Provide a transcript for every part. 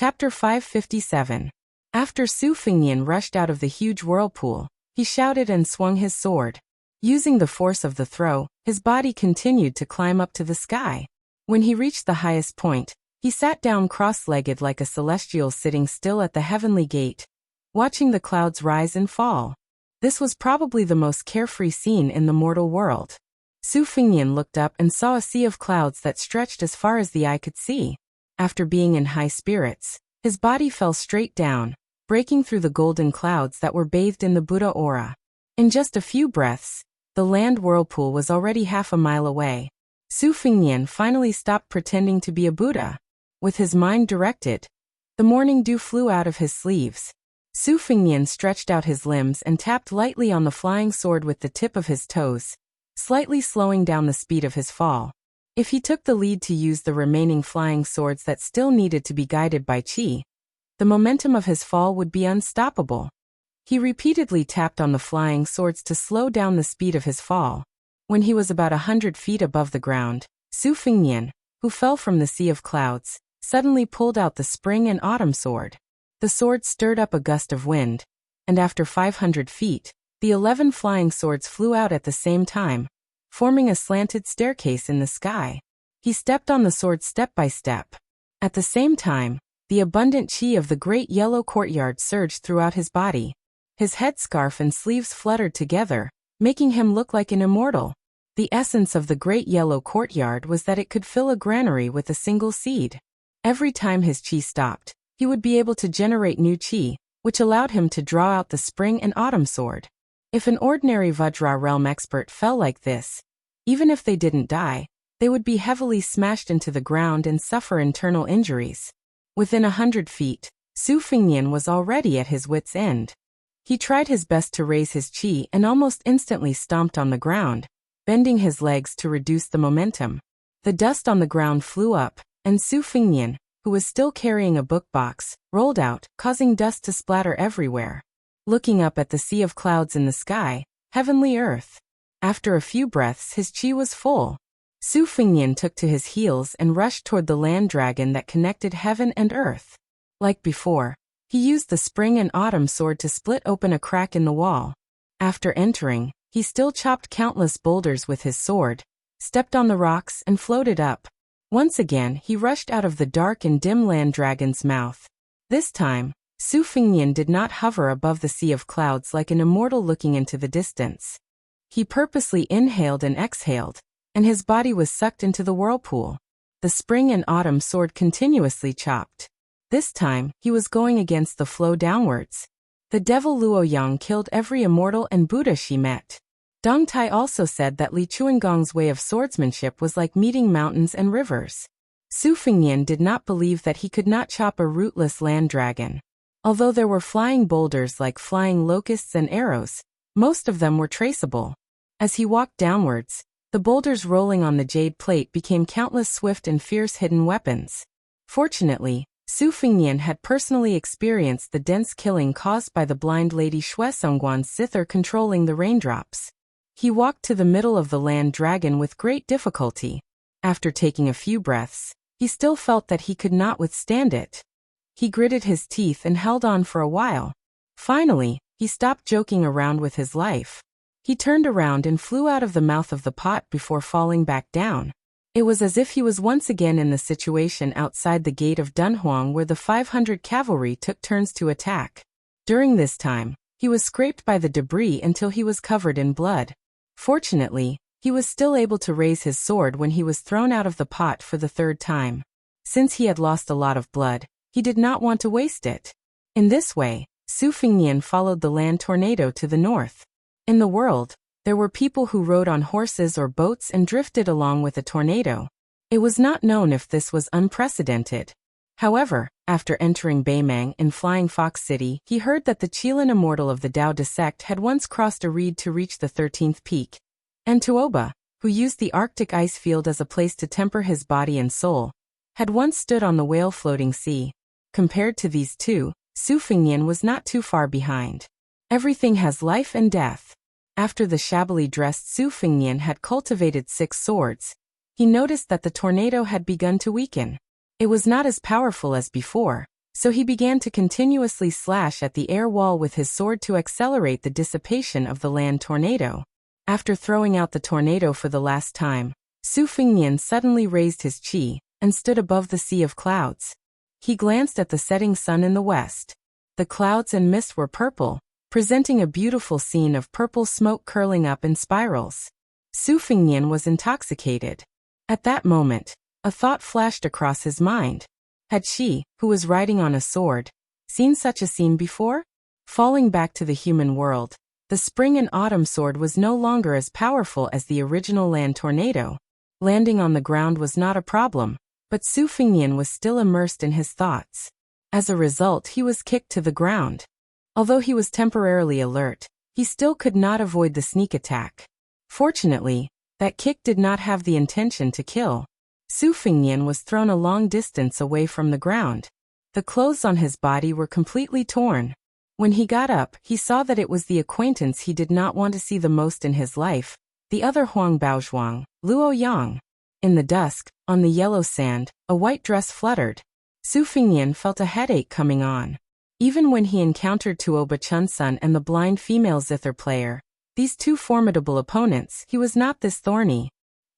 Chapter 557. After Su Fengnian rushed out of the huge whirlpool, he shouted and swung his sword. Using the force of the throw, his body continued to climb up to the sky. When he reached the highest point, he sat down cross-legged like a celestial sitting still at the heavenly gate, watching the clouds rise and fall. This was probably the most carefree scene in the mortal world. Su Fengnian looked up and saw a sea of clouds that stretched as far as the eye could see. After being in high spirits, his body fell straight down, breaking through the golden clouds that were bathed in the Buddha aura. In just a few breaths, the land whirlpool was already half a mile away. Su Fengnian finally stopped pretending to be a Buddha. With his mind directed, the morning dew flew out of his sleeves. Su Fengnian stretched out his limbs and tapped lightly on the flying sword with the tip of his toes, slightly slowing down the speed of his fall. If he took the lead to use the remaining flying swords that still needed to be guided by qi, the momentum of his fall would be unstoppable. He repeatedly tapped on the flying swords to slow down the speed of his fall. When he was about 100 feet above the ground, Su Fengnian, who fell from the sea of clouds, suddenly pulled out the spring and autumn sword. The sword stirred up a gust of wind, and after 500 feet, the 11 flying swords flew out at the same time, forming a slanted staircase in the sky. He stepped on the sword step by step. At the same time, the abundant qi of the great yellow courtyard surged throughout his body. His headscarf and sleeves fluttered together, making him look like an immortal. The essence of the great yellow courtyard was that it could fill a granary with a single seed. Every time his qi stopped, he would be able to generate new qi, which allowed him to draw out the spring and autumn sword. If an ordinary Vajra realm expert fell like this, even if they didn't die, they would be heavily smashed into the ground and suffer internal injuries. Within 100 feet, Su Fengnian was already at his wit's end. He tried his best to raise his qi and almost instantly stomped on the ground, bending his legs to reduce the momentum. The dust on the ground flew up, and Su Fengnian, who was still carrying a book box, rolled out, causing dust to splatter everywhere. Looking up at the sea of clouds in the sky, heavenly earth. After a few breaths his qi was full. Su Fengnian took to his heels and rushed toward the land dragon that connected heaven and earth. Like before, he used the spring and autumn sword to split open a crack in the wall. After entering, he still chopped countless boulders with his sword, stepped on the rocks and floated up. Once again he rushed out of the dark and dim land dragon's mouth. This time, Su Fengnian did not hover above the sea of clouds like an immortal looking into the distance. He purposely inhaled and exhaled, and his body was sucked into the whirlpool. The spring and autumn sword continuously chopped. This time, he was going against the flow downwards. The devil Luo Yang killed every immortal and Buddha she met. Dong Tai also said that Li Chuangong's way of swordsmanship was like meeting mountains and rivers. Su Fengnian did not believe that he could not chop a rootless land dragon. Although there were flying boulders like flying locusts and arrows, most of them were traceable. As he walked downwards, the boulders rolling on the jade plate became countless swift and fierce hidden weapons. Fortunately, Su Fengnian had personally experienced the dense killing caused by the blind lady Xue Songguan's zither controlling the raindrops. He walked to the middle of the land dragon with great difficulty. After taking a few breaths, he still felt that he could not withstand it. He gritted his teeth and held on for a while. Finally, he stopped joking around with his life. He turned around and flew out of the mouth of the pot before falling back down. It was as if he was once again in the situation outside the gate of Dunhuang where the 500 cavalry took turns to attack. During this time, he was scraped by the debris until he was covered in blood. Fortunately, he was still able to raise his sword when he was thrown out of the pot for the third time. Since he had lost a lot of blood, he did not want to waste it. In this way, Su Fengnian followed the land tornado to the north. In the world, there were people who rode on horses or boats and drifted along with a tornado. It was not known if this was unprecedented. However, after entering Beimang in Flying Fox City, he heard that the Qilin immortal of the Dao De sect had once crossed a reed to reach the 13th peak. And Tuoba, who used the Arctic ice field as a place to temper his body and soul, had once stood on the whale-floating sea. Compared to these two, Su Fengnian was not too far behind. Everything has life and death. After the shabbily dressed Su Fengnian had cultivated 6 swords, he noticed that the tornado had begun to weaken. It was not as powerful as before. So he began to continuously slash at the air wall with his sword to accelerate the dissipation of the land tornado. After throwing out the tornado for the last time, Su Fengnian suddenly raised his qi and stood above the sea of clouds. He glanced at the setting sun in the west. The clouds and mist were purple, presenting a beautiful scene of purple smoke curling up in spirals. Su Fengnian was intoxicated. At that moment, a thought flashed across his mind. Had she, who was riding on a sword, seen such a scene before? Falling back to the human world, the spring and autumn sword was no longer as powerful as the original land tornado. Landing on the ground was not a problem, but Su Fengnian was still immersed in his thoughts. As a result, he was kicked to the ground. Although he was temporarily alert, he still could not avoid the sneak attack. Fortunately, that kick did not have the intention to kill. Su Fengnian was thrown a long distance away from the ground. The clothes on his body were completely torn. When he got up, he saw that it was the acquaintance he did not want to see the most in his life, the other Huang Baozhuang, Luo Yang. In the dusk, on the yellow sand, a white dress fluttered. Su Fengnian felt a headache coming on. Even when he encountered Tuoba Chunsun and the blind female zither player, these two formidable opponents, he was not this thorny.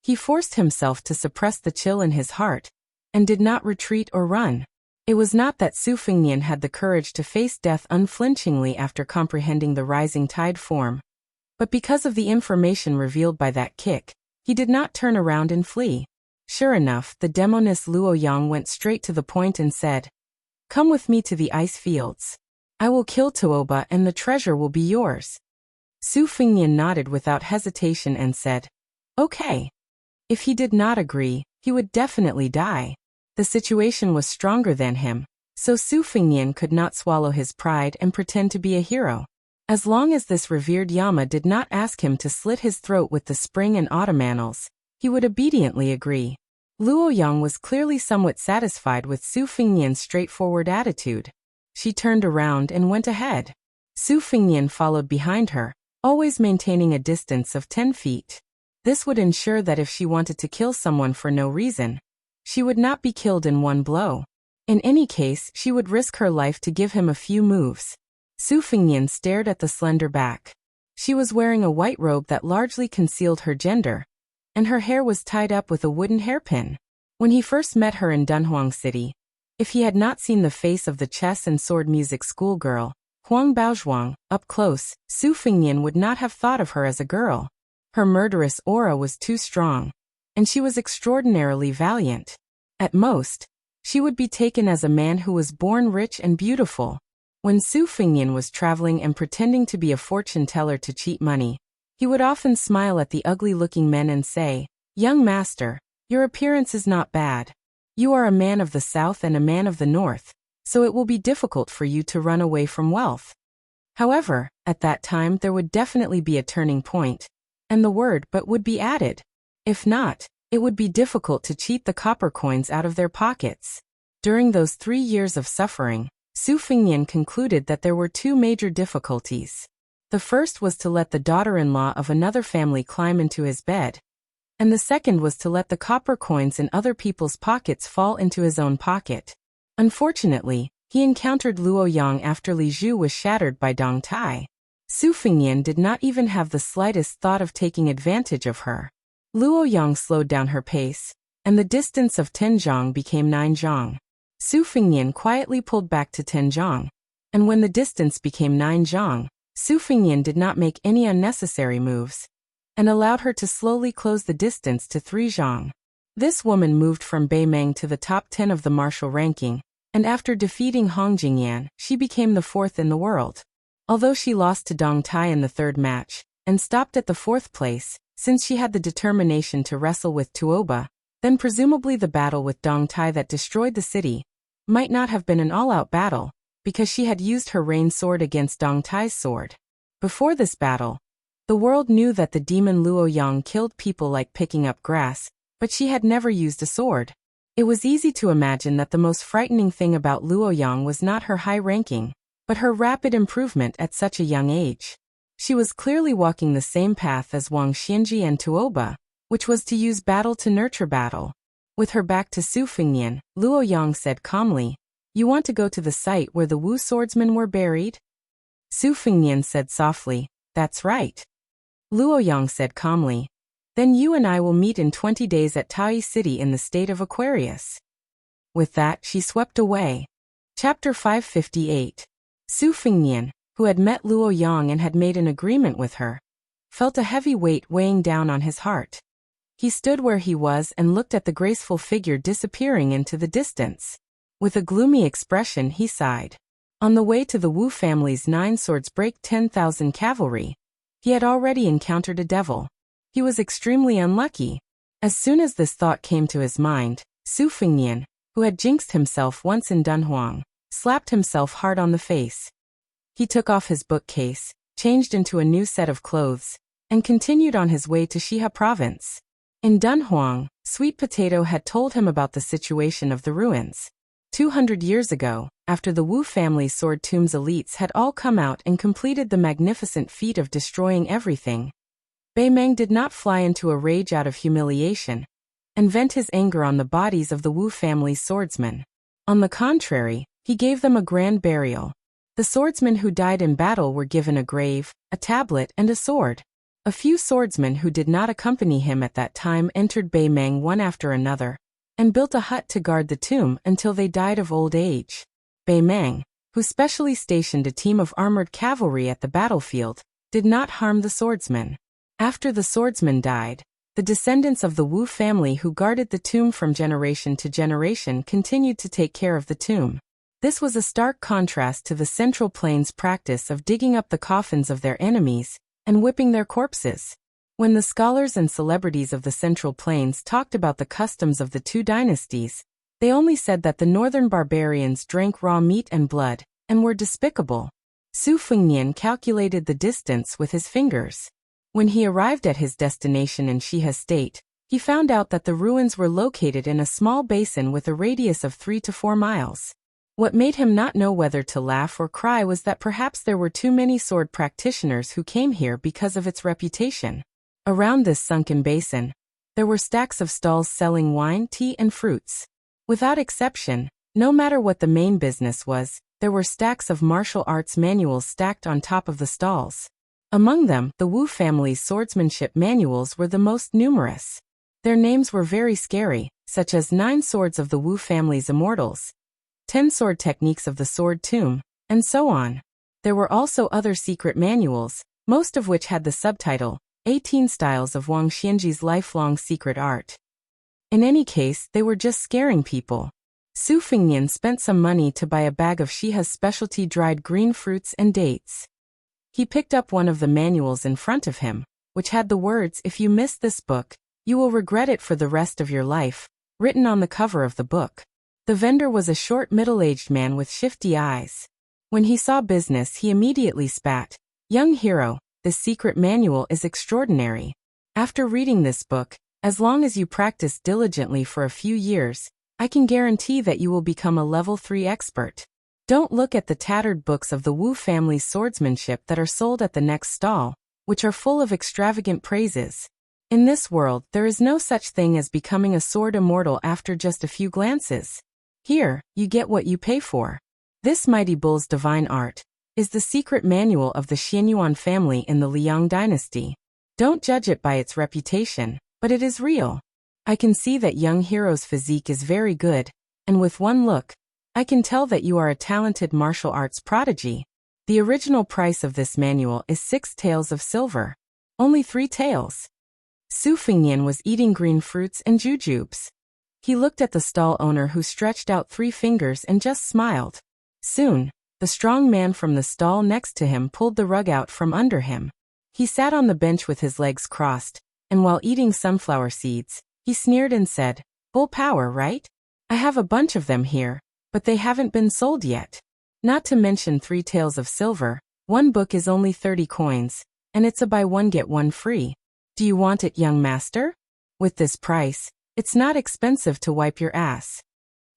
He forced himself to suppress the chill in his heart, and did not retreat or run. It was not that Su Fengnian had the courage to face death unflinchingly after comprehending the rising tide form, but because of the information revealed by that kick, he did not turn around and flee. Sure enough, the demoness Luo Yang went straight to the point and said, "Come with me to the ice fields. I will kill Tuoba and the treasure will be yours." Su Fengnian nodded without hesitation and said, "Okay." If he did not agree, he would definitely die. The situation was stronger than him, so Su Fengnian could not swallow his pride and pretend to be a hero. As long as this revered Yama did not ask him to slit his throat with the spring and autumn annals, he would obediently agree. Luo Yang was clearly somewhat satisfied with Su Fengnian's straightforward attitude. She turned around and went ahead. Su Fengnian followed behind her, always maintaining a distance of 10 feet. This would ensure that if she wanted to kill someone for no reason, she would not be killed in one blow. In any case, she would risk her life to give him a few moves. Su Fengnian stared at the slender back. She was wearing a white robe that largely concealed her gender, and her hair was tied up with a wooden hairpin. When he first met her in Dunhuang City, if he had not seen the face of the chess and sword music schoolgirl, Huang Baozhuang, up close, Su Fengnian would not have thought of her as a girl. Her murderous aura was too strong, and she was extraordinarily valiant. At most, she would be taken as a man who was born rich and beautiful. When Su Fengnian was traveling and pretending to be a fortune teller to cheat money, he would often smile at the ugly-looking men and say, "Young master, your appearance is not bad. You are a man of the south and a man of the north, so it will be difficult for you to run away from wealth." However, at that time there would definitely be a turning point, and the word "but" would be added. If not, it would be difficult to cheat the copper coins out of their pockets. During those 3 years of suffering, Su Fengnian concluded that there were two major difficulties. The first was to let the daughter-in-law of another family climb into his bed, and the second was to let the copper coins in other people's pockets fall into his own pocket. Unfortunately, he encountered Luo Yang after Li Zhu was shattered by Dong Tai. Su Fengnian did not even have the slightest thought of taking advantage of her. Luo Yang slowed down her pace, and the distance of 10 zhang became 9 zhang. Su Fengnian quietly pulled back to 10 zhang, and when the distance became 9 zhang, Su Fengnian did not make any unnecessary moves, and allowed her to slowly close the distance to 3 zhang. This woman moved from Beimeng to the top 10 of the martial ranking, and after defeating Hong Jingyan, she became the 4th in the world. Although she lost to Dong Tai in the 3rd match, and stopped at the 4th place, since she had the determination to wrestle with Tuoba, then presumably the battle with Dong Tai that destroyed the city might not have been an all-out battle, because she had used her rain sword against Dong Tai's sword. Before this battle, the world knew that the demon Luo Yang killed people like picking up grass, but she had never used a sword. It was easy to imagine that the most frightening thing about Luo Yang was not her high ranking, but her rapid improvement at such a young age. She was clearly walking the same path as Wang Xianji and Tuoba, which was to use battle to nurture battle. With her back to Su Fengnian, Luo Yang said calmly, You want to go to the site where the Wu swordsmen were buried? Su Fengnian said softly, That's right. Luoyang said calmly, Then you and I will meet in 20 days at Tai City in the state of Aquarius. With that, she swept away. Chapter 558. Su Fengnian, who had met Luoyang and had made an agreement with her, felt a heavy weight weighing down on his heart. He stood where he was and looked at the graceful figure disappearing into the distance. With a gloomy expression, he sighed. On the way to the Wu family's 9 swords break 10,000 cavalry, he had already encountered a devil. He was extremely unlucky. As soon as this thought came to his mind, Su Fengnian, who had jinxed himself once in Dunhuang, slapped himself hard on the face. He took off his bookcase, changed into a new set of clothes, and continued on his way to Shihe province. In Dunhuang, Sweet Potato had told him about the situation of the ruins. 200 years ago, after the Wu family's sword tomb's elites had all come out and completed the magnificent feat of destroying everything, Bei Meng did not fly into a rage out of humiliation and vent his anger on the bodies of the Wu family's swordsmen. On the contrary, he gave them a grand burial. The swordsmen who died in battle were given a grave, a tablet, and a sword. A few swordsmen who did not accompany him at that time entered Bei Meng one after another, and built a hut to guard the tomb until they died of old age. Bei Meng, who specially stationed a team of armored cavalry at the battlefield, did not harm the swordsmen. After the swordsmen died, the descendants of the Wu family who guarded the tomb from generation to generation continued to take care of the tomb. This was a stark contrast to the Central Plains practice of digging up the coffins of their enemies and whipping their corpses. When the scholars and celebrities of the Central Plains talked about the customs of the 2 dynasties, they only said that the northern barbarians drank raw meat and blood, and were despicable. Su Fengnian calculated the distance with his fingers. When he arrived at his destination in Shihe State, he found out that the ruins were located in a small basin with a radius of 3 to 4 miles. What made him not know whether to laugh or cry was that perhaps there were too many sword practitioners who came here because of its reputation. Around this sunken basin, there were stacks of stalls selling wine, tea, and fruits. Without exception, no matter what the main business was, there were stacks of martial arts manuals stacked on top of the stalls. Among them, the Wu family's swordsmanship manuals were the most numerous. Their names were very scary, such as 9 Swords of the Wu family's Immortals, 10 Sword Techniques of the Sword Tomb, and so on. There were also other secret manuals, most of which had the subtitle, 18 Styles of Wang Xianji's Lifelong Secret Art. In any case, they were just scaring people. Su Fengnian spent some money to buy a bag of Shihe's specialty dried green fruits and dates. He picked up one of the manuals in front of him, which had the words, If you miss this book, you will regret it for the rest of your life, written on the cover of the book. The vendor was a short middle-aged man with shifty eyes. When he saw business, he immediately spat. Young hero, this secret manual is extraordinary. After reading this book, as long as you practice diligently for a few years, I can guarantee that you will become a level 3 expert. Don't look at the tattered books of the Wu family's swordsmanship that are sold at the next stall, which are full of extravagant praises. In this world, there is no such thing as becoming a sword immortal after just a few glances. Here, you get what you pay for. This Mighty Bull's divine art is the secret manual of the Xianyuan family in the Liang dynasty. Don't judge it by its reputation, but it is real. I can see that young hero's physique is very good, and with one look, I can tell that you are a talented martial arts prodigy. The original price of this manual is 6 taels of silver. Only 3 taels. Su Fengnian was eating green fruits and jujubes. He looked at the stall owner who stretched out 3 fingers and just smiled. Soon, the strong man from the stall next to him pulled the rug out from under him. He sat on the bench with his legs crossed, and while eating sunflower seeds, he sneered and said, Bull power, right? I have a bunch of them here, but they haven't been sold yet. Not to mention 3 taels of silver, one book is only 30 coins, and it's a buy one get one free. Do you want it, young master? With this price, it's not expensive to wipe your ass.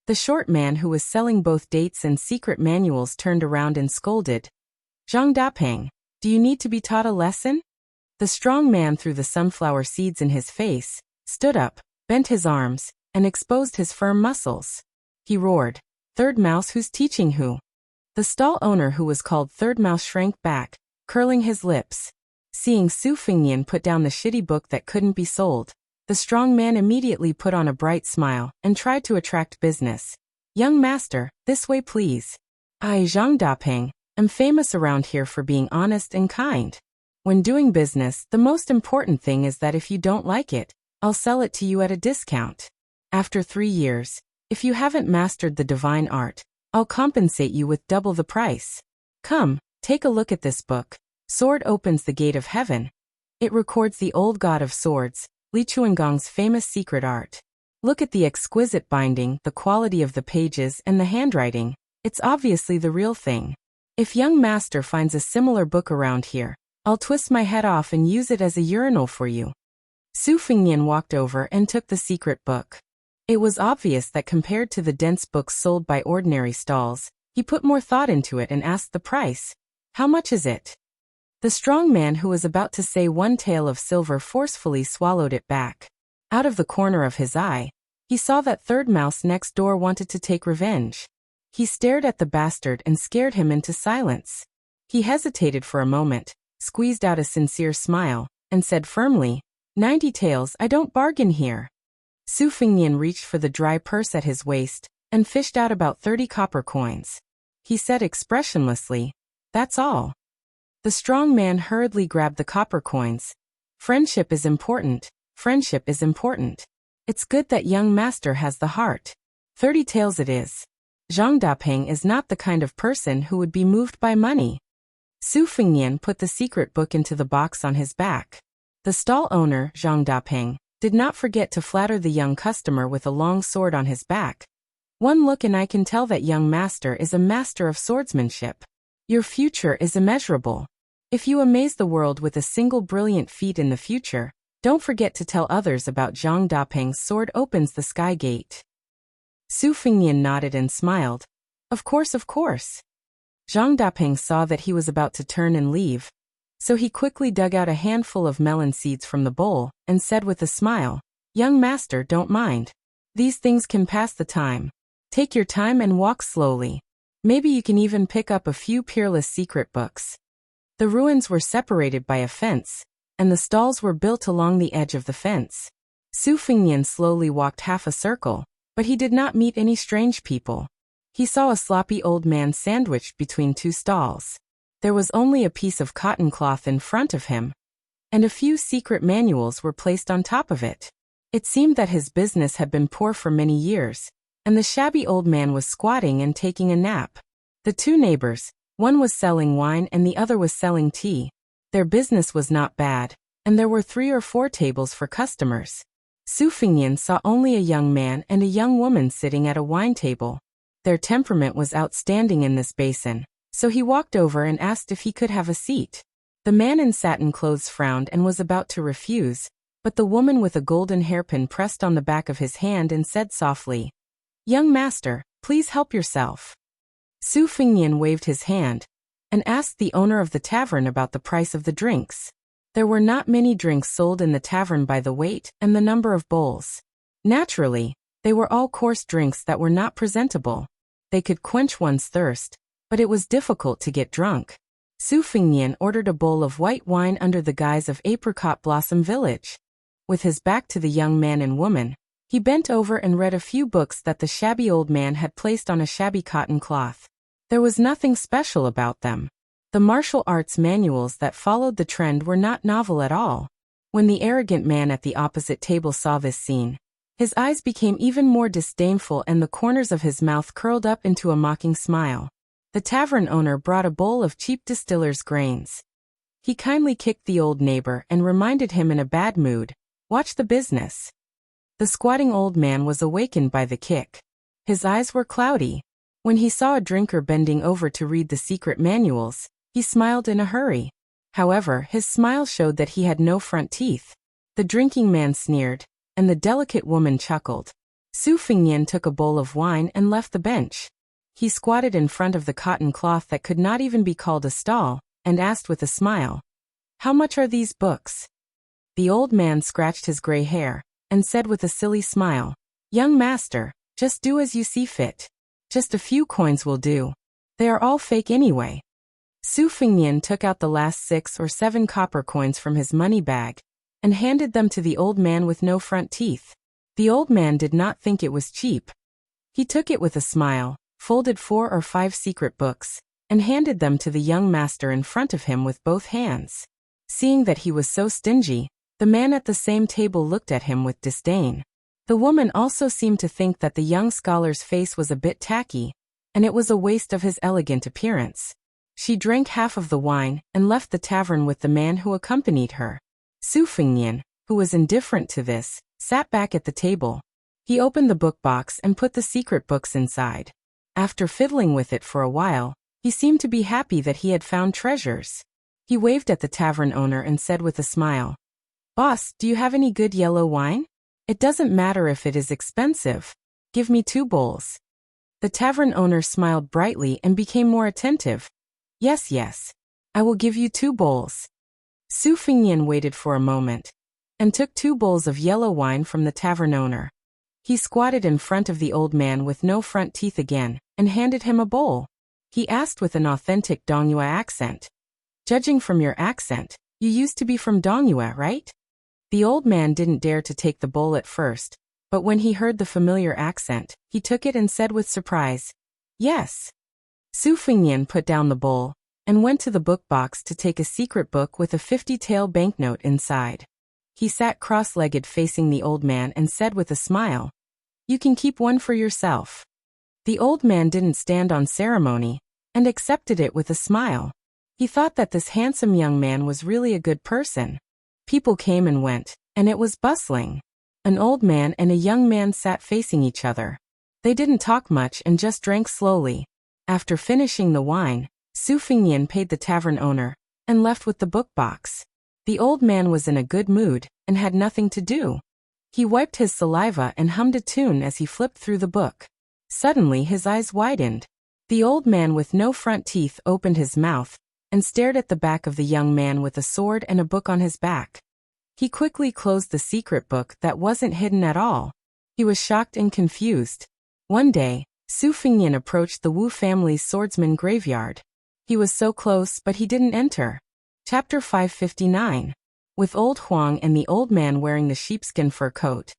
The short man who was selling both dates and secret manuals turned around and scolded. Zhang Dapeng, do you need to be taught a lesson? The strong man threw the sunflower seeds in his face, stood up, bent his arms, and exposed his firm muscles. He roared, Third Mouse, who's teaching who? The stall owner, who was called Third Mouse, shrank back, curling his lips. Seeing Su Fingnian put down the shitty book that couldn't be sold, the strong man immediately put on a bright smile and tried to attract business. Young master, this way please. I, Zhang Dapeng, am famous around here for being honest and kind. When doing business, the most important thing is that if you don't like it, I'll sell it to you at a discount. After 3 years, if you haven't mastered the divine art, I'll compensate you with double the price. Come, take a look at this book. Sword opens the gate of heaven. It records the old god of swords, Li Chuangong's famous secret art. Look at the exquisite binding, the quality of the pages, and the handwriting. It's obviously the real thing. If young master finds a similar book around here, I'll twist my head off and use it as a urinal for you. Su Fingnian walked over and took the secret book. It was obvious that compared to the dense books sold by ordinary stalls, he put more thought into it and asked the price. How much is it? The strong man, who was about to say 1 tael of silver, forcefully swallowed it back. Out of the corner of his eye, he saw that Third Mouse next door wanted to take revenge. He stared at the bastard and scared him into silence. He hesitated for a moment, squeezed out a sincere smile, and said firmly, 90 taels, I don't bargain here. Su Fingnian reached for the dry purse at his waist and fished out about 30 copper coins. He said expressionlessly, that's all. The strong man hurriedly grabbed the copper coins. Friendship is important. Friendship is important. It's good that young master has the heart. 30 taels it is. Zhang Dapeng is not the kind of person who would be moved by money. Su Fingnian put the secret book into the box on his back. The stall owner, Zhang Dapeng, did not forget to flatter the young customer with a long sword on his back. One look and I can tell that young master is a master of swordsmanship. Your future is immeasurable. If you amaze the world with a single brilliant feat in the future, don't forget to tell others about Zhang Dapeng's sword opens the sky gate. Su Fingnian nodded and smiled. Of course, of course. Zhang Dapeng saw that he was about to turn and leave, so he quickly dug out a handful of melon seeds from the bowl and said with a smile, young master, don't mind. These things can pass the time. Take your time and walk slowly. Maybe you can even pick up a few peerless secret books. The ruins were separated by a fence, and the stalls were built along the edge of the fence. Su Fingnian slowly walked half a circle, but he did not meet any strange people. He saw a sloppy old man sandwiched between 2 stalls. There was only a piece of cotton cloth in front of him, and a few secret manuals were placed on top of it. It seemed that his business had been poor for many years, and the shabby old man was squatting and taking a nap. The 2 neighbors, one was selling wine and the other was selling tea. Their business was not bad, and there were 3 or 4 tables for customers. Su Fingnian saw only a young man and a young woman sitting at a wine table. Their temperament was outstanding in this basin, so he walked over and asked if he could have a seat. The man in satin clothes frowned and was about to refuse, but the woman with a golden hairpin pressed on the back of his hand and said softly, young master, please help yourself. Su Fingnian waved his hand and asked the owner of the tavern about the price of the drinks. There were not many drinks sold in the tavern by the weight and the number of bowls. Naturally, they were all coarse drinks that were not presentable. They could quench one's thirst, but it was difficult to get drunk. Su Fingnian ordered a bowl of white wine under the guise of Apricot Blossom Village. With his back to the young man and woman, he bent over and read a few books that the shabby old man had placed on a shabby cotton cloth. There was nothing special about them. The martial arts manuals that followed the trend were not novel at all. When the arrogant man at the opposite table saw this scene, his eyes became even more disdainful and the corners of his mouth curled up into a mocking smile. The tavern owner brought a bowl of cheap distiller's grains. He kindly kicked the old neighbor and reminded him in a bad mood, watch the business. The squatting old man was awakened by the kick. His eyes were cloudy. When he saw a drinker bending over to read the secret manuals, he smiled in a hurry. However, his smile showed that he had no front teeth. The drinking man sneered, and the delicate woman chuckled. Su Fingnian took a bowl of wine and left the bench. He squatted in front of the cotton cloth that could not even be called a stall, and asked with a smile, how much are these books? The old man scratched his gray hair, and said with a silly smile, young master, just do as you see fit. Just a few coins will do. They are all fake anyway. Su Fingnian took out the last 6 or 7 copper coins from his money bag and handed them to the old man with no front teeth. The old man did not think it was cheap. He took it with a smile, folded 4 or 5 secret books, and handed them to the young master in front of him with both hands. Seeing that he was so stingy, the man at the same table looked at him with disdain. The woman also seemed to think that the young scholar's face was a bit tacky, and it was a waste of his elegant appearance. She drank half of the wine and left the tavern with the man who accompanied her. Su Fingnian, who was indifferent to this, sat back at the table. He opened the book box and put the secret books inside. After fiddling with it for a while, he seemed to be happy that he had found treasures. He waved at the tavern owner and said with a smile, "Boss, do you have any good yellow wine? It doesn't matter if it is expensive. Give me 2 bowls." The tavern owner smiled brightly and became more attentive. Yes, I will give you 2 bowls." Su Fingnian waited for a moment and took 2 bowls of yellow wine from the tavern owner. He squatted in front of the old man with no front teeth again and handed him a bowl. He asked with an authentic Dongyue accent, "Judging from your accent, you used to be from Dongyue, right?" The old man didn't dare to take the bowl at first, but when he heard the familiar accent, he took it and said with surprise, "Yes." Su Fingnian put down the bowl and went to the book box to take a secret book with a 50-tael banknote inside. He sat cross-legged facing the old man and said with a smile, "You can keep one for yourself." The old man didn't stand on ceremony and accepted it with a smile. He thought that this handsome young man was really a good person. People came and went, and it was bustling. An old man and a young man sat facing each other. They didn't talk much and just drank slowly. After finishing the wine, Su Fingnian paid the tavern owner and left with the book box. The old man was in a good mood and had nothing to do. He wiped his saliva and hummed a tune as he flipped through the book. Suddenly his eyes widened. The old man with no front teeth opened his mouth and stared at the back of the young man with a sword and a book on his back. He quickly closed the secret book that wasn't hidden at all. He was shocked and confused. One day, Su Fingnian approached the Wu family's swordsman graveyard. He was so close but he didn't enter. Chapter 559. With old Huang and the old man wearing the sheepskin fur coat,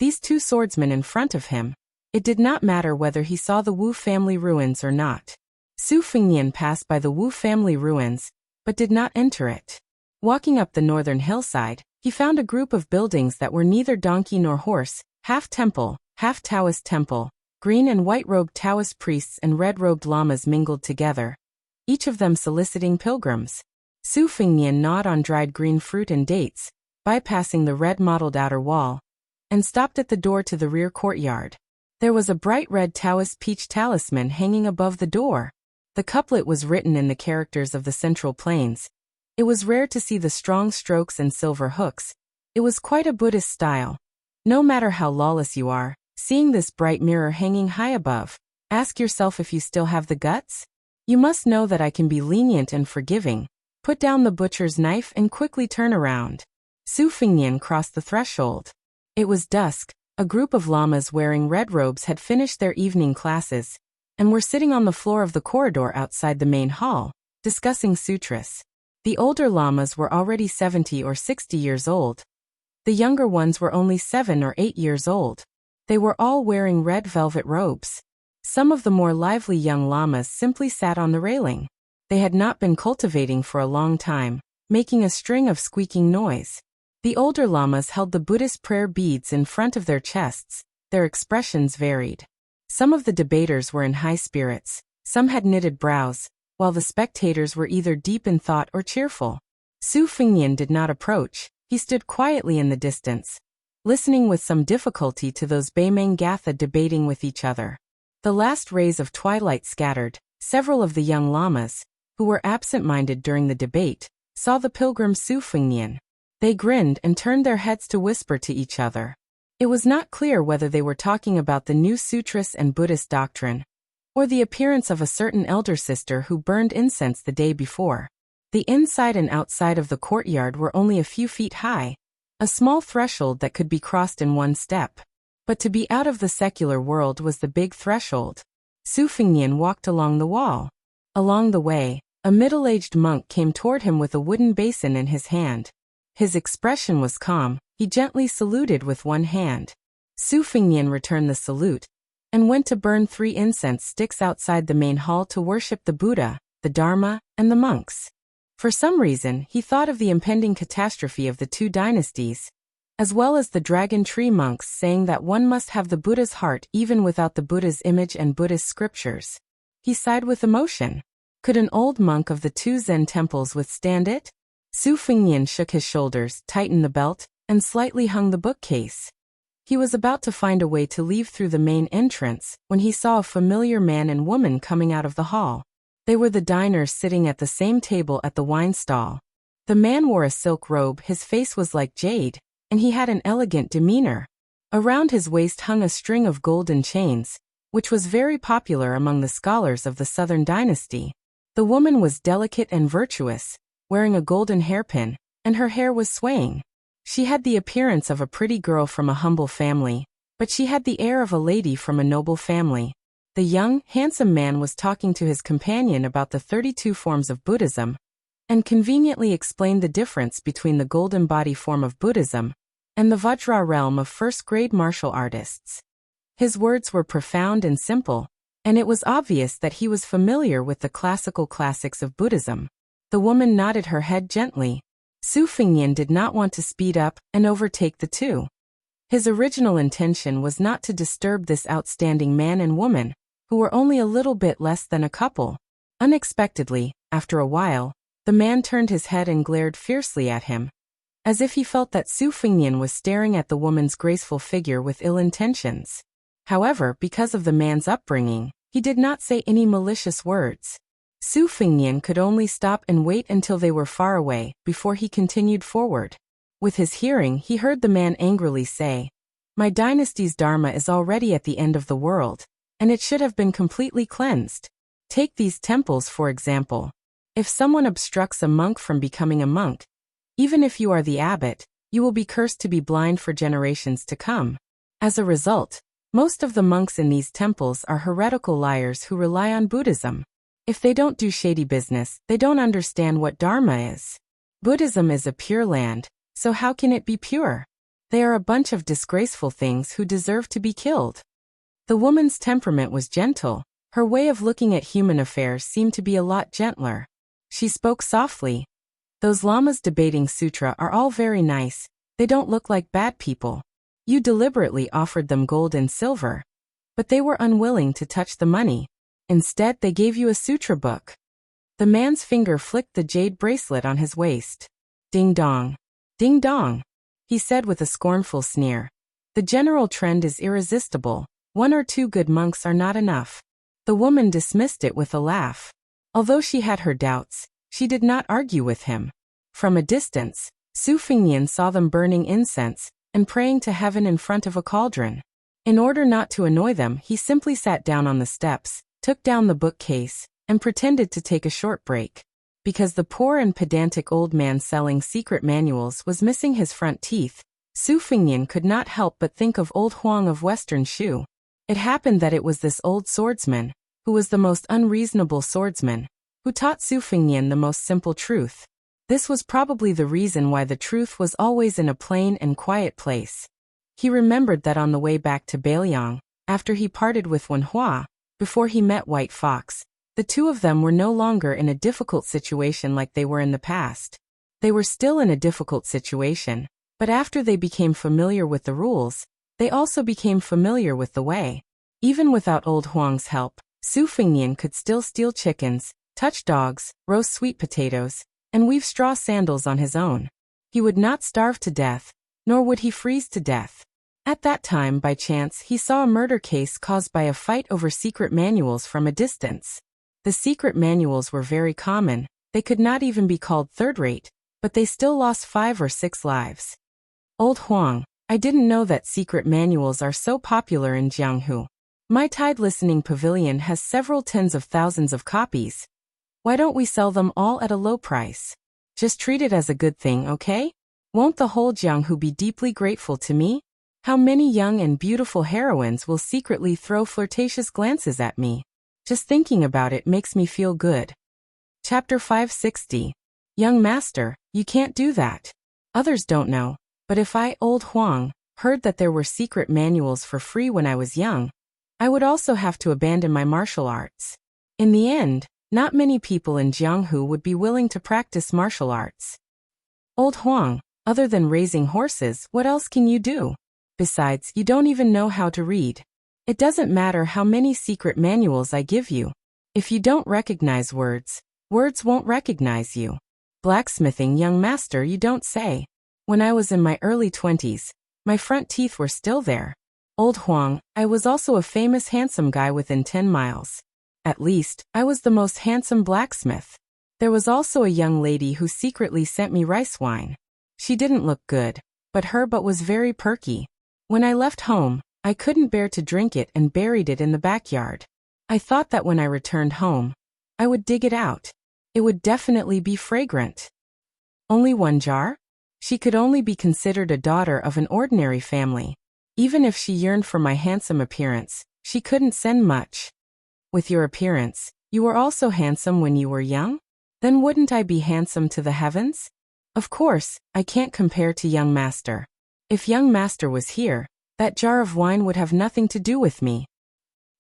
these 2 swordsmen in front of him, it did not matter whether he saw the Wu family ruins or not. Su Fingnian passed by the Wu family ruins, but did not enter it. Walking up the northern hillside, he found a group of buildings that were neither donkey nor horse, half temple, half Taoist temple. Green and white-robed Taoist priests and red-robed lamas mingled together, each of them soliciting pilgrims. Su Fingnian gnawed on dried green fruit and dates, bypassing the red-mottled outer wall, and stopped at the door to the rear courtyard. There was a bright red Taoist peach talisman hanging above the door. The couplet was written in the characters of the Central Plains. It was rare to see the strong strokes and silver hooks. It was quite a Buddhist style. No matter how lawless you are, seeing this bright mirror hanging high above, ask yourself if you still have the guts? You must know that I can be lenient and forgiving. Put down the butcher's knife and quickly turn around. Su Fingnian crossed the threshold. It was dusk. A group of lamas wearing red robes had finished their evening classes and were sitting on the floor of the corridor outside the main hall, discussing sutras. The older lamas were already 70 or 60 years old. The younger ones were only 7 or 8 years old. They were all wearing red velvet robes. Some of the more lively young lamas simply sat on the railing. They had not been cultivating for a long time, making a string of squeaking noise. The older lamas held the Buddhist prayer beads in front of their chests. Their expressions varied. Some of the debaters were in high spirits, some had knitted brows, while the spectators were either deep in thought or cheerful. Su Fingnian did not approach. He stood quietly in the distance, listening with some difficulty to those Beimeng Gatha debating with each other. The last rays of twilight scattered. Several of the young lamas, who were absent-minded during the debate, saw the pilgrim Su Fingnian. They grinned and turned their heads to whisper to each other. It was not clear whether they were talking about the new sutras and Buddhist doctrine, or the appearance of a certain elder sister who burned incense the day before. The inside and outside of the courtyard were only a few feet high, a small threshold that could be crossed in one step. But to be out of the secular world was the big threshold. Su Fengnian walked along the wall. Along the way, a middle-aged monk came toward him with a wooden basin in his hand. His expression was calm. He gently saluted with one hand. Su Fengnian returned the salute and went to burn 3 incense sticks outside the main hall to worship the Buddha, the Dharma, and the monks. For some reason, he thought of the impending catastrophe of the 2 dynasties, as well as the dragon tree monks saying that one must have the Buddha's heart even without the Buddha's image and Buddhist scriptures. He sighed with emotion. Could an old monk of the 2 Zen temples withstand it? Su Fengnian shook his shoulders, tightened the belt, and slightly hung the bookcase. He was about to find a way to leave through the main entrance when he saw a familiar man and woman coming out of the hall. They were the diners sitting at the same table at the wine stall. The man wore a silk robe, his face was like jade, and he had an elegant demeanor. Around his waist hung a string of golden chains, which was very popular among the scholars of the Southern Dynasty. The woman was delicate and virtuous, wearing a golden hairpin, and her hair was swaying. She had the appearance of a pretty girl from a humble family, but she had the air of a lady from a noble family. The young, handsome man was talking to his companion about the 32 forms of Buddhism, and conveniently explained the difference between the golden body form of Buddhism and the Vajra realm of first-grade martial artists. His words were profound and simple, and it was obvious that he was familiar with the classical classics of Buddhism. The woman nodded her head gently. Su Fengnian did not want to speed up and overtake the 2. His original intention was not to disturb this outstanding man and woman, who were only a little bit less than a couple. Unexpectedly, after a while, the man turned his head and glared fiercely at him, as if he felt that Su Fengnian was staring at the woman's graceful figure with ill intentions. However, because of the man's upbringing, he did not say any malicious words. Su Fengnian could only stop and wait until they were far away before he continued forward. With his hearing, he heard the man angrily say, "My dynasty's dharma is already at the end of the world, and it should have been completely cleansed. Take these temples for example. If someone obstructs a monk from becoming a monk, even if you are the abbot, you will be cursed to be blind for generations to come. As a result, most of the monks in these temples are heretical liars who rely on Buddhism. If they don't do shady business, they don't understand what Dharma is. Buddhism is a pure land, so how can it be pure? They are a bunch of disgraceful things who deserve to be killed." The woman's temperament was gentle. Her way of looking at human affairs seemed to be a lot gentler. She spoke softly. "Those lamas debating sutra are all very nice. They don't look like bad people. You deliberately offered them gold and silver, but they were unwilling to touch the money. Instead, they gave you a sutra book." The man's finger flicked the jade bracelet on his waist. "Ding dong. Ding dong," he said with a scornful sneer. "The general trend is irresistible. 1 or 2 good monks are not enough." The woman dismissed it with a laugh. Although she had her doubts, she did not argue with him. From a distance, Su Fengnian saw them burning incense and praying to heaven in front of a cauldron. In order not to annoy them, he simply sat down on the steps, took down the bookcase, and pretended to take a short break. Because the poor and pedantic old man selling secret manuals was missing his front teeth, Su Fengnian could not help but think of old Huang of Western Shu. It happened that it was this old swordsman, who was the most unreasonable swordsman, who taught Su Fengnian the most simple truth. This was probably the reason why the truth was always in a plain and quiet place. He remembered that on the way back to Bailiang, after he parted with Wenhua, before he met White Fox, the 2 of them were no longer in a difficult situation like they were in the past. They were still in a difficult situation, but after they became familiar with the rules, they also became familiar with the way. Even without old Huang's help, Su Fengnian could still steal chickens, touch dogs, roast sweet potatoes, and weave straw sandals on his own. He would not starve to death, nor would he freeze to death. At that time, by chance, he saw a murder case caused by a fight over secret manuals from a distance. The secret manuals were very common. They could not even be called third-rate, but they still lost 5 or 6 lives. "Old Huang, I didn't know that secret manuals are so popular in Jianghu. My Tide Listening Pavilion has several tens of thousands of copies. Why don't we sell them all at a low price? Just treat it as a good thing, okay? Won't the whole Jianghu be deeply grateful to me? How many young and beautiful heroines will secretly throw flirtatious glances at me? Just thinking about it makes me feel good. Chapter 560. Young master, you can't do that. Others don't know, but if I, old Huang, heard that there were secret manuals for free when I was young, I would also have to abandon my martial arts. In the end, not many people in Jianghu would be willing to practice martial arts. Old Huang, other than raising horses, what else can you do? Besides, you don't even know how to read. It doesn't matter how many secret manuals I give you. If you don't recognize words, words won't recognize you. Blacksmithing, young master, you don't say. When I was in my early 20s, my front teeth were still there. Old Huang, I was also a famous handsome guy within 10 miles. At least, I was the most handsome blacksmith. There was also a young lady who secretly sent me rice wine. She didn't look good, but was very perky. When I left home, I couldn't bear to drink it and buried it in the backyard. I thought that when I returned home, I would dig it out. It would definitely be fragrant. Only one jar? She could only be considered a daughter of an ordinary family. Even if she yearned for my handsome appearance, she couldn't send much. With your appearance, you were also handsome when you were young? Then wouldn't I be handsome to the heavens? Of course, I can't compare to young master. If young master was here, that jar of wine would have nothing to do with me.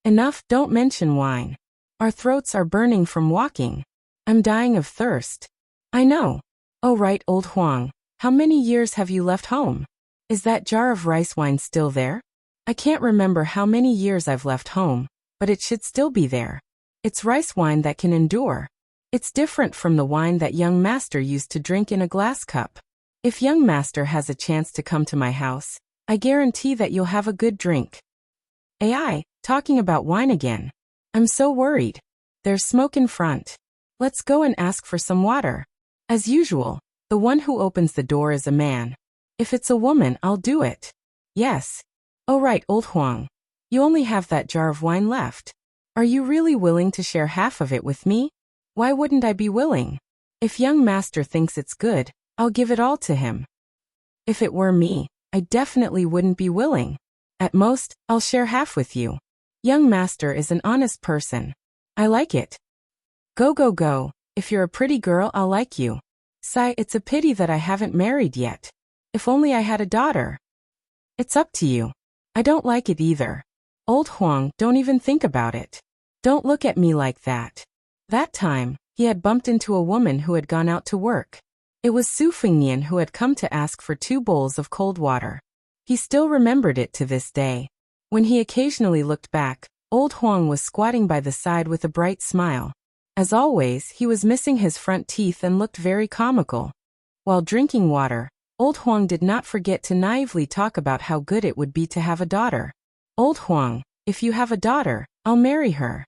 Enough, don't mention wine. Our throats are burning from walking. I'm dying of thirst. I know. Oh right, old Huang, how many years have you left home? Is that jar of rice wine still there? I can't remember how many years I've left home, but it should still be there. It's rice wine that can endure. It's different from the wine that young master used to drink in a glass cup. If young master has a chance to come to my house, I guarantee that you'll have a good drink. AI, talking about wine again. I'm so worried. There's smoke in front. Let's go and ask for some water. As usual, the one who opens the door is a man. If it's a woman, I'll do it. Yes. Oh right, old Huang. You only have that jar of wine left. Are you really willing to share half of it with me? Why wouldn't I be willing? If young master thinks it's good, I'll give it all to him. If it were me, I definitely wouldn't be willing. At most, I'll share half with you. Young master is an honest person. I like it. Go go go, if you're a pretty girl I'll like you. Sigh, it's a pity that I haven't married yet. If only I had a daughter. It's up to you. I don't like it either. Old Huang, don't even think about it. Don't look at me like that. That time, he had bumped into a woman who had gone out to work. It was Su Fengnian who had come to ask for 2 bowls of cold water. He still remembered it to this day. When he occasionally looked back, old Huang was squatting by the side with a bright smile. As always, he was missing his front teeth and looked very comical. While drinking water, old Huang did not forget to naively talk about how good it would be to have a daughter. Old Huang, if you have a daughter, I'll marry her.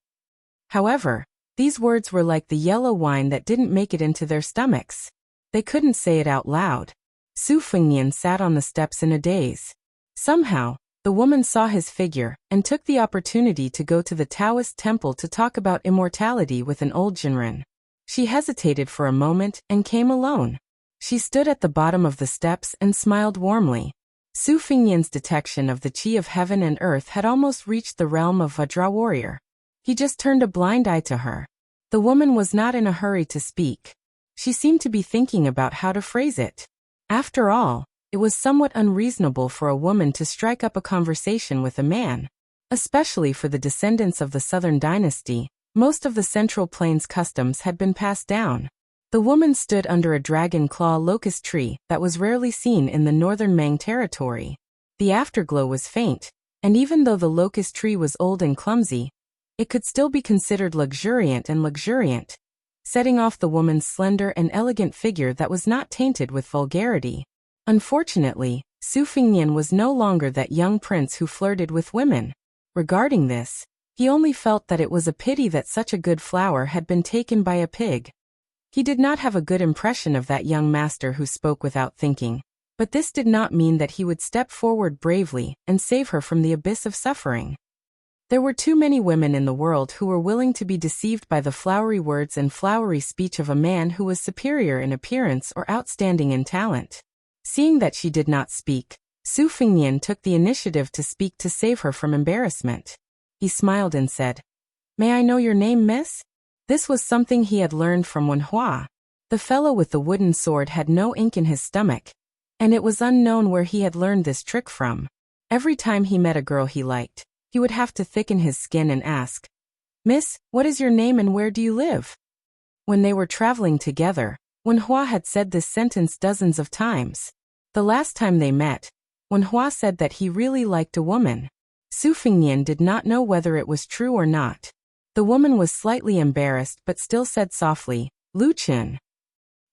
However, these words were like the yellow wine that didn't make it into their stomachs. They couldn't say it out loud. Su Fengnian sat on the steps in a daze. Somehow, the woman saw his figure and took the opportunity to go to the Taoist temple to talk about immortality with an old Jinren. She hesitated for a moment and came alone. She stood at the bottom of the steps and smiled warmly. Su Fengnian's detection of the qi of heaven and earth had almost reached the realm of Vajra warrior. He just turned a blind eye to her. The woman was not in a hurry to speak. She seemed to be thinking about how to phrase it. After all, it was somewhat unreasonable for a woman to strike up a conversation with a man. Especially for the descendants of the Southern dynasty, most of the Central Plains customs had been passed down. The woman stood under a dragon claw locust tree that was rarely seen in the northern Mang territory. The afterglow was faint, and even though the locust tree was old and clumsy, it could still be considered luxuriant, setting off the woman's slender and elegant figure that was not tainted with vulgarity. Unfortunately, Su Fengnian was no longer that young prince who flirted with women. Regarding this, he only felt that it was a pity that such a good flower had been taken by a pig. He did not have a good impression of that young master who spoke without thinking, but this did not mean that he would step forward bravely and save her from the abyss of suffering. There were too many women in the world who were willing to be deceived by the flowery words and flowery speech of a man who was superior in appearance or outstanding in talent. Seeing that she did not speak, Su Fengnian took the initiative to speak to save her from embarrassment. He smiled and said, "May I know your name, miss?" This was something he had learned from Wuxia. The fellow with the wooden sword had no ink in his stomach, and it was unknown where he had learned this trick from. Every time he met a girl he liked, he would have to thicken his skin and ask, "Miss, what is your name and where do you live?" When they were traveling together, Wuxia had said this sentence dozens of times. The last time they met, Wuxia said that he really liked a woman. Su Fengnian did not know whether it was true or not. The woman was slightly embarrassed but still said softly, "Lu Qin."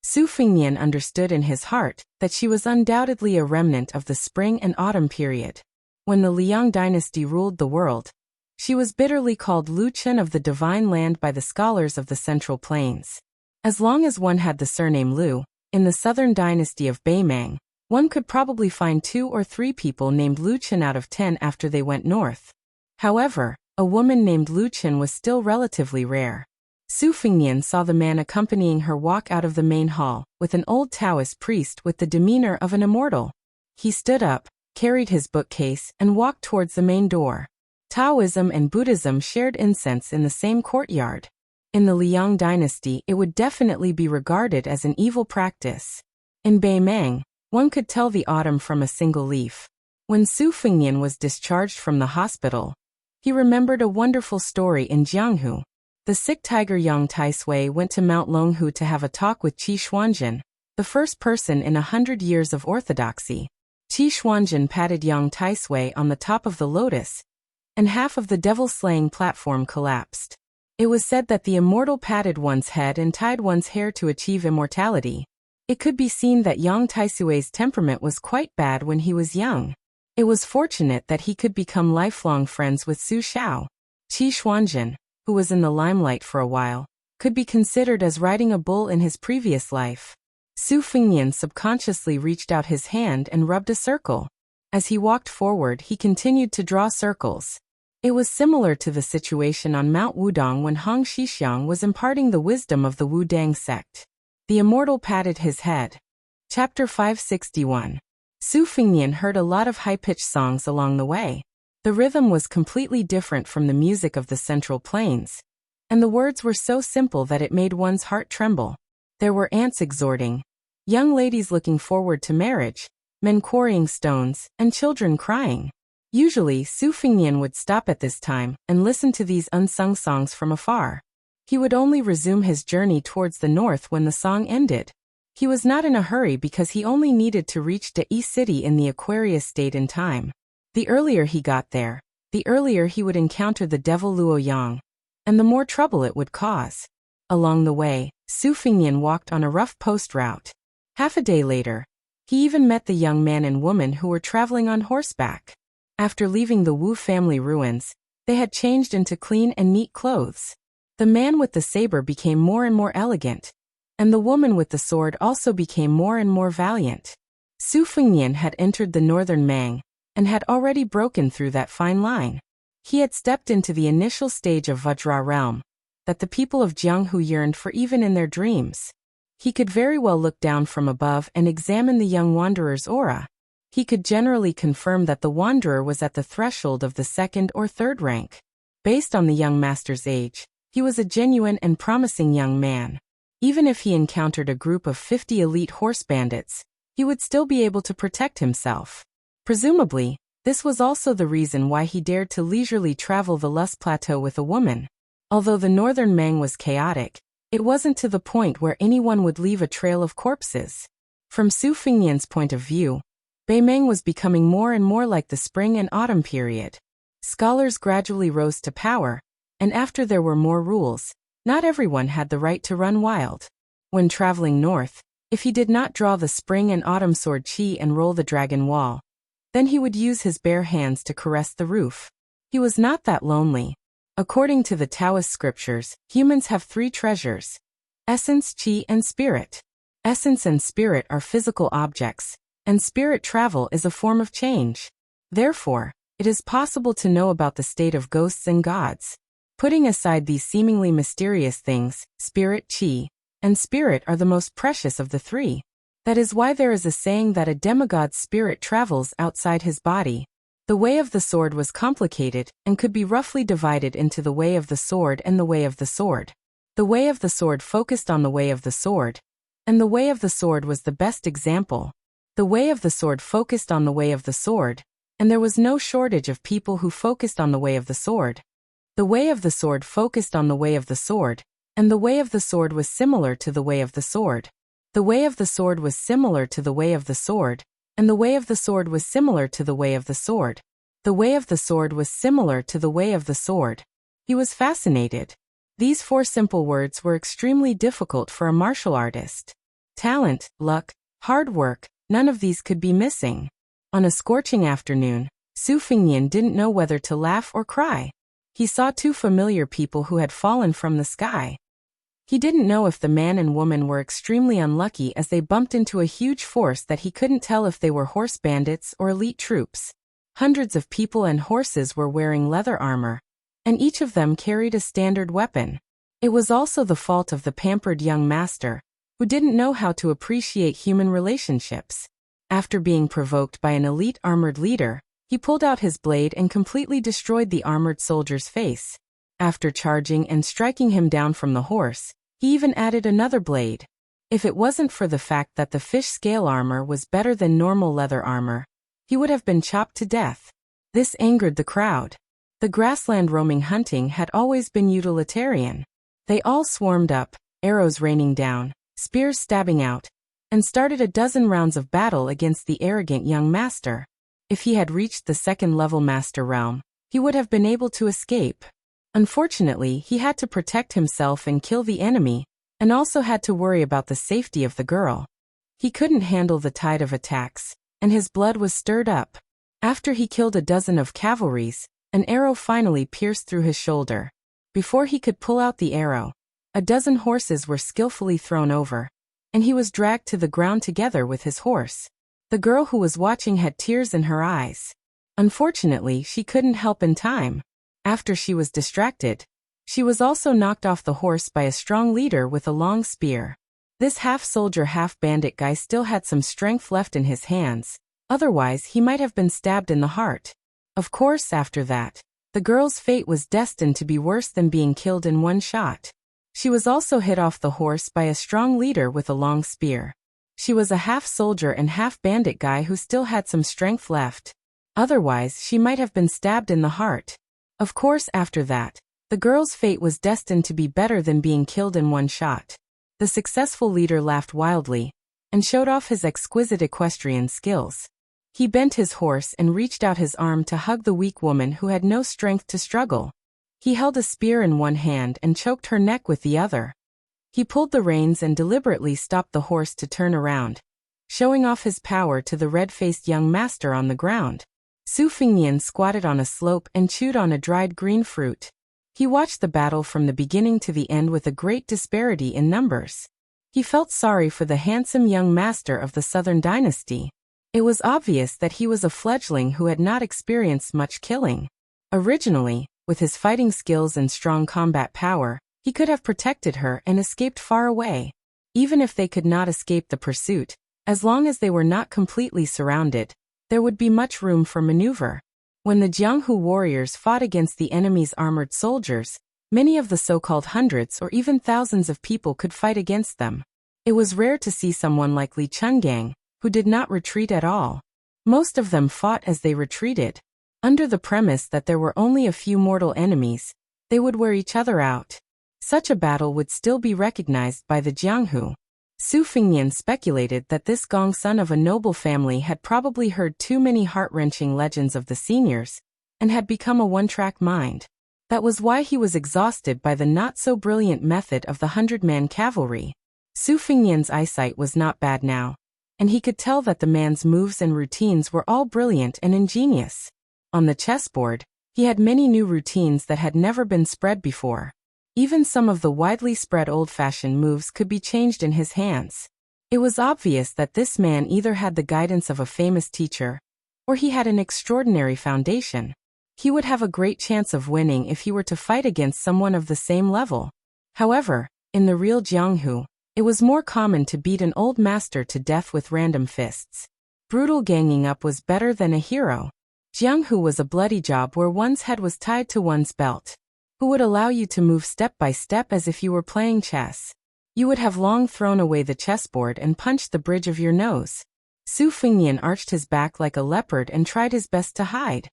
Su Fengnian understood in his heart that she was undoubtedly a remnant of the spring and autumn period, when the Liang dynasty ruled the world. She was bitterly called Lu Qin of the Divine Land by the scholars of the Central Plains. As long as one had the surname Lu, in the southern dynasty of Beimang, one could probably find 2 or 3 people named Lu Qin out of 10 after they went north. However, a woman named Lu Qin was still relatively rare. Su Fengnian saw the man accompanying her walk out of the main hall, with an old Taoist priest with the demeanor of an immortal. He stood up, carried his bookcase, and walked towards the main door. Taoism and Buddhism shared incense in the same courtyard. In the Liang dynasty, it would definitely be regarded as an evil practice. In Beimang, one could tell the autumn from a single leaf. When Su Fengnian was discharged from the hospital, he remembered a wonderful story in Jianghu. The sick tiger Yang Taisui went to Mount Longhu to have a talk with Qi Xuanjin, the first person in 100 years of orthodoxy. Qi Xuanjin patted Yang Taisui on the top of the lotus, and half of the devil-slaying platform collapsed. It was said that the immortal patted one's head and tied one's hair to achieve immortality. It could be seen that Yang Taisui's temperament was quite bad when he was young. It was fortunate that he could become lifelong friends with Su Xiao. Qi Xuanjin, who was in the limelight for a while, could be considered as riding a bull in his previous life. Su Fengnian subconsciously reached out his hand and rubbed a circle. As he walked forward, he continued to draw circles. It was similar to the situation on Mount Wudong when Hong Xixiang was imparting the wisdom of the Wudang sect. The immortal patted his head. Chapter 561. Su Fengnian heard a lot of high-pitched songs along the way. The rhythm was completely different from the music of the Central Plains, and the words were so simple that it made one's heart tremble. There were ants exhorting, young ladies looking forward to marriage, men quarrying stones, and children crying. Usually, Su Fengnian would stop at this time and listen to these unsung songs from afar. He would only resume his journey towards the north when the song ended. He was not in a hurry because he only needed to reach Dai City in the Aquarius state in time. The earlier he got there, the earlier he would encounter the devil Luoyang, and the more trouble it would cause. Along the way, Su Fengnian walked on a rough post route. Half a day later, he even met the young man and woman who were traveling on horseback. After leaving the Wu family ruins, they had changed into clean and neat clothes. The man with the saber became more and more elegant, and the woman with the sword also became more and more valiant. Su Fengnian had entered the northern Mang, and had already broken through that fine line. He had stepped into the initial stage of Vajra realm, that the people of Jianghu yearned for even in their dreams. He could very well look down from above and examine the young wanderer's aura. He could generally confirm that the wanderer was at the threshold of the 2nd or 3rd rank. Based on the young master's age, he was a genuine and promising young man. Even if he encountered a group of 50 elite horse bandits, he would still be able to protect himself. Presumably, this was also the reason why he dared to leisurely travel the Lust Plateau with a woman. Although the northern Mang was chaotic, it wasn't to the point where anyone would leave a trail of corpses. From Su Fengnian's point of view, Beimang was becoming more and more like the spring and autumn period. Scholars gradually rose to power, and after there were more rules, not everyone had the right to run wild. When traveling north, if he did not draw the spring and autumn sword Qi and roll the dragon wall, then he would use his bare hands to caress the roof. He was not that lonely. According to the Taoist scriptures, humans have 3 treasures: essence, Qi, and spirit. Essence and spirit are physical objects, and spirit travel is a form of change. Therefore, it is possible to know about the state of ghosts and gods. Putting aside these seemingly mysterious things, spirit, Qi, and spirit are the most precious of the 3. That is why there is a saying that a demigod's spirit travels outside his body. The way of the sword was complicated and could be roughly divided into the way of the sword and the way of the sword. The way of the sword focused on the way of the sword, and the way of the sword was the best example. The way of the sword focused on the way of the sword, and there was no shortage of people who focused on the way of the sword. The way of the sword focused on the way of the sword, and the way of the sword was similar to the way of the sword. The way of the sword was similar to the way of the sword, and the way of the sword was similar to the way of the sword. The way of the sword was similar to the way of the sword. He was fascinated. These 4 simple words were extremely difficult for a martial artist. Talent, luck, hard work, none of these could be missing. On a scorching afternoon, Su Fingnian didn't know whether to laugh or cry. He saw 2 familiar people who had fallen from the sky. He didn't know if the man and woman were extremely unlucky as they bumped into a huge force that he couldn't tell if they were horse bandits or elite troops. Hundreds of people and horses were wearing leather armor, and each of them carried a standard weapon. It was also the fault of the pampered young master, who didn't know how to appreciate human relationships. After being provoked by an elite armored leader, he pulled out his blade and completely destroyed the armored soldier's face. After charging and striking him down from the horse, he even added another blade. If it wasn't for the fact that the fish scale armor was better than normal leather armor, he would have been chopped to death. This angered the crowd. The grassland roaming hunting had always been utilitarian. They all swarmed up, arrows raining down, spears stabbing out, and started a dozen rounds of battle against the arrogant young master. If he had reached the 2nd-level master realm, he would have been able to escape. Unfortunately, he had to protect himself and kill the enemy, and also had to worry about the safety of the girl. He couldn't handle the tide of attacks, and his blood was stirred up. After he killed a dozen of cavalries, an arrow finally pierced through his shoulder. Before he could pull out the arrow, a dozen horses were skillfully thrown over, and he was dragged to the ground together with his horse. The girl who was watching had tears in her eyes. Unfortunately, she couldn't help in time. After she was distracted, she was also knocked off the horse by a strong leader with a long spear. This half-soldier, half-bandit guy still had some strength left in his hands, otherwise he might have been stabbed in the heart. Of course, after that, the girl's fate was destined to be worse than being killed in one shot. She was also hit off the horse by a strong leader with a long spear. She was a half-soldier and half-bandit guy who still had some strength left. Otherwise, she might have been stabbed in the heart. Of course, after that, the girl's fate was destined to be better than being killed in one shot. The successful leader laughed wildly and showed off his exquisite equestrian skills. He bent his horse and reached out his arm to hug the weak woman who had no strength to struggle. He held a spear in one hand and choked her neck with the other. He pulled the reins and deliberately stopped the horse to turn around, showing off his power to the red-faced young master on the ground. Su Fingnian squatted on a slope and chewed on a dried green fruit. He watched the battle from the beginning to the end with a great disparity in numbers. He felt sorry for the handsome young master of the Southern Dynasty. It was obvious that he was a fledgling who had not experienced much killing. Originally, with his fighting skills and strong combat power, he could have protected her and escaped far away. Even if they could not escape the pursuit, as long as they were not completely surrounded, there would be much room for maneuver. When the Jianghu warriors fought against the enemy's armored soldiers, many of the so-called hundreds or even thousands of people could fight against them. It was rare to see someone like Li Chungang, who did not retreat at all. Most of them fought as they retreated. Under the premise that there were only a few mortal enemies, they would wear each other out. Such a battle would still be recognized by the Jianghu. Su Fingnian speculated that this Gong son of a noble family had probably heard too many heart-wrenching legends of the seniors, and had become a one-track mind. That was why he was exhausted by the not-so-brilliant method of the 100-man cavalry. Su Fingnian's eyesight was not bad now, and he could tell that the man's moves and routines were all brilliant and ingenious. On the chessboard, he had many new routines that had never been spread before. Even some of the widely spread old-fashioned moves could be changed in his hands. It was obvious that this man either had the guidance of a famous teacher, or he had an extraordinary foundation. He would have a great chance of winning if he were to fight against someone of the same level. However, in the real Jianghu, it was more common to beat an old master to death with random fists. Brutal ganging up was better than a hero. Jianghu was a bloody job where one's head was tied to one's belt. Who would allow you to move step by step as if you were playing chess? You would have long thrown away the chessboard and punched the bridge of your nose. Su Fengnian arched his back like a leopard and tried his best to hide.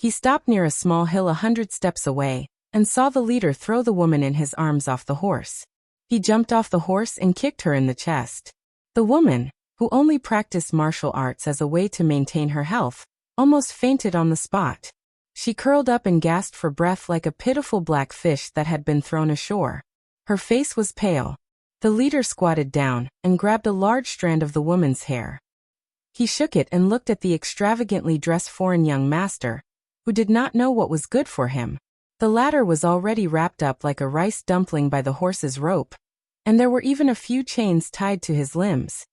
He stopped near a small hill 100 steps away, and saw the leader throw the woman in his arms off the horse. He jumped off the horse and kicked her in the chest. The woman, who only practiced martial arts as a way to maintain her health, almost fainted on the spot. She curled up and gasped for breath like a pitiful black fish that had been thrown ashore. Her face was pale. The leader squatted down and grabbed a large strand of the woman's hair. He shook it and looked at the extravagantly dressed foreign young master, who did not know what was good for him. The latter was already wrapped up like a rice dumpling by the horse's rope, and there were even a few chains tied to his limbs.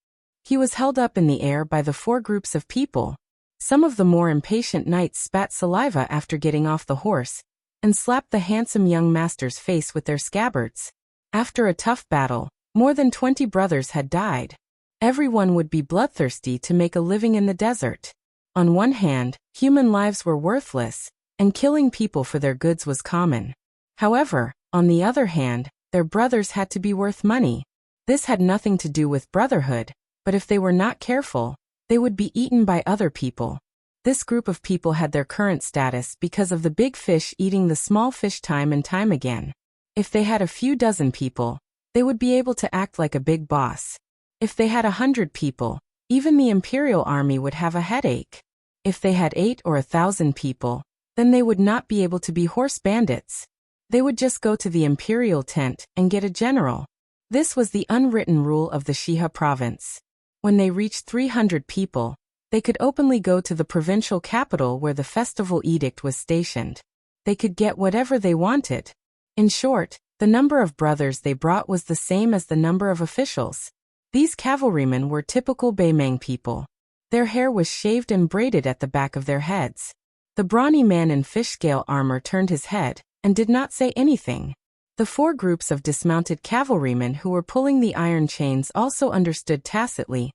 He was held up in the air by the 4 groups of people. Some of the more impatient knights spat saliva after getting off the horse, and slapped the handsome young master's face with their scabbards. After a tough battle, more than 20 brothers had died. Everyone would be bloodthirsty to make a living in the desert. On one hand, human lives were worthless, and killing people for their goods was common. However, on the other hand, their brothers had to be worth money. This had nothing to do with brotherhood, but if they were not careful, they would be eaten by other people. This group of people had their current status because of the big fish eating the small fish time and time again. If they had a few dozen people, they would be able to act like a big boss. If they had 100 people, even the imperial army would have a headache. If they had 8 or 1,000 people, then they would not be able to be horse bandits. They would just go to the imperial tent and get a general. This was the unwritten rule of the Shiha province. When they reached 300 people, they could openly go to the provincial capital where the festival edict was stationed. They could get whatever they wanted. In short, the number of brothers they brought was the same as the number of officials. These cavalrymen were typical Beimeng people. Their hair was shaved and braided at the back of their heads. The brawny man in fish-scale armor turned his head and did not say anything. The 4 groups of dismounted cavalrymen who were pulling the iron chains also understood tacitly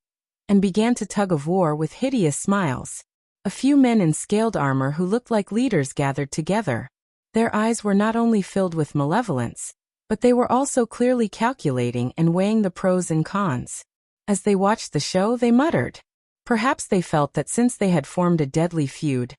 and began to tug of war with hideous smiles. A few men in scaled armor who looked like leaders gathered together. Their eyes were not only filled with malevolence, but they were also clearly calculating and weighing the pros and cons. As they watched the show, they muttered. Perhaps they felt that since they had formed a deadly feud,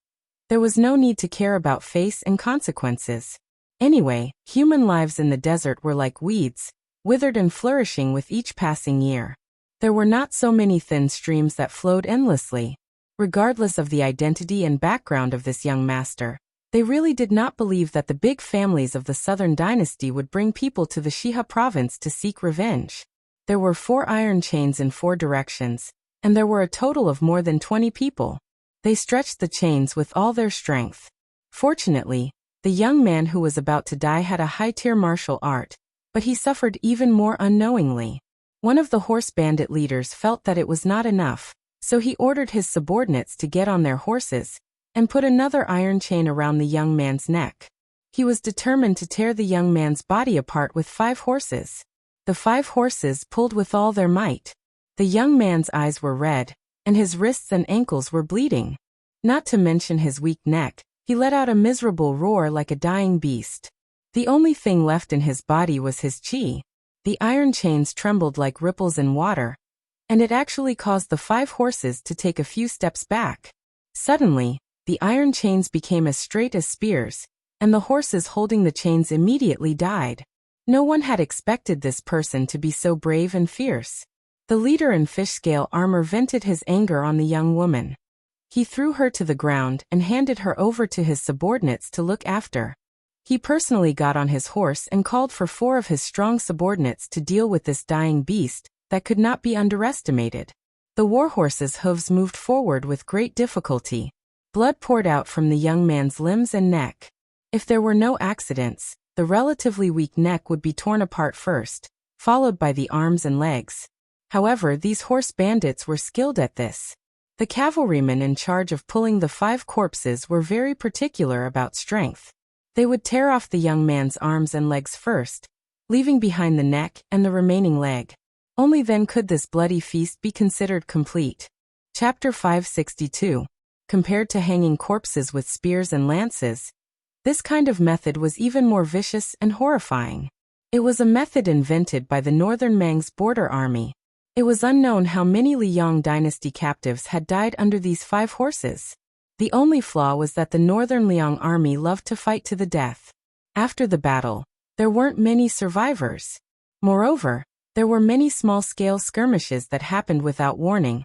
there was no need to care about face and consequences. Anyway, human lives in the desert were like weeds, withered and flourishing with each passing year. There were not so many thin streams that flowed endlessly. Regardless of the identity and background of this young master, they really did not believe that the big families of the southern dynasty would bring people to the Shiha province to seek revenge. There were 4 iron chains in 4 directions, and there were a total of more than 20 people. They stretched the chains with all their strength. Fortunately, the young man who was about to die had a high-tier martial art, but he suffered even more unknowingly. One of the horse bandit leaders felt that it was not enough, so he ordered his subordinates to get on their horses and put another iron chain around the young man's neck. He was determined to tear the young man's body apart with 5 horses. The 5 horses pulled with all their might. The young man's eyes were red, and his wrists and ankles were bleeding. Not to mention his weak neck, he let out a miserable roar like a dying beast. The only thing left in his body was his chi. The iron chains trembled like ripples in water, and it actually caused the 5 horses to take a few steps back. Suddenly, the iron chains became as straight as spears, and the horses holding the chains immediately died. No one had expected this person to be so brave and fierce. The leader in fish-scale armor vented his anger on the young woman. He threw her to the ground and handed her over to his subordinates to look after. He personally got on his horse and called for 4 of his strong subordinates to deal with this dying beast that could not be underestimated. The warhorse's hooves moved forward with great difficulty. Blood poured out from the young man's limbs and neck. If there were no accidents, the relatively weak neck would be torn apart first, followed by the arms and legs. However, these horse bandits were skilled at this. The cavalrymen in charge of pulling the 5 corpses were very particular about strength. They would tear off the young man's arms and legs first, leaving behind the neck and the remaining leg. Only then could this bloody feast be considered complete. Chapter 562. compared to hanging corpses with spears and lances. This kind of method was even more vicious and horrifying. It was a method invented by the Northern Mang's border army. It was unknown how many Liang dynasty captives had died under these 5 horses. The only flaw was that the Northern Liang army loved to fight to the death. After the battle, there weren't many survivors. Moreover, there were many small-scale skirmishes that happened without warning,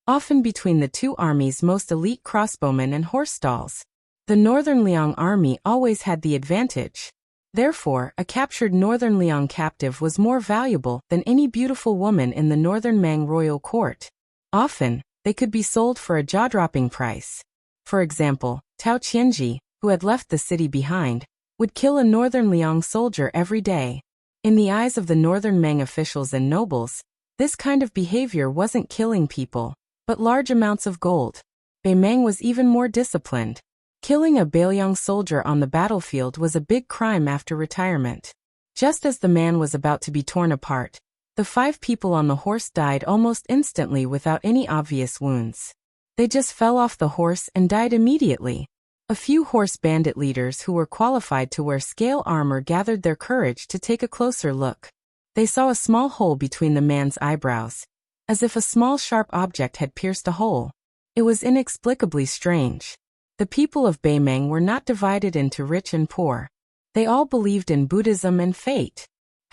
often between the 2 armies' most elite crossbowmen and horse stalls. The Northern Liang army always had the advantage. Therefore, a captured Northern Liang captive was more valuable than any beautiful woman in the Northern Mang royal court. Often, they could be sold for a jaw-dropping price. For example, Tao Qianji, who had left the city behind, would kill a Northern Liang soldier every day. In the eyes of the Northern Mang officials and nobles, this kind of behavior wasn't killing people, but large amounts of gold. Bei Mang was even more disciplined. Killing a Beiliang soldier on the battlefield was a big crime after retirement. Just as the man was about to be torn apart, the 5 people on the horse died almost instantly without any obvious wounds. They just fell off the horse and died immediately. A few horse bandit leaders who were qualified to wear scale armor gathered their courage to take a closer look. They saw a small hole between the man's eyebrows, as if a small sharp object had pierced a hole. It was inexplicably strange. The people of Bei Mang were not divided into rich and poor. They all believed in Buddhism and fate.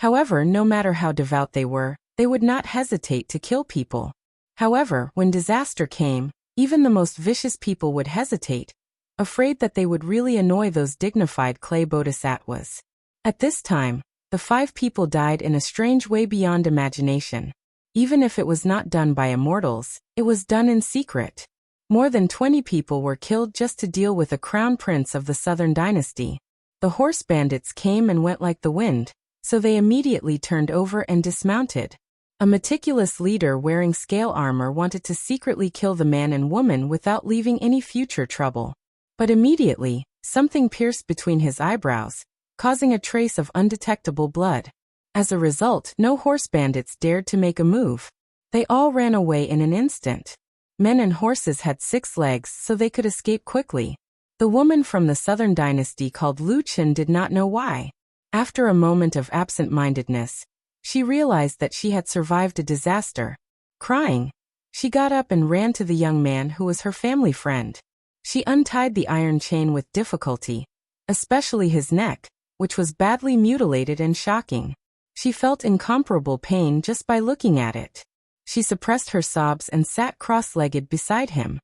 However, no matter how devout they were, they would not hesitate to kill people. However, when disaster came, even the most vicious people would hesitate, afraid that they would really annoy those dignified clay bodhisattvas. At this time, the 5 people died in a strange way beyond imagination. Even if it was not done by immortals, it was done in secret. More than 20 people were killed just to deal with a crown prince of the Southern dynasty. The horse bandits came and went like the wind, so they immediately turned over and dismounted. A meticulous leader wearing scale armor wanted to secretly kill the man and woman without leaving any future trouble. But immediately, something pierced between his eyebrows, causing a trace of undetectable blood. As a result, no horse bandits dared to make a move. They all ran away in an instant. Men and horses had 6 legs so they could escape quickly. The woman from the Southern dynasty called Lu Chen did not know why. After a moment of absent-mindedness, she realized that she had survived a disaster. Crying, she got up and ran to the young man who was her family friend. She untied the iron chain with difficulty, especially his neck, which was badly mutilated and shocking. She felt incomparable pain just by looking at it. She suppressed her sobs and sat cross-legged beside him.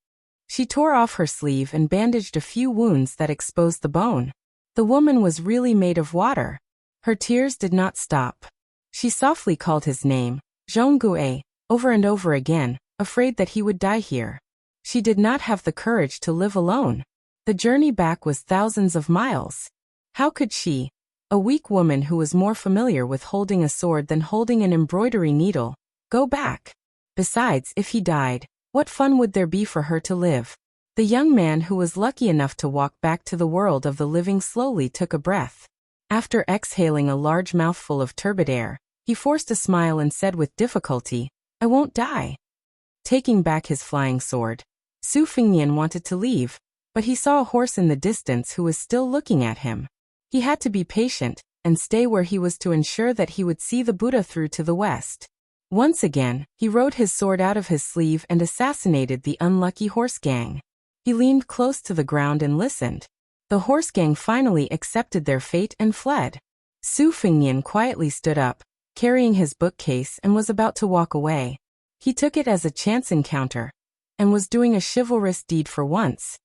She tore off her sleeve and bandaged a few wounds that exposed the bone. The woman was really made of water. Her tears did not stop. She softly called his name, Zhongguo, over and over again, afraid that he would die here. She did not have the courage to live alone. The journey back was thousands of miles. How could she, a weak woman who was more familiar with holding a sword than holding an embroidery needle, go back? Besides, if he died, what fun would there be for her to live? The young man who was lucky enough to walk back to the world of the living slowly took a breath. After exhaling a large mouthful of turbid air, he forced a smile and said with difficulty, "I won't die." Taking back his flying sword, Su Fingnian wanted to leave, but he saw a horse in the distance who was still looking at him. He had to be patient and stay where he was to ensure that he would see the Buddha through to the west. Once again, he rode his sword out of his sleeve and assassinated the unlucky horse gang. He leaned close to the ground and listened. The horse gang finally accepted their fate and fled. Su Fingnian quietly stood up, carrying his bookcase, and was about to walk away. He took it as a chance encounter, and was doing a chivalrous deed for once.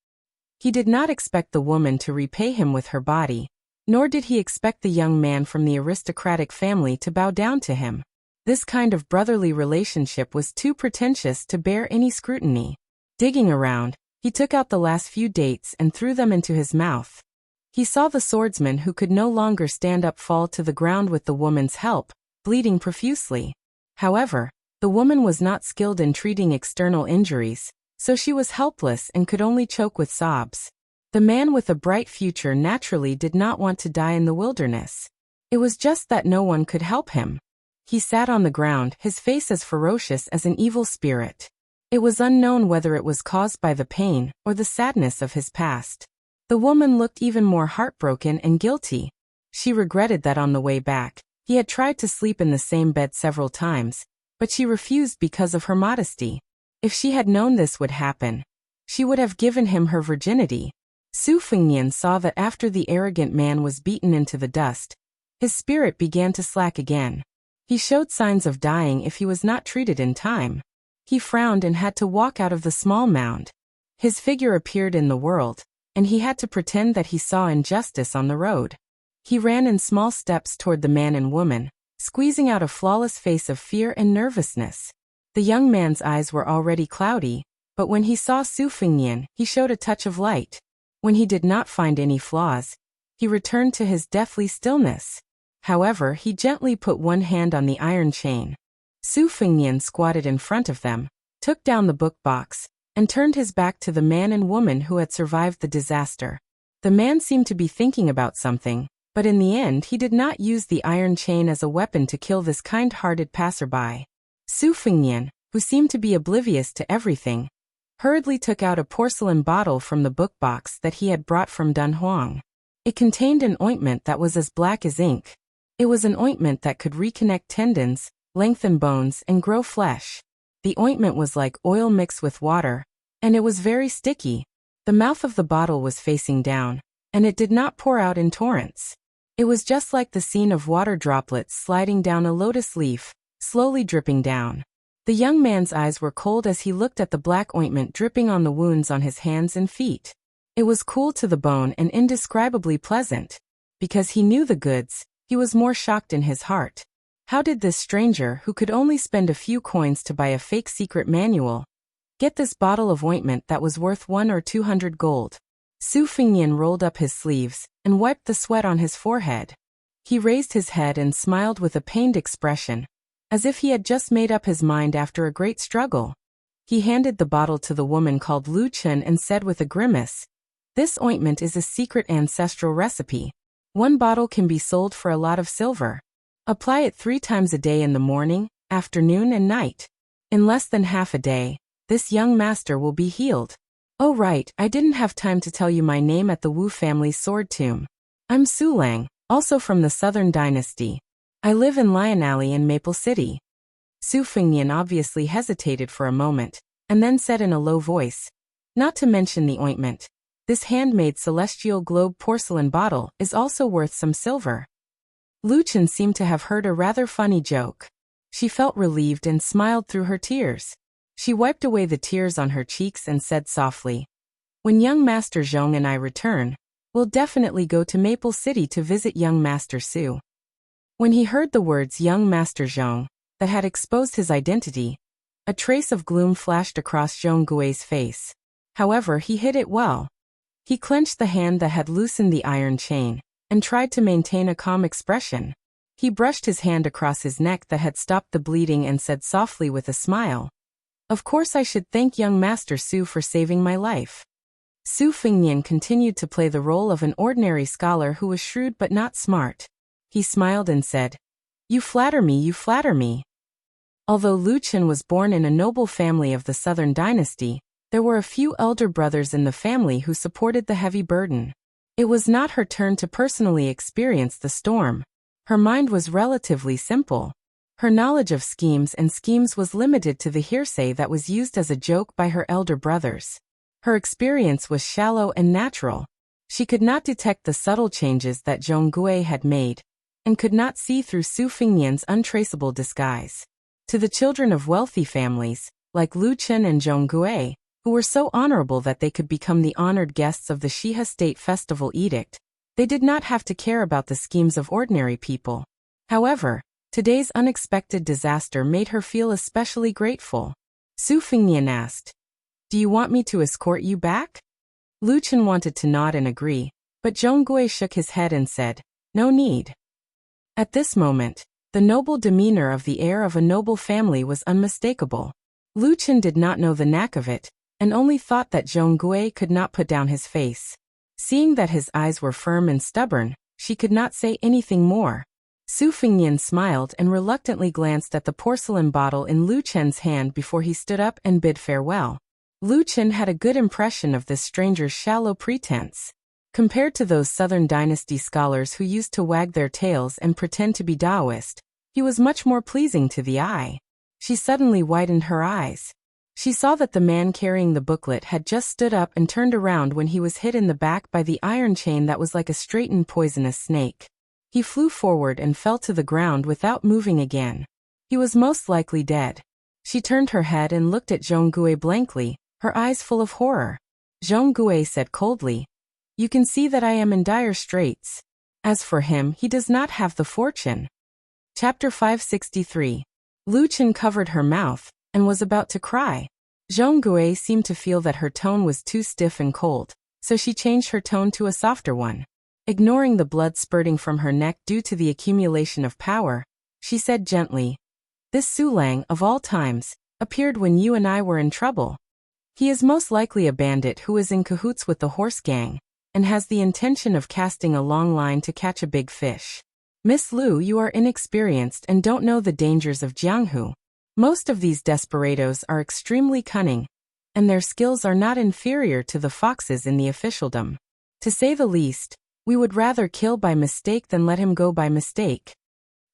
He did not expect the woman to repay him with her body, nor did he expect the young man from the aristocratic family to bow down to him. This kind of brotherly relationship was too pretentious to bear any scrutiny. Digging around, he took out the last few dates and threw them into his mouth. He saw the swordsman who could no longer stand up fall to the ground with the woman's help, bleeding profusely. However, the woman was not skilled in treating external injuries, so she was helpless and could only choke with sobs. The man with a bright future naturally did not want to die in the wilderness. It was just that no one could help him. He sat on the ground, his face as ferocious as an evil spirit. It was unknown whether it was caused by the pain or the sadness of his past. The woman looked even more heartbroken and guilty. She regretted that on the way back, he had tried to sleep in the same bed several times, but she refused because of her modesty. If she had known this would happen, she would have given him her virginity. Su Fengnian saw that after the arrogant man was beaten into the dust, his spirit began to slack again. He showed signs of dying if he was not treated in time. He frowned and had to walk out of the small mound. His figure appeared in the world, and he had to pretend that he saw injustice on the road. He ran in small steps toward the man and woman, squeezing out a flawless face of fear and nervousness. The young man's eyes were already cloudy, but when he saw Su Fengnian, he showed a touch of light. When he did not find any flaws, he returned to his deathly stillness. However, he gently put one hand on the iron chain. Su Fengnian squatted in front of them, took down the book box, and turned his back to the man and woman who had survived the disaster. The man seemed to be thinking about something, but in the end he did not use the iron chain as a weapon to kill this kind-hearted passerby. Su Fengnian, who seemed to be oblivious to everything, hurriedly took out a porcelain bottle from the book box that he had brought from Dunhuang. It contained an ointment that was as black as ink. It was an ointment that could reconnect tendons, lengthen bones, and grow flesh. The ointment was like oil mixed with water, and it was very sticky. The mouth of the bottle was facing down, and it did not pour out in torrents. It was just like the scene of water droplets sliding down a lotus leaf, slowly dripping down. The young man's eyes were cold as he looked at the black ointment dripping on the wounds on his hands and feet. It was cool to the bone and indescribably pleasant. Because he knew the goods, he was more shocked in his heart. How did this stranger, who could only spend a few coins to buy a fake secret manual, get this bottle of ointment that was worth 100 or 200 gold? Su Fengnian rolled up his sleeves and wiped the sweat on his forehead. He raised his head and smiled with a pained expression, as if he had just made up his mind after a great struggle. He handed the bottle to the woman called Lu Chen and said with a grimace, "This ointment is a secret ancestral recipe. One bottle can be sold for a lot of silver. Apply it 3 times a day in the morning, afternoon, and night. In less than half a day, this young master will be healed." "Oh right, I didn't have time to tell you my name at the Wu family's sword tomb. I'm Su Lang, also from the Southern Dynasty. I live in Lion Alley in Maple City." Su Fengnian obviously hesitated for a moment, and then said in a low voice, "Not to mention the ointment, this handmade celestial globe porcelain bottle is also worth some silver." Lu Chen seemed to have heard a rather funny joke. She felt relieved and smiled through her tears. She wiped away the tears on her cheeks and said softly, "When young Master Zhong and I return, we'll definitely go to Maple City to visit young Master Su." When he heard the words young Master Zhong, that had exposed his identity, a trace of gloom flashed across Zhong Gui's face. However, he hid it well. He clenched the hand that had loosened the iron chain, and tried to maintain a calm expression. He brushed his hand across his neck that had stopped the bleeding and said softly with a smile, "Of course I should thank young Master Su for saving my life." Su Fengnian continued to play the role of an ordinary scholar who was shrewd but not smart. He smiled and said, "You flatter me, you flatter me." Although Lu Chen was born in a noble family of the Southern Dynasty, there were a few elder brothers in the family who supported the heavy burden. It was not her turn to personally experience the storm. Her mind was relatively simple. Her knowledge of schemes was limited to the hearsay that was used as a joke by her elder brothers. Her experience was shallow and natural. She could not detect the subtle changes that Zhong Gui had made, and could not see through Su Fengnian's untraceable disguise. To the children of wealthy families, like Lu Chen and Zhong Gui, who were so honorable that they could become the honored guests of the Shiha State Festival Edict, they did not have to care about the schemes of ordinary people. However, today's unexpected disaster made her feel especially grateful. Su Fengnian asked, "Do you want me to escort you back?" Lu Chen wanted to nod and agree, but Zhong Gui shook his head and said, "No need." At this moment, the noble demeanor of the heir of a noble family was unmistakable. Lu Chen did not know the knack of it, and only thought that Zhong Gui could not put down his face. Seeing that his eyes were firm and stubborn, she could not say anything more. Su Fingyan smiled and reluctantly glanced at the porcelain bottle in Lu Chen's hand before he stood up and bid farewell. Lu Chen had a good impression of this stranger's shallow pretense. Compared to those Southern Dynasty scholars who used to wag their tails and pretend to be Taoist, he was much more pleasing to the eye. She suddenly widened her eyes. She saw that the man carrying the booklet had just stood up and turned around when he was hit in the back by the iron chain that was like a straightened poisonous snake. He flew forward and fell to the ground without moving again. He was most likely dead. She turned her head and looked at Zhong Gui blankly, her eyes full of horror. Zhong Gui said coldly, "You can see that I am in dire straits. As for him, he does not have the fortune." Chapter 563. Lu Chen covered her mouth and was about to cry. Zhong Gui seemed to feel that her tone was too stiff and cold, so she changed her tone to a softer one. Ignoring the blood spurting from her neck due to the accumulation of power, she said gently, "This Su Lang, of all times, appeared when you and I were in trouble. He is most likely a bandit who is in cahoots with the horse gang, and has the intention of casting a long line to catch a big fish. Miss Lu, you are inexperienced and don't know the dangers of Jianghu. Most of these desperados are extremely cunning, and their skills are not inferior to the foxes in the officialdom. To say the least, we would rather kill by mistake than let him go by mistake."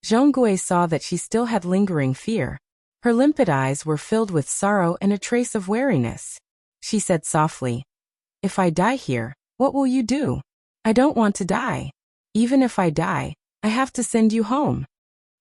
Zhong Gui saw that she still had lingering fear. Her limpid eyes were filled with sorrow and a trace of wariness. She said softly, "If I die here, what will you do? I don't want to die. Even if I die, I have to send you home."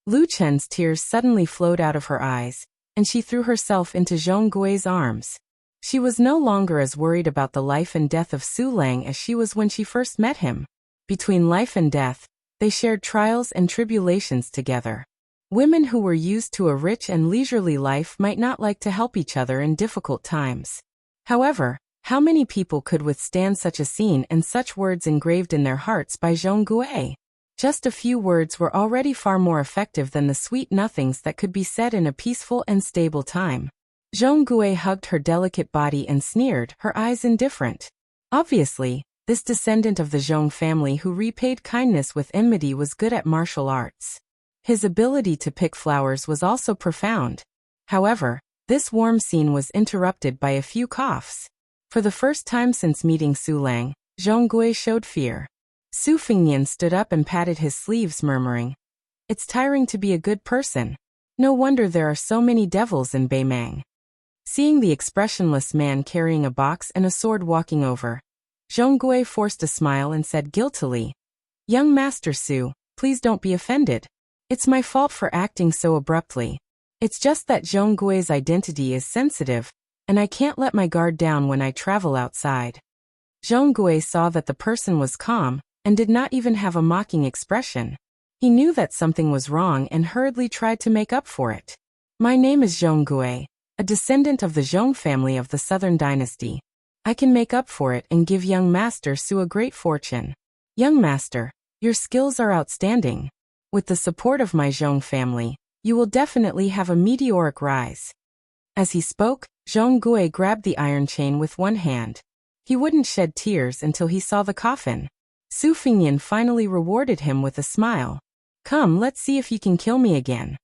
Lu Chen's tears suddenly flowed out of her eyes, and she threw herself into Zhong Gui's arms. She was no longer as worried about the life and death of Su Lang as she was when she first met him. Between life and death, they shared trials and tribulations together. Women who were used to a rich and leisurely life might not like to help each other in difficult times. However, how many people could withstand such a scene and such words engraved in their hearts by Zhong Gui? Just a few words were already far more effective than the sweet nothings that could be said in a peaceful and stable time. Zhong Gui hugged her delicate body and sneered, her eyes indifferent. Obviously, this descendant of the Zhong family who repaid kindness with enmity was good at martial arts. His ability to pick flowers was also profound. However, this warm scene was interrupted by a few coughs. For the first time since meeting Su Lang, Zhong Gui showed fear. Su Fingyan stood up and patted his sleeves, murmuring, "It's tiring to be a good person. No wonder there are so many devils in Beimang." Seeing the expressionless man carrying a box and a sword walking over, Zhong Gui forced a smile and said guiltily, "Young Master Su, please don't be offended. It's my fault for acting so abruptly. It's just that Zhong Gui's identity is sensitive, and I can't let my guard down when I travel outside." Zhong Gui saw that the person was calm, and did not even have a mocking expression. He knew that something was wrong and hurriedly tried to make up for it. "My name is Zhong Gui, a descendant of the Zhong family of the Southern Dynasty. I can make up for it and give young Master Su a great fortune. Young Master, your skills are outstanding. With the support of my Zhong family, you will definitely have a meteoric rise." As he spoke, Zhong Gui grabbed the iron chain with one hand. He wouldn't shed tears until he saw the coffin. Su Fingyan finally rewarded him with a smile. "Come, let's see if you can kill me again."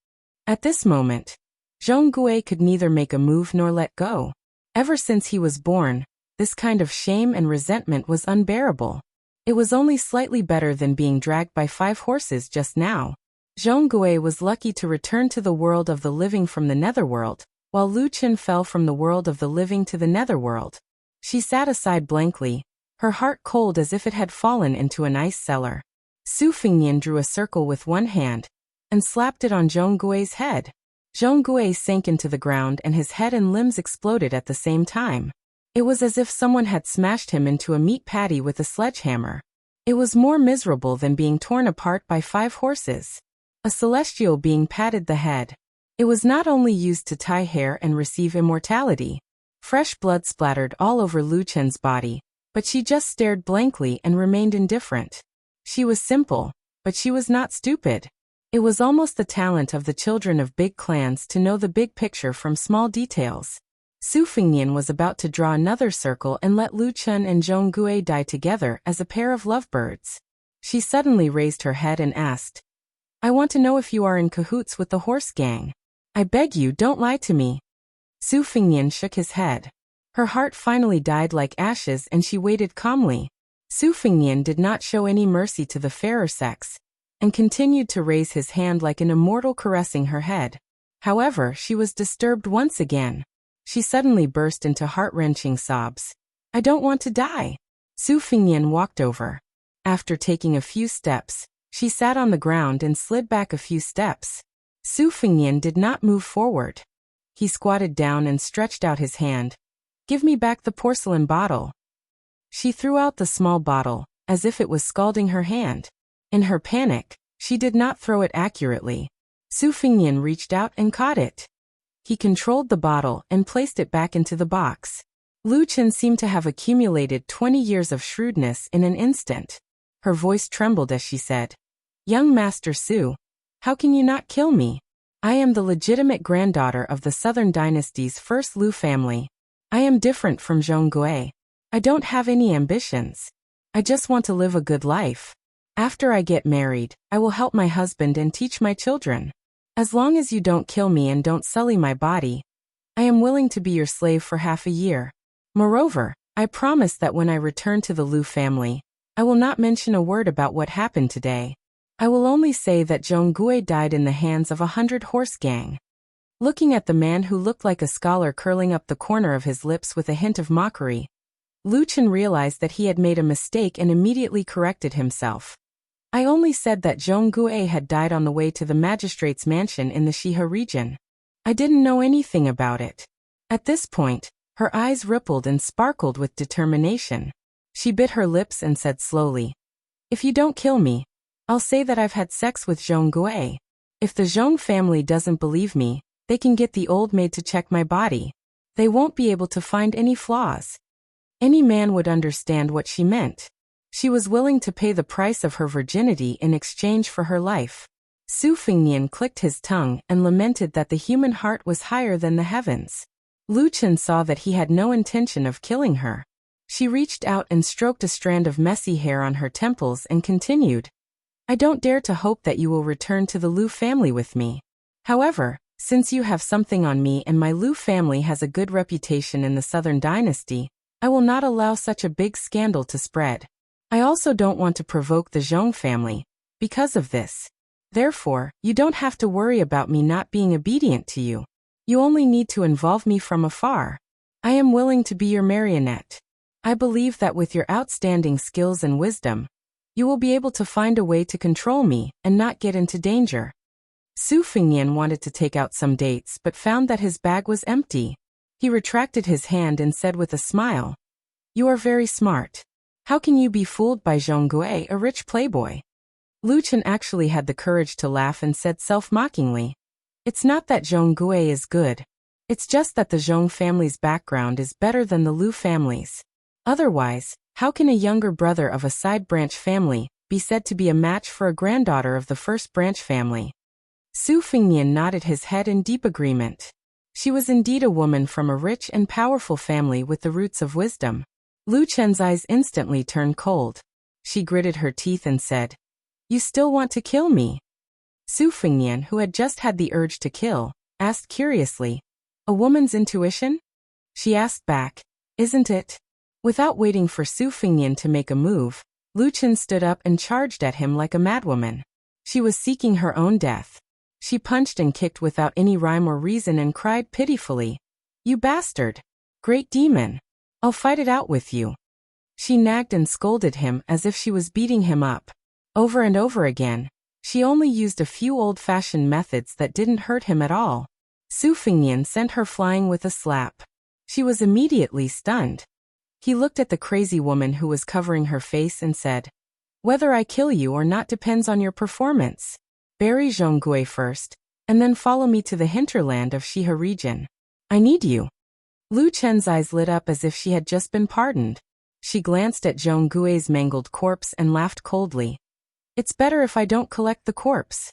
At this moment, Zhong Gui could neither make a move nor let go. Ever since he was born, this kind of shame and resentment was unbearable. It was only slightly better than being dragged by 5 horses just now. Zhong Gui was lucky to return to the world of the living from the netherworld, while Lu Chen fell from the world of the living to the netherworld. She sat aside blankly, her heart cold as if it had fallen into an ice cellar. Su Fingyan drew a circle with one hand and slapped it on Zhong Gui's head. Zhong Gui sank into the ground and his head and limbs exploded at the same time. It was as if someone had smashed him into a meat patty with a sledgehammer. It was more miserable than being torn apart by 5 horses. A celestial being patted the head. It was not only used to tie hair and receive immortality. Fresh blood splattered all over Lu Chen's body, but she just stared blankly and remained indifferent. She was simple, but she was not stupid. It was almost the talent of the children of big clans to know the big picture from small details. Su Fingyan was about to draw another circle and let Lu Chen and Zhong Gui die together as a pair of lovebirds. She suddenly raised her head and asked, I want to know if you are in cahoots with the horse gang. I beg you, don't lie to me. Su Fingnian shook his head. Her heart finally died like ashes and she waited calmly. Su Fingnian did not show any mercy to the fairer sex, and continued to raise his hand like an immortal caressing her head. However, she was disturbed once again. She suddenly burst into heart-wrenching sobs. I don't want to die. Su Fingnian walked over. After taking a few steps, she sat on the ground and slid back a few steps. Su Fingnian did not move forward. He squatted down and stretched out his hand. Give me back the porcelain bottle. She threw out the small bottle, as if it was scalding her hand. In her panic, she did not throw it accurately. Su Fingnian reached out and caught it. He controlled the bottle and placed it back into the box. Lu Chen seemed to have accumulated 20 years of shrewdness in an instant. Her voice trembled as she said, Young Master Su, how can you not kill me? I am the legitimate granddaughter of the Southern Dynasty's first Lu family. I am different from Zhonggui. I don't have any ambitions. I just want to live a good life. After I get married, I will help my husband and teach my children. As long as you don't kill me and don't sully my body, I am willing to be your slave for half a year. Moreover, I promise that when I return to the Lu family, I will not mention a word about what happened today. I will only say that Zhonggui died in the hands of 100 horse gang. Looking at the man who looked like a scholar curling up the corner of his lips with a hint of mockery, Lu Chen realized that he had made a mistake and immediately corrected himself. I only said that Zhonggui had died on the way to the magistrate's mansion in the Shihe region. I didn't know anything about it. At this point, her eyes rippled and sparkled with determination. She bit her lips and said slowly, If you don't kill me, I'll say that I've had sex with Zhonggui. If the Zhong family doesn't believe me, they can get the old maid to check my body. They won't be able to find any flaws. Any man would understand what she meant. She was willing to pay the price of her virginity in exchange for her life. Su Fingnian clicked his tongue and lamented that the human heart was higher than the heavens. Lu Chen saw that he had no intention of killing her. She reached out and stroked a strand of messy hair on her temples and continued, I don't dare to hope that you will return to the Lu family with me. However, since you have something on me and my Lu family has a good reputation in the Southern Dynasty, I will not allow such a big scandal to spread. I also don't want to provoke the Zhong family because of this. Therefore, you don't have to worry about me not being obedient to you. You only need to involve me from afar. I am willing to be your marionette. I believe that with your outstanding skills and wisdom, you will be able to find a way to control me and not get into danger. Su Fingnian wanted to take out some dates but found that his bag was empty. He retracted his hand and said with a smile, You are very smart. How can you be fooled by Zhonggui, a rich playboy? Lu Chen actually had the courage to laugh and said self-mockingly, It's not that Zhonggui is good. It's just that the Zhong family's background is better than the Lu family's. Otherwise, how can a younger brother of a side branch family be said to be a match for a granddaughter of the first branch family? Su Fingnian nodded his head in deep agreement. She was indeed a woman from a rich and powerful family with the roots of wisdom. Lu Chen's eyes instantly turned cold. She gritted her teeth and said, You still want to kill me? Su Fingnian, who had just had the urge to kill, asked curiously, A woman's intuition? She asked back, Isn't it? Without waiting for Su Fingnian to make a move, Lu Chen stood up and charged at him like a madwoman. She was seeking her own death. She punched and kicked without any rhyme or reason and cried pitifully, You bastard! Great demon! I'll fight it out with you. She nagged and scolded him as if she was beating him up. Over and over again, she only used a few old-fashioned methods that didn't hurt him at all. Su Fingnian sent her flying with a slap. She was immediately stunned. He looked at the crazy woman who was covering her face and said, Whether I kill you or not depends on your performance. Bury Zhonggui first, and then follow me to the hinterland of Shihe region. I need you. Lu Chen's eyes lit up as if she had just been pardoned. She glanced at Zhonggui's mangled corpse and laughed coldly. It's better if I don't collect the corpse.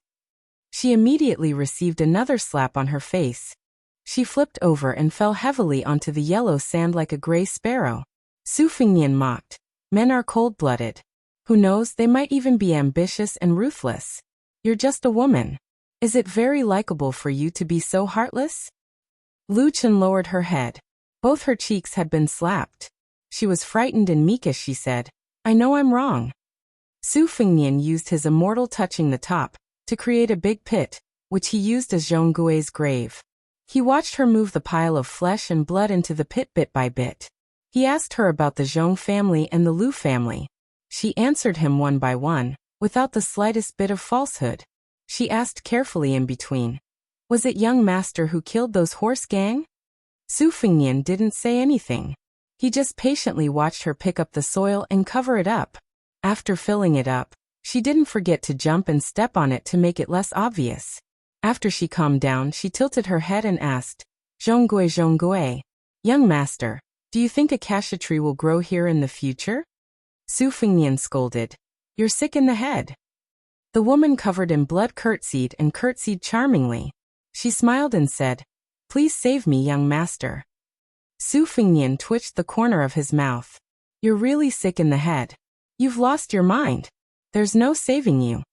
She immediately received another slap on her face. She flipped over and fell heavily onto the yellow sand like a gray sparrow. Su Fingnian mocked, Men are cold-blooded. Who knows, they might even be ambitious and ruthless. You're just a woman. Is it very likable for you to be so heartless? Lu Chen lowered her head. Both her cheeks had been slapped. She was frightened and meek as she said, I know I'm wrong. Su Fengnian used his immortal touching the top to create a big pit, which he used as Zhong Gui's grave. He watched her move the pile of flesh and blood into the pit bit by bit. He asked her about the Zhong family and the Lu family. She answered him one by one, without the slightest bit of falsehood. She asked carefully in between, was it young master who killed those horse gang? Su Fengnian didn't say anything. He just patiently watched her pick up the soil and cover it up. After filling it up, she didn't forget to jump and step on it to make it less obvious. After she calmed down, she tilted her head and asked, Zhong Gui, young master, do you think acacia tree will grow here in the future? Su Fengnian scolded, you're sick in the head. The woman covered in blood curtsied and curtsied charmingly. She smiled and said, please save me, young master. Su Fengnian twitched the corner of his mouth. You're really sick in the head. You've lost your mind. There's no saving you.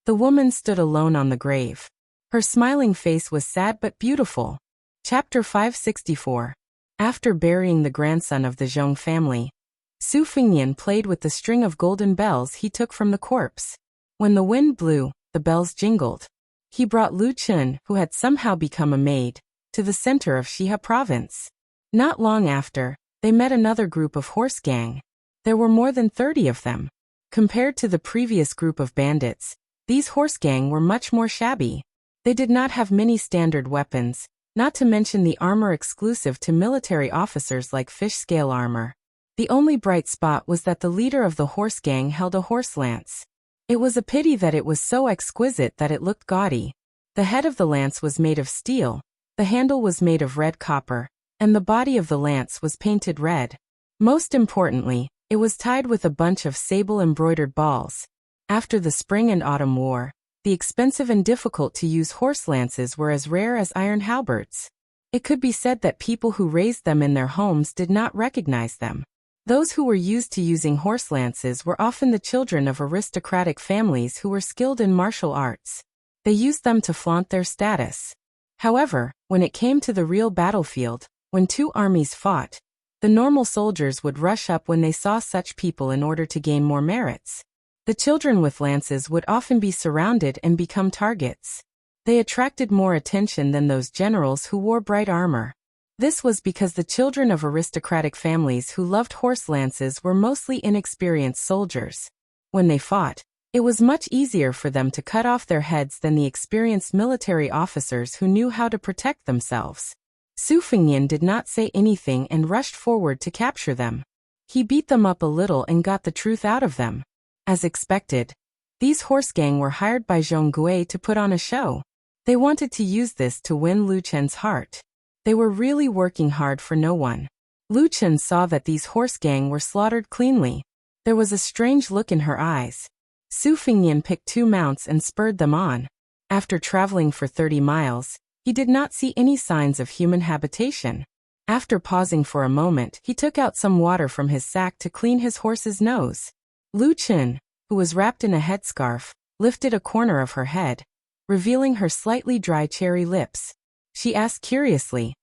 The woman stood alone on the grave. Her smiling face was sad but beautiful. Chapter 564. After burying the grandson of the Zhong family, Su Fengnian played with the string of golden bells he took from the corpse. When the wind blew, the bells jingled. He brought Lu Chen, who had somehow become a maid, to the center of Xia province. Not long after, they met another group of horse gang. There were more than 30 of them. Compared to the previous group of bandits, these horse gang were much more shabby. They did not have many standard weapons, not to mention the armor exclusive to military officers like fish scale armor. The only bright spot was that the leader of the horse gang held a horse lance. It was a pity that it was so exquisite that it looked gaudy. The head of the lance was made of steel, the handle was made of red copper, and the body of the lance was painted red. Most importantly, it was tied with a bunch of sable-embroidered balls. After the spring and autumn war, the expensive and difficult-to-use horse lances were as rare as iron halberds. It could be said that people who raised them in their homes did not recognize them. Those who were used to using horse lances were often the children of aristocratic families who were skilled in martial arts. They used them to flaunt their status. However, when it came to the real battlefield, when two armies fought, the normal soldiers would rush up when they saw such people in order to gain more merits. The children with lances would often be surrounded and become targets. They attracted more attention than those generals who wore bright armor. This was because the children of aristocratic families who loved horse lances were mostly inexperienced soldiers. When they fought, it was much easier for them to cut off their heads than the experienced military officers who knew how to protect themselves. Su Fengnian did not say anything and rushed forward to capture them. He beat them up a little and got the truth out of them. As expected, these horse gang were hired by Zhong Gui to put on a show. They wanted to use this to win Lu Chen's heart. They were really working hard for no one. Lu Chen saw that these horse gang were slaughtered cleanly. There was a strange look in her eyes. Su Fengnian picked 2 mounts and spurred them on. After traveling for 30 miles, he did not see any signs of human habitation. After pausing for a moment, he took out some water from his sack to clean his horse's nose. Lu Chen, who was wrapped in a headscarf, lifted a corner of her head, revealing her slightly dry cherry lips. She asked curiously,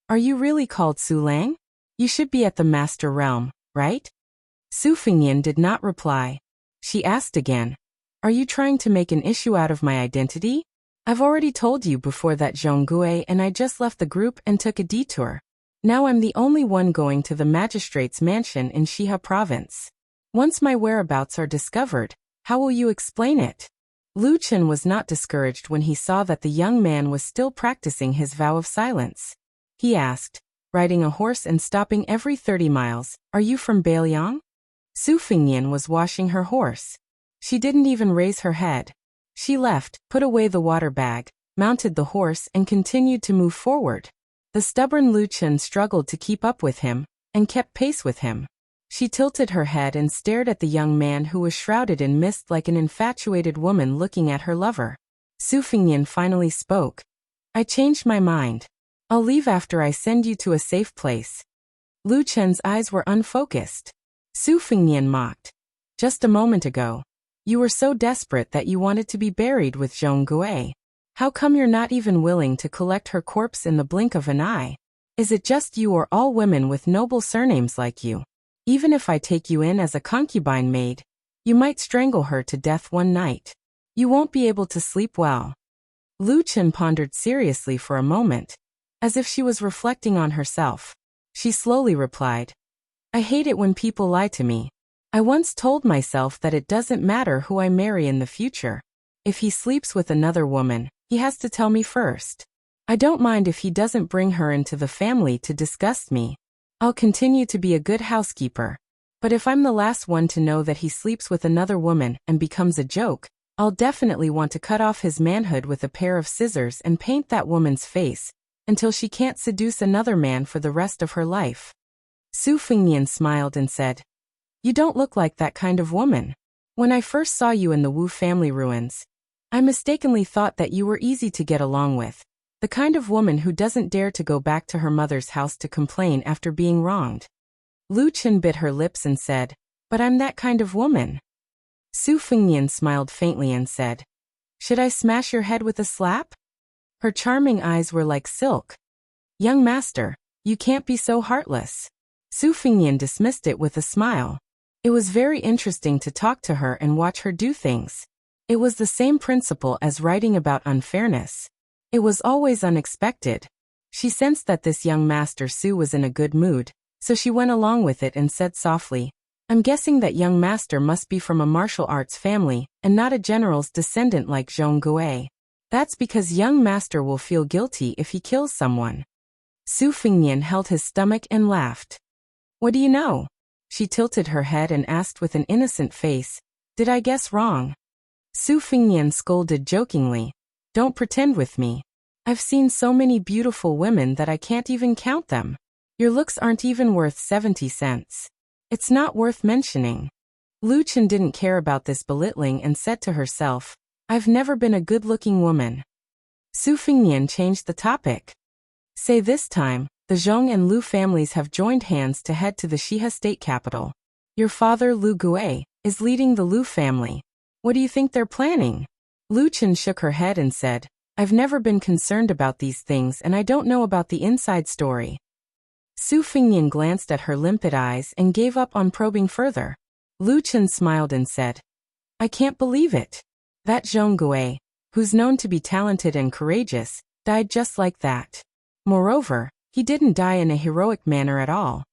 "Are you really called Su Lang? You should be at the Master Realm, right?" Su Fengnian did not reply. She asked again, "Are you trying to make an issue out of my identity? I've already told you before that Zhong Gui and I just left the group and took a detour. Now I'm the only one going to the magistrate's mansion in Xia province. Once my whereabouts are discovered, how will you explain it?" Lu Chen was not discouraged when he saw that the young man was still practicing his vow of silence. He asked, riding a horse and stopping every 30 miles, "Are you from Beiliang?" Su Fengnian was washing her horse. She didn't even raise her head. She left, put away the water bag, mounted the horse and continued to move forward. The stubborn Lu Chen struggled to keep up with him, and kept pace with him. She tilted her head and stared at the young man who was shrouded in mist like an infatuated woman looking at her lover. Su Fengnian finally spoke. "I changed my mind. I'll leave after I send you to a safe place." Lu Chen's eyes were unfocused. Su Fengnian mocked. "Just a moment ago, You were so desperate that you wanted to be buried with Zhong Gui. How come you're not even willing to collect her corpse in the blink of an eye? Is it just you or all women with noble surnames like you? Even if I take you in as a concubine maid, you might strangle her to death one night. You won't be able to sleep well. Lu Chen pondered seriously for a moment, as if she was reflecting on herself. She slowly replied, I hate it when people lie to me. I once told myself that it doesn't matter who I marry in the future. If he sleeps with another woman, he has to tell me first. I don't mind if he doesn't bring her into the family to disgust me. I'll continue to be a good housekeeper. But if I'm the last one to know that he sleeps with another woman and becomes a joke, I'll definitely want to cut off his manhood with a pair of scissors and paint that woman's face until she can't seduce another man for the rest of her life. Su Fengnian smiled and said, You don't look like that kind of woman. When I first saw you in the Wu family ruins, I mistakenly thought that you were easy to get along with, the kind of woman who doesn't dare to go back to her mother's house to complain after being wronged. Lu Chen bit her lips and said, But I'm that kind of woman. Su Fengnian smiled faintly and said, Should I smash your head with a slap? Her charming eyes were like silk. Young master, you can't be so heartless. Su Fengnian dismissed it with a smile. It was very interesting to talk to her and watch her do things. It was the same principle as writing about unfairness. It was always unexpected. She sensed that this young master Su was in a good mood, so she went along with it and said softly, I'm guessing that young master must be from a martial arts family and not a general's descendant like Zhong Gui. That's because young master will feel guilty if he kills someone. Su Fengnian held his stomach and laughed. What do you know? She tilted her head and asked with an innocent face, Did I guess wrong? Su Fengnian scolded jokingly, Don't pretend with me. I've seen so many beautiful women that I can't even count them. Your looks aren't even worth 70 cents. It's not worth mentioning. Lu Chen didn't care about this belittling and said to herself, I've never been a good-looking woman. Su Fengnian changed the topic. Say this time, the Zhong and Lu families have joined hands to head to the Shihe state capital. Your father Lu Gui is leading the Lu family. What do you think they're planning? Lu Chen shook her head and said, I've never been concerned about these things and I don't know about the inside story. Su Fengnian glanced at her limpid eyes and gave up on probing further. Lu Chen smiled and said, I can't believe it. That Zhong Gui, who's known to be talented and courageous, died just like that. Moreover, he didn't die in a heroic manner at all.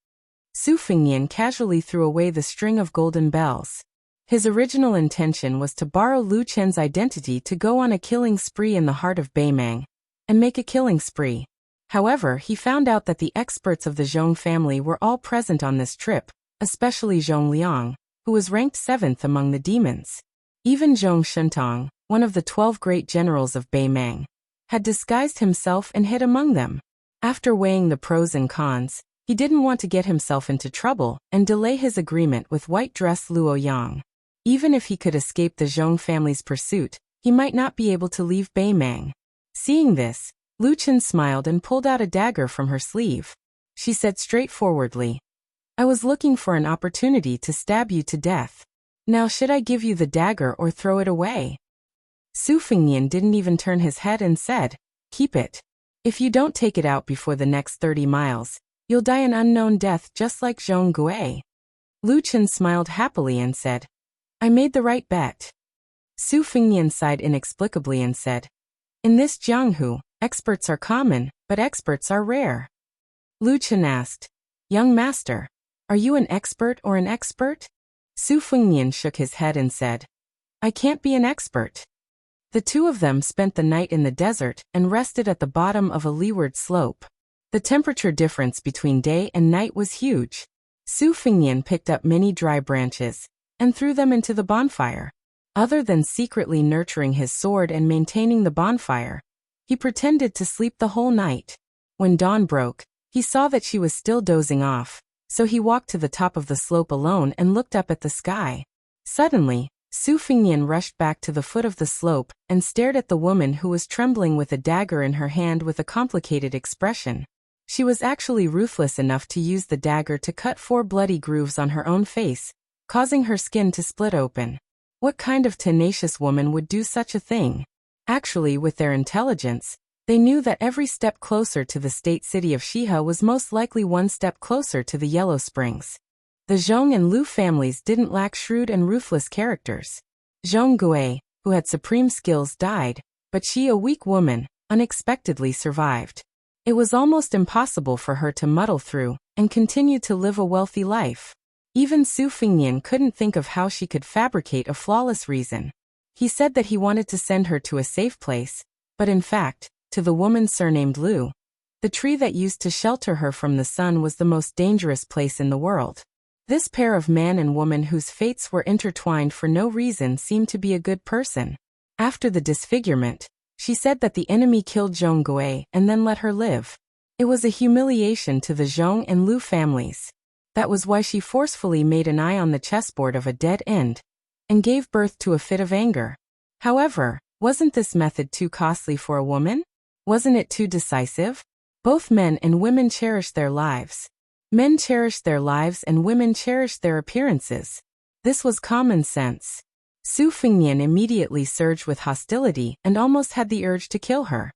Su Fengnian casually threw away the string of golden bells. His original intention was to borrow Lu Chen's identity to go on a killing spree in the heart of Beimang, and make a killing spree. However, he found out that the experts of the Zhong family were all present on this trip, especially Zhong Liang, who was ranked 7th among the demons. Even Zhong Shentong, one of the 12 great generals of Beimang, had disguised himself and hid among them. After weighing the pros and cons, he didn't want to get himself into trouble and delay his agreement with white dress Luo Yang. Even if he could escape the Zhong family's pursuit, he might not be able to leave Beimang. Seeing this, Lu Chen smiled and pulled out a dagger from her sleeve. She said straightforwardly, I was looking for an opportunity to stab you to death. Now should I give you the dagger or throw it away? Su Fengnian didn't even turn his head and said, Keep it. If you don't take it out before the next 30 miles, you'll die an unknown death just like Zhong Gui. Lu Chen smiled happily and said, I made the right bet. Su Fengnian sighed inexplicably and said, In this Jianghu, experts are common, but experts are rare. Lu Chen asked, Young master, are you an expert or an expert? Su Fengnian shook his head and said, I can't be an expert. The two of them spent the night in the desert and rested at the bottom of a leeward slope. The temperature difference between day and night was huge. Su Fengnian picked up many dry branches and threw them into the bonfire. Other than secretly nurturing his sword and maintaining the bonfire, he pretended to sleep the whole night. When dawn broke, he saw that she was still dozing off, so he walked to the top of the slope alone and looked up at the sky. Suddenly, Su Fengnian rushed back to the foot of the slope and stared at the woman who was trembling with a dagger in her hand with a complicated expression. She was actually ruthless enough to use the dagger to cut 4 bloody grooves on her own face, causing her skin to split open. What kind of tenacious woman would do such a thing? Actually, with their intelligence, they knew that every step closer to the state city of Shihe was most likely one step closer to the Yellow Springs. The Zhong and Lu families didn't lack shrewd and ruthless characters. Zhong Gui, who had supreme skills, died, but she, a weak woman, unexpectedly survived. It was almost impossible for her to muddle through and continue to live a wealthy life. Even Su Fengnian couldn't think of how she could fabricate a flawless reason. He said that he wanted to send her to a safe place, but in fact, to the woman surnamed Lu. The tree that used to shelter her from the sun was the most dangerous place in the world. This pair of man and woman whose fates were intertwined for no reason seemed to be a good person. After the disfigurement, she said that the enemy killed Zhong Gui and then let her live. It was a humiliation to the Zhong and Lu families. That was why she forcefully made an eye on the chessboard of a dead end and gave birth to a fit of anger. However, wasn't this method too costly for a woman? Wasn't it too decisive? Both men and women cherished their lives. Men cherished their lives and women cherished their appearances. This was common sense. Su Fengnian immediately surged with hostility and almost had the urge to kill her.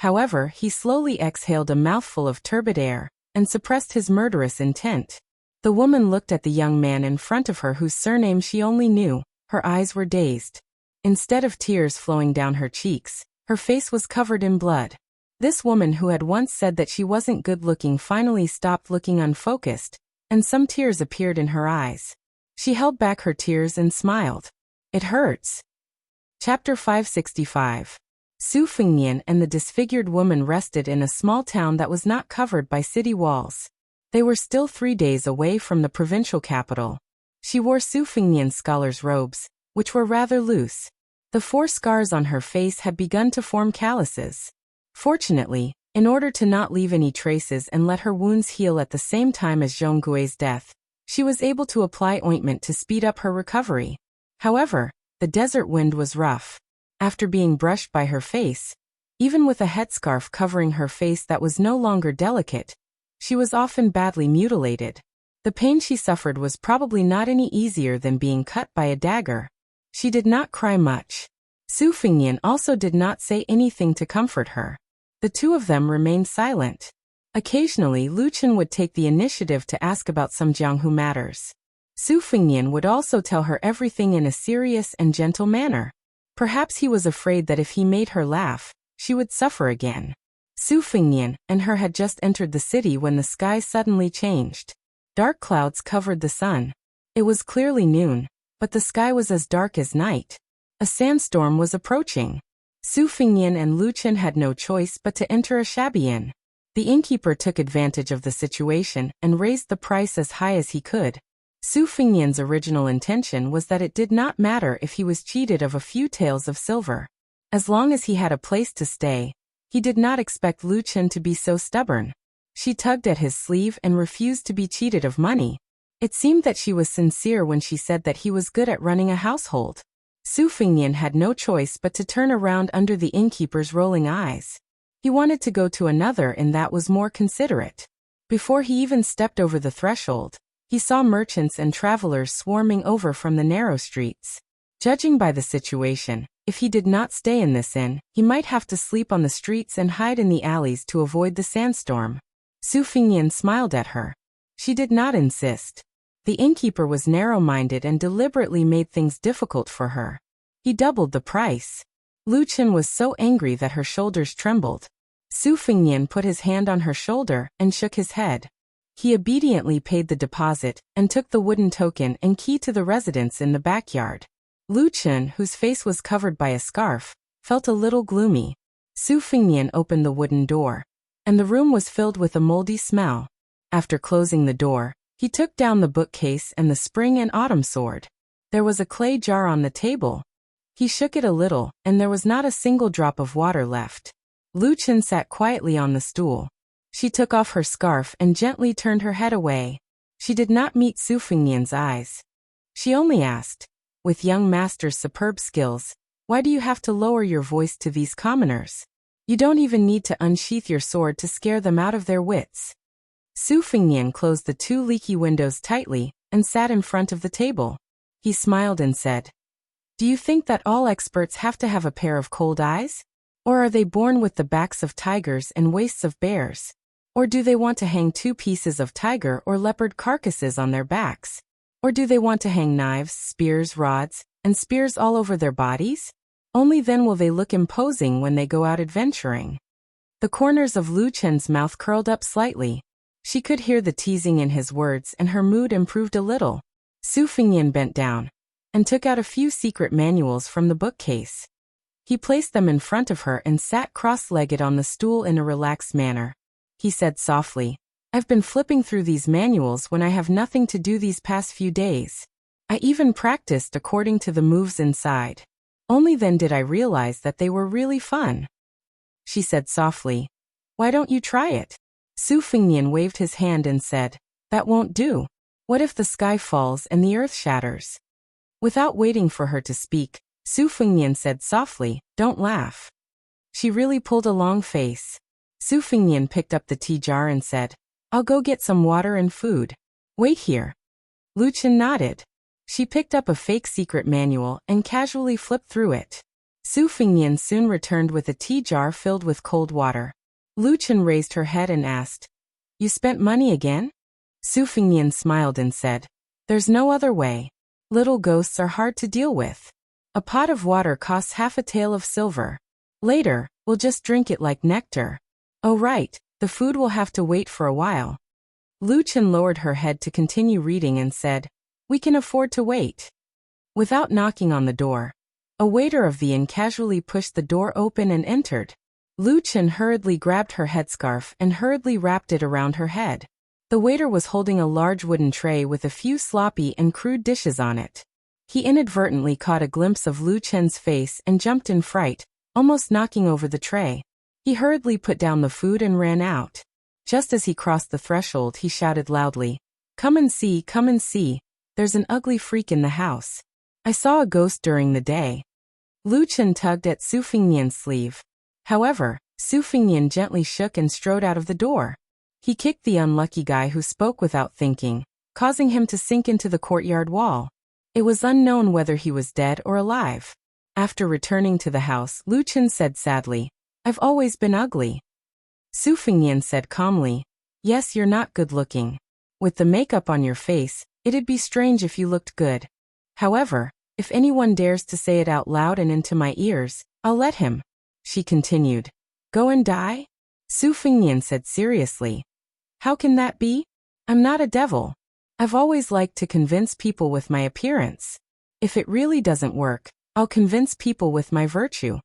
However, he slowly exhaled a mouthful of turbid air and suppressed his murderous intent. The woman looked at the young man in front of her whose surname she only knew. Her eyes were dazed. Instead of tears flowing down her cheeks, her face was covered in blood. This woman who had once said that she wasn't good-looking finally stopped looking unfocused, and some tears appeared in her eyes. She held back her tears and smiled. It hurts. Chapter 565. Su Fengnian and the disfigured woman rested in a small town that was not covered by city walls. They were still 3 days away from the provincial capital. She wore Su Fengnian's scholar's robes, which were rather loose. The 4 scars on her face had begun to form calluses. Fortunately, in order to not leave any traces and let her wounds heal at the same time as Zhong Gui's death, she was able to apply ointment to speed up her recovery. However, the desert wind was rough. After being brushed by her face, even with a headscarf covering her face that was no longer delicate, she was often badly mutilated. The pain she suffered was probably not any easier than being cut by a dagger. She did not cry much. Su Fengnian also did not say anything to comfort her. The two of them remained silent. Occasionally, Lu Chen would take the initiative to ask about some Jianghu matters. Su Fengnian would also tell her everything in a serious and gentle manner. Perhaps he was afraid that if he made her laugh, she would suffer again. Su Fengnian and her had just entered the city when the sky suddenly changed. Dark clouds covered the sun. It was clearly noon, but the sky was as dark as night. A sandstorm was approaching. Su Fengnian and Lu Chen had no choice but to enter a shabby inn. The innkeeper took advantage of the situation and raised the price as high as he could. Su Fengnian's original intention was that it did not matter if he was cheated of a few taels of silver. As long as he had a place to stay, he did not expect Lu Chen to be so stubborn. She tugged at his sleeve and refused to be cheated of money. It seemed that she was sincere when she said that he was good at running a household. Su Fengnian had no choice but to turn around under the innkeeper's rolling eyes. He wanted to go to another inn that was more considerate. Before he even stepped over the threshold, he saw merchants and travelers swarming over from the narrow streets. Judging by the situation, if he did not stay in this inn, he might have to sleep on the streets and hide in the alleys to avoid the sandstorm. Su Fengnian smiled at her. She did not insist. The innkeeper was narrow-minded and deliberately made things difficult for her. He doubled the price. Lu Chen was so angry that her shoulders trembled. Su Fengnian put his hand on her shoulder and shook his head. He obediently paid the deposit and took the wooden token and key to the residence in the backyard. Lu Chen, whose face was covered by a scarf, felt a little gloomy. Su Fengnian opened the wooden door, and the room was filled with a moldy smell. After closing the door, he took down the bookcase and the spring and autumn sword. There was a clay jar on the table. He shook it a little, and there was not a single drop of water left. Lu Chen sat quietly on the stool. She took off her scarf and gently turned her head away. She did not meet Su Fengnian's eyes. She only asked, "With young master's superb skills, why do you have to lower your voice to these commoners? You don't even need to unsheath your sword to scare them out of their wits." Su Fengnian closed the 2 leaky windows tightly and sat in front of the table. He smiled and said, Do you think that all experts have to have a pair of cold eyes? Or are they born with the backs of tigers and waists of bears? Or do they want to hang 2 pieces of tiger or leopard carcasses on their backs? Or do they want to hang knives, spears, rods, and spears all over their bodies? Only then will they look imposing when they go out adventuring. The corners of Lu Chen's mouth curled up slightly. She could hear the teasing in his words and her mood improved a little. Su Fingyan bent down and took out a few secret manuals from the bookcase. He placed them in front of her and sat cross-legged on the stool in a relaxed manner. He said softly, I've been flipping through these manuals when I have nothing to do these past few days. I even practiced according to the moves inside. Only then did I realize that they were really fun. She said softly, Why don't you try it? Su Fingyan waved his hand and said, That won't do. What if the sky falls and the earth shatters? Without waiting for her to speak, Su Fingyan said softly, Don't laugh. She really pulled a long face. Su Fingyan picked up the tea jar and said, I'll go get some water and food. Wait here. Lu Chen nodded. She picked up a fake secret manual and casually flipped through it. Su Fingyan soon returned with a tea jar filled with cold water. Lu Chen raised her head and asked, You spent money again? Su Fingyan smiled and said, There's no other way. Little ghosts are hard to deal with. A pot of water costs half a tael of silver. Later, we'll just drink it like nectar. Oh right, the food will have to wait for a while. Lu Chen lowered her head to continue reading and said, We can afford to wait. Without knocking on the door, a waiter of the inn casually pushed the door open and entered. Lu Chen hurriedly grabbed her headscarf and hurriedly wrapped it around her head. The waiter was holding a large wooden tray with a few sloppy and crude dishes on it. He inadvertently caught a glimpse of Lu Chen's face and jumped in fright, almost knocking over the tray. He hurriedly put down the food and ran out. Just as he crossed the threshold, he shouted loudly, Come and see, there's an ugly freak in the house. I saw a ghost during the day. Lu Chen tugged at Su Fingyan's sleeve. However, Su Fingyan gently shook and strode out of the door. He kicked the unlucky guy who spoke without thinking, causing him to sink into the courtyard wall. It was unknown whether he was dead or alive. After returning to the house, Lu Chen said sadly, I've always been ugly. Su Fingyan said calmly, Yes, you're not good looking. With the makeup on your face, it'd be strange if you looked good. However, if anyone dares to say it out loud and into my ears, I'll let him. She continued. Go and die? Su Fingyan said seriously. How can that be? I'm not a devil. I've always liked to convince people with my appearance. If it really doesn't work, I'll convince people with my virtue.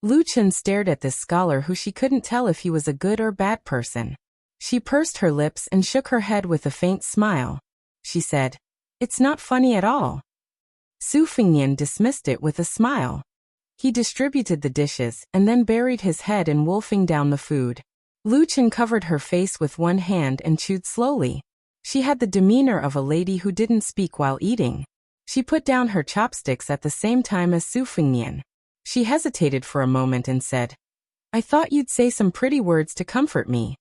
Lu Chen stared at this scholar who she couldn't tell if he was a good or bad person. She pursed her lips and shook her head with a faint smile. She said, It's not funny at all. Su Fingyan dismissed it with a smile. He distributed the dishes and then buried his head in wolfing down the food. Lu Chen covered her face with one hand and chewed slowly. She had the demeanor of a lady who didn't speak while eating. She put down her chopsticks at the same time as Su Fingyan. She hesitated for a moment and said, I thought you'd say some pretty words to comfort me.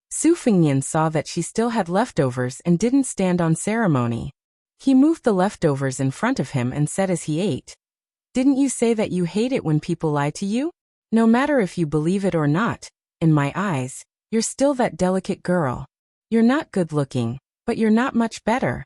Su Fingyan saw that she still had leftovers and didn't stand on ceremony. He moved the leftovers in front of him and said as he ate, Didn't you say that you hate it when people lie to you? No matter if you believe it or not, in my eyes, you're still that delicate girl. You're not good looking, but you're not much better.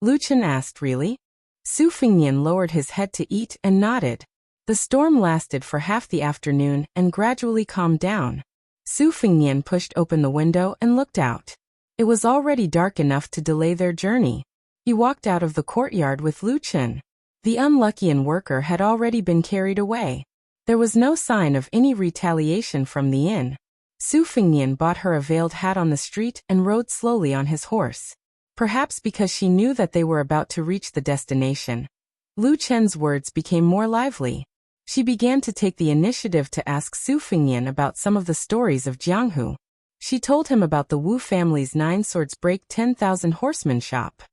Lu Chen asked, Really? Su Fingyan lowered his head to eat and nodded. The storm lasted for half the afternoon and gradually calmed down. Su Fingyan pushed open the window and looked out. It was already dark enough to delay their journey. He walked out of the courtyard with Lu Chen. The unlucky inn worker had already been carried away. There was no sign of any retaliation from the inn. Su Fingyan bought her a veiled hat on the street and rode slowly on his horse. Perhaps because she knew that they were about to reach the destination. Lu Chen's words became more lively. She began to take the initiative to ask Su Fingyan about some of the stories of Jianghu. She told him about the Wu family's 9 swords break 10,000 horsemanship.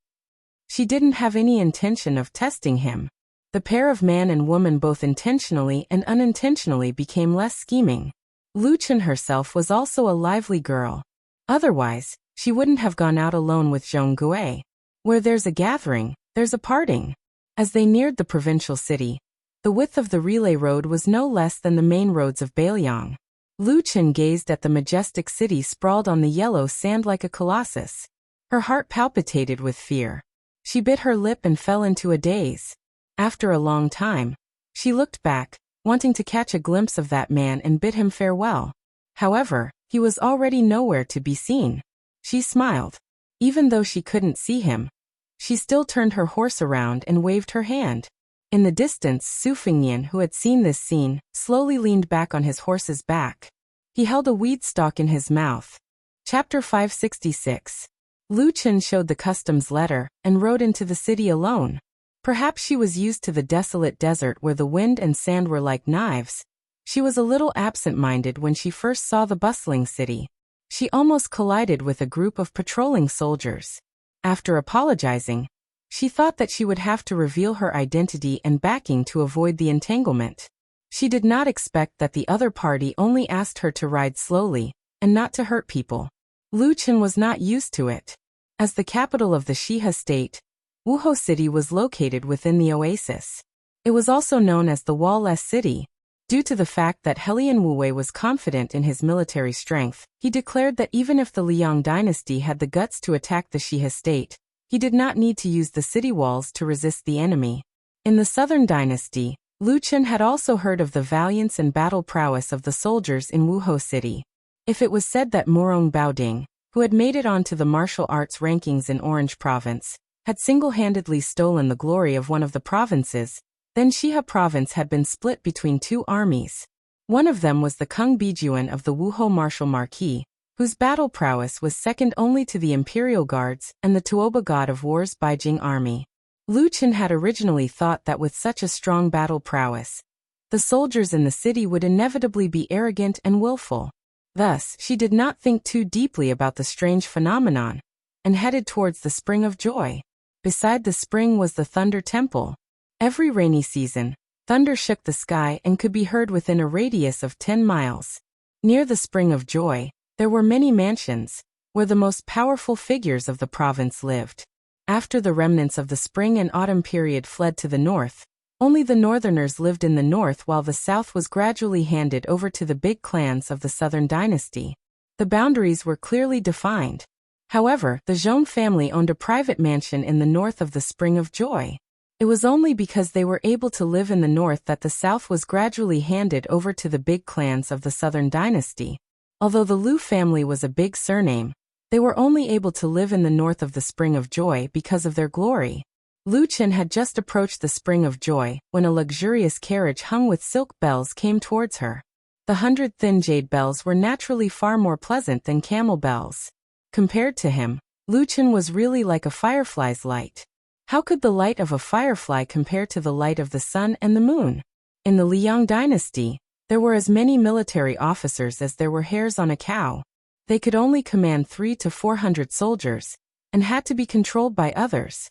She didn't have any intention of testing him. The pair of man and woman both intentionally and unintentionally became less scheming. Lu Chen herself was also a lively girl. Otherwise, she wouldn't have gone out alone with Zhong Gui. Where there's a gathering, there's a parting. As they neared the provincial city, the width of the relay road was no less than the main roads of Bailiang. Lu Chen gazed at the majestic city sprawled on the yellow sand like a colossus. Her heart palpitated with fear. She bit her lip and fell into a daze. After a long time, she looked back, wanting to catch a glimpse of that man and bid him farewell. However, he was already nowhere to be seen. She smiled. Even though she couldn't see him, she still turned her horse around and waved her hand. In the distance, Su Fingnian, who had seen this scene, slowly leaned back on his horse's back. He held a weed stalk in his mouth. Chapter 566. Lu Chen showed the customs letter and rode into the city alone. Perhaps she was used to the desolate desert where the wind and sand were like knives. She was a little absent-minded when she first saw the bustling city. She almost collided with a group of patrolling soldiers. After apologizing, she thought that she would have to reveal her identity and backing to avoid the entanglement. She did not expect that the other party only asked her to ride slowly and not to hurt people. Lu Chen was not used to it. As the capital of the Shihe state, Wuhou City was located within the oasis. It was also known as the Wall-less City. Due to the fact that Helian Wuwei was confident in his military strength, he declared that even if the Liang dynasty had the guts to attack the Shihe state, he did not need to use the city walls to resist the enemy. In the southern dynasty, Lu Chen had also heard of the valiance and battle prowess of the soldiers in Wuhou City. If it was said that Morong Baoding, who had made it onto the martial arts rankings in Orange Province, had single-handedly stolen the glory of one of the provinces, then Shihe Province had been split between two armies. One of them was the Kung Bijuan of the Wuhou Martial Marquis, whose battle prowess was second only to the Imperial Guards and the Tuoba God of War's Beijing army. Lu Chen had originally thought that with such a strong battle prowess, the soldiers in the city would inevitably be arrogant and willful. Thus, she did not think too deeply about the strange phenomenon, and headed towards the Spring of Joy. Beside the spring was the Thunder Temple. Every rainy season, thunder shook the sky and could be heard within a radius of 10 miles. Near the Spring of Joy, there were many mansions, where the most powerful figures of the province lived. After the remnants of the spring and autumn period fled to the north, only the northerners lived in the north while the south was gradually handed over to the big clans of the southern dynasty. The boundaries were clearly defined. However, the Zhong family owned a private mansion in the north of the Spring of Joy. It was only because they were able to live in the north that the south was gradually handed over to the big clans of the southern dynasty. Although the Lu family was a big surname, they were only able to live in the north of the Spring of Joy because of their glory. Lu Chen had just approached the Spring of Joy when a luxurious carriage hung with silk bells came towards her. The 100 thin jade bells were naturally far more pleasant than camel bells. Compared to him, Lu Chen was really like a firefly's light. How could the light of a firefly compare to the light of the sun and the moon? In the Liang dynasty, there were as many military officers as there were hairs on a cow. They could only command 300 to 400 soldiers, and had to be controlled by others.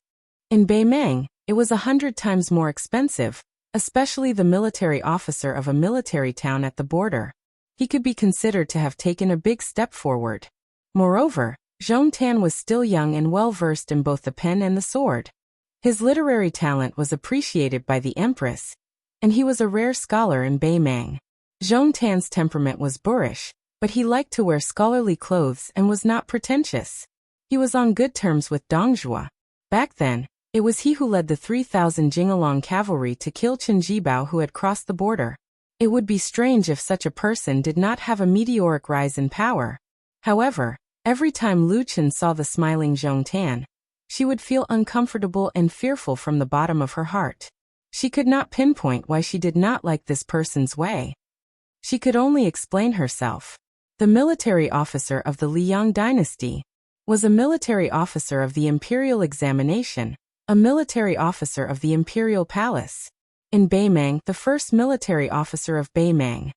In Beimang, it was 100 times more expensive, especially the military officer of a military town at the border. He could be considered to have taken a big step forward. Moreover, Zhong Tan was still young and well-versed in both the pen and the sword. His literary talent was appreciated by the Empress, and he was a rare scholar in Beimang. Zhong Tan's temperament was boorish, but he liked to wear scholarly clothes and was not pretentious. He was on good terms with Dongzhua. Back then, it was he who led the 3,000 Jingalong cavalry to kill Chen Jibao who had crossed the border. It would be strange if such a person did not have a meteoric rise in power. However, every time Lu Chen saw the smiling Zhong Tan, she would feel uncomfortable and fearful from the bottom of her heart. She could not pinpoint why she did not like this person's way. She could only explain herself. The military officer of the Liang dynasty was a military officer of the Imperial Examination, a military officer of the Imperial Palace. In Beimang, the first military officer of Beimang.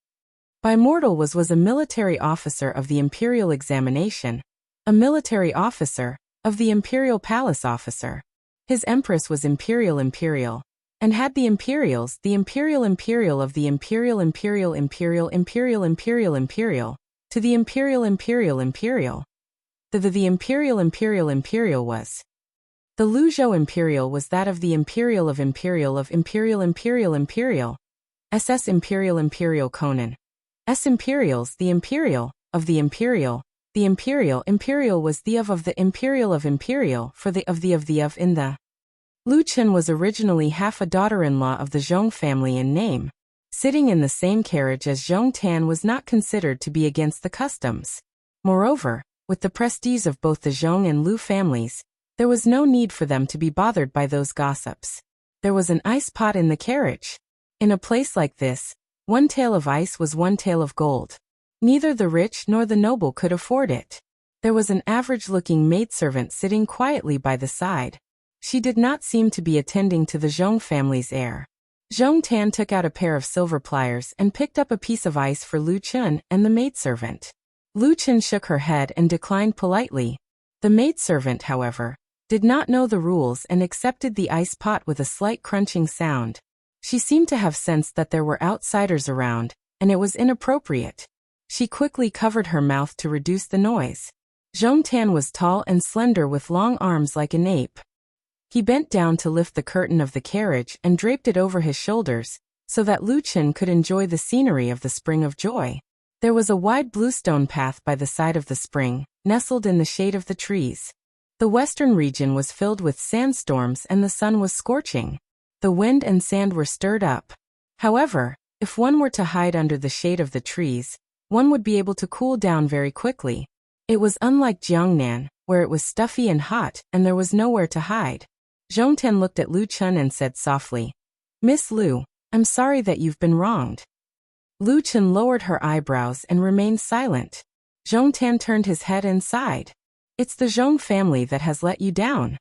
Bimortal was a military officer of the Imperial Examination, a military officer of the Imperial Palace officer. His empress was Imperial, and had the Imperials, the Imperial of the Imperial, to the Imperial. The Imperial was The Luzhou Imperial was that of the Imperial of Imperial of Imperial Imperial Imperial, SS Imperial Imperial Conan. S Imperials the Imperial, of the Imperial Imperial was the of the Imperial of Imperial for the of in the. Lu Chen was originally half a daughter-in-law of the Zhong family in name. Sitting in the same carriage as Zhong Tan was not considered to be against the customs. Moreover, with the prestige of both the Zhong and Lu families, there was no need for them to be bothered by those gossips. There was an ice pot in the carriage. In a place like this, one tael of ice was one tael of gold. Neither the rich nor the noble could afford it. There was an average-looking maidservant sitting quietly by the side. She did not seem to be attending to the Zhong family's heir. Zhong Tan took out a pair of silver pliers and picked up a piece of ice for Lu Chen and the maidservant. Lu Chen shook her head and declined politely. The maidservant, however, did not know the rules and accepted the ice pot with a slight crunching sound. She seemed to have sensed that there were outsiders around, and it was inappropriate. She quickly covered her mouth to reduce the noise. Zhong Tan was tall and slender with long arms like an ape. He bent down to lift the curtain of the carriage and draped it over his shoulders, so that Lu Chen could enjoy the scenery of the Spring of Joy. There was a wide bluestone path by the side of the spring, nestled in the shade of the trees. The western region was filled with sandstorms and the sun was scorching. The wind and sand were stirred up. However, if one were to hide under the shade of the trees, one would be able to cool down very quickly. It was unlike Jiangnan, where it was stuffy and hot and there was nowhere to hide. Zhong Tan looked at Lu Chen and said softly, "Miss Lu, I'm sorry that you've been wronged." Lu Chen lowered her eyebrows and remained silent. Zhong Tan turned his head and sighed. "It's the Zhong family that has let you down."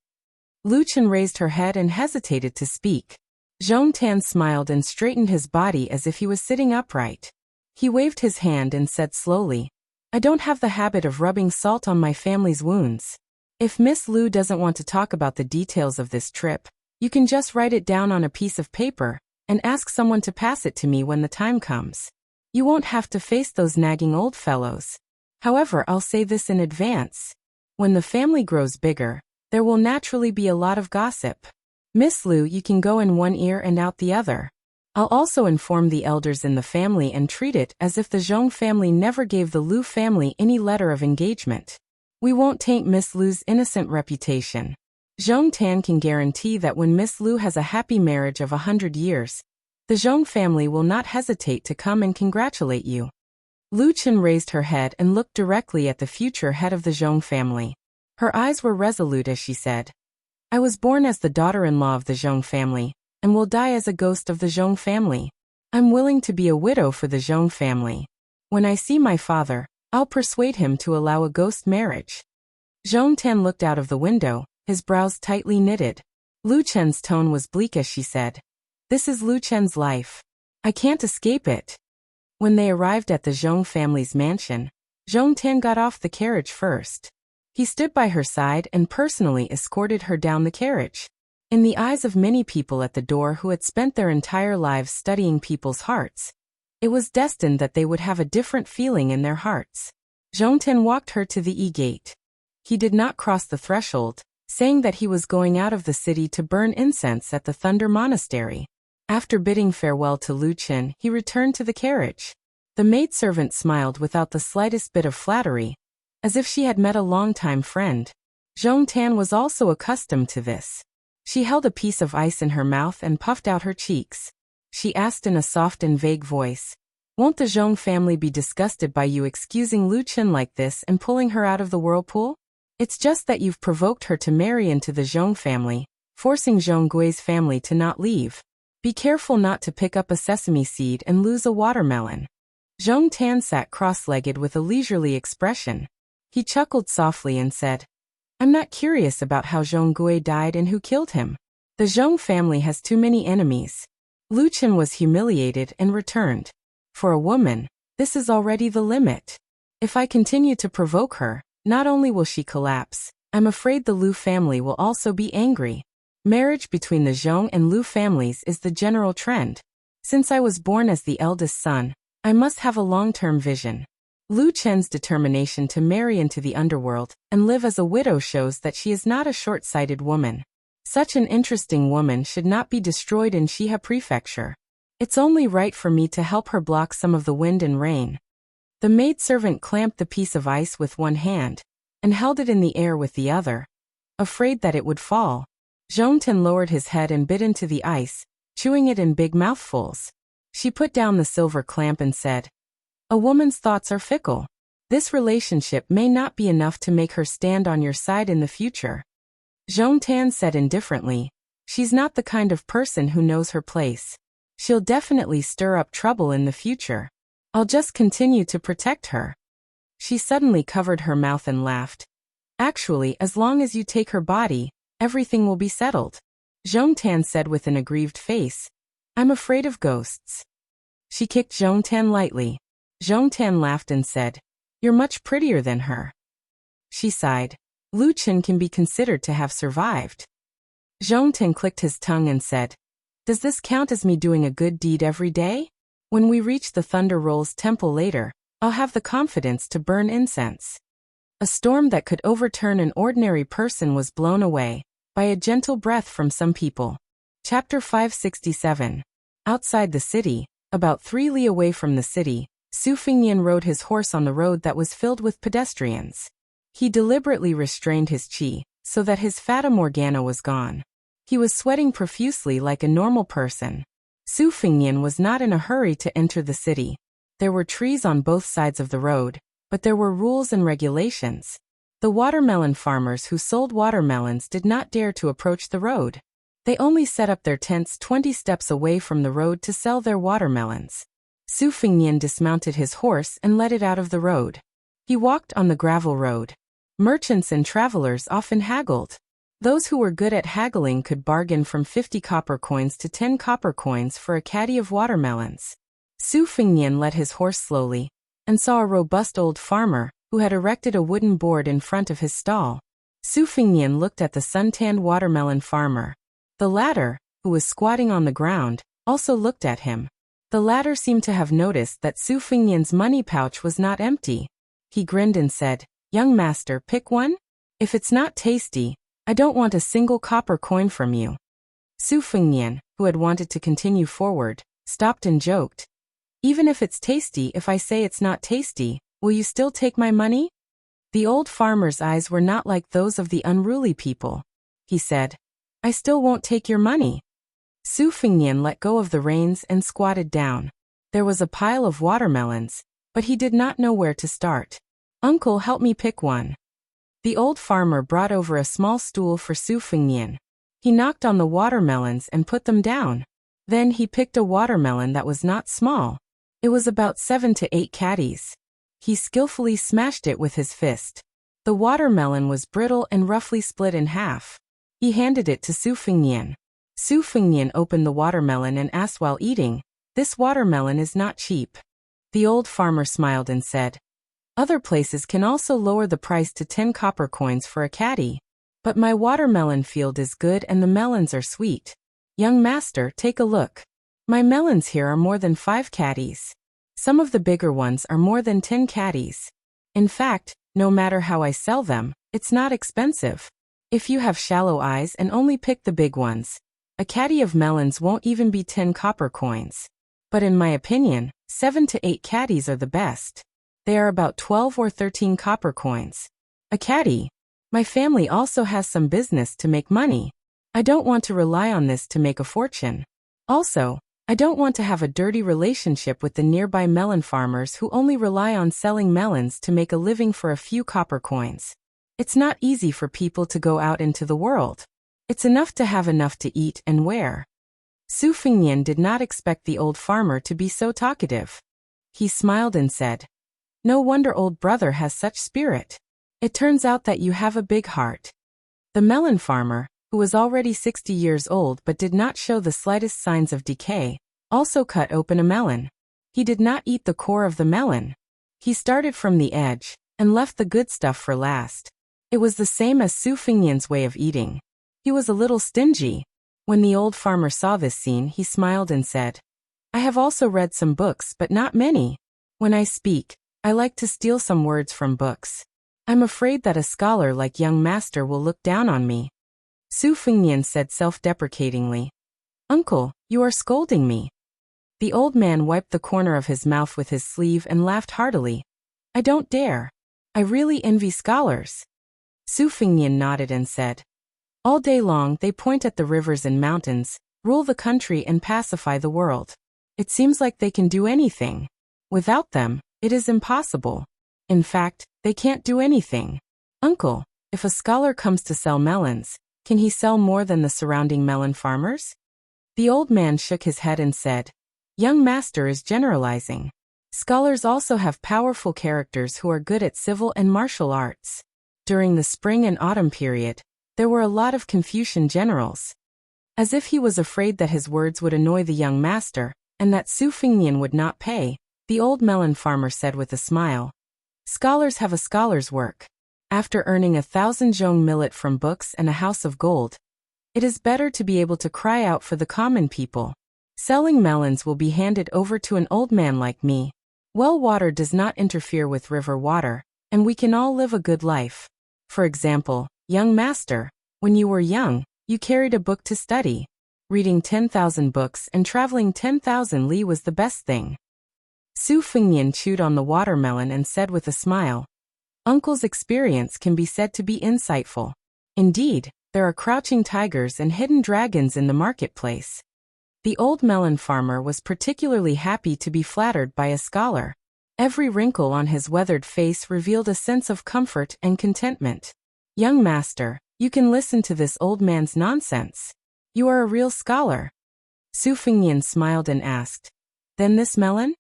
Lu Chen raised her head and hesitated to speak. Zhong Tan smiled and straightened his body as if he was sitting upright. He waved his hand and said slowly, "I don't have the habit of rubbing salt on my family's wounds. If Miss Lu doesn't want to talk about the details of this trip, you can just write it down on a piece of paper and ask someone to pass it to me when the time comes. You won't have to face those nagging old fellows. However, I'll say this in advance. When the family grows bigger, there will naturally be a lot of gossip. Miss Lu, you can go in one ear and out the other. I'll also inform the elders in the family and treat it as if the Zhong family never gave the Lu family any letter of engagement. We won't taint Miss Lu's innocent reputation. Zhong Tan can guarantee that when Miss Lu has a happy marriage of 100 years, the Zhong family will not hesitate to come and congratulate you." Lu Chen raised her head and looked directly at the future head of the Zhong family. Her eyes were resolute as she said, "I was born as the daughter-in-law of the Zhong family, and will die as a ghost of the Zhong family. I'm willing to be a widow for the Zhong family. When I see my father, I'll persuade him to allow a ghost marriage." Zhong Tan looked out of the window, his brows tightly knitted. Lu Chen's tone was bleak as she said, "This is Lu Chen's life. I can't escape it." When they arrived at the Zhong family's mansion, Zhong Tan got off the carriage first. He stood by her side and personally escorted her down the carriage. In the eyes of many people at the door who had spent their entire lives studying people's hearts, it was destined that they would have a different feeling in their hearts. Zhong Tan walked her to the E-gate. He did not cross the threshold, saying that he was going out of the city to burn incense at the Thunder Monastery. After bidding farewell to Lu Chen, he returned to the carriage. The maidservant smiled without the slightest bit of flattery, as if she had met a long-time friend. Zhong Tan was also accustomed to this. She held a piece of ice in her mouth and puffed out her cheeks. She asked in a soft and vague voice, "Won't the Zhong family be disgusted by you excusing Lu Chen like this and pulling her out of the whirlpool? It's just that you've provoked her to marry into the Zhong family, forcing Zhong Gui's family to not leave. Be careful not to pick up a sesame seed and lose a watermelon." Zhong Tan sat cross-legged with a leisurely expression. He chuckled softly and said, "I'm not curious about how Zhong Gui died and who killed him. The Zhong family has too many enemies." Lu Chen was humiliated and returned. "For a woman, this is already the limit. If I continue to provoke her, not only will she collapse, I'm afraid the Lu family will also be angry. Marriage between the Zhong and Lu families is the general trend. Since I was born as the eldest son, I must have a long-term vision. Lu Chen's determination to marry into the underworld and live as a widow shows that she is not a short-sighted woman. Such an interesting woman should not be destroyed in Shihe Prefecture. It's only right for me to help her block some of the wind and rain. The maidservant clamped the piece of ice with one hand and held it in the air with the other, afraid that it would fall. Zhongten lowered his head and bit into the ice, chewing it in big mouthfuls. She put down the silver clamp and said, "A woman's thoughts are fickle. This relationship may not be enough to make her stand on your side in the future." Zhongtan said indifferently, "She's not the kind of person who knows her place. She'll definitely stir up trouble in the future. I'll just continue to protect her." She suddenly covered her mouth and laughed. "Actually, as long as you take her body, everything will be settled." Zhongtan said with an aggrieved face, "I'm afraid of ghosts." She kicked Zhongtan lightly. Zhongtan laughed and said, "You're much prettier than her." She sighed. Lu Chen can be considered to have survived. Zhongtan clicked his tongue and said, "Does this count as me doing a good deed every day? When we reach the Thunder Rolls temple later, I'll have the confidence to burn incense." A storm that could overturn an ordinary person was blown away by a gentle breath from some people. Chapter 567. Outside the city, about 3 li away from the city, Su Fingyan rode his horse on the road that was filled with pedestrians. He deliberately restrained his qi, so that his fata morgana was gone. He was sweating profusely like a normal person. Su Fingyan was not in a hurry to enter the city. There were trees on both sides of the road, but there were rules and regulations. The watermelon farmers who sold watermelons did not dare to approach the road. They only set up their tents 20 steps away from the road to sell their watermelons. Su Fingyan dismounted his horse and led it out of the road. He walked on the gravel road. Merchants and travelers often haggled. Those who were good at haggling could bargain from 50 copper coins to 10 copper coins for a caddy of watermelons. Su Fingyan led his horse slowly and saw a robust old farmer who had erected a wooden board in front of his stall. Su Fingyan looked at the suntanned watermelon farmer. The latter, who was squatting on the ground, also looked at him. The latter seemed to have noticed that Su Fingyan's money pouch was not empty. He grinned and said, "Young master, pick one? If it's not tasty, I don't want a single copper coin from you." Su Fingyan, who had wanted to continue forward, stopped and joked, "Even if it's tasty, if I say it's not tasty, will you still take my money?" The old farmer's eyes were not like those of the unruly people. He said, "I still won't take your money." Su Fingyan let go of the reins and squatted down. There was a pile of watermelons, but he did not know where to start. "Uncle, help me pick one." The old farmer brought over a small stool for Su Fingyan. He knocked on the watermelons and put them down. Then he picked a watermelon that was not small. It was about 7 to 8 caddies. He skillfully smashed it with his fist. The watermelon was brittle and roughly split in half. He handed it to Su Fingyan. Su Fingyan opened the watermelon and asked while eating, "This watermelon is not cheap." The old farmer smiled and said, "Other places can also lower the price to 10 copper coins for a caddy. But my watermelon field is good and the melons are sweet. Young master, take a look. My melons here are more than 5 caddies. Some of the bigger ones are more than 10 caddies. In fact, no matter how I sell them, it's not expensive. If you have shallow eyes and only pick the big ones, a caddy of melons won't even be 10 copper coins. But in my opinion, 7 to 8 caddies are the best. They are about 12 or 13 copper coins. A caddy. My family also has some business to make money. I don't want to rely on this to make a fortune. Also, I don't want to have a dirty relationship with the nearby melon farmers who only rely on selling melons to make a living for a few copper coins. It's not easy for people to go out into the world. It's enough to have enough to eat and wear." Su Fingyan did not expect the old farmer to be so talkative. He smiled and said, "No wonder old brother has such spirit. It turns out that you have a big heart." The melon farmer, who was already 60 years old but did not show the slightest signs of decay, also cut open a melon. He did not eat the core of the melon. He started from the edge and left the good stuff for last. It was the same as Su Fingyan's way of eating. He was a little stingy. When the old farmer saw this scene, he smiled and said, "I have also read some books but not many. When I speak, I like to steal some words from books. I'm afraid that a scholar like young master will look down on me. Su Fengnian said self-deprecatingly. Uncle, you are scolding me. The old man wiped the corner of his mouth with his sleeve and laughed heartily. I don't dare. I really envy scholars. Su Fengnian nodded and said. All day long they point at the rivers and mountains, rule the country and pacify the world. It seems like they can do anything. Without them, it is impossible. In fact, they can't do anything. Uncle, if a scholar comes to sell melons, can he sell more than the surrounding melon farmers? The old man shook his head and said, Young master is generalizing. Scholars also have powerful characters who are good at civil and martial arts. During the spring and autumn period, there were a lot of Confucian generals. As if he was afraid that his words would annoy the young master, and that Su Fengnian would not pay, the old melon farmer said with a smile. Scholars have a scholar's work. After earning 1,000 zhong millet from books and a house of gold, it is better to be able to cry out for the common people. Selling melons will be handed over to an old man like me. Well water does not interfere with river water, and we can all live a good life. For example, young master, when you were young, you carried a book to study. Reading 10,000 books and traveling 10,000 li was the best thing. Su Fengnian chewed on the watermelon and said with a smile, Uncle's experience can be said to be insightful. Indeed, there are crouching tigers and hidden dragons in the marketplace. The old melon farmer was particularly happy to be flattered by a scholar. Every wrinkle on his weathered face revealed a sense of comfort and contentment. Young master, you can listen to this old man's nonsense. You are a real scholar. Su Fengnian smiled and asked, Then this melon?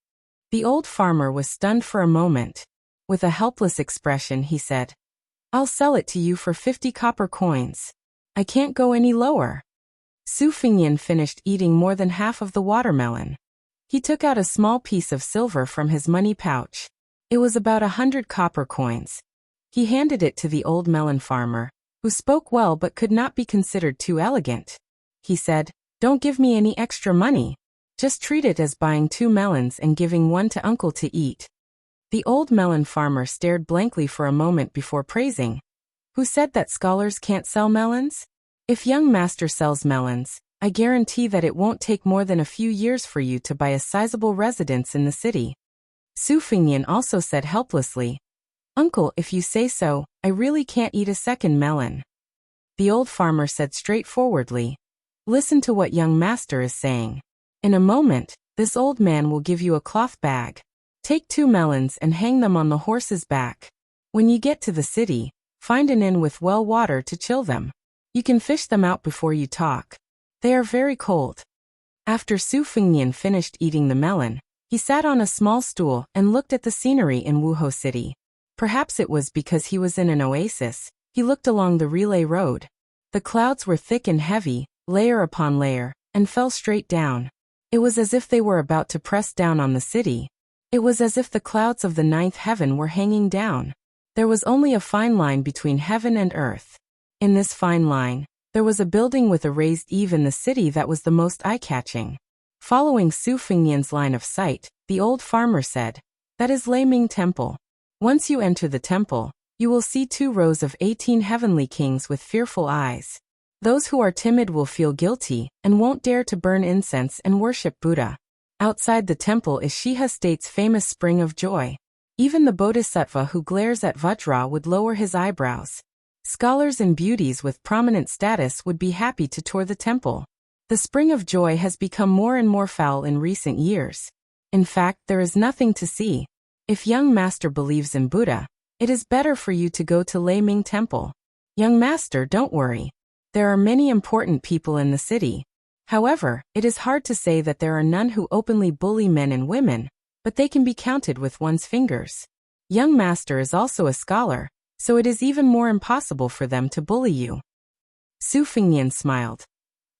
The old farmer was stunned for a moment. With a helpless expression he said, I'll sell it to you for 50 copper coins. I can't go any lower. Su Fengnian finished eating more than half of the watermelon. He took out a small piece of silver from his money pouch. It was about 100 copper coins. He handed it to the old melon farmer, who spoke well but could not be considered too elegant. He said, Don't give me any extra money. Just treat it as buying 2 melons and giving one to uncle to eat. The old melon farmer stared blankly for a moment before praising. Who said that scholars can't sell melons? If young master sells melons, I guarantee that it won't take more than a few years for you to buy a sizable residence in the city. Su Fengnian also said helplessly, Uncle, if you say so, I really can't eat a second melon. The old farmer said straightforwardly, Listen to what young master is saying. In a moment, this old man will give you a cloth bag. Take 2 melons and hang them on the horse's back. When you get to the city, find an inn with well water to chill them. You can fish them out before you talk. They are very cold. After Su Fengnian finished eating the melon, he sat on a small stool and looked at the scenery in Wuhou City. Perhaps it was because he was in an oasis. He looked along the relay road. The clouds were thick and heavy, layer upon layer, and fell straight down. It was as if they were about to press down on the city. It was as if the clouds of the 9th heaven were hanging down. There was only a fine line between heaven and earth. In this fine line, there was a building with a raised eave in the city that was the most eye-catching. Following Su Fengnian's line of sight, the old farmer said, That is Leiming Temple. Once you enter the temple, you will see 2 rows of 18 heavenly kings with fearful eyes. Those who are timid will feel guilty and won't dare to burn incense and worship Buddha. Outside the temple is Shiha State's famous spring of joy. Even the bodhisattva who glares at Vajra would lower his eyebrows. Scholars and beauties with prominent status would be happy to tour the temple. The spring of joy has become more and more foul in recent years. In fact, there is nothing to see. If young master believes in Buddha, it is better for you to go to Leiming Temple. Young master, don't worry. There are many important people in the city. However, it is hard to say that there are none who openly bully men and women, but they can be counted with one's fingers. Young master is also a scholar, so it is even more impossible for them to bully you. Su Fengnian smiled.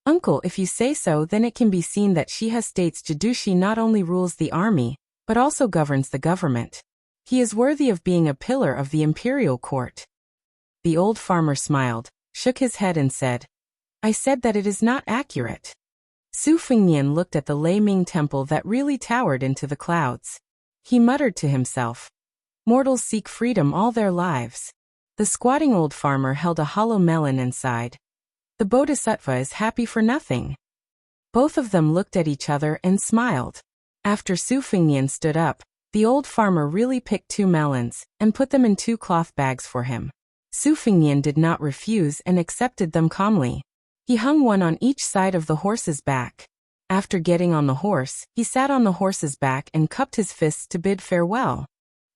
Uncle, if you say so, then it can be seen that Shiha State's Jidushi not only rules the army, but also governs the government. He is worthy of being a pillar of the imperial court. The old farmer smiled, shook his head and said, I said that it is not accurate. Su Fengnian looked at the Leiming Temple that really towered into the clouds. He muttered to himself, Mortals seek freedom all their lives. The squatting old farmer held a hollow melon and sighed. The bodhisattva is happy for nothing. Both of them looked at each other and smiled. After Su Fingnian stood up, the old farmer really picked 2 melons and put them in 2 cloth bags for him. Su Fingnian did not refuse and accepted them calmly. He hung one on each side of the horse's back. After getting on the horse, he sat on the horse's back and cupped his fists to bid farewell.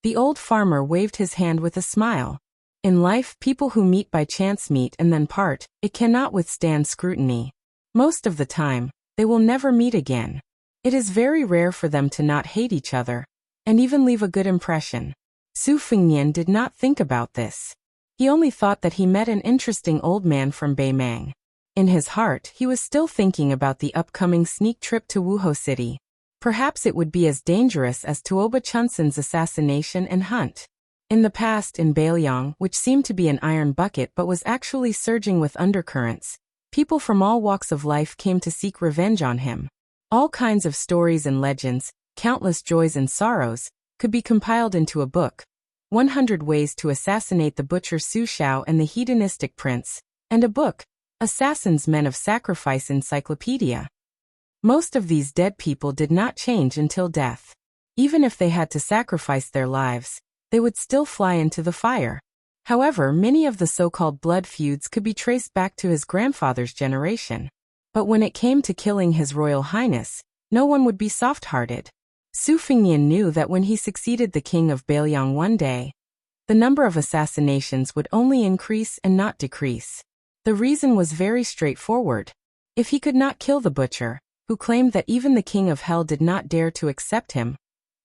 The old farmer waved his hand with a smile. In life, people who meet by chance meet and then part. It cannot withstand scrutiny. Most of the time, they will never meet again. It is very rare for them to not hate each other, and even leave a good impression. Su Fingnian did not think about this. He only thought that he met an interesting old man from Beimang. In his heart, he was still thinking about the upcoming sneak trip to Wuhou City. Perhaps it would be as dangerous as Tuoba Chunsen's assassination and hunt. In the past in Beiliang, which seemed to be an iron bucket but was actually surging with undercurrents, people from all walks of life came to seek revenge on him. All kinds of stories and legends, countless joys and sorrows, could be compiled into a book. 100 Ways to Assassinate the Butcher Su Shao and the Hedonistic Prince, and a book, Assassin's Men of Sacrifice Encyclopedia. Most of these dead people did not change until death. Even if they had to sacrifice their lives, they would still fly into the fire. However, many of the so-called blood feuds could be traced back to his grandfather's generation. But when it came to killing His Royal Highness, no one would be soft-hearted. Su Fingnian knew that when he succeeded the king of Beiliang one day, the number of assassinations would only increase and not decrease. The reason was very straightforward. If he could not kill the butcher, who claimed that even the king of hell did not dare to accept him,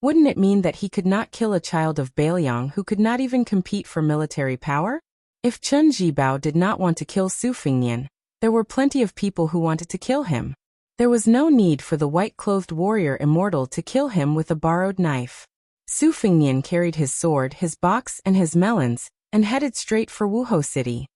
wouldn't it mean that he could not kill a child of Beiliang who could not even compete for military power? If Chun Jibao did not want to kill Su Fingnian, there were plenty of people who wanted to kill him. There was no need for the white-clothed warrior immortal to kill him with a borrowed knife. Su Fingnian carried his sword, his box, and his melons, and headed straight for Wuhou City.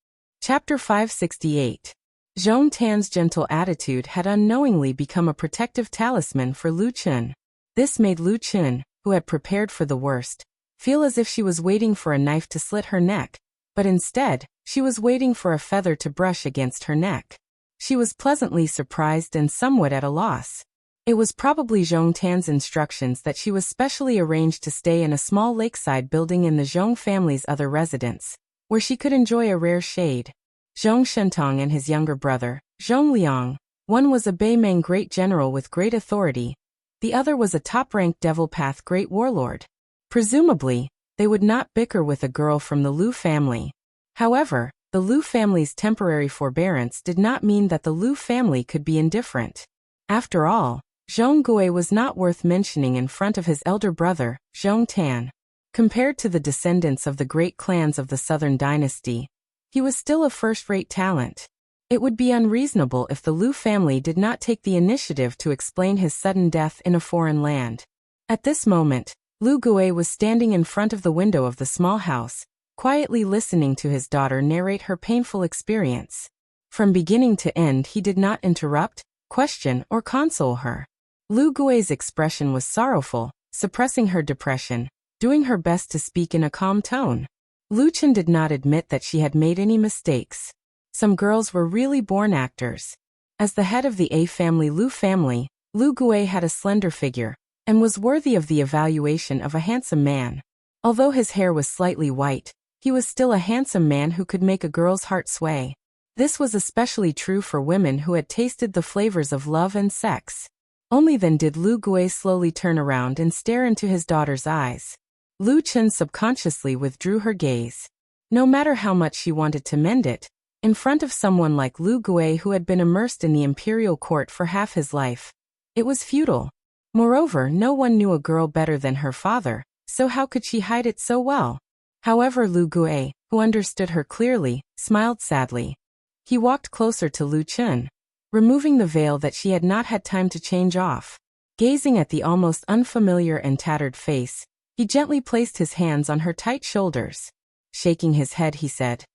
Chapter 568. Zhong Tan's gentle attitude had unknowingly become a protective talisman for Lu Chun. This made Lu Chun, who had prepared for the worst, feel as if she was waiting for a knife to slit her neck, but instead, she was waiting for a feather to brush against her neck. She was pleasantly surprised and somewhat at a loss. It was probably Zhong Tan's instructions that she was specially arranged to stay in a small lakeside building in the Zhong family's other residence, where she could enjoy a rare shade. Zhong Shentong and his younger brother, Zhong Liang, one was a Beimang great general with great authority, the other was a top-ranked Devil Path great warlord. Presumably, they would not bicker with a girl from the Lu family. However, the Lu family's temporary forbearance did not mean that the Lu family could be indifferent. After all, Zhong Gui was not worth mentioning in front of his elder brother, Zhong Tan. Compared to the descendants of the great clans of the Southern Dynasty, he was still a first-rate talent. It would be unreasonable if the Lu family did not take the initiative to explain his sudden death in a foreign land. At this moment, Lu Gui was standing in front of the window of the small house, quietly listening to his daughter narrate her painful experience. From beginning to end, he did not interrupt, question, or console her. Lu Gui's expression was sorrowful, suppressing her depression, doing her best to speak in a calm tone. Lu Chen did not admit that she had made any mistakes. Some girls were really born actors. As the head of the A family Lu family, Lu Gui had a slender figure, and was worthy of the evaluation of a handsome man. Although his hair was slightly white, he was still a handsome man who could make a girl's heart sway. This was especially true for women who had tasted the flavors of love and sex. Only then did Lu Gui slowly turn around and stare into his daughter's eyes. Lu Chen subconsciously withdrew her gaze. No matter how much she wanted to mend it, in front of someone like Lu Gui who had been immersed in the imperial court for half his life, it was futile. Moreover, no one knew a girl better than her father, so how could she hide it so well? However, Lu Gui, who understood her clearly, smiled sadly. He walked closer to Lu Chen, removing the veil that she had not had time to change off. Gazing at the almost unfamiliar and tattered face, he gently placed his hands on her tight shoulders. Shaking his head, he said,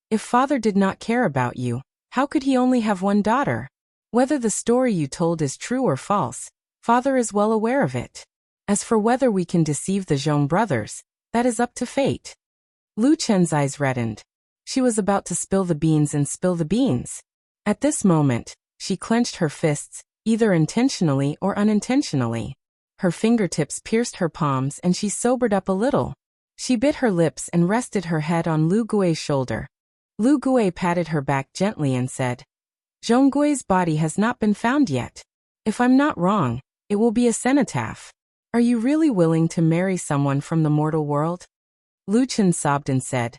"If father did not care about you, how could he only have one daughter? Whether the story you told is true or false, father is well aware of it. As for whether we can deceive the Zhong brothers, That is up to fate. Lu Chen's eyes reddened. She was about to spill the beans and spill the beans. At this moment, she clenched her fists, either intentionally or unintentionally. Her fingertips pierced her palms and she sobered up a little. She bit her lips and rested her head on Lu Gui's shoulder. Lu Gui patted her back gently and said, Zhong Gui's body has not been found yet. If I'm not wrong, it will be a cenotaph. Are you really willing to marry someone from the mortal world? Lu Chen sobbed and said,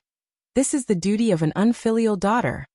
This is the duty of an unfilial daughter.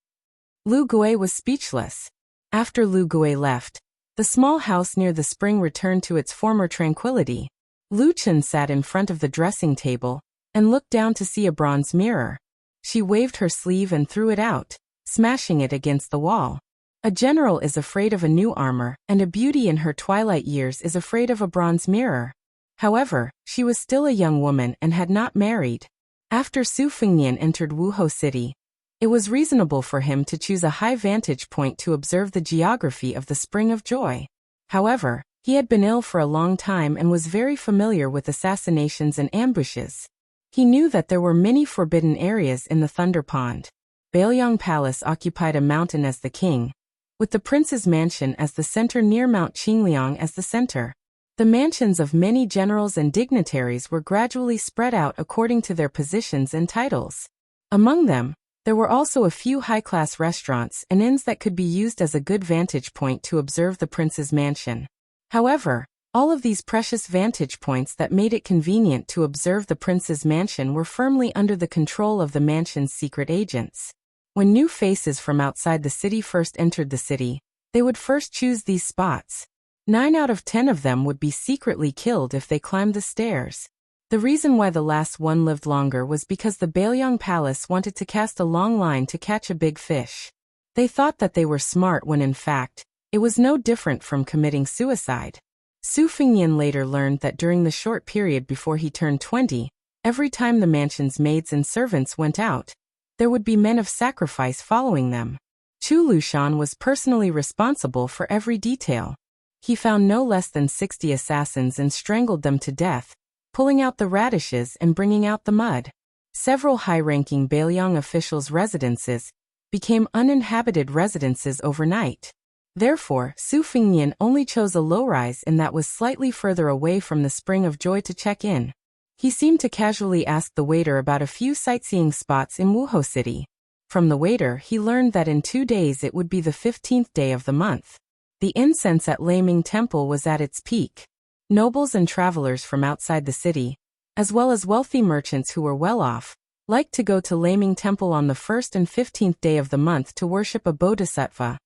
Lu Gui was speechless. After Lu Gui left, the small house near the spring returned to its former tranquility. Lu Chen sat in front of the dressing table and looked down to see a bronze mirror. She waved her sleeve and threw it out, smashing it against the wall. A general is afraid of a new armor, and a beauty in her twilight years is afraid of a bronze mirror. However, she was still a young woman and had not married. After Su Fengnian entered Wuhou City, it was reasonable for him to choose a high vantage point to observe the geography of the Spring of Joy. However, he had been ill for a long time and was very familiar with assassinations and ambushes. He knew that there were many forbidden areas in the Thunder Pond. Bailiang Palace occupied a mountain as the king, with the prince's mansion as the center near Mount Qingliang as the center. The mansions of many generals and dignitaries were gradually spread out according to their positions and titles. Among them, there were also a few high-class restaurants and inns that could be used as a good vantage point to observe the prince's mansion. However, all of these precious vantage points that made it convenient to observe the prince's mansion were firmly under the control of the mansion's secret agents. When new faces from outside the city first entered the city, they would first choose these spots. 9 out of 10 of them would be secretly killed if they climbed the stairs. The reason why the last one lived longer was because the Bailiang Palace wanted to cast a long line to catch a big fish. They thought that they were smart when in fact, it was no different from committing suicide. Su Fengnian later learned that during the short period before he turned 20, every time the mansion's maids and servants went out, there would be men of sacrifice following them. Chu Lushan was personally responsible for every detail. He found no less than 60 assassins and strangled them to death, pulling out the radishes and bringing out the mud. Several high-ranking Bailiang officials' residences became uninhabited residences overnight. Therefore, Su Fengnian only chose a low-rise inn that was slightly further away from the Spring of Joy to check in. He seemed to casually ask the waiter about a few sightseeing spots in Wuhou City. From the waiter, he learned that in 2 days it would be the 15th day of the month. The incense at Laming Temple was at its peak. Nobles and travelers from outside the city, as well as wealthy merchants who were well off, liked to go to Laming Temple on the 1st and 15th day of the month to worship a bodhisattva,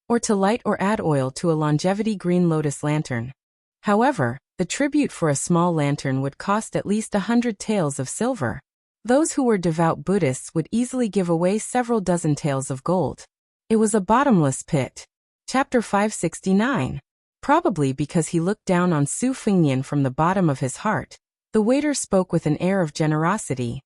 or to light or add oil to a longevity green lotus lantern. However, the tribute for a small lantern would cost at least 100 taels of silver. Those who were devout Buddhists would easily give away several dozen taels of gold. It was a bottomless pit. Chapter 569. Probably because he looked down on Su Fengnian from the bottom of his heart, the waiter spoke with an air of generosity.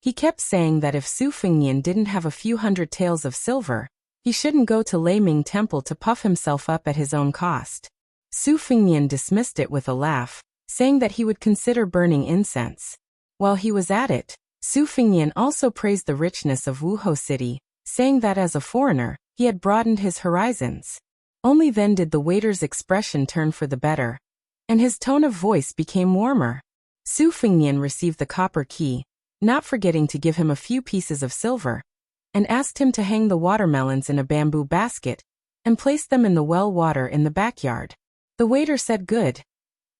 He kept saying that if Su Fengnian didn't have a few hundred taels of silver, he shouldn't go to Laming Temple to puff himself up at his own cost. Su Fengnian dismissed it with a laugh, saying that he would consider burning incense. While he was at it, Su Fengnian also praised the richness of Wuhou City, saying that as a foreigner, he had broadened his horizons. Only then did the waiter's expression turn for the better, and his tone of voice became warmer. Su Fengnian received the copper key, not forgetting to give him a few pieces of silver, and asked him to hang the watermelons in a bamboo basket and place them in the well water in the backyard. The waiter said good,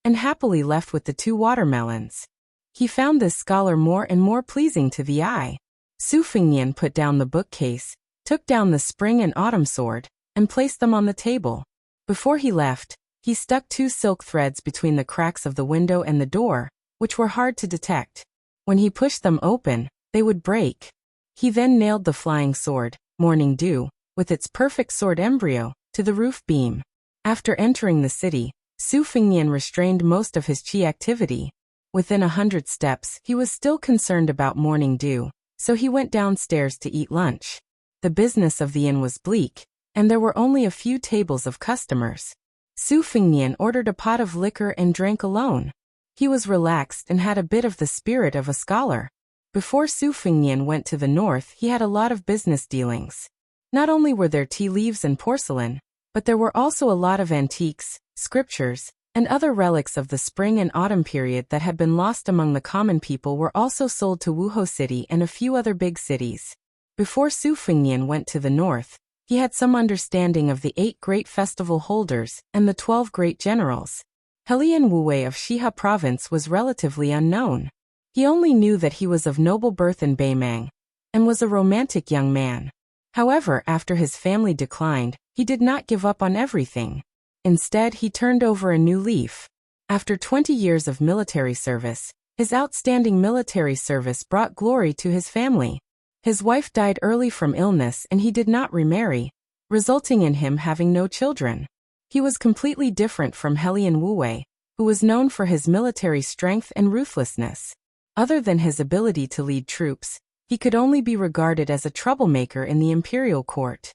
and happily left with the 2 watermelons. He found this scholar more and more pleasing to the eye. Su Fengnian put down the bookcase, took down the spring and autumn sword, and placed them on the table. Before he left, he stuck 2 silk threads between the cracks of the window and the door, which were hard to detect. When he pushed them open, they would break. He then nailed the flying sword, Morning Dew, with its perfect sword embryo, to the roof beam. After entering the city, Su Fengnian restrained most of his qi activity. Within 100 steps, he was still concerned about Morning Dew, so he went downstairs to eat lunch. The business of the inn was bleak, and there were only a few tables of customers. Su Fengnian ordered a pot of liquor and drank alone. He was relaxed and had a bit of the spirit of a scholar. Before Su Fengnian went to the north, he had a lot of business dealings. Not only were there tea leaves and porcelain, but there were also a lot of antiques, scriptures, and other relics of the spring and autumn period that had been lost among the common people were also sold to Wuhou City and a few other big cities. Before Su Fengnian went to the north, he had some understanding of the 8 great festival holders and the 12 great generals. Helian Wuwei of Shihe province was relatively unknown. He only knew that he was of noble birth in Beimang, and was a romantic young man. However, after his family declined, he did not give up on everything. Instead, he turned over a new leaf. After 20 years of military service, his outstanding military service brought glory to his family. His wife died early from illness and he did not remarry, resulting in him having no children. He was completely different from Helian Wuwei, who was known for his military strength and ruthlessness. Other than his ability to lead troops, he could only be regarded as a troublemaker in the imperial court.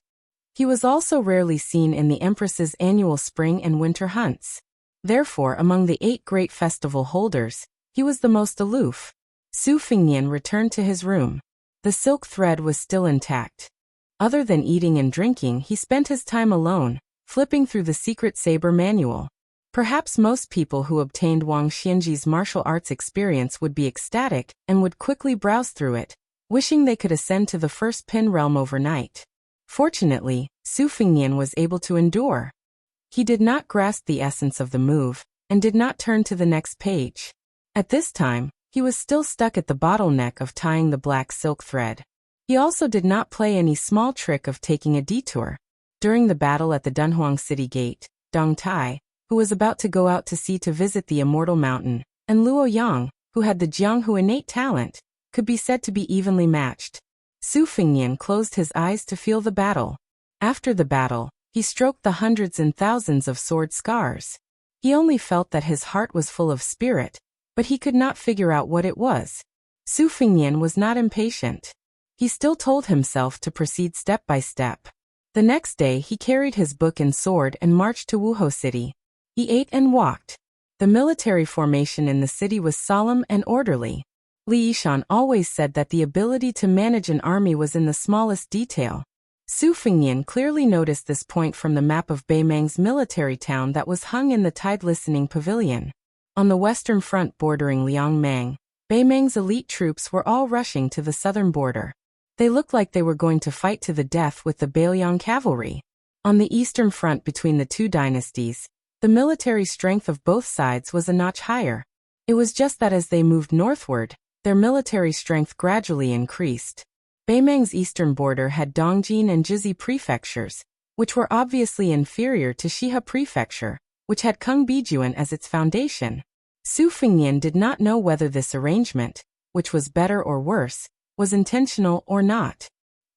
He was also rarely seen in the Empress's annual spring and winter hunts. Therefore, among the 8 great festival holders, he was the most aloof. Su Fengnian returned to his room. The silk thread was still intact. Other than eating and drinking, he spent his time alone, flipping through the secret saber manual. Perhaps most people who obtained Wang Xianji's martial arts experience would be ecstatic and would quickly browse through it, wishing they could ascend to the first pin realm overnight. Fortunately, Su Fengnian was able to endure. He did not grasp the essence of the move, and did not turn to the next page. At this time, he was still stuck at the bottleneck of tying the black silk thread. He also did not play any small trick of taking a detour. During the battle at the Dunhuang City Gate, Dong Tai, who was about to go out to sea to visit the Immortal Mountain, and Luo Yang, who had the Jianghu innate talent, could be said to be evenly matched. Su Fengnian closed his eyes to feel the battle. After the battle, he stroked the hundreds and thousands of sword scars. He only felt that his heart was full of spirit, but he could not figure out what it was. Su Fengnian was not impatient. He still told himself to proceed step by step. The next day he carried his book and sword and marched to Wuhou City. He ate and walked. The military formation in the city was solemn and orderly. Li Yishan always said that the ability to manage an army was in the smallest detail. Su Fengnian clearly noticed this point from the map of Beimang's military town that was hung in the Tide Listening Pavilion. On the western front bordering Liangmang, Beimang's elite troops were all rushing to the southern border. They looked like they were going to fight to the death with the Bailiang cavalry. On the eastern front between the two dynasties, the military strength of both sides was a notch higher. It was just that as they moved northward, their military strength gradually increased. Beimang's eastern border had Dongjin and Jizhi prefectures, which were obviously inferior to Shihe Prefecture, which had Kungbijuan as its foundation. Su Fengnian did not know whether this arrangement, which was better or worse, was intentional or not.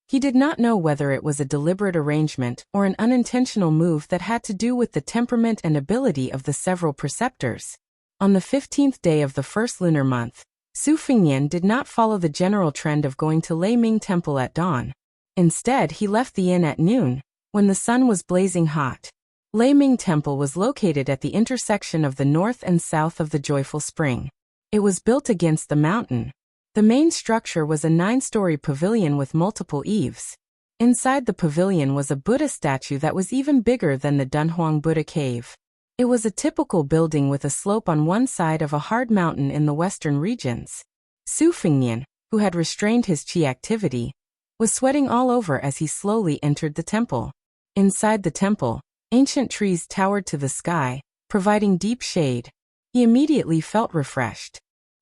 He did not know whether it was a deliberate arrangement or an unintentional move that had to do with the temperament and ability of the several preceptors. On the 15th day of the first lunar month, Su Fengnian did not follow the general trend of going to Lei Ming Temple at dawn. Instead, he left the inn at noon, when the sun was blazing hot. Lei Ming Temple was located at the intersection of the north and south of the Joyful Spring. It was built against the mountain. The main structure was a 9-story pavilion with multiple eaves. Inside the pavilion was a Buddha statue that was even bigger than the Dunhuang Buddha cave. It was a typical building with a slope on one side of a hard mountain in the western regions. Su Fengnian, who had restrained his qi activity, was sweating all over as he slowly entered the temple. Inside the temple, ancient trees towered to the sky, providing deep shade. He immediately felt refreshed.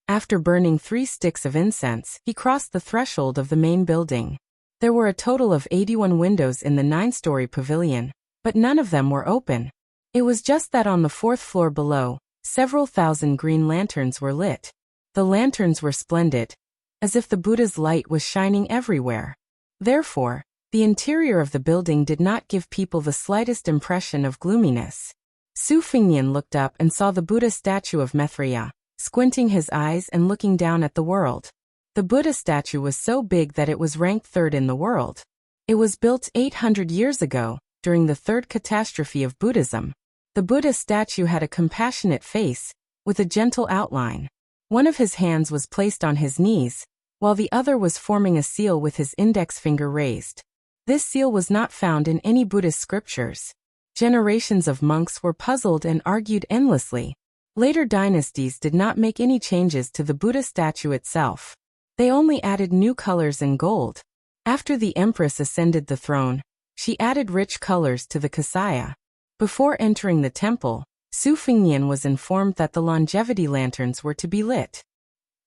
After burning 3 sticks of incense, he crossed the threshold of the main building. There were a total of 81 windows in the 9-story pavilion, but none of them were open. It was just that on the 4th floor below, several thousand green lanterns were lit. The lanterns were splendid, as if the Buddha's light was shining everywhere. Therefore, the interior of the building did not give people the slightest impression of gloominess. Su Fengnian looked up and saw the Buddha statue of Maitreya, squinting his eyes and looking down at the world. The Buddha statue was so big that it was ranked 3rd in the world. It was built 800 years ago, during the 3rd catastrophe of Buddhism. The Buddha statue had a compassionate face, with a gentle outline. One of his hands was placed on his knees, while the other was forming a seal with his index finger raised. This seal was not found in any Buddhist scriptures. Generations of monks were puzzled and argued endlessly. Later dynasties did not make any changes to the Buddha statue itself. They only added new colors and gold. After the empress ascended the throne, she added rich colors to the kasaya. Before entering the temple, Su Fengnian was informed that the longevity lanterns were to be lit.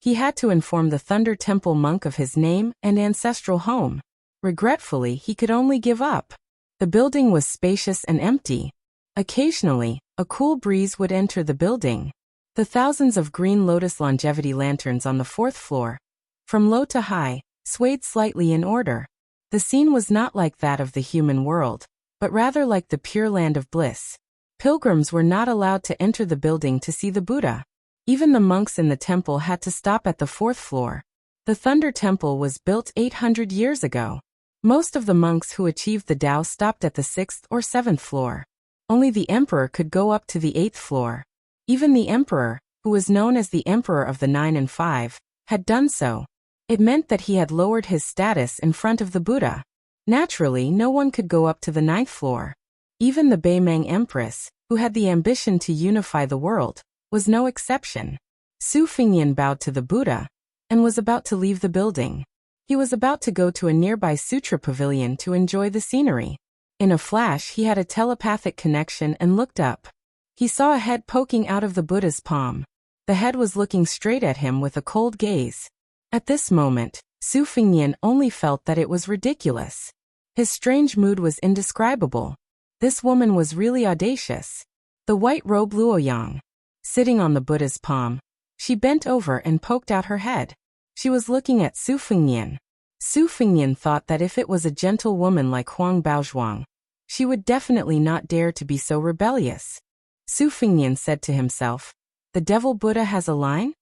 He had to inform the Thunder Temple monk of his name and ancestral home. Regretfully, he could only give up. The building was spacious and empty. Occasionally, a cool breeze would enter the building. The thousands of green lotus longevity lanterns on the 4th floor, from low to high, swayed slightly in order. The scene was not like that of the human world, but rather like the pure land of bliss. Pilgrims were not allowed to enter the building to see the Buddha. Even the monks in the temple had to stop at the 4th floor. The Thunder Temple was built 800 years ago. Most of the monks who achieved the Tao stopped at the 6th or 7th floor. Only the emperor could go up to the 8th floor. Even the emperor, who was known as the Emperor of the 9 and 5, had done so. It meant that he had lowered his status in front of the Buddha. Naturally, no one could go up to the 9th floor. Even the Beimang Empress, who had the ambition to unify the world, was no exception. Su Fengnian bowed to the Buddha and was about to leave the building. He was about to go to a nearby sutra pavilion to enjoy the scenery. In a flash, he had a telepathic connection and looked up. He saw a head poking out of the Buddha's palm. The head was looking straight at him with a cold gaze. At this moment, Su Fengnian only felt that it was ridiculous. His strange mood was indescribable. This woman was really audacious. The white-robed Luoyang, sitting on the Buddha's palm. She bent over and poked out her head. She was looking at Su Fengnian. Su Fengnian thought that if it was a gentle woman like Huang Baozhuang, she would definitely not dare to be so rebellious. Su Fengnian said to himself, "The devil Buddha has a line?"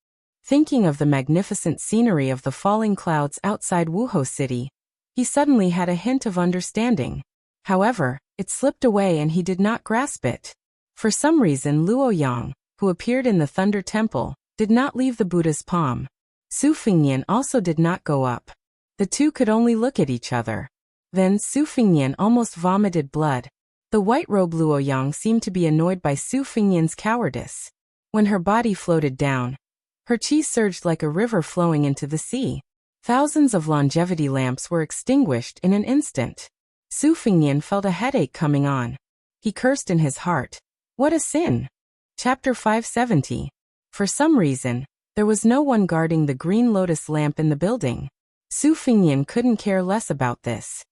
Thinking of the magnificent scenery of the falling clouds outside Wuhou City, he suddenly had a hint of understanding. However, it slipped away and he did not grasp it. For some reason, Luoyang, who appeared in the Thunder Temple, did not leave the Buddha's palm. Su Fengnian also did not go up. The two could only look at each other. Then Su Fengnian almost vomited blood. The white-robed Luoyang seemed to be annoyed by Su Fengnian's cowardice. When her body floated down, her chi surged like a river flowing into the sea. Thousands of longevity lamps were extinguished in an instant. Su Fengnian felt a headache coming on. He cursed in his heart. What a sin! Chapter 570. For some reason, there was no one guarding the green lotus lamp in the building. Su Fengnian couldn't care less about this.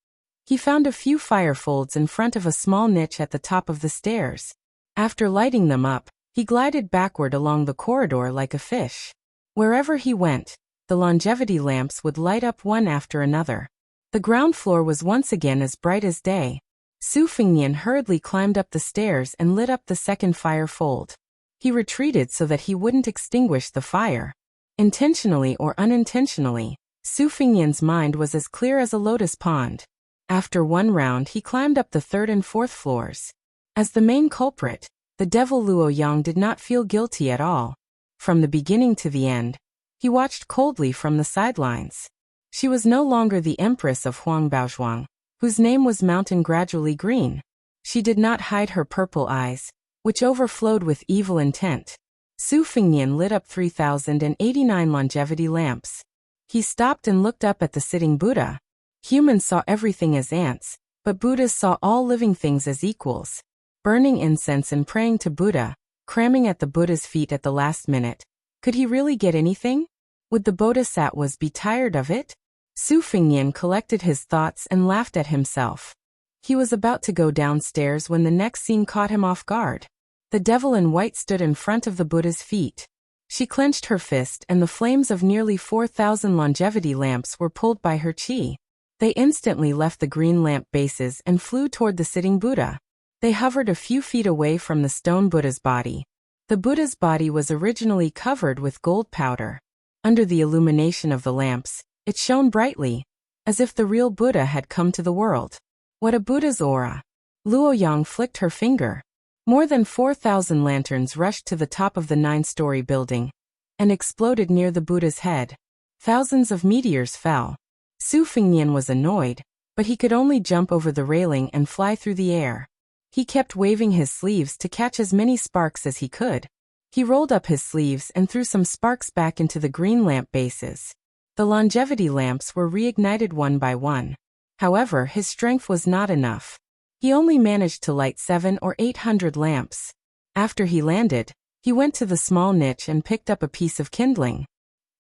He found a few fire folds in front of a small niche at the top of the stairs. After lighting them up, he glided backward along the corridor like a fish. Wherever he went, the longevity lamps would light up one after another. The ground floor was once again as bright as day. Su Fengnian hurriedly climbed up the stairs and lit up the second fire fold. He retreated so that he wouldn't extinguish the fire. Intentionally or unintentionally, Su Fengnian's mind was as clear as a lotus pond. After one round, he climbed up the 3rd and 4th floors. As the main culprit, the devil Luoyang did not feel guilty at all. From the beginning to the end, he watched coldly from the sidelines. She was no longer the empress of Huang Baozhuang, whose name was Mountain Gradually Green. She did not hide her purple eyes, which overflowed with evil intent. Su Fengnian lit up 3,089 longevity lamps. He stopped and looked up at the sitting Buddha. Humans saw everything as ants, but Buddhas saw all living things as equals. Burning incense and praying to Buddha, cramming at the Buddha's feet at the last minute. Could he really get anything? Would the bodhisattvas be tired of it? Su Fengnian collected his thoughts and laughed at himself. He was about to go downstairs when the next scene caught him off guard. The devil in white stood in front of the Buddha's feet. She clenched her fist and the flames of nearly 4,000 longevity lamps were pulled by her chi. They instantly left the green lamp bases and flew toward the sitting Buddha. They hovered a few feet away from the stone Buddha's body. The Buddha's body was originally covered with gold powder. Under the illumination of the lamps, it shone brightly, as if the real Buddha had come to the world. What a Buddha's aura! Luoyang flicked her finger. More than 4,000 lanterns rushed to the top of the 9-story building and exploded near the Buddha's head. Thousands of meteors fell. Su Fengnian was annoyed, but he could only jump over the railing and fly through the air. He kept waving his sleeves to catch as many sparks as he could. He rolled up his sleeves and threw some sparks back into the green lamp bases. The longevity lamps were reignited one by one. However, his strength was not enough. He only managed to light 700 or 800 lamps. After he landed, he went to the small niche and picked up a piece of kindling.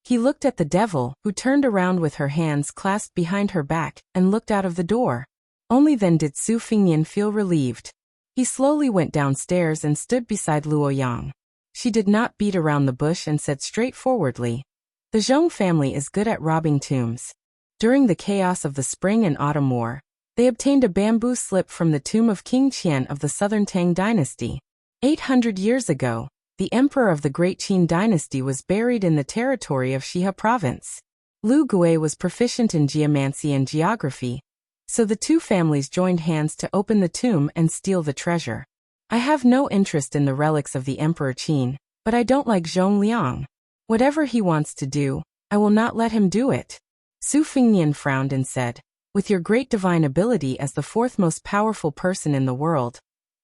He looked at the devil, who turned around with her hands clasped behind her back, and looked out of the door. Only then did Su Fengnian feel relieved. He slowly went downstairs and stood beside Luo Yang. She did not beat around the bush and said straightforwardly, "The Zhong family is good at robbing tombs." During the chaos of the Spring and Autumn War, they obtained a bamboo slip from the tomb of King Qian of the Southern Tang dynasty. 800 years ago, the emperor of the Great Qin dynasty was buried in the territory of Shihe province. Lu Gui was proficient in geomancy and geography, so the two families joined hands to open the tomb and steal the treasure. I have no interest in the relics of the Emperor Qin, but I don't like Zhong Liang. Whatever he wants to do, I will not let him do it. Su Fengnian frowned and said, "With your great divine ability as the fourth most powerful person in the world,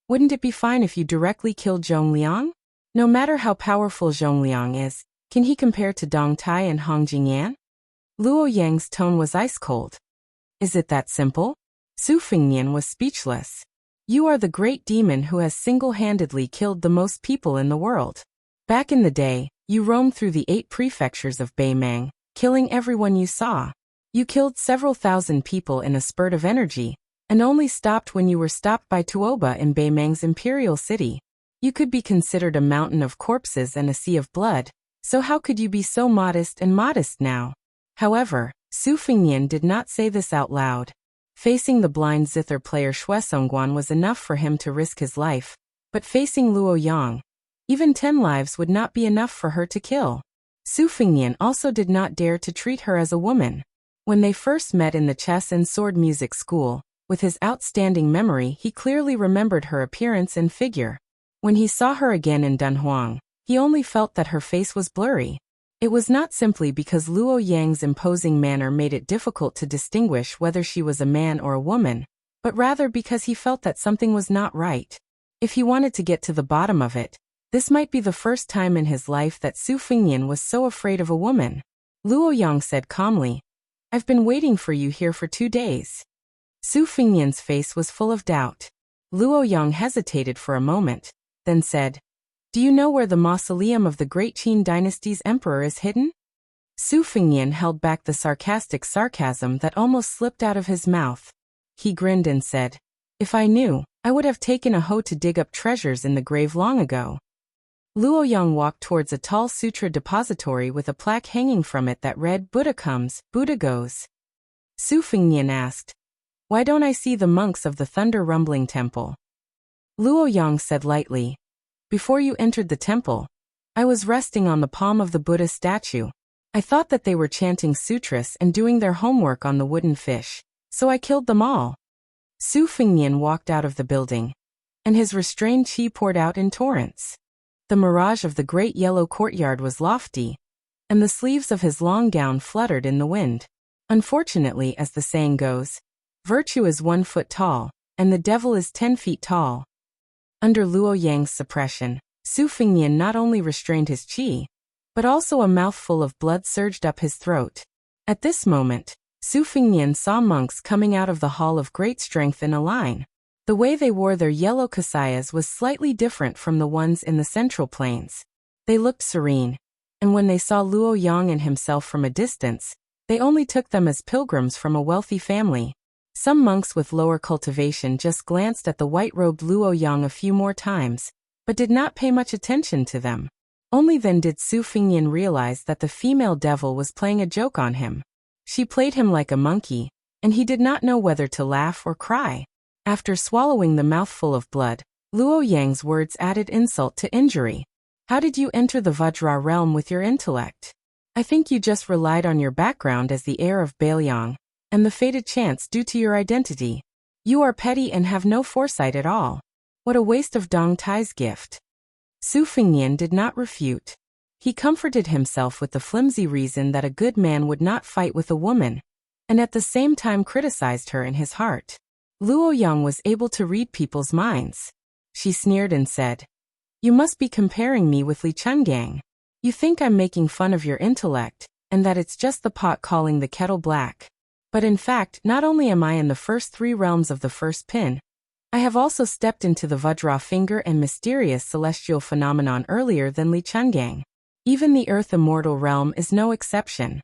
wouldn't it be fine if you directly killed Zhong Liang? No matter how powerful Zhong Liang is, can he compare to Dong Tai and Hong Jingyan?" Luo Yang's tone was ice cold. "Is it that simple?" Su Fengnian was speechless. "You are the great demon who has single-handedly killed the most people in the world. Back in the day, you roamed through the 8 prefectures of Beimang, killing everyone you saw. You killed several thousand people in a spurt of energy, and only stopped when you were stopped by Tuoba in Beimang's imperial city. You could be considered a mountain of corpses and a sea of blood, so how could you be so modest now?" However, Su Fengnian did not say this out loud. Facing the blind zither player Xue Songguan was enough for him to risk his life, but facing Luo Yang, even 10 lives would not be enough for her to kill. Su Fengnian also did not dare to treat her as a woman. When they first met in the chess and sword music school, with his outstanding memory he clearly remembered her appearance and figure. When he saw her again in Dunhuang, he only felt that her face was blurry. It was not simply because Luo Yang's imposing manner made it difficult to distinguish whether she was a man or a woman, but rather because he felt that something was not right. If he wanted to get to the bottom of it, this might be the first time in his life that Su Fengnian was so afraid of a woman. Luo Yang said calmly, "I've been waiting for you here for 2 days." Su Fengnian's face was full of doubt. Luo Yang hesitated for a moment, then said, "Do you know where the mausoleum of the Great Qin dynasty's emperor is hidden?" Su Fengnian held back the sarcastic sarcasm that almost slipped out of his mouth. He grinned and said, "If I knew, I would have taken a hoe to dig up treasures in the grave long ago." Luo Yang walked towards a tall sutra depository with a plaque hanging from it that read, "Buddha comes, Buddha goes." Su Fengnian asked, "Why don't I see the monks of the Thunder Rumbling Temple?" Luo Yang said lightly, "Before you entered the temple, I was resting on the palm of the Buddha statue. I thought that they were chanting sutras and doing their homework on the wooden fish, so I killed them all." Su Fengnian walked out of the building, and his restrained qi poured out in torrents. The mirage of the great yellow courtyard was lofty, and the sleeves of his long gown fluttered in the wind. Unfortunately, as the saying goes, virtue is 1 foot tall, and the devil is 10 feet tall. Under Luo Yang's suppression, Su Fengnian not only restrained his qi, but also a mouthful of blood surged up his throat. At this moment, Su Fengnian saw monks coming out of the hall of great strength in a line. The way they wore their yellow kasayas was slightly different from the ones in the central plains. They looked serene, and when they saw Luo Yang and himself from a distance, they only took them as pilgrims from a wealthy family. Some monks with lower cultivation just glanced at the white-robed Luo Yang a few more times, but did not pay much attention to them. Only then did Su Fengnian realize that the female devil was playing a joke on him. She played him like a monkey, and he did not know whether to laugh or cry. After swallowing the mouthful of blood, Luo Yang's words added insult to injury. "How did you enter the Vajra realm with your intellect? I think you just relied on your background as the heir of Bailiang, and the fated chance due to your identity. You are petty and have no foresight at all. What a waste of Dong Tai's gift. Su Fingnian did not refute. He comforted himself with the flimsy reason that a good man would not fight with a woman, and at the same time criticized her in his heart. Luo Yang was able to read people's minds. She sneered and said, "You must be comparing me with Li Chungang. You think I'm making fun of your intellect, and that it's just the pot calling the kettle black. But in fact, not only am I in the first 3 realms of the first pin, I have also stepped into the Vajra finger and mysterious celestial phenomenon earlier than Li Chungang. Even the earth immortal realm is no exception."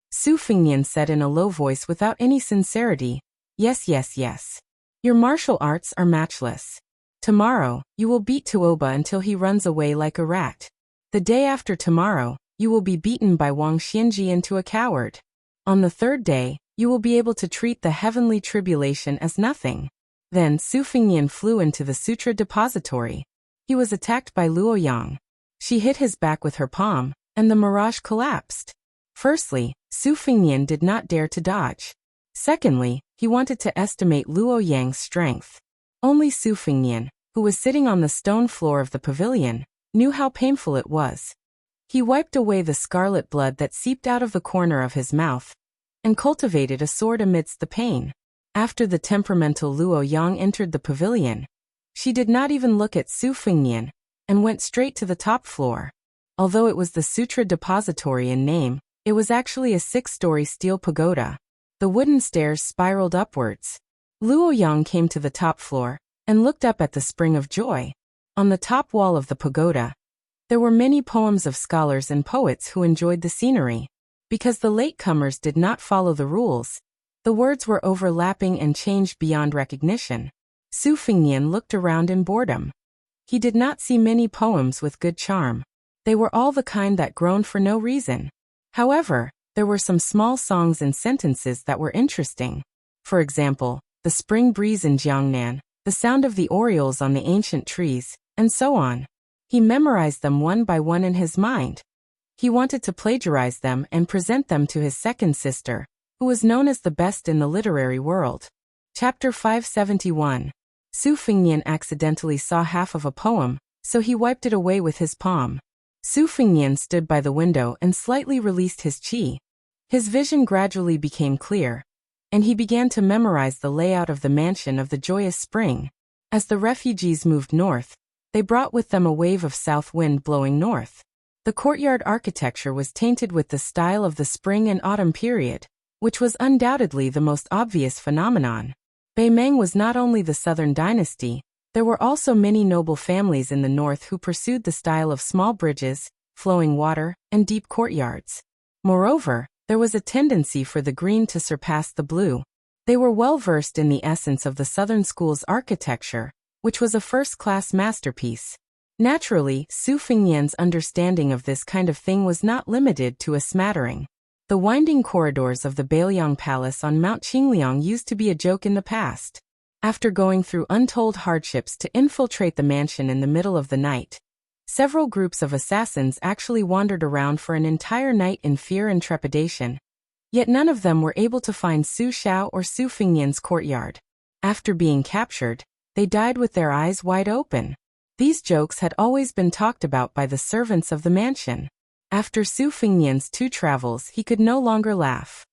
Su Fingnian said in a low voice without any sincerity, "Yes, yes, yes. Your martial arts are matchless. Tomorrow, you will beat Tuoba until he runs away like a rat. The day after tomorrow, you will be beaten by Wang Xianji into a coward. On the 3rd day, you will be able to treat the heavenly tribulation as nothing." Then Su Fingnian flew into the sutra depository. He was attacked by Luo Yang. She hit his back with her palm, and the mirage collapsed. Firstly, Su Fingnian did not dare to dodge. Secondly, he wanted to estimate Luo Yang's strength. Only Su Fingnian, who was sitting on the stone floor of the pavilion, knew how painful it was. He wiped away the scarlet blood that seeped out of the corner of his mouth, and cultivated a sword amidst the pain. After the temperamental Luo Yang entered the pavilion, she did not even look at Su Fingnian, and went straight to the top floor. Although it was the Sutra Depository in name, it was actually a 6-story steel pagoda. The wooden stairs spiraled upwards. Luo Yang came to the top floor, and looked up at the spring of joy. On the top wall of the pagoda, there were many poems of scholars and poets who enjoyed the scenery. Because the latecomers did not follow the rules, the words were overlapping and changed beyond recognition. Su Fingnian looked around in boredom. He did not see many poems with good charm. They were all the kind that groaned for no reason. However, there were some small songs and sentences that were interesting. For example, the spring breeze in Jiangnan, the sound of the orioles on the ancient trees, and so on. He memorized them one by one in his mind. He wanted to plagiarize them and present them to his second sister, who was known as the best in the literary world. Chapter 571. Su Fingnian accidentally saw half of a poem, so he wiped it away with his palm. Su Fingnian stood by the window and slightly released his qi. His vision gradually became clear, and he began to memorize the layout of the mansion of the joyous spring. As the refugees moved north, they brought with them a wave of south wind blowing north. The courtyard architecture was tainted with the style of the spring and autumn period, which was undoubtedly the most obvious phenomenon. Beimeng was not only the southern dynasty, there were also many noble families in the north who pursued the style of small bridges, flowing water, and deep courtyards. Moreover, there was a tendency for the green to surpass the blue. They were well versed in the essence of the southern school's architecture, which was a first-class masterpiece. Naturally, Su Fingnian's understanding of this kind of thing was not limited to a smattering. The winding corridors of the Bailiang Palace on Mount Qingliang used to be a joke in the past. After going through untold hardships to infiltrate the mansion in the middle of the night, several groups of assassins actually wandered around for an entire night in fear and trepidation. Yet none of them were able to find Su Xiao or Su Fingnian's courtyard. After being captured, they died with their eyes wide open. These jokes had always been talked about by the servants of the mansion. After Su Fingnian's 2 travels, he could no longer laugh.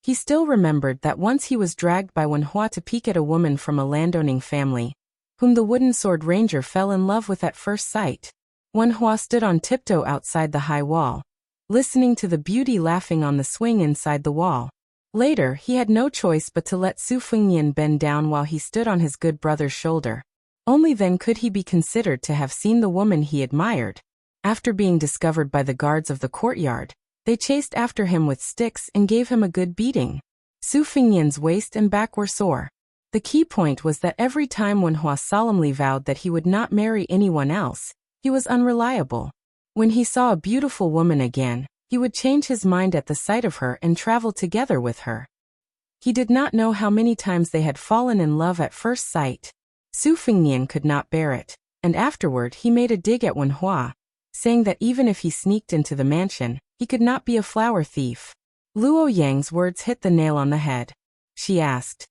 He still remembered that once he was dragged by Wenhua to peek at a woman from a landowning family, whom the wooden sword ranger fell in love with at first sight. Wenhua stood on tiptoe outside the high wall, listening to the beauty laughing on the swing inside the wall. Later, he had no choice but to let Su Fingnian bend down while he stood on his good brother's shoulder. Only then could he be considered to have seen the woman he admired. After being discovered by the guards of the courtyard, they chased after him with sticks and gave him a good beating. Su Fingnian's waist and back were sore. The key point was that every time Wenhua solemnly vowed that he would not marry anyone else, he was unreliable. When he saw a beautiful woman again, he would change his mind at the sight of her and travel together with her. He did not know how many times they had fallen in love at first sight. Su Fingnian could not bear it, and afterward he made a dig at Wenhua, saying that even if he sneaked into the mansion, he could not be a flower thief. Luo Yang's words hit the nail on the head. She asked,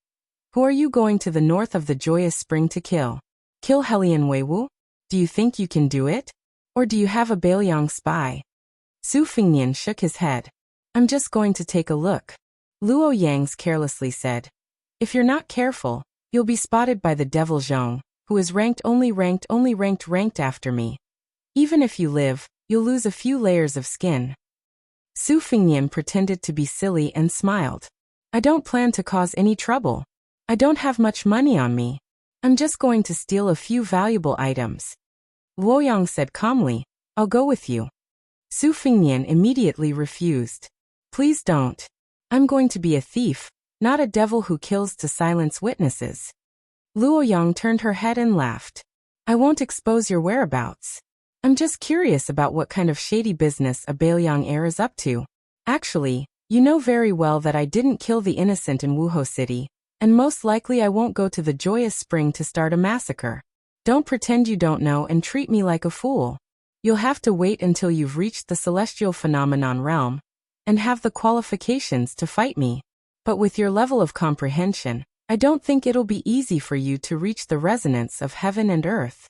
"Who are you going to the north of the joyous spring to kill? Kill Helian Weiwu? Do you think you can do it? Or do you have a Bailiang spy? Su Fingnian shook his head. I'm just going to take a look. Luo Yang's carelessly said. If you're not careful, you'll be spotted by the devil Zhong, who is ranked after me. Even if you live, you'll lose a few layers of skin. Su Fingnian pretended to be silly and smiled. I don't plan to cause any trouble. I don't have much money on me. I'm just going to steal a few valuable items. Luo Yang said calmly, I'll go with you. Su Fingnian immediately refused. Please don't. I'm going to be a thief, not a devil who kills to silence witnesses. Luo Yang turned her head and laughed. I won't expose your whereabouts. I'm just curious about what kind of shady business a Bailiang heir is up to. Actually, you know very well that I didn't kill the innocent in Wuho City, and most likely I won't go to the Joyous Spring to start a massacre. Don't pretend you don't know and treat me like a fool. You'll have to wait until you've reached the celestial phenomenon realm, and have the qualifications to fight me. But with your level of comprehension, I don't think it'll be easy for you to reach the resonance of heaven and earth.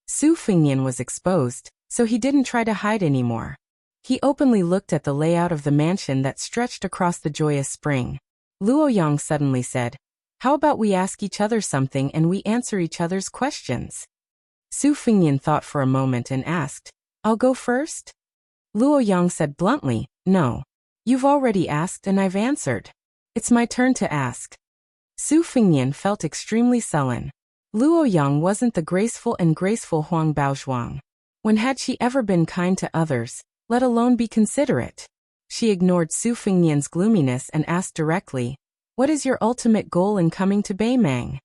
Su Fingnian was exposed, so he didn't try to hide anymore. He openly looked at the layout of the mansion that stretched across the Joyous Spring. Luo Yang suddenly said, How about we ask each other something and we answer each other's questions? Su Fingnian thought for a moment and asked, I'll go first? Luo Yang said bluntly, No. You've already asked and I've answered. It's my turn to ask. Su Fingnian felt extremely sullen. Luo Yang wasn't the graceful Huang Baozhuang. When had she ever been kind to others, let alone be considerate? She ignored Su Fingnian's gloominess and asked directly, What is your ultimate goal in coming to Beimang?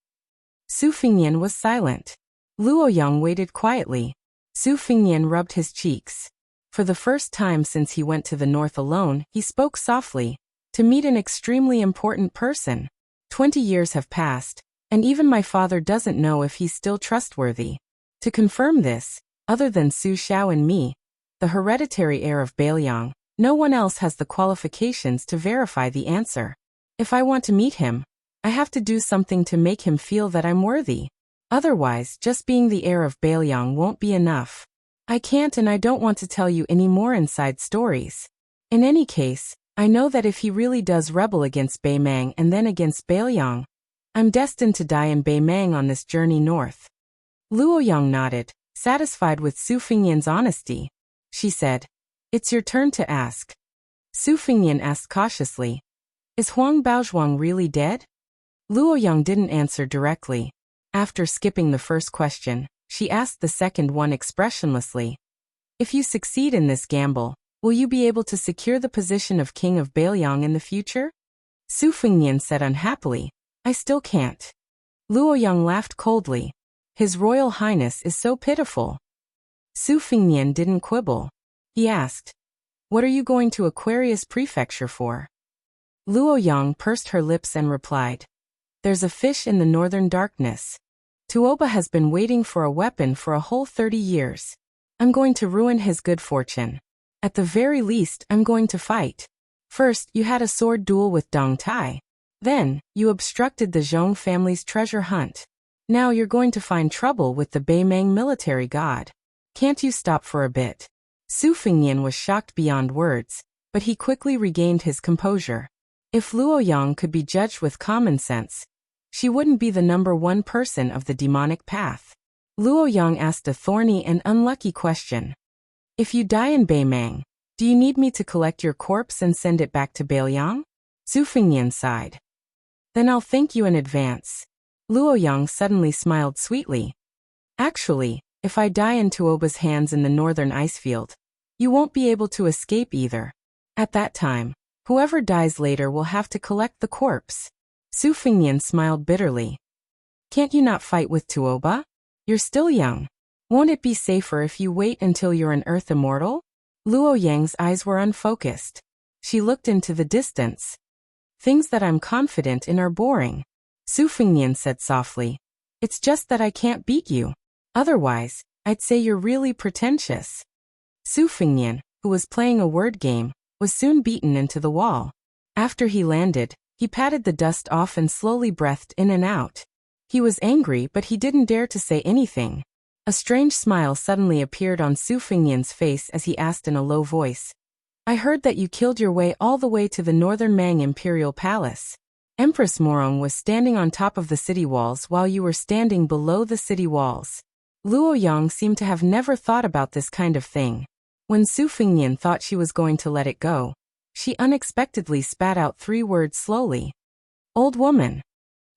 Su Fingnian was silent. Luo Yang waited quietly. Su Fingnian rubbed his cheeks. For the first time since he went to the north alone, he spoke softly, to meet an extremely important person. 20 years have passed, and even my father doesn't know if he's still trustworthy. To confirm this, other than Su Xiao and me, the hereditary heir of Bailiang, no one else has the qualifications to verify the answer. If I want to meet him, I have to do something to make him feel that I'm worthy. Otherwise, just being the heir of Bailiang won't be enough. I can't and I don't want to tell you any more inside stories. In any case, I know that if he really does rebel against Beimang and then against Bailiang, I'm destined to die in Beimang on this journey north. Luo Yang nodded, satisfied with Su Fingnian's honesty. She said, It's your turn to ask. Su Fingnian asked cautiously, Is Huang Baozhuang really dead? Luo Yang didn't answer directly. After skipping the first question, she asked the second one expressionlessly. If you succeed in this gamble, will you be able to secure the position of King of Bailiang in the future? Su Fingnian said unhappily, I still can't. Luo Yang laughed coldly. His Royal Highness is so pitiful. Su Fingnian didn't quibble. He asked, What are you going to Aquarius Prefecture for? Luo Yang pursed her lips and replied, There's a fish in the northern darkness. Tuoba has been waiting for a weapon for a whole 30 years. I'm going to ruin his good fortune. At the very least, I'm going to fight. First, you had a sword duel with Dong Tai. Then, you obstructed the Zhong family's treasure hunt. Now you're going to find trouble with the Beimang military god. Can't you stop for a bit? Su Fingnian was shocked beyond words, but he quickly regained his composure. If Luo Yang could be judged with common sense, she wouldn't be the number one person of the demonic path. Luo Yang asked a thorny and unlucky question. If you die in Beimang, do you need me to collect your corpse and send it back to Bailiang? Su Fingnian sighed. Then I'll thank you in advance. Luo Yang suddenly smiled sweetly. Actually, if I die in Tuoba's hands in the northern ice field, you won't be able to escape either. At that time, whoever dies later will have to collect the corpse. Su Fingnian smiled bitterly. Can't you not fight with Tuoba? You're still young. Won't it be safer if you wait until you're an earth immortal? Luo Yang's eyes were unfocused. She looked into the distance. Things that I'm confident in are boring. Su Fingnian said softly. It's just that I can't beat you. Otherwise, I'd say you're really pretentious. Su Fingnian, who was playing a word game, was soon beaten into the wall. After he landed, he patted the dust off and slowly breathed in and out. He was angry, but he didn't dare to say anything. A strange smile suddenly appeared on Su Fengnian's face as he asked in a low voice. I heard that you killed your way all the way to the northern Mang Imperial Palace. Empress Morong was standing on top of the city walls while you were standing below the city walls. Luo Yang seemed to have never thought about this kind of thing. When Su Fengnian thought she was going to let it go, she unexpectedly spat out 3 words slowly. Old woman.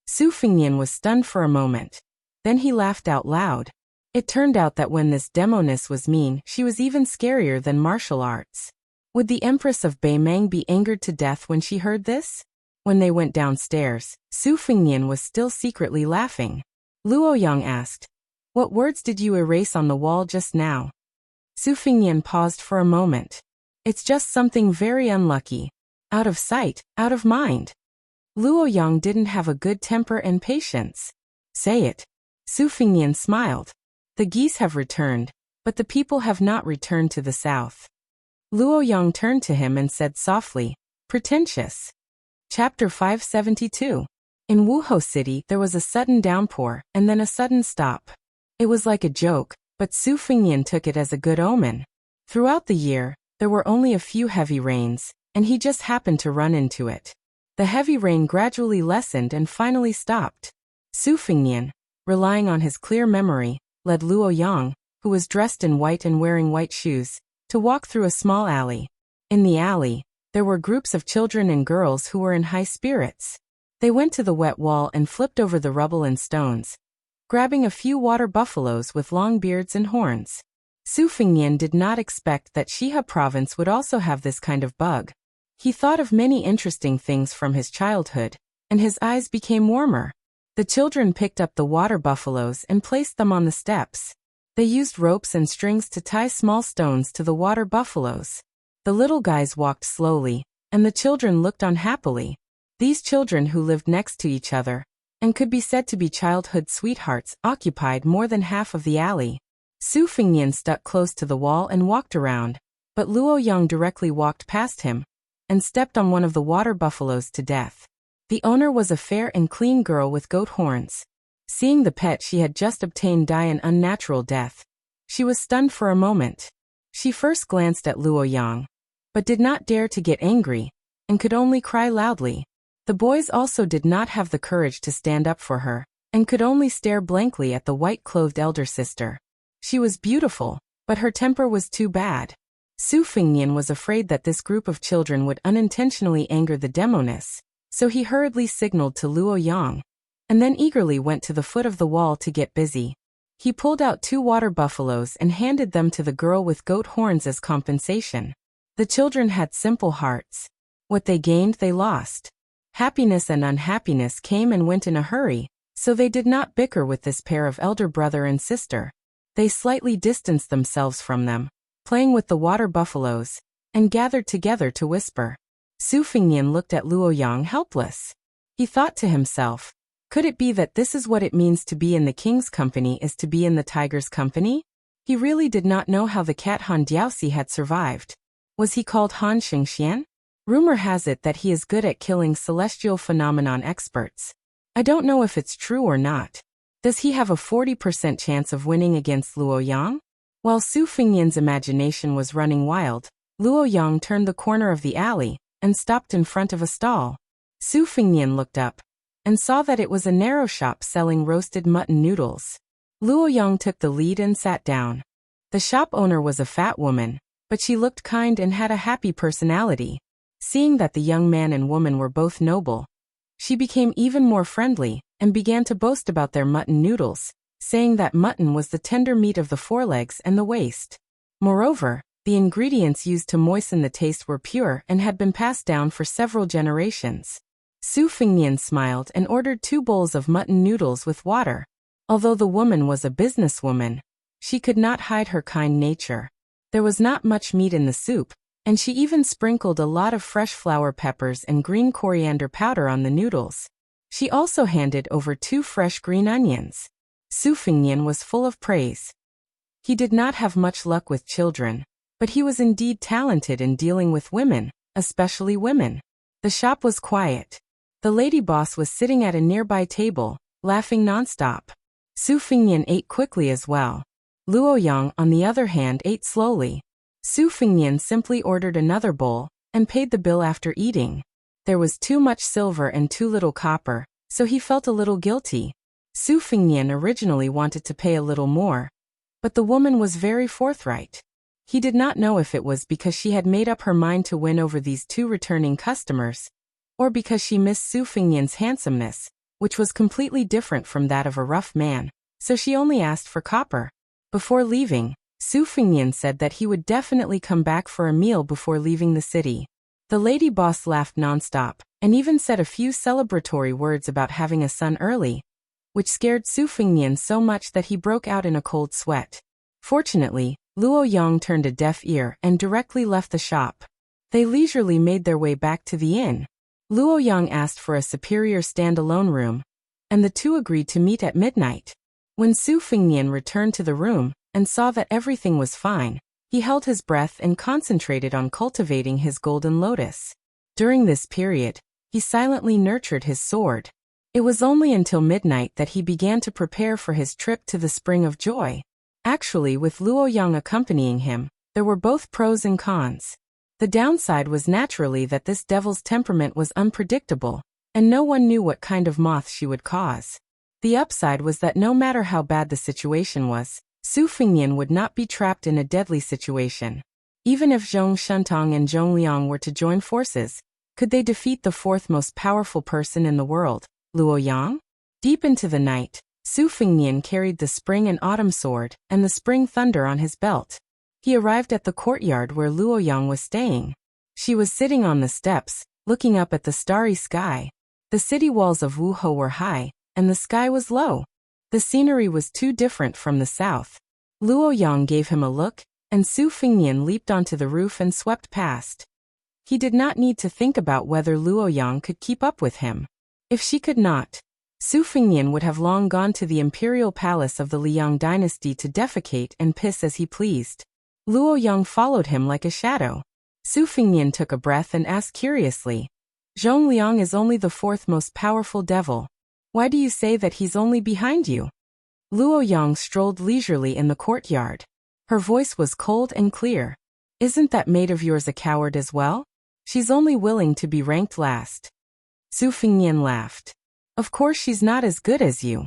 Su Fengnian was stunned for a moment. Then he laughed out loud. It turned out that when this demoness was mean, she was even scarier than martial arts. Would the Empress of Beimang be angered to death when she heard this? When they went downstairs, Su Fengnian was still secretly laughing. Luo Yang asked, What words did you erase on the wall just now? Su Fengnian paused for a moment. It's just something very unlucky. Out of sight, out of mind. Luo Yang didn't have a good temper and patience. Say it. Su Fengnian smiled. The geese have returned, but the people have not returned to the south. Luo Yang turned to him and said softly, Pretentious. Chapter 572. In Wuhou City there was a sudden downpour, and then a sudden stop. It was like a joke, but Su Fengnian took it as a good omen. Throughout the year, there were only a few heavy rains, and he just happened to run into it. The heavy rain gradually lessened and finally stopped. Su Fengnian, relying on his clear memory, led Luo Yang, who was dressed in white and wearing white shoes, to walk through a small alley. In the alley, there were groups of children and girls who were in high spirits. They went to the wet wall and flipped over the rubble and stones, grabbing a few water buffaloes with long beards and horns. Su Fengnian did not expect that Shihe province would also have this kind of bug. He thought of many interesting things from his childhood, and his eyes became warmer. The children picked up the water buffaloes and placed them on the steps. They used ropes and strings to tie small stones to the water buffaloes. The little guys walked slowly, and the children looked on happily. These children who lived next to each other, and could be said to be childhood sweethearts, occupied more than half of the alley. Su Fengnian stuck close to the wall and walked around, but Luo Yang directly walked past him, and stepped on one of the water buffaloes to death. The owner was a fair and clean girl with goat horns. Seeing the pet she had just obtained die an unnatural death, she was stunned for a moment. She first glanced at Luo Yang, but did not dare to get angry, and could only cry loudly. The boys also did not have the courage to stand up for her, and could only stare blankly at the white-clothed elder sister. She was beautiful, but her temper was too bad. Su Fengnian was afraid that this group of children would unintentionally anger the demoness, so he hurriedly signaled to Luo Yang, and then eagerly went to the foot of the wall to get busy. He pulled out 2 water buffaloes and handed them to the girl with goat horns as compensation. The children had simple hearts. What they gained they lost. Happiness and unhappiness came and went in a hurry, so they did not bicker with this pair of elder brother and sister. They slightly distanced themselves from them, playing with the water buffaloes, and gathered together to whisper. Su Fengnian looked at Luo Yang helpless. He thought to himself, could it be that this is what it means to be in the king's company is to be in the tiger's company? He really did not know how the cat Han Diaoxi had survived. Was he called Han Xingxian? Rumor has it that he is good at killing celestial phenomenon experts. I don't know if it's true or not. Does he have a 40% chance of winning against Luo Yang? While Su Fengnian's imagination was running wild, Luo Yang turned the corner of the alley and stopped in front of a stall. Su Fengnian looked up and saw that it was a narrow shop selling roasted mutton noodles. Luo Yang took the lead and sat down. The shop owner was a fat woman, but she looked kind and had a happy personality. Seeing that the young man and woman were both noble, she became even more friendly and began to boast about their mutton noodles, saying that mutton was the tender meat of the forelegs and the waist. Moreover, the ingredients used to moisten the taste were pure and had been passed down for several generations. Su Fengnian smiled and ordered 2 bowls of mutton noodles with water. Although the woman was a businesswoman, she could not hide her kind nature. There was not much meat in the soup, and she even sprinkled a lot of fresh flower peppers and green coriander powder on the noodles. She also handed over 2 fresh green onions. Su Fengnian was full of praise. He did not have much luck with children, but he was indeed talented in dealing with women, especially women. The shop was quiet. The lady boss was sitting at a nearby table, laughing nonstop. Su Fingnian ate quickly as well. Luo Yang, on the other hand, ate slowly. Su Fingnian simply ordered another bowl and paid the bill after eating. There was too much silver and too little copper, so he felt a little guilty. Su Fingnian originally wanted to pay a little more, but the woman was very forthright. He did not know if it was because she had made up her mind to win over these two returning customers, or because she missed Su Fingnian's handsomeness, which was completely different from that of a rough man, so she only asked for copper. Before leaving, Su Fingnian said that he would definitely come back for a meal before leaving the city. The lady boss laughed nonstop, and even said a few celebratory words about having a son early, which scared Su Fingnian so much that he broke out in a cold sweat. Fortunately, Luo Yang turned a deaf ear and directly left the shop. They leisurely made their way back to the inn. Luo Yang asked for a superior standalone room, and the two agreed to meet at midnight. When Su Fingnian returned to the room and saw that everything was fine, he held his breath and concentrated on cultivating his golden lotus. During this period, he silently nurtured his sword. It was only until midnight that he began to prepare for his trip to the Spring of Joy. Actually, with Luo Yang accompanying him, there were both pros and cons. The downside was naturally that this devil's temperament was unpredictable, and no one knew what kind of moth she would cause. The upside was that no matter how bad the situation was, Su Fingnian would not be trapped in a deadly situation. Even if Zhong Shuntong and Zhong Liang were to join forces, could they defeat the fourth most powerful person in the world, Luo Yang? Deep into the night, Su Fingnian carried the Spring and Autumn Sword and the Spring Thunder on his belt. He arrived at the courtyard where Luo Yang was staying. She was sitting on the steps, looking up at the starry sky. The city walls of Wuhe were high, and the sky was low. The scenery was too different from the south. Luo Yang gave him a look, and Su Fingnian leaped onto the roof and swept past. He did not need to think about whether Luo Yang could keep up with him. If she could not, Su Fingnian would have long gone to the imperial palace of the Liang dynasty to defecate and piss as he pleased. Luo Yang followed him like a shadow. Su Fingnian took a breath and asked curiously, "Zhong Liang is only the fourth most powerful devil. Why do you say that he's only behind you?" Luo Yang strolled leisurely in the courtyard. Her voice was cold and clear. "Isn't that maid of yours a coward as well? She's only willing to be ranked last." Su Fingnian laughed. "Of course she's not as good as you."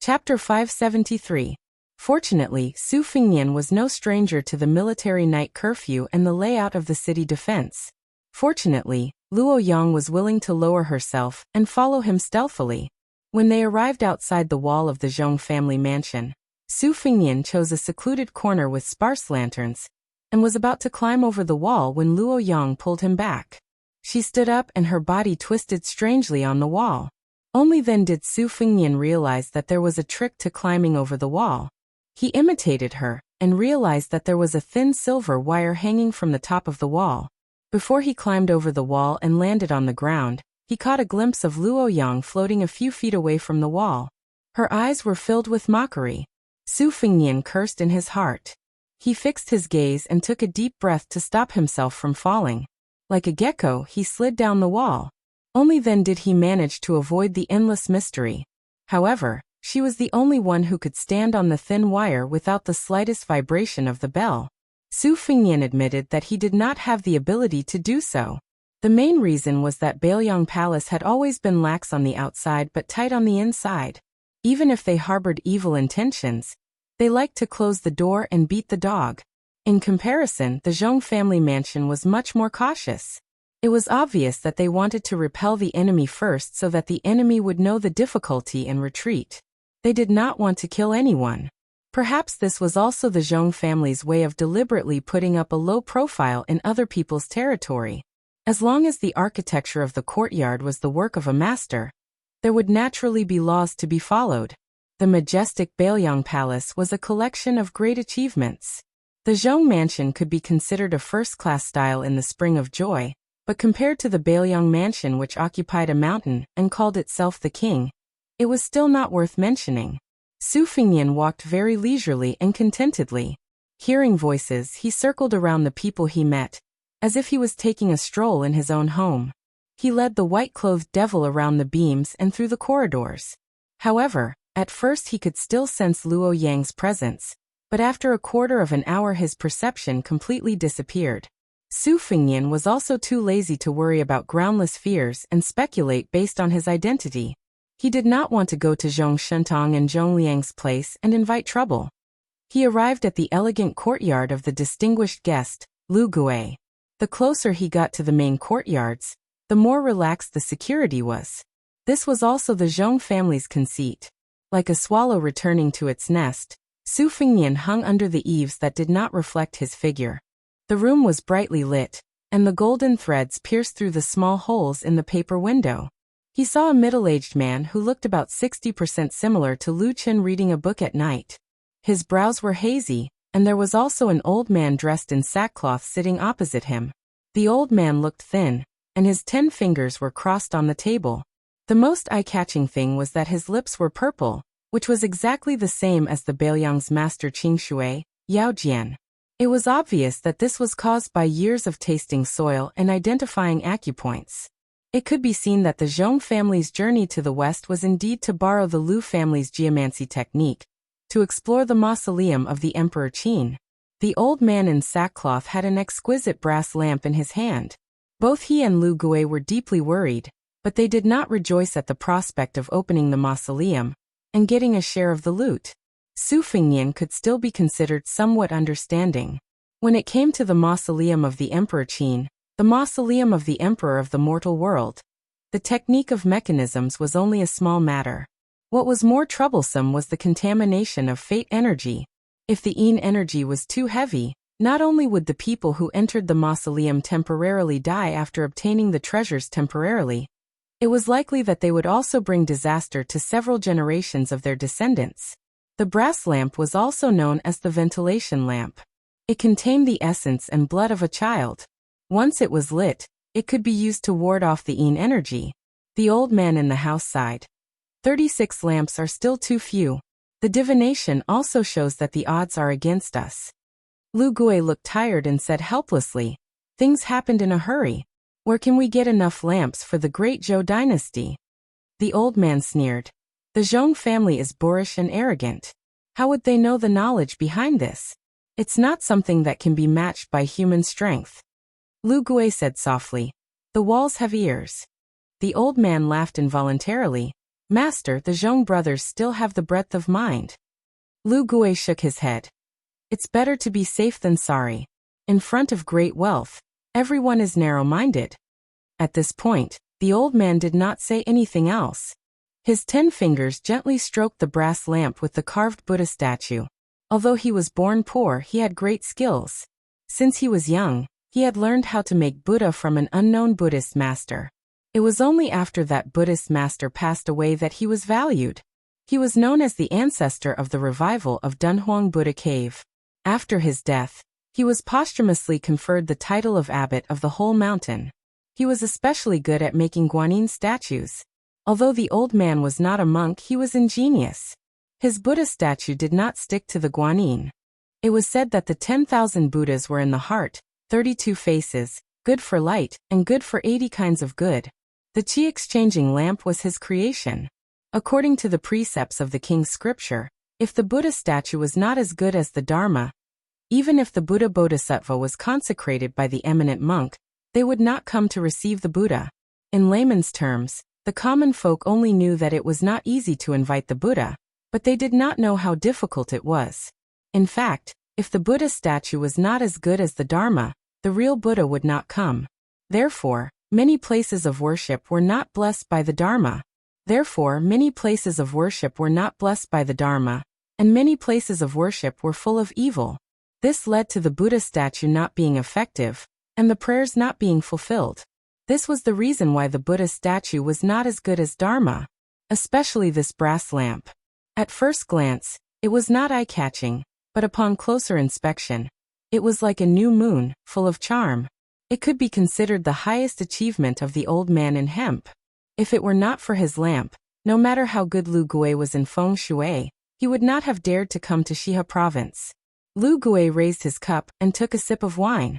Chapter 573. Fortunately, Su Fingnian was no stranger to the military night curfew and the layout of the city defense. Fortunately, Luo Yang was willing to lower herself and follow him stealthily. When they arrived outside the wall of the Zhong family mansion, Su Fingnian chose a secluded corner with sparse lanterns and was about to climb over the wall when Luo Yang pulled him back. She stood up and her body twisted strangely on the wall. Only then did Su Fingnian realize that there was a trick to climbing over the wall. He imitated her and realized that there was a thin silver wire hanging from the top of the wall. Before he climbed over the wall and landed on the ground, he caught a glimpse of Luo Yang floating a few feet away from the wall. Her eyes were filled with mockery. Su Fingnian cursed in his heart. He fixed his gaze and took a deep breath to stop himself from falling. Like a gecko, he slid down the wall. Only then did he manage to avoid the endless mystery. However, she was the only one who could stand on the thin wire without the slightest vibration of the bell. Su Fingnian admitted that he did not have the ability to do so. The main reason was that Bailiang Palace had always been lax on the outside but tight on the inside. Even if they harbored evil intentions, they liked to close the door and beat the dog. In comparison, the Zhong family mansion was much more cautious. It was obvious that they wanted to repel the enemy first so that the enemy would know the difficulty and retreat. They did not want to kill anyone. Perhaps this was also the Zhong family's way of deliberately putting up a low profile in other people's territory. As long as the architecture of the courtyard was the work of a master, there would naturally be laws to be followed. The majestic Bailiang Palace was a collection of great achievements. The Zhong mansion could be considered a first-class style in the Spring of Joy, but compared to the Bailiang mansion which occupied a mountain and called itself the king, it was still not worth mentioning. Su Fingnian walked very leisurely and contentedly. Hearing voices, he circled around the people he met, as if he was taking a stroll in his own home. He led the white-clothed devil around the beams and through the corridors. However, at first he could still sense Luo Yang's presence, but after a quarter of an hour his perception completely disappeared. Su Fengnian was also too lazy to worry about groundless fears and speculate based on his identity. He did not want to go to Zhong Shentong and Zhong Liang's place and invite trouble. He arrived at the elegant courtyard of the distinguished guest, Lu Gui. The closer he got to the main courtyards, the more relaxed the security was. This was also the Zhong family's conceit. Like a swallow returning to its nest, Su Fengnian hung under the eaves that did not reflect his figure. The room was brightly lit, and the golden threads pierced through the small holes in the paper window. He saw a middle-aged man who looked about 60% similar to Lu Chen reading a book at night. His brows were hazy, and there was also an old man dressed in sackcloth sitting opposite him. The old man looked thin, and his 10 fingers were crossed on the table. The most eye-catching thing was that his lips were purple, which was exactly the same as the Beiliang's master Qing Shui, Yao Jian. It was obvious that this was caused by years of tasting soil and identifying acupoints. It could be seen that the Zhong family's journey to the west was indeed to borrow the Lu family's geomancy technique, to explore the mausoleum of the Emperor Qin. The old man in sackcloth had an exquisite brass lamp in his hand. Both he and Lu Gui were deeply worried, but they did not rejoice at the prospect of opening the mausoleum and getting a share of the loot. Su Fengnian could still be considered somewhat understanding. When it came to the mausoleum of the Emperor Qin, the mausoleum of the Emperor of the mortal world, the technique of mechanisms was only a small matter. What was more troublesome was the contamination of fate energy. If the Yin energy was too heavy, not only would the people who entered the mausoleum temporarily die after obtaining the treasures temporarily, it was likely that they would also bring disaster to several generations of their descendants. The brass lamp was also known as the ventilation lamp. It contained the essence and blood of a child. Once it was lit, it could be used to ward off the Yin energy. The old man in the house sighed. 36 lamps are still too few. The divination also shows that the odds are against us. Lu Gui looked tired and said helplessly, "Things happened in a hurry. Where can we get enough lamps for the great Zhou dynasty?" The old man sneered. "The Zhong family is boorish and arrogant. How would they know the knowledge behind this? It's not something that can be matched by human strength." Lu Gui said softly, "The walls have ears." The old man laughed involuntarily. "Master, the Zhong brothers still have the breadth of mind." Lu Gui shook his head. "It's better to be safe than sorry. In front of great wealth, everyone is narrow-minded." At this point, the old man did not say anything else. His 10 fingers gently stroked the brass lamp with the carved Buddha statue. Although he was born poor, he had great skills. Since he was young, he had learned how to make Buddha from an unknown Buddhist master. It was only after that Buddhist master passed away that he was valued. He was known as the ancestor of the revival of Dunhuang Buddha Cave. After his death, he was posthumously conferred the title of abbot of the whole mountain. He was especially good at making guanyin statues. Although the old man was not a monk, he was ingenious. His Buddha statue did not stick to the guanyin. It was said that the 10,000 Buddhas were in the heart, 32 faces, good for light, and good for 80 kinds of good. The qi-exchanging lamp was his creation. According to the precepts of the king's scripture, if the Buddha statue was not as good as the Dharma, even if the Buddha Bodhisattva was consecrated by the eminent monk, they would not come to receive the Buddha. In layman's terms, the common folk only knew that it was not easy to invite the Buddha, but they did not know how difficult it was. In fact, if the Buddha statue was not as good as the Dharma, the real Buddha would not come. Therefore, many places of worship were not blessed by the Dharma. And many places of worship were full of evil. This led to the Buddha statue not being effective, and the prayers not being fulfilled. This was the reason why the Buddha statue was not as good as Dharma, especially this brass lamp. At first glance, it was not eye-catching, but upon closer inspection, it was like a new moon, full of charm. It could be considered the highest achievement of the old man in hemp. If it were not for his lamp, no matter how good Lu Gui was in feng shui, he would not have dared to come to Shihe province. Lu Gui raised his cup and took a sip of wine.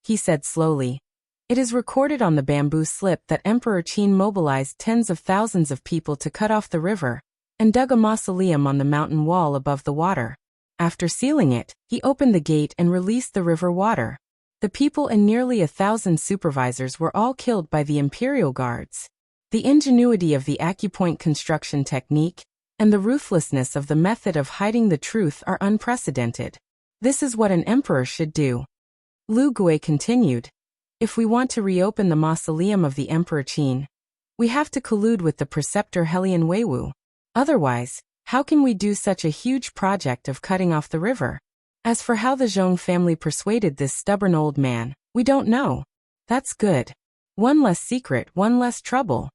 He said slowly, "It is recorded on the bamboo slip that Emperor Qin mobilized tens of thousands of people to cut off the river, and dug a mausoleum on the mountain wall above the water. After sealing it, he opened the gate and released the river water. The people and nearly 1,000 supervisors were all killed by the imperial guards. The ingenuity of the acupoint construction technique and the ruthlessness of the method of hiding the truth are unprecedented. This is what an emperor should do. Lu Gui continued. If we want to reopen the mausoleum of the Emperor Qin, we have to collude with the preceptor Helian Weiwu. Otherwise, how can we do such a huge project of cutting off the river? As for how the Zhong family persuaded this stubborn old man, we don't know. That's good. One less secret, one less trouble.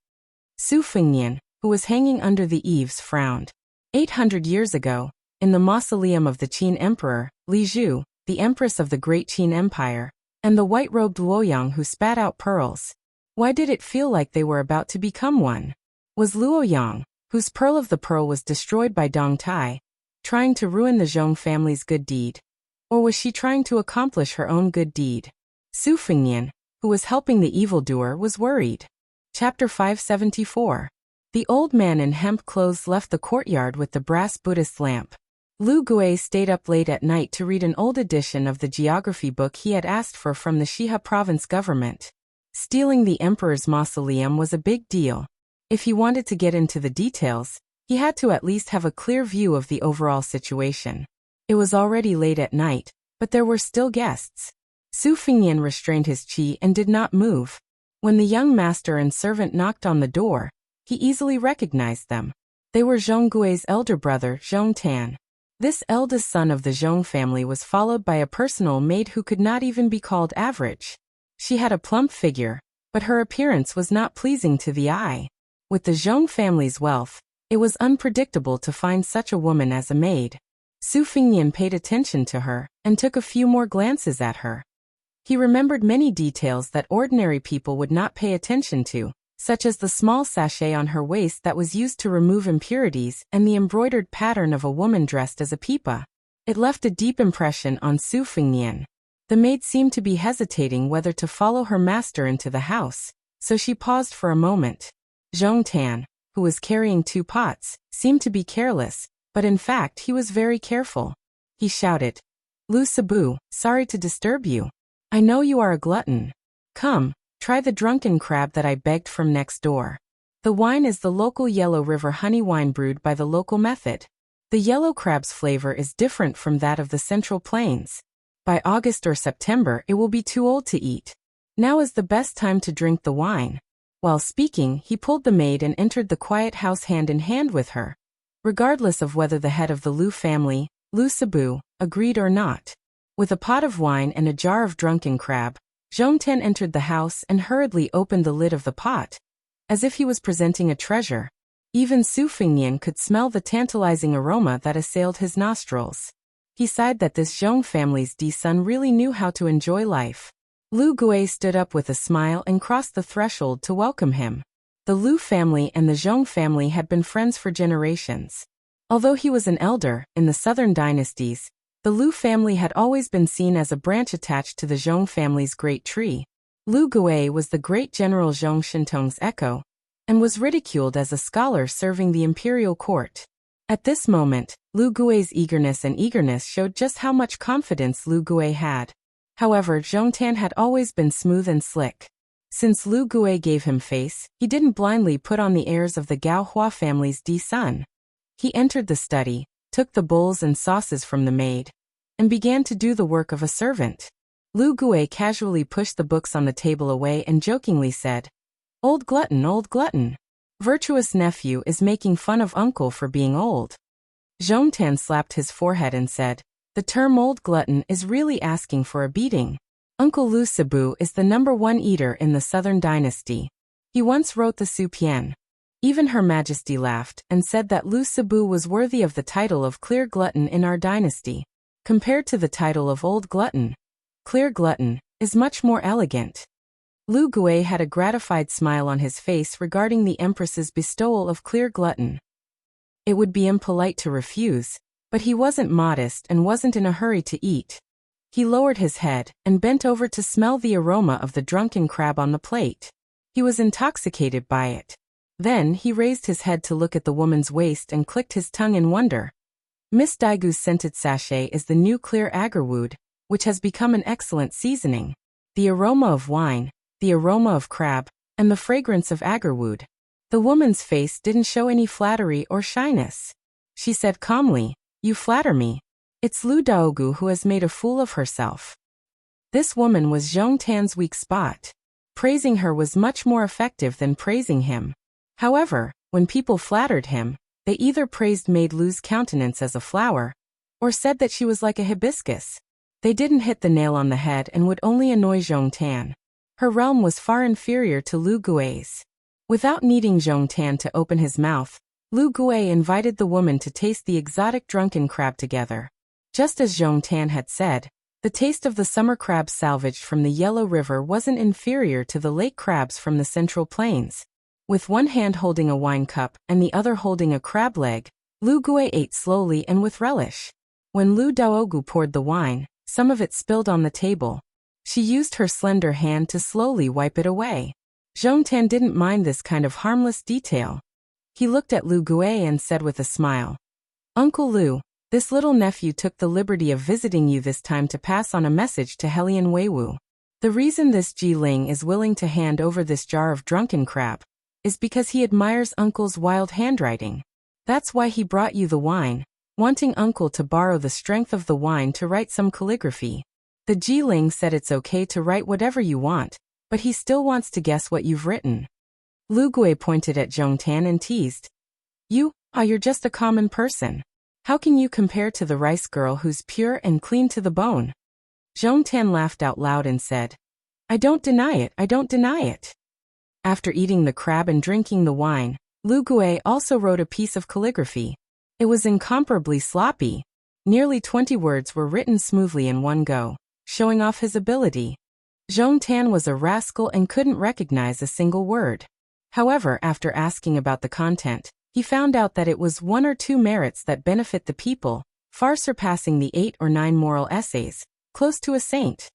Su Fengnian, who was hanging under the eaves, frowned. 800 years ago, in the mausoleum of the Qin Emperor, Li Zhu, the Empress of the Great Qin Empire, and the white-robed Luoyang who spat out pearls. Why did it feel like they were about to become one? Was Luoyang, whose pearl of the pearl was destroyed by Dong Tai, trying to ruin the Zhong family's good deed? Or was she trying to accomplish her own good deed? Su Fengnian, who was helping the evildoer, was worried. Chapter 574. The old man in hemp clothes left the courtyard with the brass Buddhist lamp. Lu Gui stayed up late at night to read an old edition of the geography book he had asked for from the Shiha province government. Stealing the emperor's mausoleum was a big deal. If he wanted to get into the details, he had to at least have a clear view of the overall situation. It was already late at night, but there were still guests. Su Fengnian restrained his qi and did not move. When the young master and servant knocked on the door, he easily recognized them. They were Zhong Gui's elder brother, Zhong Tan. This eldest son of the Zhong family was followed by a personal maid who could not even be called average. She had a plump figure, but her appearance was not pleasing to the eye. With the Zhong family's wealth, it was unpredictable to find such a woman as a maid. Su Fengnian paid attention to her and took a few more glances at her. He remembered many details that ordinary people would not pay attention to, such as the small sachet on her waist that was used to remove impurities and the embroidered pattern of a woman dressed as a pipa. It left a deep impression on Su Fengnian. The maid seemed to be hesitating whether to follow her master into the house, so she paused for a moment. Zhong Tan, who was carrying 2 pots, seemed to be careless, but in fact he was very careful. He shouted, "Lu Sabu, sorry to disturb you. I know you are a glutton. Come, try the drunken crab that I begged from next door. The wine is the local Yellow River honey wine brewed by the local method. The yellow crab's flavor is different from that of the Central Plains. By August or September it will be too old to eat. Now is the best time to drink the wine." While speaking, he pulled the maid and entered the quiet house hand in hand with her. Regardless of whether the head of the Lu family, Lu Sabu, agreed or not. With a pot of wine and a jar of drunken crab, Zhong Tan entered the house and hurriedly opened the lid of the pot, as if he was presenting a treasure. Even Su Fengnian could smell the tantalizing aroma that assailed his nostrils. He sighed that this Zhong family's son really knew how to enjoy life. Lu Gui stood up with a smile and crossed the threshold to welcome him. The Lu family and the Zhong family had been friends for generations. Although he was an elder in the southern dynasties, the Lu family had always been seen as a branch attached to the Zhong family's great tree. Lu Gui was the great general Zhong Shintong's echo, and was ridiculed as a scholar serving the imperial court. At this moment, Lu Gui's eagerness showed just how much confidence Lu Gui had. However, Zhong Tan had always been smooth and slick. Since Lu Gui gave him face, he didn't blindly put on the airs of the Gao Hua family's son. He entered the study, took the bowls and sauces from the maid, and began to do the work of a servant. Lu Gui casually pushed the books on the table away and jokingly said, old glutton. Virtuous nephew is making fun of uncle for being old." Zhong Tan slapped his forehead and said, "The term old glutton is really asking for a beating. Uncle Lu Sabu is the #1 eater in the southern dynasty. He once wrote the Su Pian." Even Her Majesty laughed and said that Lu Sabu was worthy of the title of clear glutton in our dynasty. Compared to the title of old glutton, clear glutton is much more elegant. Lu Gui had a gratified smile on his face regarding the Empress's bestowal of clear glutton. It would be impolite to refuse, but he wasn't modest and wasn't in a hurry to eat. He lowered his head and bent over to smell the aroma of the drunken crab on the plate. He was intoxicated by it. Then, he raised his head to look at the woman's waist and clicked his tongue in wonder. Miss Daigu's scented sachet is the new clear agarwood, which has become an excellent seasoning. The aroma of wine, the aroma of crab, and the fragrance of agarwood. The woman's face didn't show any flattery or shyness. She said calmly, "You flatter me. It's Lu Daogu who has made a fool of herself." This woman was Zhong Tan's weak spot. Praising her was much more effective than praising him. However, when people flattered him, they either praised Maid Lu's countenance as a flower, or said that she was like a hibiscus. They didn't hit the nail on the head and would only annoy Zhong Tan. Her realm was far inferior to Lu Gui's. Without needing Zhong Tan to open his mouth, Lu Gui invited the woman to taste the exotic drunken crab together. Just as Zhong Tan had said, the taste of the summer crabs salvaged from the Yellow River wasn't inferior to the lake crabs from the Central Plains. With one hand holding a wine cup and the other holding a crab leg, Lu Gui ate slowly and with relish. When Lu Daogu poured the wine, some of it spilled on the table. She used her slender hand to slowly wipe it away. Zhong Tan didn't mind this kind of harmless detail. He looked at Lu Gui and said with a smile, "Uncle Lu, this little nephew took the liberty of visiting you this time to pass on a message to Helian Weiwu. The reason this Ji Ling is willing to hand over this jar of drunken crab is because he admires Uncle's wild handwriting. That's why he brought you the wine, wanting Uncle to borrow the strength of the wine to write some calligraphy. The Ji Ling said it's okay to write whatever you want, but he still wants to guess what you've written." Lu Gui pointed at Zhong Tan and teased, You're just a common person. How can you compare to the rice girl who's pure and clean to the bone?" Zhong Tan laughed out loud and said, I don't deny it. After eating the crab and drinking the wine, Lu Gui also wrote a piece of calligraphy. It was incomparably sloppy. Nearly 20 words were written smoothly in one go, showing off his ability. Zhong Tan was a rascal and couldn't recognize a single word. However, after asking about the content, he found out that it was 1 or 2 merits that benefit the people, far surpassing the 8 or 9 moral essays, close to a saint.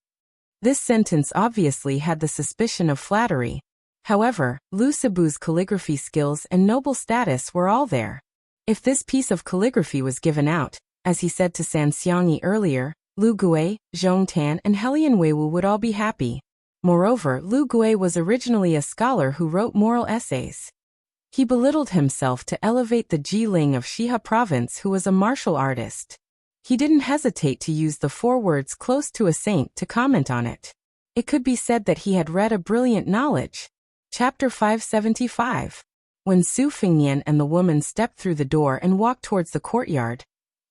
This sentence obviously had the suspicion of flattery. However, Lu Sibu's calligraphy skills and noble status were all there. If this piece of calligraphy was given out, as he said to San Xiangyi earlier, Lu Gui, Zhong Tan and Helian Weiwu would all be happy. Moreover, Lu Gui was originally a scholar who wrote moral essays. He belittled himself to elevate the Ji Ling of Shihe province who was a martial artist. He didn't hesitate to use the 4 words close to a saint to comment on it. It could be said that he had read a brilliant knowledge. Chapter 575. When Su Fingnian and the woman stepped through the door and walked towards the courtyard,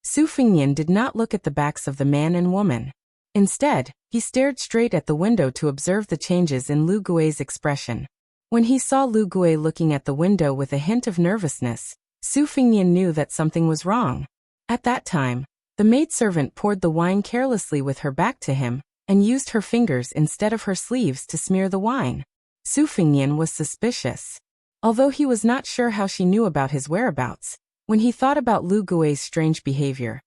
Su Fingnian did not look at the backs of the man and woman. Instead, he stared straight at the window to observe the changes in Lu Gui's expression. When he saw Lu Gui looking at the window with a hint of nervousness, Su Fingnian knew that something was wrong. At that time, the maidservant poured the wine carelessly with her back to him, and used her fingers instead of her sleeves to smear the wine. Su Fingnian was suspicious. Although he was not sure how she knew about his whereabouts, when he thought about Lu Gui's strange behavior,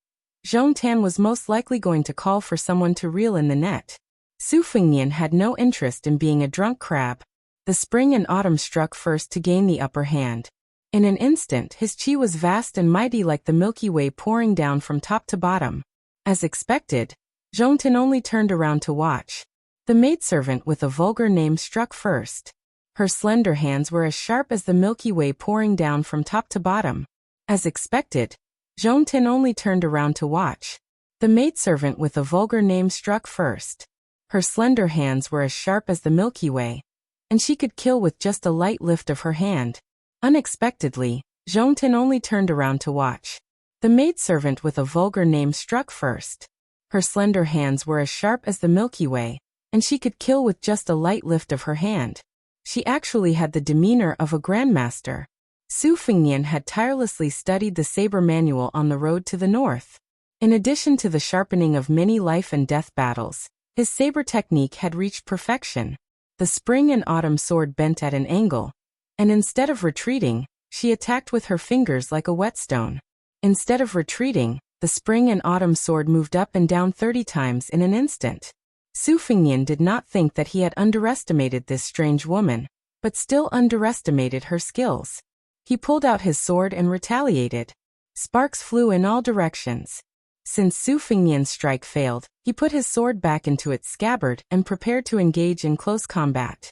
Zhong Tan was most likely going to call for someone to reel in the net. Su Fingnian had no interest in being a drunk crab. The spring and autumn struck first to gain the upper hand. In an instant his chi was vast and mighty like the Milky Way pouring down from top to bottom. As expected, Zhong Tan only turned around to watch. The maidservant with a vulgar name struck first. Her slender hands were as sharp as the Milky Way pouring down from top to bottom. As expected, Zhong Tan only turned around to watch. The maidservant with a vulgar name struck first. Her slender hands were as sharp as the Milky Way, and she could kill with just a light lift of her hand. Unexpectedly, Zhong Tan only turned around to watch. The maidservant with a vulgar name struck first. Her slender hands were as sharp as the Milky Way, and she could kill with just a light lift of her hand. She actually had the demeanor of a grandmaster. Su Fingnian had tirelessly studied the saber manual on the road to the north. In addition to the sharpening of many life and death battles, his saber technique had reached perfection. The spring and autumn sword bent at an angle, and instead of retreating, she attacked with her fingers like a whetstone. Instead of retreating, the spring and autumn sword moved up and down 30 times in an instant. Su Fingnian did not think that he had underestimated this strange woman. but still underestimated her skills. He pulled out his sword and retaliated. Sparks flew in all directions. Since Su Fengnian's strike failed, he put his sword back into its scabbard and prepared to engage in close combat.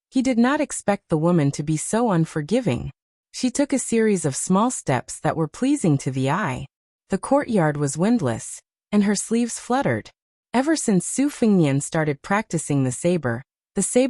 He did not expect the woman to be so unforgiving. She took a series of small steps that were pleasing to the eye. The courtyard was windless, and her sleeves fluttered. Ever since Su Fengnian started practicing the saber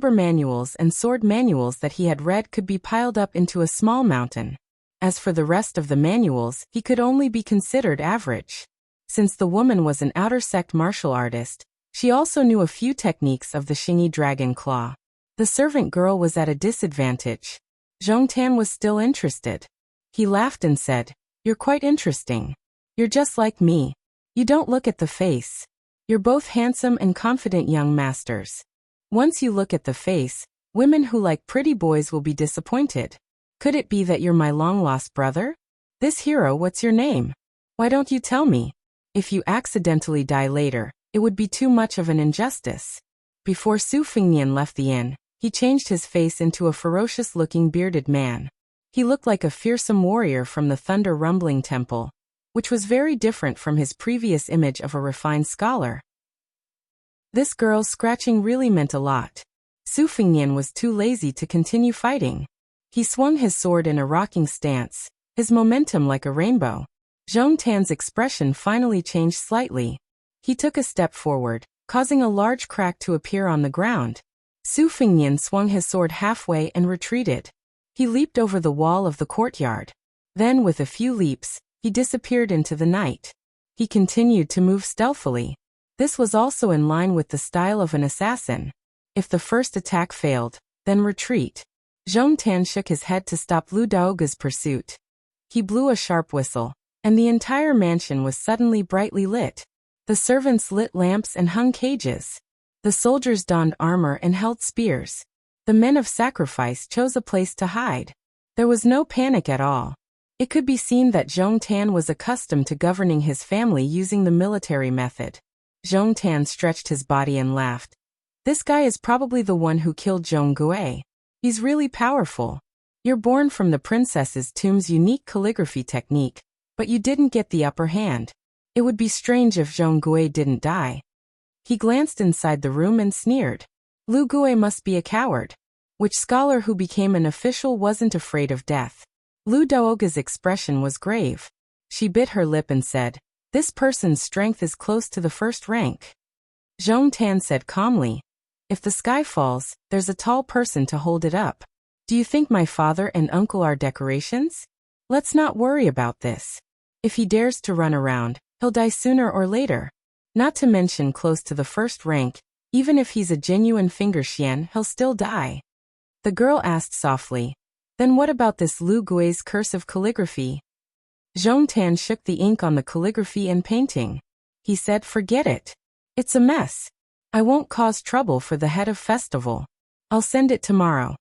manuals and sword manuals that he had read could be piled up into a small mountain. As for the rest of the manuals, he could only be considered average. Since the woman was an outer sect martial artist, she also knew a few techniques of the Xingyi dragon claw. The servant girl was at a disadvantage. Zhong Tan was still interested. He laughed and said, "You're quite interesting. You're just like me. You don't look at the face. You're both handsome and confident young masters. Once you look at the face, women who like pretty boys will be disappointed. Could it be that you're my long-lost brother? This hero, what's your name? Why don't you tell me? If you accidentally die later, it would be too much of an injustice." Before Su Fengnian left the inn, he changed his face into a ferocious-looking bearded man. He looked like a fearsome warrior from the thunder-rumbling temple, which was very different from his previous image of a refined scholar. This girl's scratching really meant a lot. Su Fengnian was too lazy to continue fighting. He swung his sword in a rocking stance, his momentum like a rainbow. Zhong Tan's expression finally changed slightly. He took a step forward, causing a large crack to appear on the ground. Su Fengnian swung his sword halfway and retreated. He leaped over the wall of the courtyard. Then, with a few leaps, he disappeared into the night. He continued to move stealthily. This was also in line with the style of an assassin. If the first attack failed, then retreat. Zhong Tan shook his head to stop Lu Daoga's pursuit. He blew a sharp whistle, and the entire mansion was suddenly brightly lit. The servants lit lamps and hung cages. The soldiers donned armor and held spears. The men of sacrifice chose a place to hide. There was no panic at all. It could be seen that Zhong Tan was accustomed to governing his family using the military method. Zhong Tan stretched his body and laughed. This guy is probably the one who killed Zhong Gui. He's really powerful. You're born from the princess's tomb's unique calligraphy technique, but you didn't get the upper hand. It would be strange if Zhong Gui didn't die. He glanced inside the room and sneered. Lu Gui must be a coward. Which scholar who became an official wasn't afraid of death? Lu Daoga's expression was grave. She bit her lip and said, "This person's strength is close to the first rank." Zhong Tan said calmly, "If the sky falls, there's a tall person to hold it up. Do you think my father and uncle are decorations? Let's not worry about this. If he dares to run around, he'll die sooner or later. Not to mention close to the first rank, even if he's a genuine finger xian, he'll still die." The girl asked softly, "Then what about this Lu Gui's cursive calligraphy?" Zhong Tan shook the ink on the calligraphy and painting. He said, "Forget it. It's a mess. I won't cause trouble for the head of festival. I'll send it tomorrow."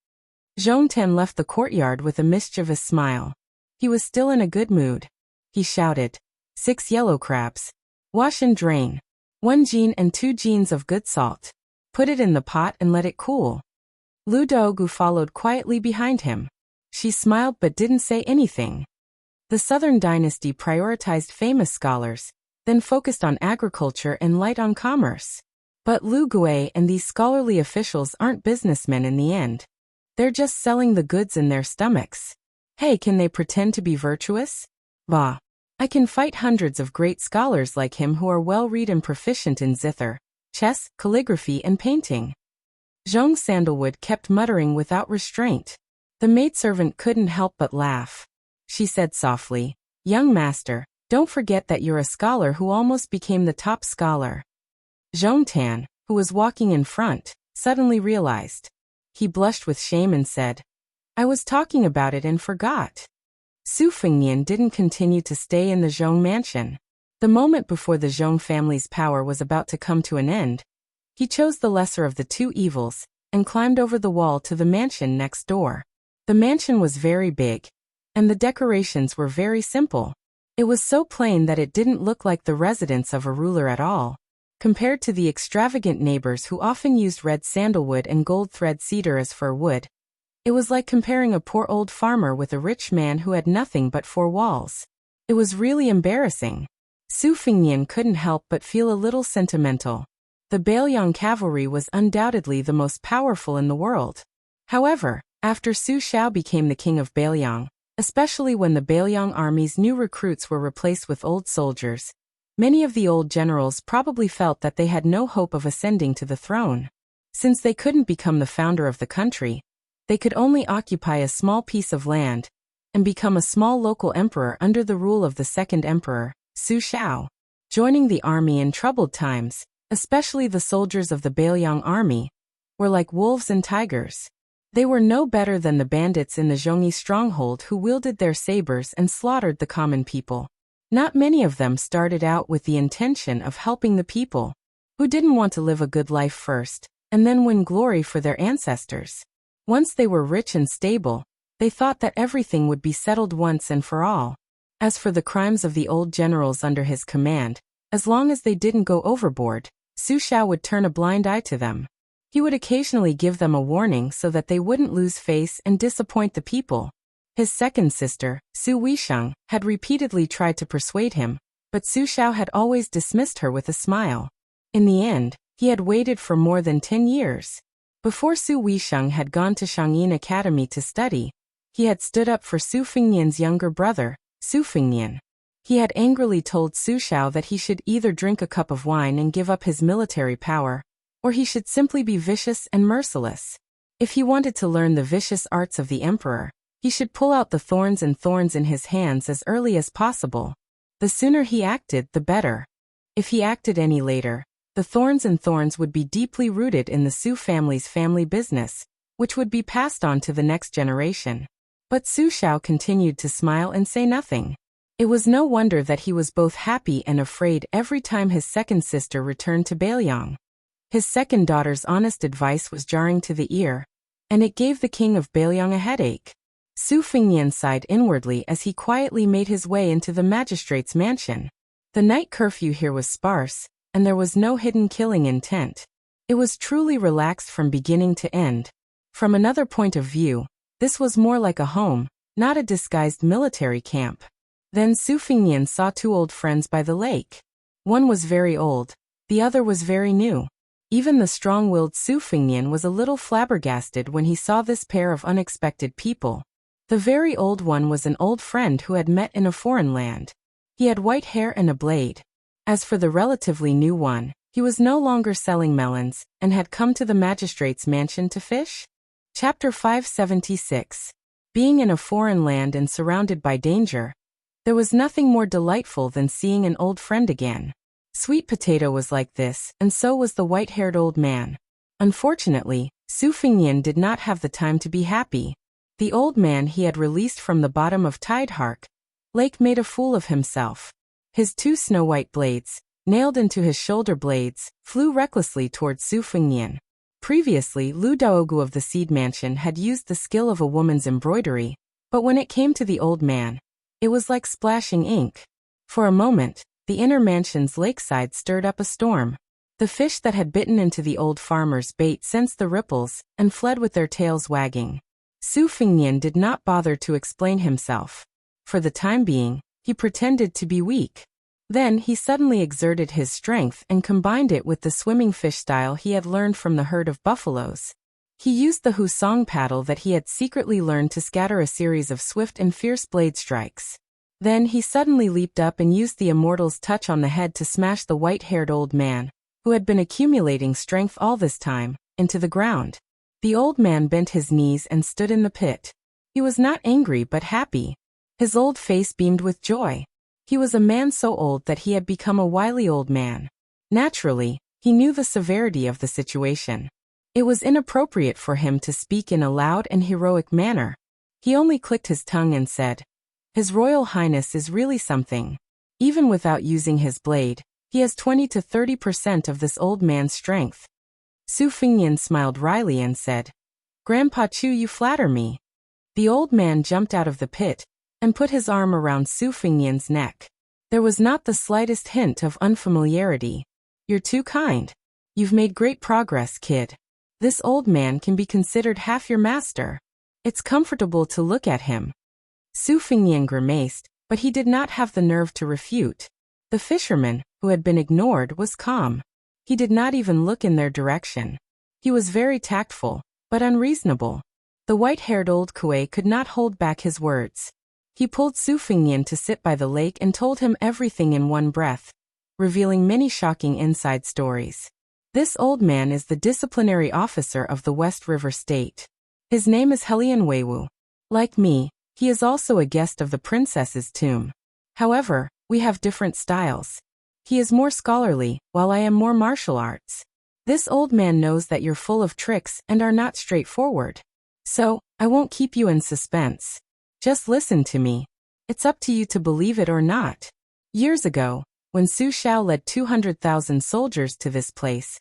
Zhong Tan left the courtyard with a mischievous smile. He was still in a good mood. He shouted, 6 yellow crabs. Wash and drain. 1 jean and 2 jeans of good salt. Put it in the pot and let it cool." Lu Daogu followed quietly behind him. She smiled but didn't say anything. The Southern dynasty prioritized famous scholars, then focused on agriculture and light on commerce. But Lu Gui and these scholarly officials aren't businessmen in the end. They're just selling the goods in their stomachs. Hey, can they pretend to be virtuous? Bah. I can fight hundreds of great scholars like him who are well-read and proficient in zither, chess, calligraphy and painting. Zhong Sandalwood kept muttering without restraint. The maidservant couldn't help but laugh. She said softly, "Young master, don't forget that you're a scholar who almost became the top scholar." Zhong Tan, who was walking in front, suddenly realized. He blushed with shame and said, "I was talking about it and forgot." Su Fengnian didn't continue to stay in the Zhong mansion. The moment before the Zhong family's power was about to come to an end, he chose the lesser of the two evils and climbed over the wall to the mansion next door. The mansion was very big, and the decorations were very simple. It was so plain that it didn't look like the residence of a ruler at all. Compared to the extravagant neighbors who often used red sandalwood and gold thread cedar as fir wood, It was like comparing a poor old farmer with a rich man who had nothing but four walls. It was really embarrassing. Su Fengnian couldn't help but feel a little sentimental. The Bailiang cavalry was undoubtedly the most powerful in the world. However, after Su Xiao became the king of Bailiang, especially when the Bailiang army's new recruits were replaced with old soldiers, many of the old generals probably felt that they had no hope of ascending to the throne. Since they couldn't become the founder of the country, they could only occupy a small piece of land and become a small local emperor under the rule of the second emperor, Su Xiao. Joining the army in troubled times, especially the soldiers of the Bailiang army, were like wolves and tigers. They were no better than the bandits in the Zhongyi stronghold who wielded their sabers and slaughtered the common people. Not many of them started out with the intention of helping the people, who didn't want to live a good life first, and then win glory for their ancestors. Once they were rich and stable, they thought that everything would be settled once and for all. As for the crimes of the old generals under his command, as long as they didn't go overboard, Su Xiao would turn a blind eye to them. He would occasionally give them a warning so that they wouldn't lose face and disappoint the people. His second sister, Su Weisheng, had repeatedly tried to persuade him, but Su Xiao had always dismissed her with a smile. In the end, he had waited for more than 10 years. Before Su Weisheng had gone to Shangyin Academy to study, he had stood up for Su Fengnian's younger brother, Su Fengnian. He had angrily told Su Xiao that he should either drink a cup of wine and give up his military power, or he should simply be vicious and merciless. If he wanted to learn the vicious arts of the emperor, he should pull out the thorns in his hands as early as possible. The sooner he acted, the better. If he acted any later, the thorns would be deeply rooted in the Su family's family business, which would be passed on to the next generation. But Su Xiao continued to smile and say nothing. It was no wonder that he was both happy and afraid every time his second sister returned to Bailiang. His second daughter's honest advice was jarring to the ear, and it gave the king of Bailiang a headache. Su Fengnian sighed inwardly as he quietly made his way into the magistrate's mansion. The night curfew here was sparse, and there was no hidden killing intent. It was truly relaxed from beginning to end. From another point of view, this was more like a home, not a disguised military camp. Then Su Fengnian saw two old friends by the lake. One was very old, the other was very new. Even the strong-willed Su Fengnian was a little flabbergasted when he saw this pair of unexpected people. The very old one was an old friend who had met in a foreign land. He had white hair and a blade. As for the relatively new one, he was no longer selling melons, and had come to the magistrate's mansion to fish. Chapter 576. Being in a foreign land and surrounded by danger, there was nothing more delightful than seeing an old friend again. Sweet Potato was like this, and so was the white-haired old man. Unfortunately, Su Fengnian did not have the time to be happy. The old man he had released from the bottom of Tidehark Lake made a fool of himself. His two snow-white blades, nailed into his shoulder blades, flew recklessly towards Su Fengnian. Previously, Lu Daogu of the Seed Mansion had used the skill of a woman's embroidery, but when it came to the old man, it was like splashing ink. For a moment, the inner mansion's lakeside stirred up a storm. The fish that had bitten into the old farmer's bait sensed the ripples and fled with their tails wagging. Su Fengnian did not bother to explain himself. For the time being, he pretended to be weak. Then he suddenly exerted his strength and combined it with the swimming fish style he had learned from the herd of buffaloes. He used the Husong paddle that he had secretly learned to scatter a series of swift and fierce blade strikes. Then he suddenly leaped up and used the immortal's touch on the head to smash the white-haired old man, who had been accumulating strength all this time, into the ground. The old man bent his knees and stood in the pit. He was not angry but happy. His old face beamed with joy. He was a man so old that he had become a wily old man. Naturally, he knew the severity of the situation. It was inappropriate for him to speak in a loud and heroic manner. He only clicked his tongue and said, "His Royal Highness is really something. Even without using his blade, he has 20 to 30% of this old man's strength." Su Fengnian smiled wryly and said, "Grandpa Chu, you flatter me." The old man jumped out of the pit and put his arm around Su Fengnian's neck. There was not the slightest hint of unfamiliarity. "You're too kind. You've made great progress, kid. This old man can be considered half your master." It's comfortable to look at him. Su Fingnian grimaced, but he did not have the nerve to refute. The fisherman, who had been ignored, was calm. He did not even look in their direction. He was very tactful, but unreasonable. The white-haired old Kuei could not hold back his words. He pulled Su Fingnian to sit by the lake and told him everything in one breath, revealing many shocking inside stories. This old man is the disciplinary officer of the West River State. His name is Helian Weiwu. Like me, he is also a guest of the princess's tomb. However, we have different styles. He is more scholarly, while I am more martial arts. This old man knows that you're full of tricks and are not straightforward. So, I won't keep you in suspense. Just listen to me. It's up to you to believe it or not. Years ago, when Su Xiao led 200,000 soldiers to this place,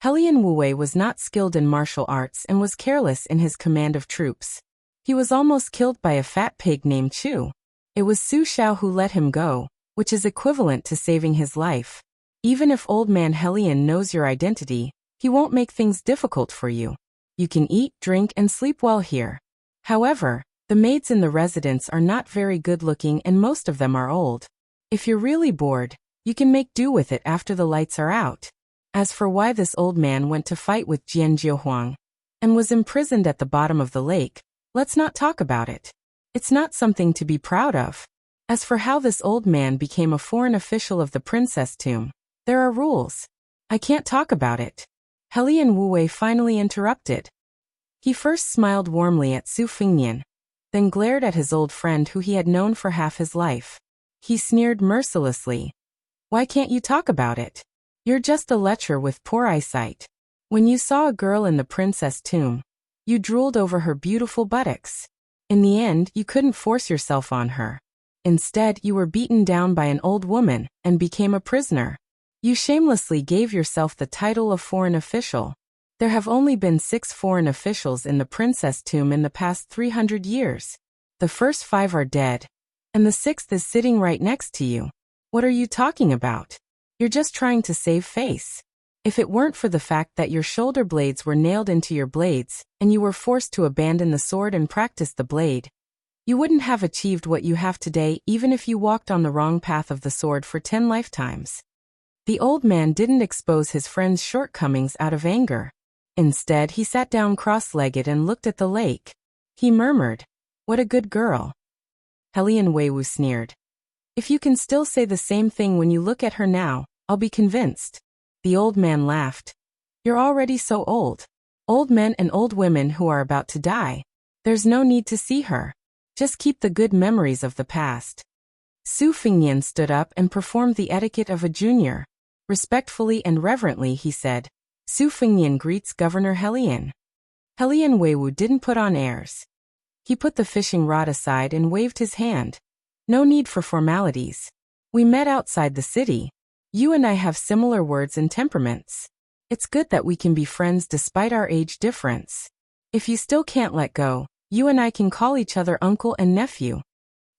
Helian Wuwei was not skilled in martial arts and was careless in his command of troops. He was almost killed by a fat pig named Chu. It was Su Xiao who let him go, which is equivalent to saving his life. Even if old man Helian knows your identity, he won't make things difficult for you. You can eat, drink, and sleep well here. However, the maids in the residence are not very good-looking and most of them are old. If you're really bored, you can make do with it after the lights are out. As for why this old man went to fight with Jian Jiuhuang and was imprisoned at the bottom of the lake, let's not talk about it. It's not something to be proud of. As for how this old man became a foreign official of the princess tomb, there are rules. I can't talk about it. Helian Wuwei finally interrupted. He first smiled warmly at Su Fingnian, then glared at his old friend who he had known for half his life. He sneered mercilessly. Why can't you talk about it? You're just a lecher with poor eyesight. When you saw a girl in the princess tomb, you drooled over her beautiful buttocks. In the end, you couldn't force yourself on her. Instead, you were beaten down by an old woman and became a prisoner. You shamelessly gave yourself the title of foreign official. There have only been 6 foreign officials in the princess tomb in the past 300 years. The first 5 are dead, and the 6th is sitting right next to you. What are you talking about? You're just trying to save face. If it weren't for the fact that your shoulder blades were nailed into your blades, and you were forced to abandon the sword and practice the blade, you wouldn't have achieved what you have today even if you walked on the wrong path of the sword for 10 lifetimes. The old man didn't expose his friend's shortcomings out of anger. Instead, he sat down cross-legged and looked at the lake. He murmured, "What a good girl." Helian Weiwu sneered. "If you can still say the same thing when you look at her now, I'll be convinced." The old man laughed. "You're already so old. Old men and old women who are about to die. There's no need to see her. Just keep the good memories of the past." Su Fingnian stood up and performed the etiquette of a junior. Respectfully and reverently he said, "Su Fingnian greets Governor Helian." Helian Weiwu didn't put on airs. He put the fishing rod aside and waved his hand. "No need for formalities. We met outside the city. You and I have similar words and temperaments. It's good that we can be friends despite our age difference. If you still can't let go, you and I can call each other uncle and nephew."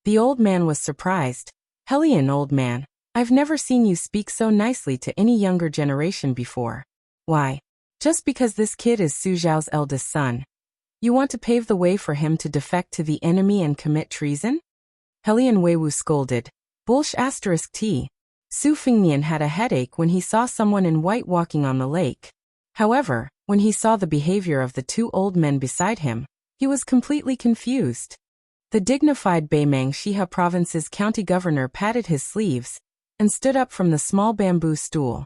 The old man was surprised. "Helian, old man, I've never seen you speak so nicely to any younger generation before. Why? Just because this kid is Su Zhao's eldest son? You want to pave the way for him to defect to the enemy and commit treason?" Helian Weiwu scolded. Bullsh *T. Su Fingnian had a headache when he saw someone in white walking on the lake. However, when he saw the behavior of the 2 old men beside him, he was completely confused. The dignified Beimang Shiha province's county governor patted his sleeves and stood up from the small bamboo stool.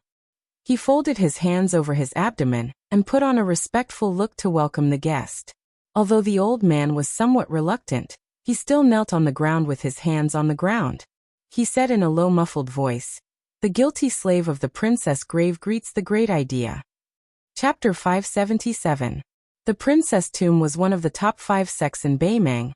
He folded his hands over his abdomen and put on a respectful look to welcome the guest. Although the old man was somewhat reluctant, he still knelt on the ground with his hands on the ground. He said in a low muffled voice, "The guilty slave of the princess grave greets the great idea." Chapter 577. The princess tomb was one of the top 5 sects in Beimang,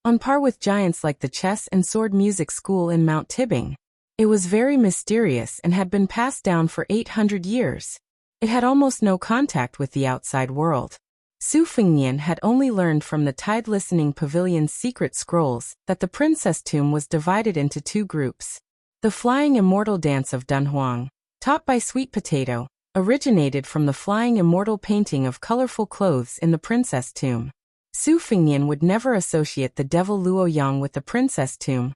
on par with giants like the chess and sword music school in Mount Tibing. It was very mysterious and had been passed down for 800 years. It had almost no contact with the outside world. Su Fingnian had only learned from the Tide Listening Pavilion's secret scrolls that the princess tomb was divided into 2 groups. The Flying Immortal Dance of Dunhuang, taught by Sweet Potato, originated from the Flying Immortal painting of colorful clothes in the princess tomb. Su Fengnian would never associate the devil Luo Yang with the princess tomb,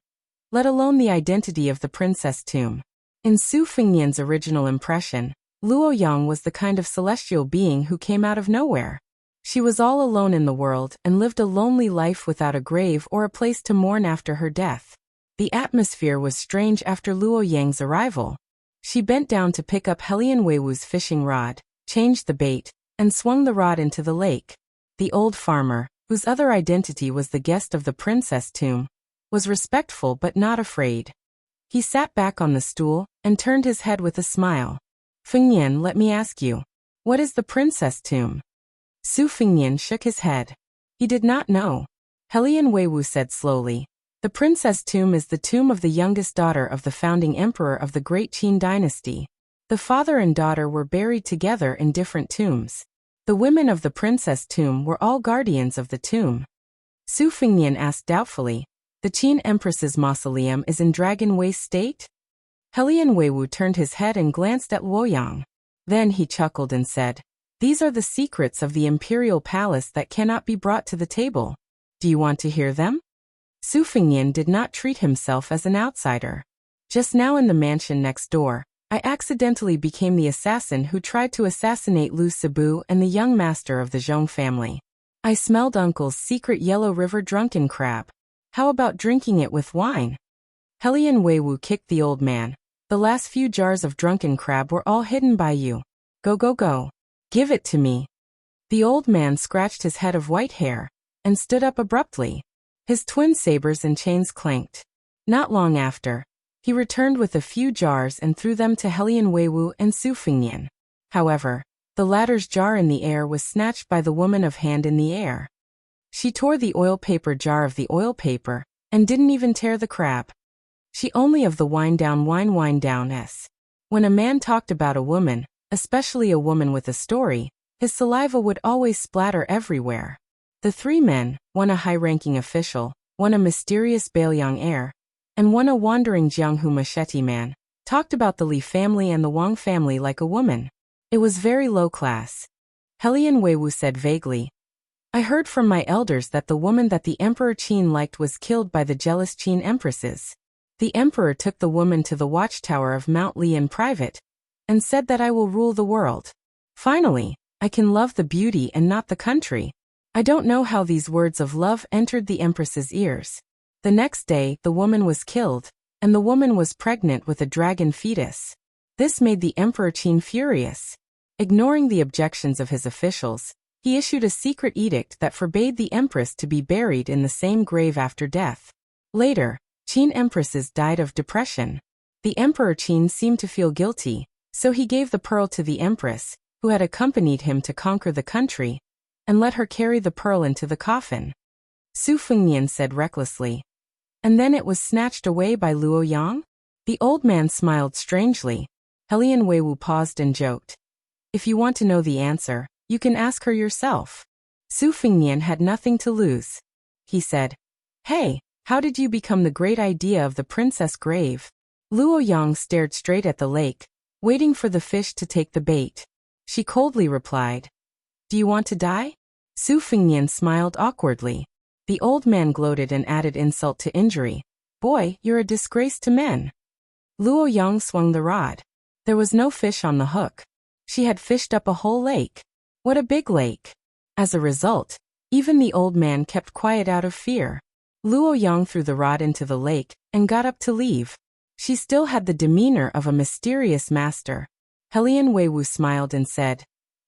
let alone the identity of the princess tomb. In Su Fengnian's original impression, Luo Yang was the kind of celestial being who came out of nowhere. She was all alone in the world and lived a lonely life without a grave or a place to mourn after her death. The atmosphere was strange after Luo Yang's arrival. She bent down to pick up Helian Weiwu's fishing rod, changed the bait, and swung the rod into the lake. The old farmer, whose other identity was the guest of the princess tomb, was respectful but not afraid. He sat back on the stool and turned his head with a smile. Fengnian, let me ask you, what is the princess tomb? Su Fengnian shook his head. He did not know. Helian Weiwu said slowly, the princess tomb is the tomb of the youngest daughter of the founding emperor of the Great Qin dynasty. The father and daughter were buried together in different tombs. The women of the princess tomb were all guardians of the tomb. Su Fengnian asked doubtfully, the Qin empress's mausoleum is in Dragon Waste State? Helian Weiwu turned his head and glanced at Luo Yang. Then he chuckled and said, these are the secrets of the imperial palace that cannot be brought to the table. Do you want to hear them? Su Fengnian did not treat himself as an outsider. Just now in the mansion next door, I accidentally became the assassin who tried to assassinate Lu Sibu and the young master of the Zhong family. I smelled Uncle's secret Yellow River drunken crab. How about drinking it with wine? Helian Weiwu kicked the old man. The last few jars of drunken crab were all hidden by you. Go go go. Give it to me. The old man scratched his head of white hair and stood up abruptly. His twin sabers and chains clanked. Not long after, he returned with a few jars and threw them to Helian Weiwu and Su Fengnian. However, the latter's jar in the air was snatched by the woman of hand in the air. She tore the oil paper jar of the oil paper and didn't even tear the crab. She only of the wind down. When a man talked about a woman, especially a woman with a story, his saliva would always splatter everywhere. The three men, one a high-ranking official, one a mysterious Bailiang heir, and one a wandering Jianghu machete man, talked about the Li family and the Wang family like a woman. It was very low class. Helian Weiwu said vaguely, I heard from my elders that the woman that the Emperor Qin liked was killed by the jealous Qin empresses. The emperor took the woman to the watchtower of Mount Li in private, and said that I will rule the world. Finally, I can love the beauty and not the country. I don't know how these words of love entered the empress's ears. The next day, the woman was killed, and the woman was pregnant with a dragon fetus. This made the Emperor Qin furious. Ignoring the objections of his officials, he issued a secret edict that forbade the empress to be buried in the same grave after death. Later, Qin empresses died of depression. The Emperor Qin seemed to feel guilty, so he gave the pearl to the empress, who had accompanied him to conquer the country, and let her carry the pearl into the coffin. Su Fengnian said recklessly, and then it was snatched away by Luo Yang? The old man smiled strangely. Helian Weiwu paused and joked, if you want to know the answer, you can ask her yourself. Su Fengnian had nothing to lose. He said, hey, how did you become the great idea of the princess grave? Luo Yang stared straight at the lake, waiting for the fish to take the bait. She coldly replied, do you want to die? Su Fengnian smiled awkwardly. The old man gloated and added insult to injury. Boy, you're a disgrace to men. Luo Yang swung the rod. There was no fish on the hook. She had fished up a whole lake. What a big lake. As a result, even the old man kept quiet out of fear. Luo Yang threw the rod into the lake and got up to leave. She still had the demeanor of a mysterious master. Helian Weiwu smiled and said,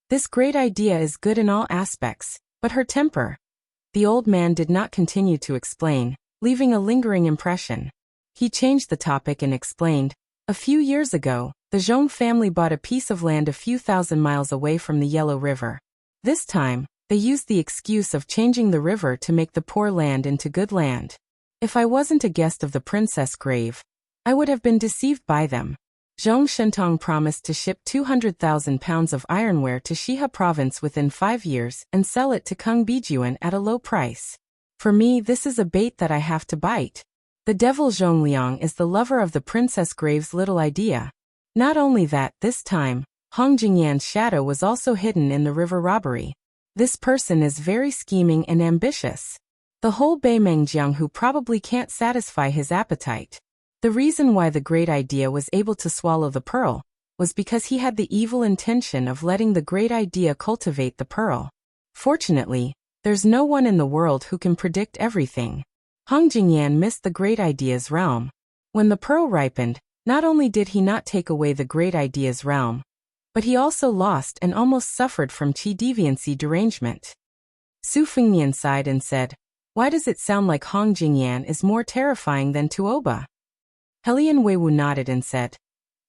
this great idea is good in all aspects, but her temper. The old man did not continue to explain, leaving a lingering impression. He changed the topic and explained, a few years ago, the Zhong family bought a piece of land a few thousand miles away from the Yellow River. This time, they used the excuse of changing the river to make the poor land into good land. If I wasn't a guest of the princess grave, I would have been deceived by them. Zhong Shentong promised to ship 200,000 pounds of ironware to Shihe province within 5 years and sell it to Kung Bijuan at a low price. For me, this is a bait that I have to bite. The devil Zhong Liang is the lover of the princess grave's little idea. Not only that, this time, Hong Jingyan's shadow was also hidden in the river robbery. This person is very scheming and ambitious. The whole Beimengjiang who probably can't satisfy his appetite. The reason why the great idea was able to swallow the pearl was because he had the evil intention of letting the great idea cultivate the pearl. Fortunately, there's no one in the world who can predict everything. Hong Jingyan missed the great idea's realm. When the pearl ripened, not only did he not take away the great idea's realm, but he also lost and almost suffered from qi deviancy derangement. Su Fengnian sighed and said, "Why does it sound like Hong Jingyan is more terrifying than Tuoba?" Helian Weiwu nodded and said,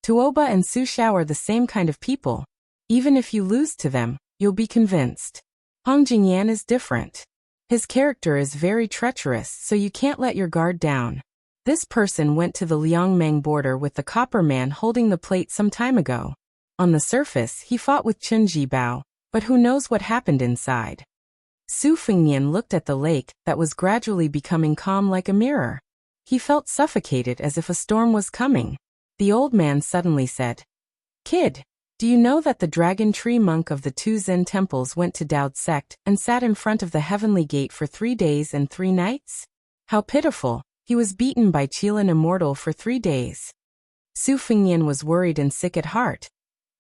"Tuoba and Su Shao are the same kind of people. Even if you lose to them, you'll be convinced. Hong Jingyan is different. His character is very treacherous, so you can't let your guard down." This person went to the Liangmeng border with the copper man holding the plate some time ago. On the surface, he fought with Chen Jibao, but who knows what happened inside. Su Fengnian looked at the lake that was gradually becoming calm like a mirror. He felt suffocated as if a storm was coming. The old man suddenly said, "Kid, do you know that the dragon tree monk of the two Zen temples went to Dao's sect and sat in front of the heavenly gate for 3 days and 3 nights? How pitiful, he was beaten by Qilin Immortal for 3 days." Su Fengnian was worried and sick at heart.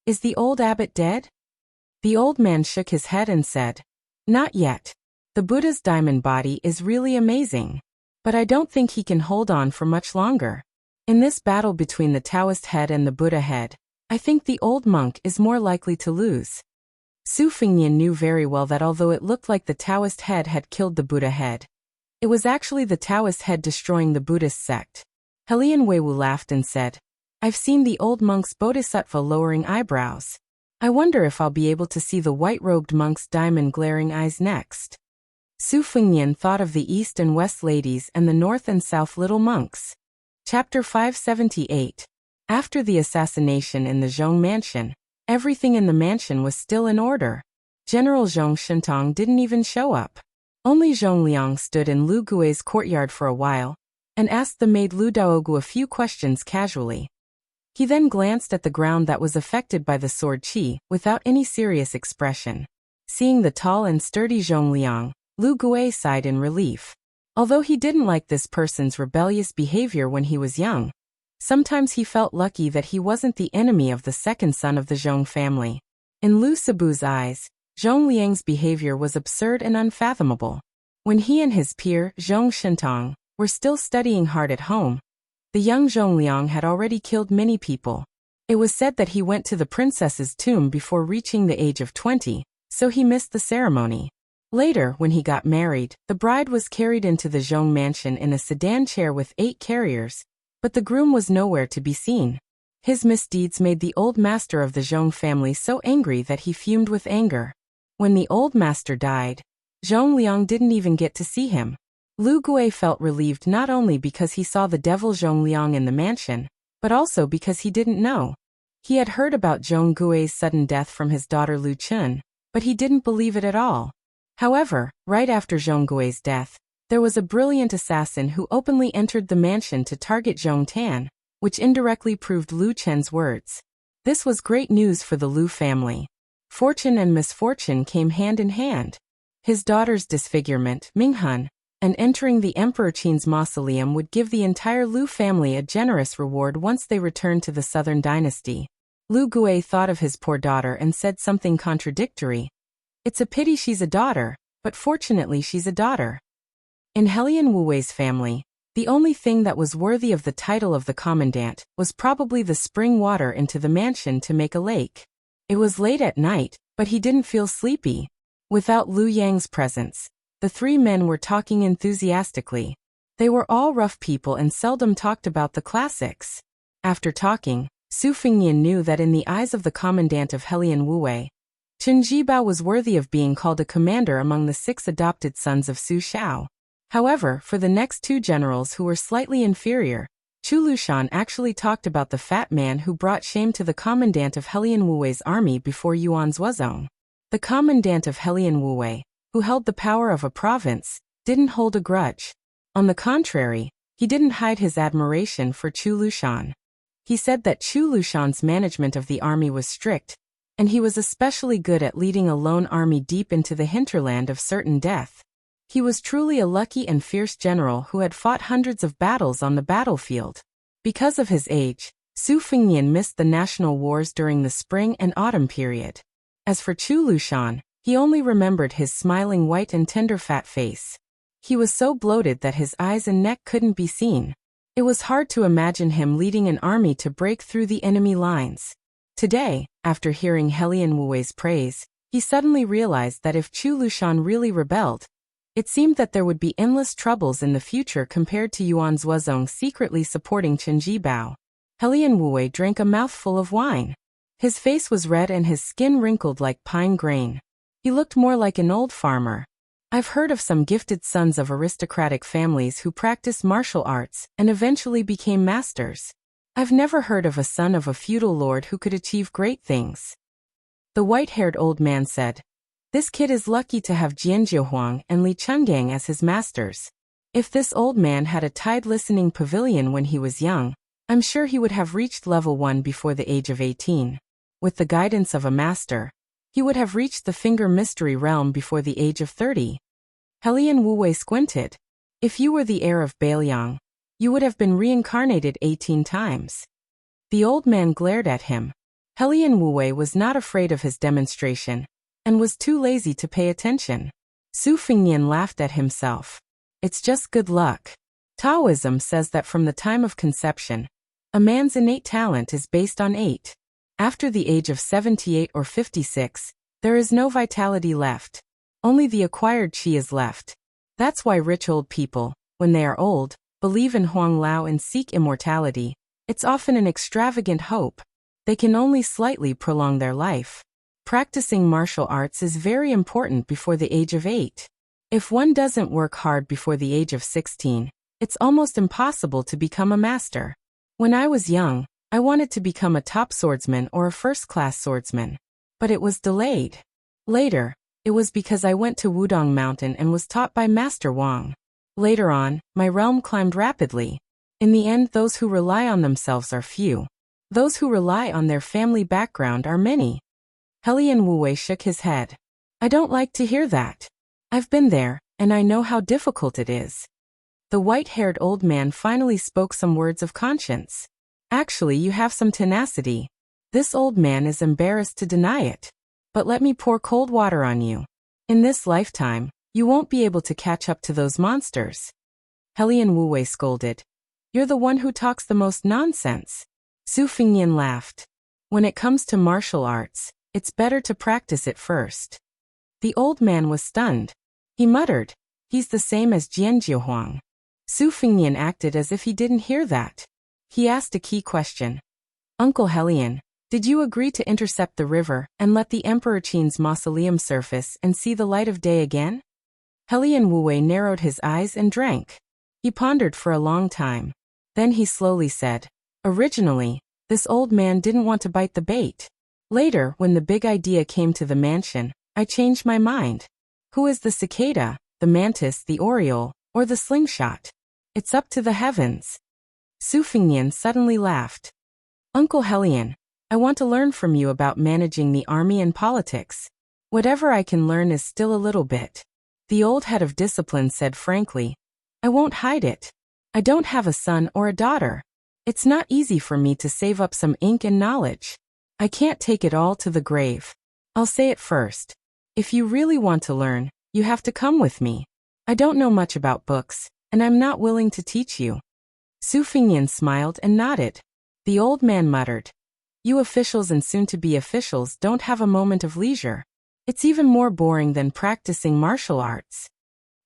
"Is the old abbot dead?" The old man shook his head and said, "Not yet. The Buddha's diamond body is really amazing. But I don't think he can hold on for much longer. In this battle between the Taoist head and the Buddha head, I think the old monk is more likely to lose." Su Fengnian knew very well that although it looked like the Taoist head had killed the Buddha head, it was actually the Taoist head destroying the Buddhist sect. Helian Weiwu laughed and said, "I've seen the old monk's bodhisattva lowering eyebrows. I wonder if I'll be able to see the white-robed monk's diamond glaring eyes next." Su Fengnian thought of the East and West ladies and the North and South little monks. Chapter 578. After the assassination in the Zhong mansion, everything in the mansion was still in order. General Zhong Shentong didn't even show up. Only Zhong Liang stood in Lu Gui's courtyard for a while, and asked the maid Lu Daogu a few questions casually. He then glanced at the ground that was affected by the sword qi, without any serious expression. Seeing the tall and sturdy Zhong Liang, Lu Gui sighed in relief. Although he didn't like this person's rebellious behavior when he was young, sometimes he felt lucky that he wasn't the enemy of the second son of the Zhong family. In Lu Sibu's eyes, Zhong Liang's behavior was absurd and unfathomable. When he and his peer, Zhong Shentong, were still studying hard at home, the young Zhong Liang had already killed many people. It was said that he went to the princess's tomb before reaching the age of 20, so he missed the ceremony. Later, when he got married, the bride was carried into the Zhong mansion in a sedan chair with 8 carriers, but the groom was nowhere to be seen. His misdeeds made the old master of the Zhong family so angry that he fumed with anger. When the old master died, Zhong Liang didn't even get to see him. Lu Gui felt relieved not only because he saw the devil Zhong Liang in the mansion, but also because he didn't know. He had heard about Zhong Gui's sudden death from his daughter Lu Chun, but he didn't believe it at all. However, right after Zhong Gui's death, there was a brilliant assassin who openly entered the mansion to target Zhong Tan, which indirectly proved Lu Chen's words. This was great news for the Lu family. Fortune and misfortune came hand in hand. His daughter's disfigurement, Minghun, and entering the Emperor Qin's mausoleum would give the entire Lu family a generous reward once they returned to the southern dynasty. Lu Gui thought of his poor daughter and said something contradictory. "It's a pity she's a daughter, but fortunately she's a daughter." In Helian Wuwei's family, the only thing that was worthy of the title of the commandant was probably the spring water into the mansion to make a lake. It was late at night, but he didn't feel sleepy. Without Lu Yang's presence, the 3 men were talking enthusiastically. They were all rough people and seldom talked about the classics. After talking, Su Fengnian knew that in the eyes of the commandant of Helian Wuwei, Chen Jibao was worthy of being called a commander among the 6 adopted sons of Su Shao. However, for the next 2 generals who were slightly inferior, Chu Lushan actually talked about the fat man who brought shame to the commandant of Helian Wuwei's army before Yuan Zuozong. The commandant of Helian Wuwei, who held the power of a province, didn't hold a grudge. On the contrary, he didn't hide his admiration for Chu Lushan. He said that Chu Lushan's management of the army was strict, and he was especially good at leading a lone army deep into the hinterland of certain death. He was truly a lucky and fierce general who had fought hundreds of battles on the battlefield. Because of his age, Su Fengnian missed the national wars during the spring and autumn period. As for Chu Lushan, he only remembered his smiling white and tender fat face. He was so bloated that his eyes and neck couldn't be seen. It was hard to imagine him leading an army to break through the enemy lines. Today, after hearing Helian Wuwei's praise, he suddenly realized that if Chu Lushan really rebelled, it seemed that there would be endless troubles in the future compared to Yuan Zuozong secretly supporting Chen Jibao. Helian Wuwei drank a mouthful of wine. His face was red and his skin wrinkled like pine grain. He looked more like an old farmer. I've heard of some gifted sons of aristocratic families who practiced martial arts and eventually became masters. I've never heard of a son of a feudal lord who could achieve great things. The white-haired old man said, "This kid is lucky to have Jianjiuhuang and Li Chenggang as his masters. If this old man had a tide listening pavilion when he was young, I'm sure he would have reached level 1 before the age of 18. With the guidance of a master, he would have reached the Finger Mystery Realm before the age of 30. Helian Wuwei squinted. If you were the heir of Bailiang, you would have been reincarnated 18 times. The old man glared at him. Helian Wuwei was not afraid of his demonstration, and was too lazy to pay attention. Su Fengnian laughed at himself. It's just good luck. Taoism says that from the time of conception, a man's innate talent is based on 8. After the age of 78 or 56, there is no vitality left. Only the acquired qi is left. That's why rich old people, when they are old, believe in Huang Lao and seek immortality. It's often an extravagant hope. They can only slightly prolong their life. Practicing martial arts is very important before the age of 8. If one doesn't work hard before the age of 16, it's almost impossible to become a master. When I was young, I wanted to become a top swordsman or a first-class swordsman. But it was delayed. Later, it was because I went to Wudong Mountain and was taught by Master Wang. Later on, my realm climbed rapidly. In the end, those who rely on themselves are few. Those who rely on their family background are many. Helian Wuwei shook his head. I don't like to hear that. I've been there, and I know how difficult it is. The white-haired old man finally spoke some words of conscience. Actually, you have some tenacity. This old man is embarrassed to deny it. But let me pour cold water on you. In this lifetime, you won't be able to catch up to those monsters. Helian Wuwei scolded. You're the one who talks the most nonsense. Su Fengnian laughed. When it comes to martial arts, it's better to practice it first. The old man was stunned. He muttered, he's the same as Jianjiuhuang. Su Fengnian acted as if he didn't hear that. He asked a key question. Uncle Helian, did you agree to intercept the river and let the Emperor Qin's mausoleum surface and see the light of day again? Helian Wuwei narrowed his eyes and drank. He pondered for a long time. Then he slowly said, originally, this old man didn't want to bite the bait. Later, when the big idea came to the mansion, I changed my mind. Who is the cicada, the mantis, the oriole, or the slingshot? It's up to the heavens. Su Fengnian suddenly laughed. Uncle Helian, I want to learn from you about managing the army and politics. Whatever I can learn is still a little bit. The old head of discipline said frankly, I won't hide it. I don't have a son or a daughter. It's not easy for me to save up some ink and knowledge. I can't take it all to the grave. I'll say it first. If you really want to learn, you have to come with me. I don't know much about books, and I'm not willing to teach you. Su Fengnian smiled and nodded. The old man muttered, you officials and soon-to-be officials don't have a moment of leisure. It's even more boring than practicing martial arts.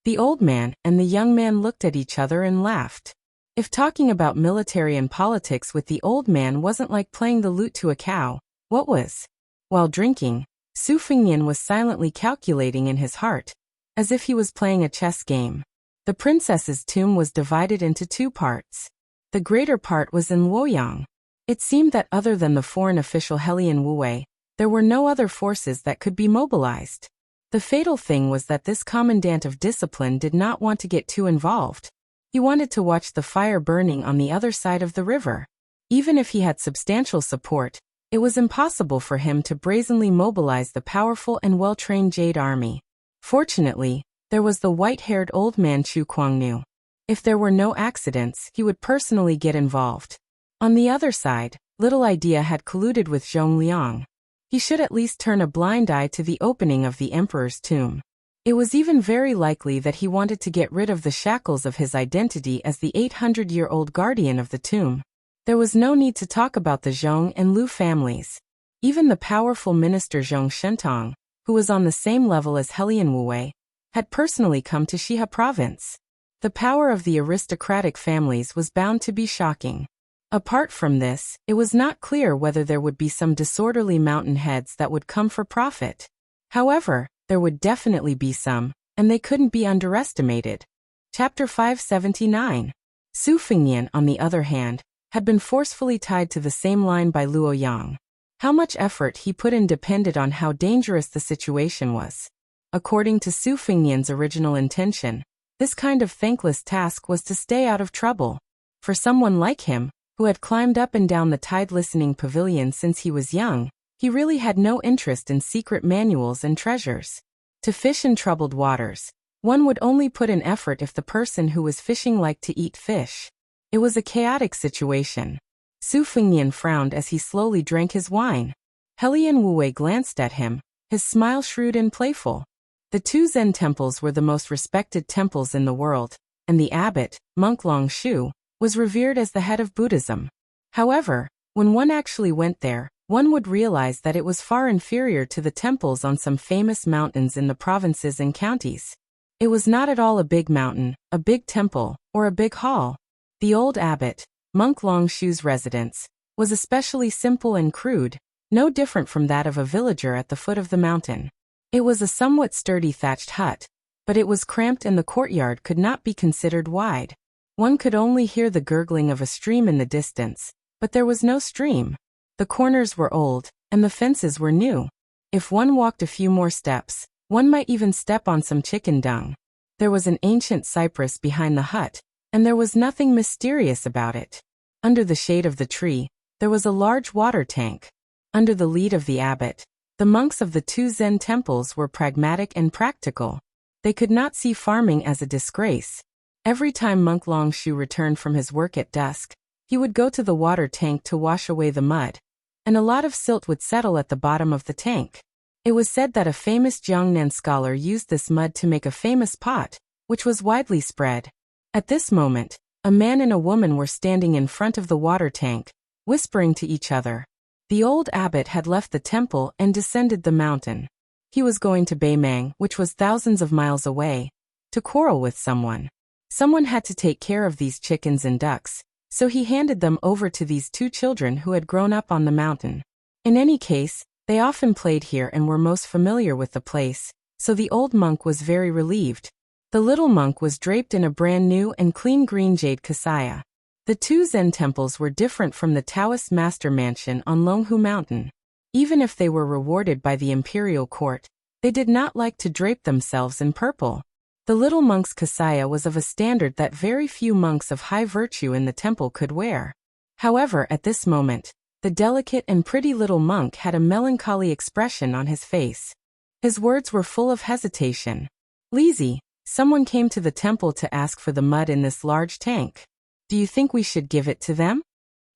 The old man and the young man looked at each other and laughed. If talking about military and politics with the old man wasn't like playing the lute to a cow, what was? While drinking, Su Fengnian was silently calculating in his heart, as if he was playing a chess game. The princess's tomb was divided into 2 parts. The greater part was in Luoyang. It seemed that other than the foreign official Helian Wuwei, there were no other forces that could be mobilized. The fatal thing was that this commandant of discipline did not want to get too involved. He wanted to watch the fire burning on the other side of the river. Even if he had substantial support, It was impossible for him to brazenly mobilize the powerful and well-trained Jade army. Fortunately, there was the white-haired old man Chu Kuangnu. If there were no accidents, he would personally get involved. On the other side, Little Idea had colluded with Zhong Liang. He should at least turn a blind eye to the opening of the emperor's tomb. It was even very likely that he wanted to get rid of the shackles of his identity as the 800-year-old guardian of the tomb. There was no need to talk about the Zhong and Lu families. Even the powerful minister Zhong Shentong, who was on the same level as Helian Wu, had personally come to Shihe province. The power of the aristocratic families was bound to be shocking. Apart from this, it was not clear whether there would be some disorderly mountain heads that would come for profit. However, there would definitely be some, and they couldn't be underestimated. Chapter 579. Su Fengnian, on the other hand, had been forcefully tied to the same line by Luo Yang. How much effort he put in depended on how dangerous the situation was. According to Su Fengnian's original intention, this kind of thankless task was to stay out of trouble. For someone like him, who had climbed up and down the tide-listening pavilion since he was young, he really had no interest in secret manuals and treasures. To fish in troubled waters, one would only put in effort if the person who was fishing liked to eat fish. It was a chaotic situation. Su Fengnian frowned as he slowly drank his wine. Helian Wu glanced at him, his smile shrewd and playful. The two Zen temples were the most respected temples in the world, and the abbot, monk Long Shu, was revered as the head of Buddhism. However, when one actually went there, one would realize that it was far inferior to the temples on some famous mountains in the provinces and counties. It was not at all a big mountain, a big temple, or a big hall. The old abbot, monk Long Shu's residence, was especially simple and crude, no different from that of a villager at the foot of the mountain. It was a somewhat sturdy thatched hut, but it was cramped and the courtyard could not be considered wide. One could only hear the gurgling of a stream in the distance, but there was no stream. The corners were old, and the fences were new. If one walked a few more steps, one might even step on some chicken dung. There was an ancient cypress behind the hut, and there was nothing mysterious about it. Under the shade of the tree, there was a large water tank. Under the lead of the abbot, the monks of the two Zen temples were pragmatic and practical. They could not see farming as a disgrace. Every time monk Long Shu returned from his work at dusk, he would go to the water tank to wash away the mud, and a lot of silt would settle at the bottom of the tank. It was said that a famous Jiangnan scholar used this mud to make a famous pot, which was widely spread. At this moment, a man and a woman were standing in front of the water tank, whispering to each other. The old abbot had left the temple and descended the mountain. He was going to Beimang, which was thousands of miles away, to quarrel with someone. Someone had to take care of these chickens and ducks, so he handed them over to these two children who had grown up on the mountain. In any case, they often played here and were most familiar with the place, so the old monk was very relieved. The little monk was draped in a brand new and clean green jade kasaya. The two Zen temples were different from the Taoist master mansion on Longhu Mountain. Even if they were rewarded by the imperial court, they did not like to drape themselves in purple. The little monk's kasaya was of a standard that very few monks of high virtue in the temple could wear. However, at this moment, the delicate and pretty little monk had a melancholy expression on his face. His words were full of hesitation. "Lizzie, someone came to the temple to ask for the mud in this large tank. Do you think we should give it to them?"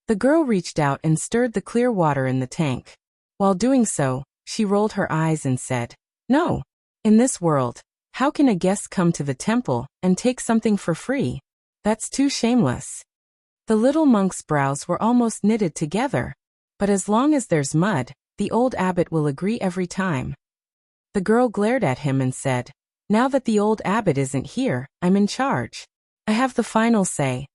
The girl reached out and stirred the clear water in the tank. While doing so, she rolled her eyes and said, "No. In this world, how can a guest come to the temple and take something for free? That's too shameless." The little monk's brows were almost knitted together. But as long as there's mud, the old abbot will agree every time. The girl glared at him and said, "Now that the old abbot isn't here, I'm in charge. I have the final say.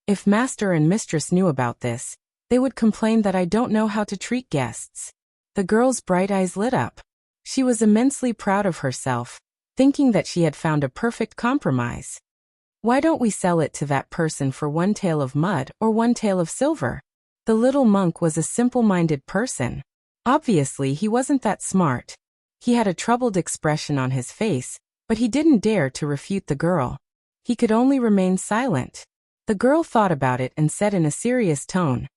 If master and mistress knew about this, they would complain that I don't know how to treat guests." The girl's bright eyes lit up. She was immensely proud of herself, thinking that she had found a perfect compromise. "Why don't we sell it to that person for 1 tael of mud or 1 tael of silver?" The little monk was a simple-minded person. Obviously, he wasn't that smart. He had a troubled expression on his face, but he didn't dare to refute the girl. He could only remain silent. The girl thought about it and said in a serious tone,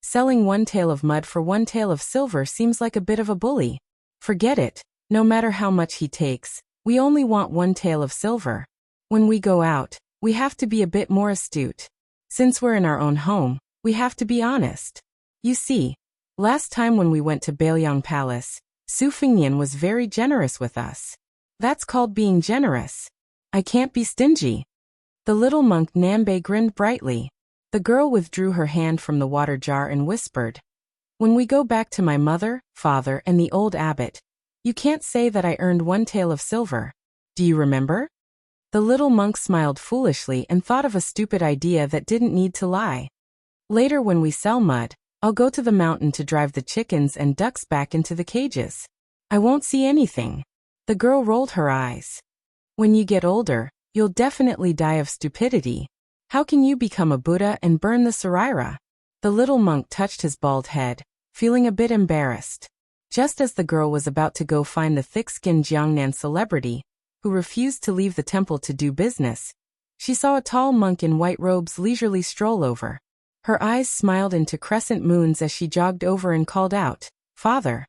Selling 1 tael of mud for 1 tael of silver seems like a bit of a bully. Forget it. No matter how much he takes, we only want 1 tael of silver. When we go out, we have to be a bit more astute. Since we're in our own home, we have to be honest. You see, last time when we went to Bailiang Palace, Su Fingnian was very generous with us. That's called being generous. I can't be stingy. The little monk Nambe grinned brightly. The girl withdrew her hand from the water jar and whispered, "When we go back to my mother, father, and the old abbot, you can't say that I earned 1 tael of silver. Do you remember?" The little monk smiled foolishly and thought of a stupid idea that didn't need to lie. "Later when we sell mud, I'll go to the mountain to drive the chickens and ducks back into the cages. I won't see anything." The girl rolled her eyes. "When you get older, you'll definitely die of stupidity. How can you become a Buddha and burn the Saraira?" The little monk touched his bald head, feeling a bit embarrassed. Just as the girl was about to go find the thick-skinned Jiangnan celebrity, who refused to leave the temple to do business, she saw a tall monk in white robes leisurely stroll over. Her eyes smiled into crescent moons as she jogged over and called out, "Father."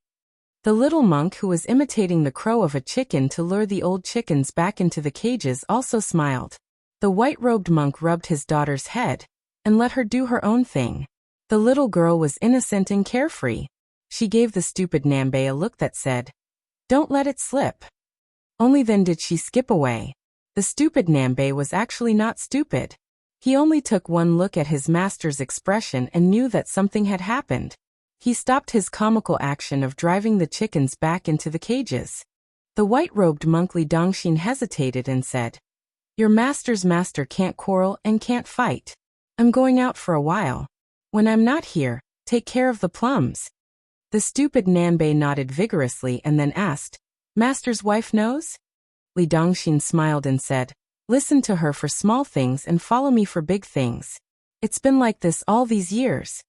The little monk, who was imitating the crow of a chicken to lure the old chickens back into the cages, also smiled. The white-robed monk rubbed his daughter's head and let her do her own thing. The little girl was innocent and carefree. She gave the stupid Nambe a look that said, "Don't let it slip." Only then did she skip away. The stupid Nambe was actually not stupid. He only took one look at his master's expression and knew that something had happened. He stopped his comical action of driving the chickens back into the cages. The white-robed monk Li Dongxin hesitated and said, "Your master's master can't quarrel and can't fight. I'm going out for a while. When I'm not here, take care of the plums." The stupid Nambe nodded vigorously and then asked, "Master's wife knows?" Li Dongxin smiled and said, "Listen to her for small things and follow me for big things. It's been like this all these years."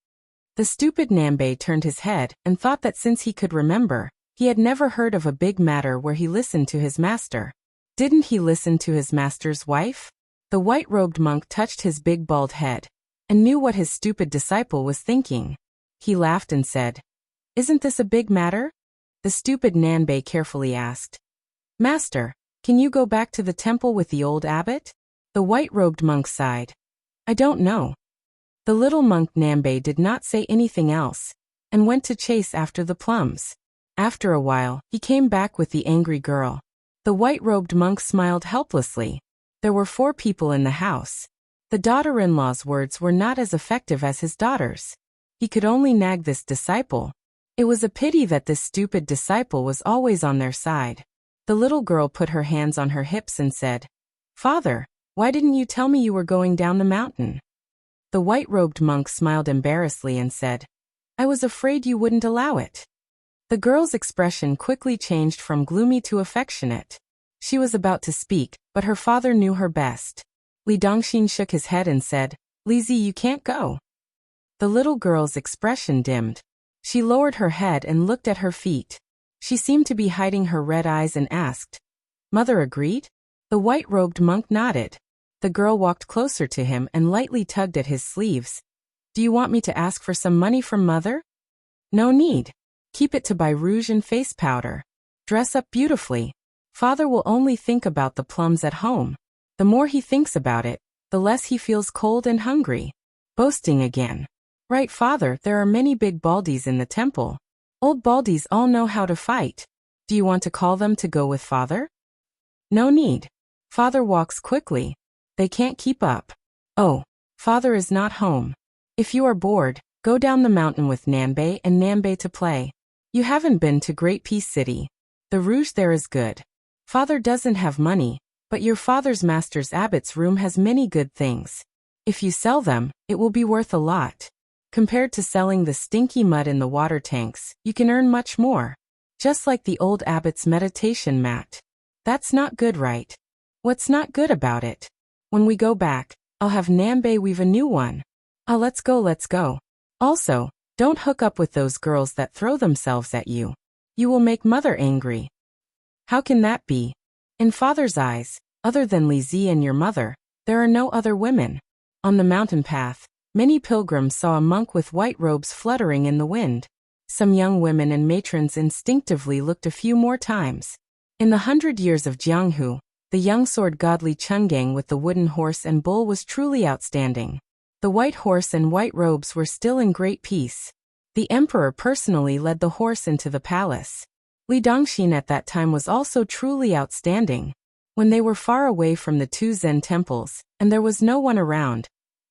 The stupid Nambe turned his head and thought that since he could remember, he had never heard of a big matter where he listened to his master. Didn't he listen to his master's wife? The white-robed monk touched his big bald head and knew what his stupid disciple was thinking. He laughed and said, "Isn't this a big matter?" The stupid Nambe carefully asked, "Master, can you go back to the temple with the old abbot?" The white-robed monk sighed. "I don't know." The little monk Nambe did not say anything else and went to chase after the plums. After a while, he came back with the angry girl. The white-robed monk smiled helplessly. There were 4 people in the house. The daughter-in-law's words were not as effective as his daughter's. He could only nag this disciple. It was a pity that this stupid disciple was always on their side. The little girl put her hands on her hips and said, "Father, why didn't you tell me you were going down the mountain?" The white-robed monk smiled embarrassedly and said, "I was afraid you wouldn't allow it." The girl's expression quickly changed from gloomy to affectionate. She was about to speak, but her father knew her best. Li Dongxin shook his head and said, "Lizi, you can't go." The little girl's expression dimmed. She lowered her head and looked at her feet. She seemed to be hiding her red eyes and asked, "Mother agreed?" The white-robed monk nodded. The girl walked closer to him and lightly tugged at his sleeves. "Do you want me to ask for some money from Mother?" "No need. Keep it to buy rouge and face powder. Dress up beautifully. Father will only think about the plums at home. The more he thinks about it, the less he feels cold and hungry." Boasting again. "Right, Father, there are many big baldies in the temple. Old baldies all know how to fight. Do you want to call them to go with Father?" "No need. Father walks quickly. They can't keep up." "Oh, Father is not home. If you are bored, go down the mountain with Nambe and Nambe to play. You haven't been to Great Peace City. The rouge there is good. Father doesn't have money, but your father's master's abbot's room has many good things. If you sell them, it will be worth a lot. Compared to selling the stinky mud in the water tanks, you can earn much more. Just like the old abbot's meditation mat. That's not good, right?" "What's not good about it? When we go back, I'll have Nambe weave a new one." "Ah, let's go, let's go. Also, don't hook up with those girls that throw themselves at you. You will make Mother angry." "How can that be? In Father's eyes, other than Li Zi and your mother, there are no other women." On the mountain path, Many pilgrims saw a monk with white robes fluttering in the wind. Some young women and matrons instinctively looked a few more times. In the 100 Years of Jianghu, the young sword godly Chungang with the wooden horse and bull was truly outstanding. The white horse and white robes were still in great peace. The emperor personally led the horse into the palace. Li Dongxin at that time was also truly outstanding. When they were far away from the two Zen temples, and there was no one around,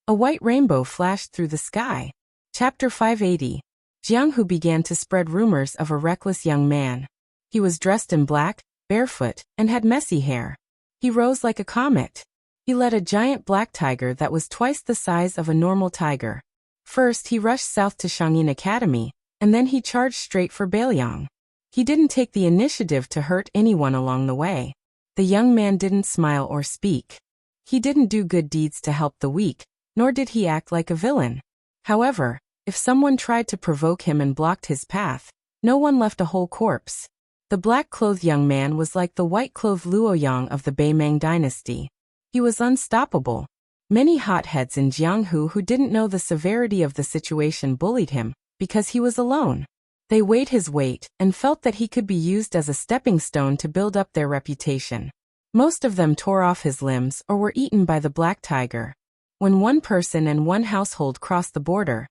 a white rainbow flashed through the sky. Chapter 580. Jianghu began to spread rumors of a reckless young man. He was dressed in black, barefoot, and had messy hair. He rose like a comet. He led a giant black tiger that was twice the size of a normal tiger. First he rushed south to Shangyin Academy, and then he charged straight for Beiliang. He didn't take the initiative to hurt anyone along the way. The young man didn't smile or speak. He didn't do good deeds to help the weak, nor did he act like a villain. However, if someone tried to provoke him and blocked his path, no one left a whole corpse. The black-clothed young man was like the white-clothed Luoyang of the Beimang dynasty. He was unstoppable. Many hotheads in Jianghu who didn't know the severity of the situation bullied him, because he was alone. They weighed his weight, and felt that he could be used as a stepping stone to build up their reputation. Most of them tore off his limbs or were eaten by the black tiger. When one person and one household crossed the border,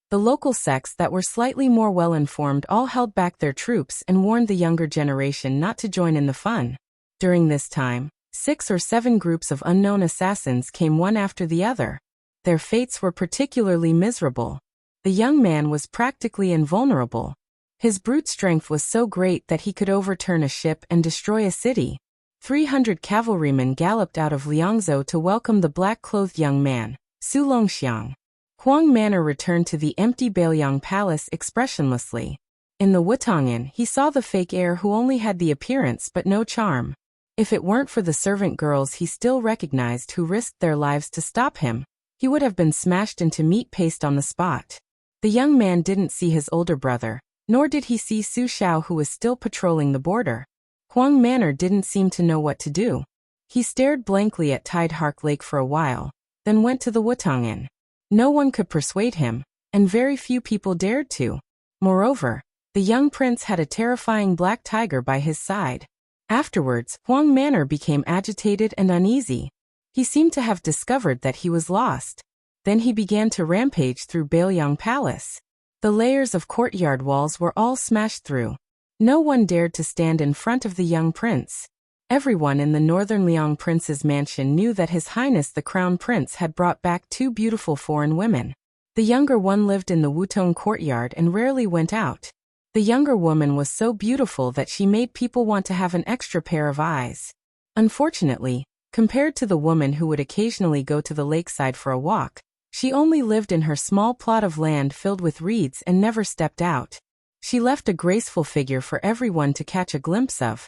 the local sects that were slightly more well-informed all held back their troops and warned the younger generation not to join in the fun. During this time, 6 or 7 groups of unknown assassins came one after the other. Their fates were particularly miserable. The young man was practically invulnerable. His brute strength was so great that he could overturn a ship and destroy a city. 300 cavalrymen galloped out of Liangzhou to welcome the black-clothed young man, Su Longxiang. Huang Manor returned to the empty Beiliang palace expressionlessly. In the Wutongin, he saw the fake heir who only had the appearance but no charm. If it weren't for the servant girls he still recognized who risked their lives to stop him, he would have been smashed into meat paste on the spot. The young man didn't see his older brother, nor did he see Su Xiao who was still patrolling the border. Huang Manor didn't seem to know what to do. He stared blankly at Tidehark Lake for a while, then went to the Wutongin. No one could persuade him, and very few people dared to. Moreover, the young prince had a terrifying black tiger by his side. Afterwards, Huang Manor became agitated and uneasy. He seemed to have discovered that he was lost. Then he began to rampage through Beiliang Palace. The layers of courtyard walls were all smashed through. No one dared to stand in front of the young prince. Everyone in the northern Liang prince's mansion knew that His Highness the Crown Prince had brought back 2 beautiful foreign women. The younger one lived in the Wutong courtyard and rarely went out. The younger woman was so beautiful that she made people want to have an extra pair of eyes. Unfortunately, compared to the woman who would occasionally go to the lakeside for a walk, she only lived in her small plot of land filled with reeds and never stepped out. She left a graceful figure for everyone to catch a glimpse of,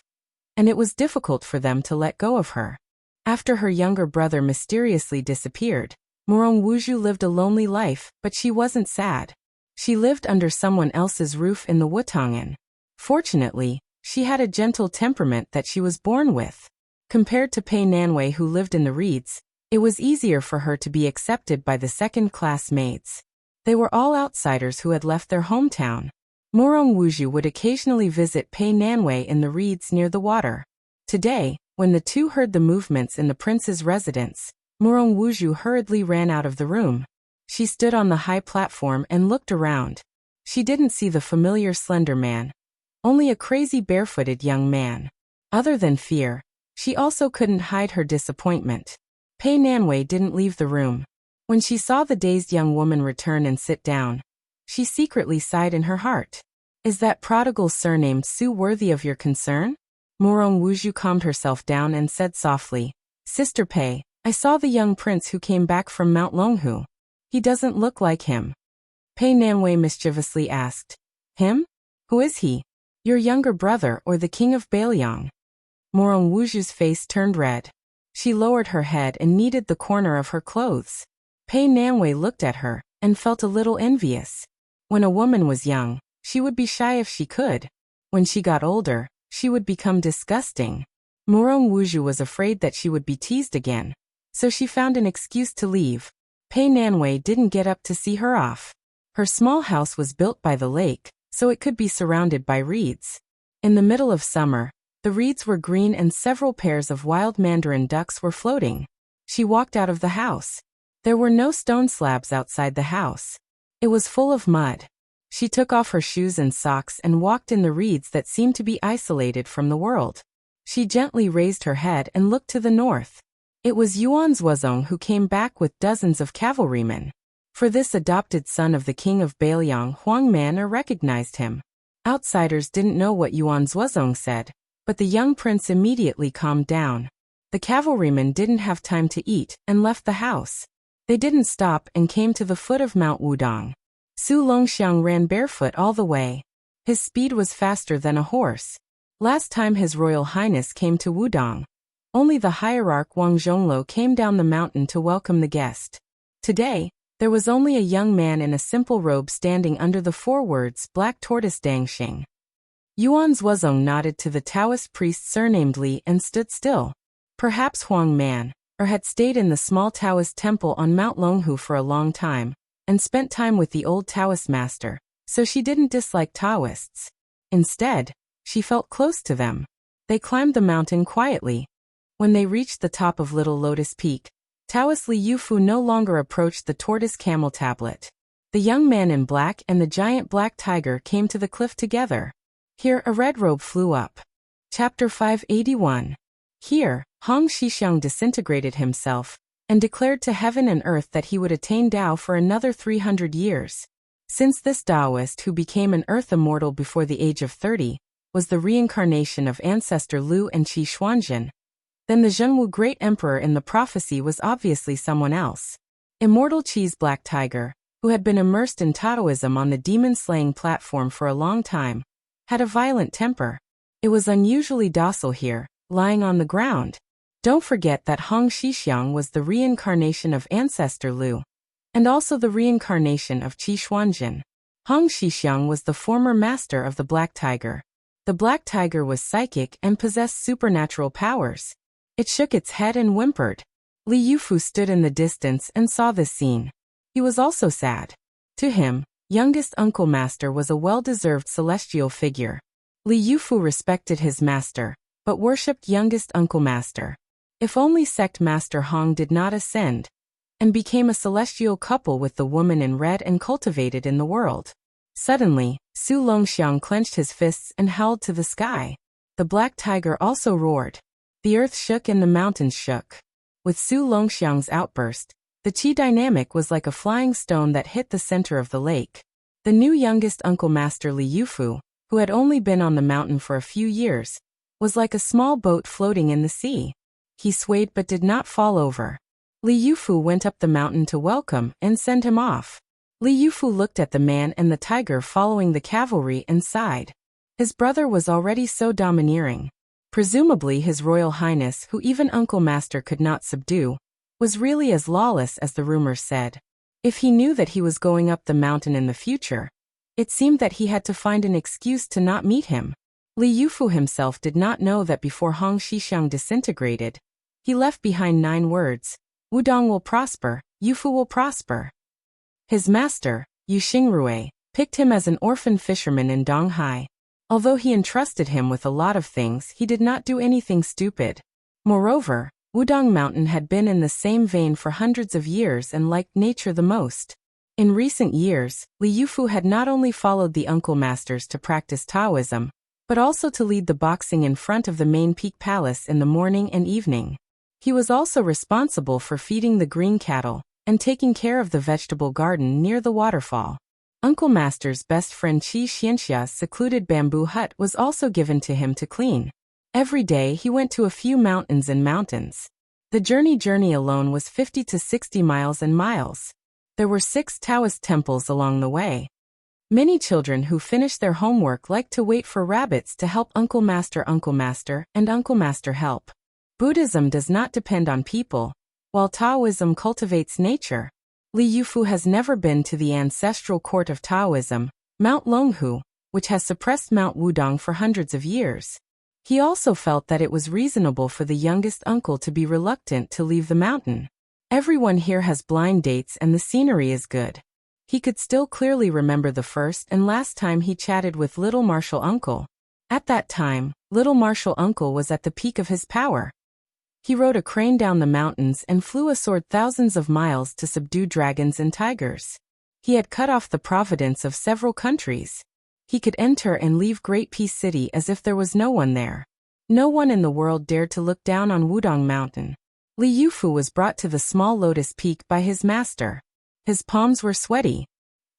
and it was difficult for them to let go of her. After her younger brother mysteriously disappeared, Murong Wuzhu lived a lonely life, but she wasn't sad. She lived under someone else's roof in the Wutongin. Fortunately, she had a gentle temperament that she was born with. Compared to Pei Nanwei who lived in the reeds, it was easier for her to be accepted by the second-class maids. They were all outsiders who had left their hometown. Murong Wuzhu would occasionally visit Pei Nanwei in the reeds near the water. Today, when the two heard the movements in the prince's residence, Murong Wuzhu hurriedly ran out of the room. She stood on the high platform and looked around. She didn't see the familiar slender man, only a crazy barefooted young man. Other than fear, she also couldn't hide her disappointment. Pei Nanwei didn't leave the room. When she saw the dazed young woman return and sit down, she secretly sighed in her heart. Is that prodigal surnamed Su worthy of your concern? Murong Wuzhu calmed herself down and said softly, Sister Pei, I saw the young prince who came back from Mount Longhu. He doesn't look like him. Pei Nanwei mischievously asked. Him? Who is he? Your younger brother or the king of Beiliang? Murong Wuzhu's face turned red. She lowered her head and kneaded the corner of her clothes. Pei Nanwei looked at her and felt a little envious. When a woman was young, she would be shy if she could. When she got older, she would become disgusting. Murong Wuzhu was afraid that she would be teased again, so she found an excuse to leave. Pei Nanwei didn't get up to see her off. Her small house was built by the lake, so it could be surrounded by reeds. In the middle of summer, the reeds were green and several pairs of wild mandarin ducks were floating. She walked out of the house. There were no stone slabs outside the house. It was full of mud. She took off her shoes and socks and walked in the reeds that seemed to be isolated from the world. She gently raised her head and looked to the north. It was Yuan Zhuozong who came back with dozens of cavalrymen. For this adopted son of the king of Bailiang, Huang Man recognized him. Outsiders didn't know what Yuan Zhuozong said, but the young prince immediately calmed down. The cavalrymen didn't have time to eat and left the house. They didn't stop and came to the foot of Mount Wudong. Su Longxiang ran barefoot all the way. His speed was faster than a horse. Last time His Royal Highness came to Wudong, only the hierarch Wang Zhonglo came down the mountain to welcome the guest. Today, there was only a young man in a simple robe standing under the four words Black Tortoise Dangxing. Yuan Zhuozong nodded to the Taoist priest surnamed Li and stood still. Perhaps Huang Man had stayed in the small Taoist temple on Mount Longhu for a long time, and spent time with the old Taoist master, so she didn't dislike Taoists. Instead, she felt close to them. They climbed the mountain quietly. When they reached the top of Little Lotus Peak, Taoist Li Yufu no longer approached the tortoise camel tablet. The young man in black and the giant black tiger came to the cliff together. Here a red robe flew up. Chapter 581. Here, Hong Xixiang disintegrated himself, and declared to heaven and earth that he would attain Tao for another 300 years. Since this Taoist who became an earth immortal before the age of 30, was the reincarnation of ancestor Lu and Qi Xuanjin, then the Zhengwu great emperor in the prophecy was obviously someone else. Immortal Qi's black tiger, who had been immersed in Taoism on the demon-slaying platform for a long time, had a violent temper. It was unusually docile here, lying on the ground. Don't forget that Hong Xixiang was the reincarnation of ancestor Lu, and also the reincarnation of Qi Xuanjin. Hong Xixiang was the former master of the black tiger. The black tiger was psychic and possessed supernatural powers. It shook its head and whimpered. Li Yufu stood in the distance and saw this scene. He was also sad. To him, youngest uncle master was a well-deserved celestial figure. Li Yufu respected his master, but worshipped youngest uncle master. If only sect master Hong did not ascend, and became a celestial couple with the woman in red and cultivated in the world. Suddenly, Su Longxiang clenched his fists and howled to the sky. The black tiger also roared. The earth shook and the mountains shook. With Su Longxiang's outburst, the Qi dynamic was like a flying stone that hit the center of the lake. The new youngest uncle master Li Yufu, who had only been on the mountain for a few years, was like a small boat floating in the sea. He swayed but did not fall over. Li Yufu went up the mountain to welcome and send him off. Li Yufu looked at the man and the tiger following the cavalry and sighed. His brother was already so domineering. Presumably His Royal Highness, who even Uncle Master could not subdue, was really as lawless as the rumors said. If he knew that he was going up the mountain in the future, it seemed that he had to find an excuse to not meet him. Li Yufu himself did not know that before Hong Xixiang disintegrated, he left behind 9 words: Wudong will prosper, Yufu will prosper. His master, Yu Xingrui, picked him as an orphan fisherman in Donghai. Although he entrusted him with a lot of things, he did not do anything stupid. Moreover, Wudong Mountain had been in the same vein for hundreds of years and liked nature the most. In recent years, Li Yufu had not only followed the uncle masters to practice Taoism, but also to lead the boxing in front of the main peak palace in the morning and evening. He was also responsible for feeding the green cattle and taking care of the vegetable garden near the waterfall. Uncle Master's best friend Qi Xianxia's secluded bamboo hut was also given to him to clean. Every day he went to a few mountains and mountains. The journey alone was 50 to 60 miles and miles. There were 6 Taoist temples along the way. Many children who finished their homework liked to wait for rabbits to help Uncle Master, and Uncle Master help. Buddhism does not depend on people, while Taoism cultivates nature. Li Yufu has never been to the ancestral court of Taoism, Mount Longhu, which has suppressed Mount Wudong for hundreds of years. He also felt that it was reasonable for the youngest uncle to be reluctant to leave the mountain. Everyone here has blind dates and the scenery is good. He could still clearly remember the first and last time he chatted with little martial uncle. At that time, little martial uncle was at the peak of his power. He rode a crane down the mountains and flew a sword thousands of miles to subdue dragons and tigers. He had cut off the providence of several countries. He could enter and leave Great Peace City as if there was no one there. No one in the world dared to look down on Wudong Mountain. Li Yufu was brought to the small lotus peak by his master. His palms were sweaty.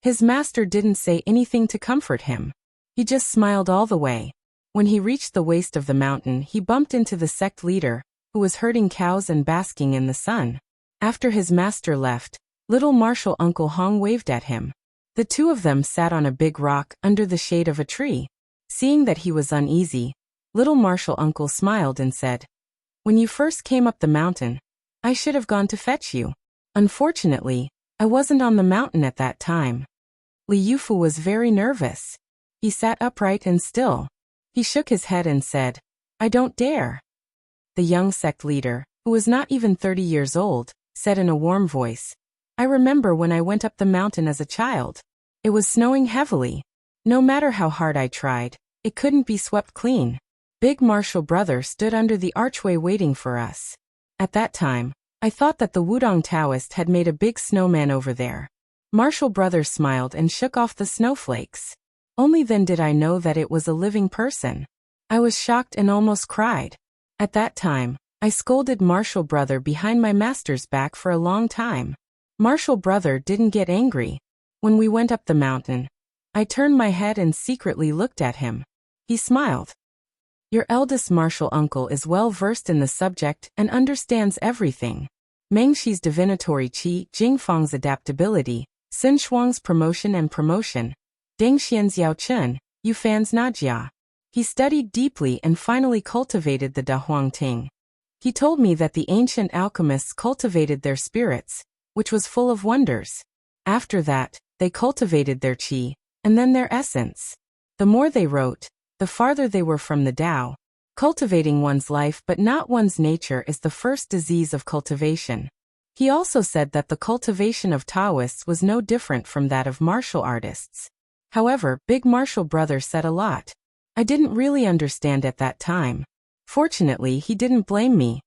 His master didn't say anything to comfort him. He just smiled all the way. When he reached the waist of the mountain, he bumped into the sect leader, who was herding cows and basking in the sun. After his master left, little martial uncle Hong waved at him. The two of them sat on a big rock under the shade of a tree. Seeing that he was uneasy, little martial uncle smiled and said, "When you first came up the mountain, I should have gone to fetch you. Unfortunately, I wasn't on the mountain at that time." Li Yufu was very nervous. He sat upright and still. He shook his head and said, "I don't dare." The young sect leader, who was not even 30 years old, said in a warm voice, "I remember when I went up the mountain as a child. It was snowing heavily. No matter how hard I tried, it couldn't be swept clean. Big martial brother stood under the archway waiting for us. At that time, I thought that the Wudong Taoist had made a big snowman over there." Martial brother smiled and shook off the snowflakes. Only then did I know that it was a living person. I was shocked and almost cried. At that time, I scolded martial brother behind my master's back for a long time. Martial brother didn't get angry. When we went up the mountain, I turned my head and secretly looked at him. He smiled. "Your eldest martial uncle is well versed in the subject and understands everything. Meng Shi's divinatory qi, Jing Fang's adaptability, Sun Shuang's promotion and promotion, Deng Xian's Yao Chun, Yu Fan's Najia. He studied deeply and finally cultivated the Da Huang Ting. He told me that the ancient alchemists cultivated their spirits, which was full of wonders. After that, they cultivated their qi, and then their essence. The more they wrote, the farther they were from the Tao. Cultivating one's life but not one's nature is the first disease of cultivation." He also said that the cultivation of Taoists was no different from that of martial artists. However, Big Martial Brother said a lot. I didn't really understand at that time. Fortunately, he didn't blame me.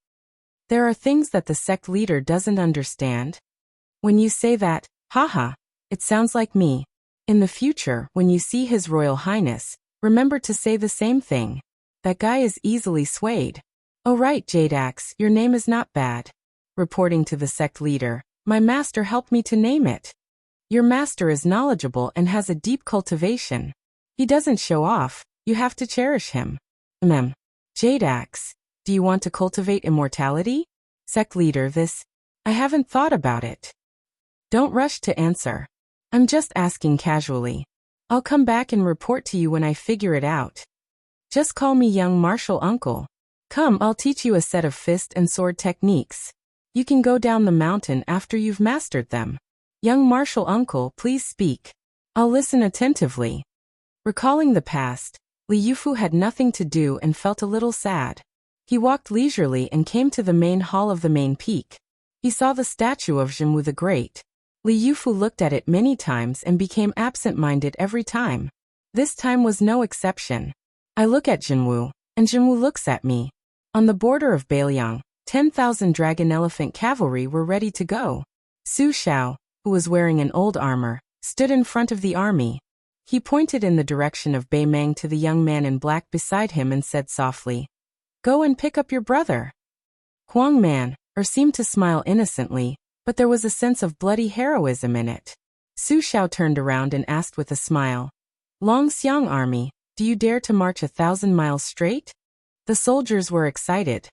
There are things that the sect leader doesn't understand. When you say that, haha, it sounds like me. In the future, when you see His Royal Highness, remember to say the same thing. That guy is easily swayed. Oh right, Jadeax, your name is not bad. Reporting to the sect leader, my master helped me to name it. Your master is knowledgeable and has a deep cultivation. He doesn't show off, you have to cherish him. Jadeax, do you want to cultivate immortality? Sect leader, I haven't thought about it. Don't rush to answer. I'm just asking casually. I'll come back and report to you when I figure it out. Just call me young martial uncle. Come, I'll teach you a set of fist and sword techniques. You can go down the mountain after you've mastered them. Young martial uncle, please speak. I'll listen attentively. Recalling the past, Li Yufu had nothing to do and felt a little sad. He walked leisurely and came to the main hall of the main peak. He saw the statue of Zhenwu the Great. Li Yufu looked at it many times and became absent-minded every time. This time was no exception. I look at Zhenwu, and Zhenwu looks at me. On the border of Beiliang, 10,000 dragon elephant cavalry were ready to go. Su Xiao, who was wearing an old armor, stood in front of the army. He pointed in the direction of Bei Meng to the young man in black beside him and said softly, "Go and pick up your brother." Huang Man, seemed to smile innocently, but there was a sense of bloody heroism in it. Su Xiao turned around and asked with a smile, "Long Xiang army, do you dare to march 1,000 miles straight?" The soldiers were excited.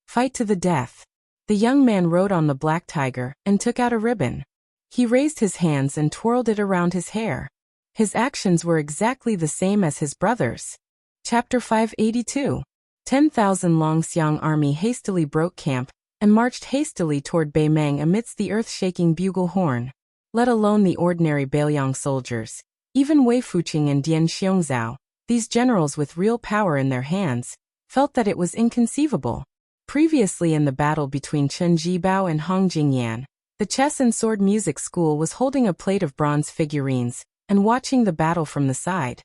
Fight to the death. The young man rode on the black tiger and took out a ribbon. He raised his hands and twirled it around his hair. His actions were exactly the same as his brother's. Chapter 582. 10,000 Long Xiang army hastily broke camp and marched hastily toward Bei Meng amidst the earth-shaking bugle horn. Let alone the ordinary Beiliang soldiers. Even Wei Fuqing and Dian Xiongzhao, these generals with real power in their hands, felt that it was inconceivable. Previously in the battle between Chen Jibao and Hong Jingyan, the chess and sword music school was holding a plate of bronze figurines and watching the battle from the side.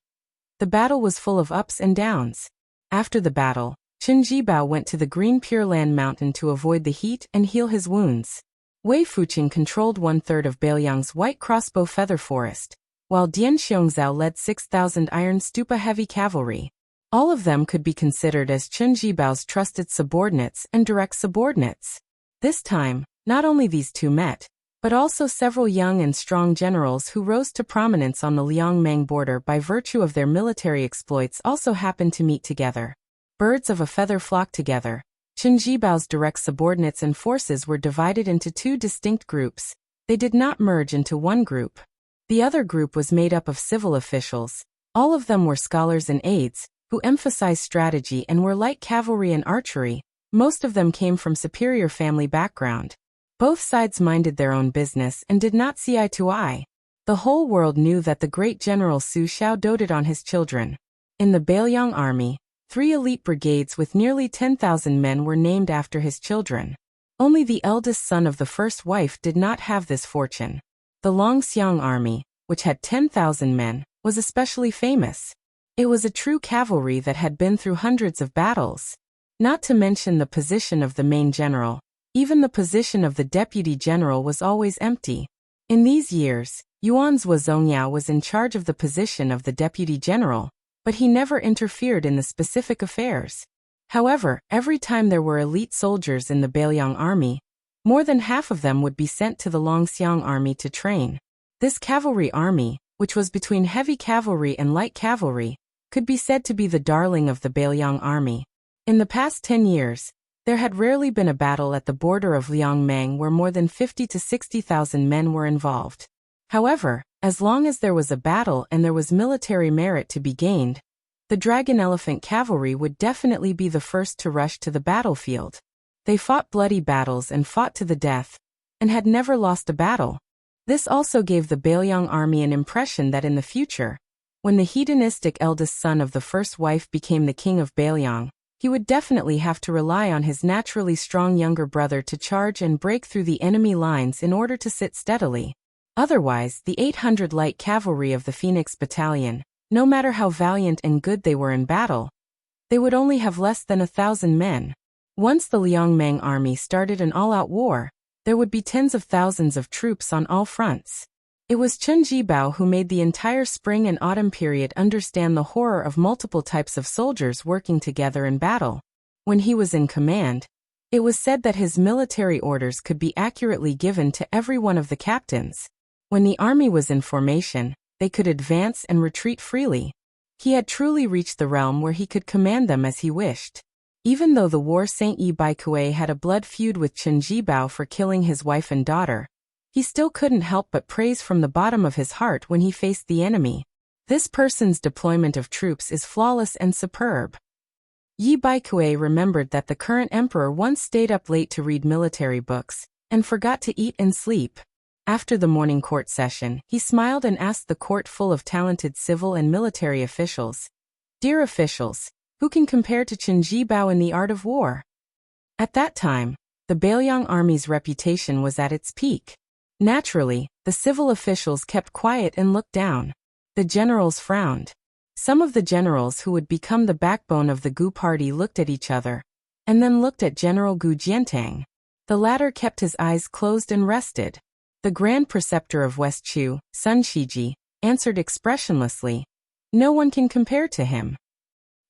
The battle was full of ups and downs. After the battle, Chen Jibao went to the Green Pure Land mountain to avoid the heat and heal his wounds. Wei Fuqing controlled 1/3 of Beiliang's White Crossbow Feather Forest, while Dian Xiongzhao led 6,000 Iron Stupa heavy cavalry. All of them could be considered as Chen Jibao's trusted subordinates and direct subordinates. This time, not only these two met, but also several young and strong generals who rose to prominence on the Liang-Mang border by virtue of their military exploits also happened to meet together. Birds of a feather flock together. Chen Jibao's direct subordinates and forces were divided into two distinct groups. They did not merge into one group. The other group was made up of civil officials. All of them were scholars and aides, who emphasized strategy and were light cavalry and archery. Most of them came from superior family background. Both sides minded their own business and did not see eye to eye. The whole world knew that the great General Su Xiao doted on his children. In the Beiliang army, 3 elite brigades with nearly 10,000 men were named after his children. Only the eldest son of the first wife did not have this fortune. The Longxiang army, which had 10,000 men, was especially famous. It was a true cavalry that had been through hundreds of battles. Not to mention the position of the main general. Even the position of the deputy general was always empty. In these years, Yuanzhou Zongyao was in charge of the position of the deputy general, but he never interfered in the specific affairs. However, every time there were elite soldiers in the Beiliang army, more than half of them would be sent to the Longxiang army to train. This cavalry army, which was between heavy cavalry and light cavalry, could be said to be the darling of the Beiliang army. In the past 10 years, there had rarely been a battle at the border of Liang-Mang where more than 50 to 60,000 men were involved. However, as long as there was a battle and there was military merit to be gained, the Dragon Elephant Cavalry would definitely be the first to rush to the battlefield. They fought bloody battles and fought to the death, and had never lost a battle. This also gave the Beiliang army an impression that in the future, when the hedonistic eldest son of the first wife became the king of Beiliang, he would definitely have to rely on his naturally strong younger brother to charge and break through the enemy lines in order to sit steadily. Otherwise, the 800 light cavalry of the Phoenix Battalion, no matter how valiant and good they were in battle, they would only have less than 1,000 men. Once the Liang-Mang army started an all-out war, there would be tens of thousands of troops on all fronts. It was Chen Jibao who made the entire spring and autumn period understand the horror of multiple types of soldiers working together in battle. When he was in command, it was said that his military orders could be accurately given to every one of the captains. When the army was in formation, they could advance and retreat freely. He had truly reached the realm where he could command them as he wished. Even though the war Saint Yi Baikue had a blood feud with Chen Jibao for killing his wife and daughter, he still couldn't help but praise from the bottom of his heart when he faced the enemy. This person's deployment of troops is flawless and superb. Yi Baikue remembered that the current emperor once stayed up late to read military books, and forgot to eat and sleep. After the morning court session, he smiled and asked the court full of talented civil and military officials, "Dear officials, who can compare to Chen Jibao in the art of war?" At that time, the Beiliang army's reputation was at its peak. Naturally, the civil officials kept quiet and looked down. The generals frowned. Some of the generals who would become the backbone of the Gu party looked at each other, and then looked at General Gu Jiantang. The latter kept his eyes closed and rested. The Grand Preceptor of West Chu, Sun Shiji, answered expressionlessly, "No one can compare to him."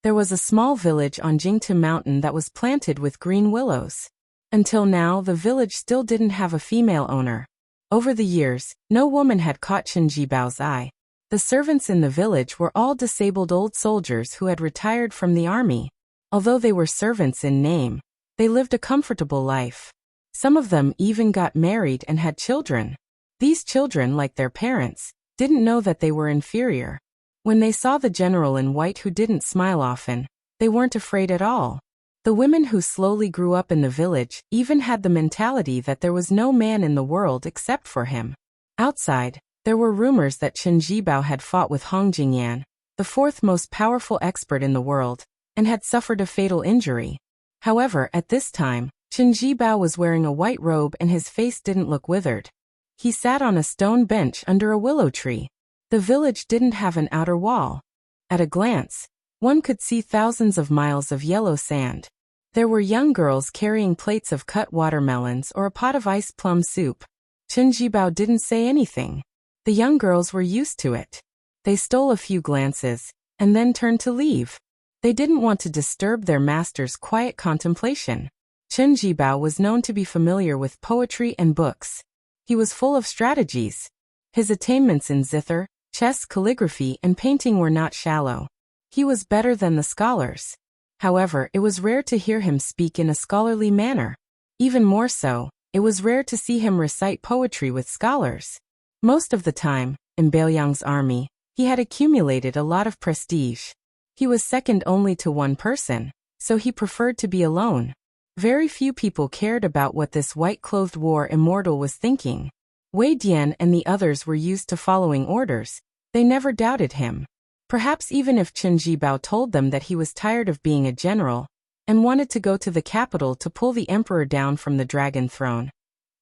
There was a small village on Jingtu Mountain that was planted with green willows. Until now, the village still didn't have a female owner. Over the years, no woman had caught Chen Jibao's eye. The servants in the village were all disabled old soldiers who had retired from the army. Although they were servants in name, they lived a comfortable life. Some of them even got married and had children. These children, like their parents, didn't know that they were inferior. When they saw the general in white who didn't smile often, they weren't afraid at all. The women who slowly grew up in the village even had the mentality that there was no man in the world except for him. Outside, there were rumors that Chen Jibao had fought with Hong Jingyan, the fourth most powerful expert in the world, and had suffered a fatal injury. However, at this time, Chen Jibao was wearing a white robe and his face didn't look withered. He sat on a stone bench under a willow tree. The village didn't have an outer wall. At a glance, one could see thousands of miles of yellow sand. There were young girls carrying plates of cut watermelons or a pot of iced plum soup. Chen Jibao didn't say anything. The young girls were used to it. They stole a few glances, and then turned to leave. They didn't want to disturb their master's quiet contemplation. Chen Jibao was known to be familiar with poetry and books. He was full of strategies. His attainments in zither, chess, calligraphy, and painting were not shallow. He was better than the scholars. However, it was rare to hear him speak in a scholarly manner. Even more so, it was rare to see him recite poetry with scholars. Most of the time, in Bailiang's army, he had accumulated a lot of prestige. He was second only to one person, so he preferred to be alone. Very few people cared about what this white-clothed war immortal was thinking. Wei Dian and the others were used to following orders. They never doubted him. Perhaps even if Chen Jibao told them that he was tired of being a general and wanted to go to the capital to pull the emperor down from the dragon throne,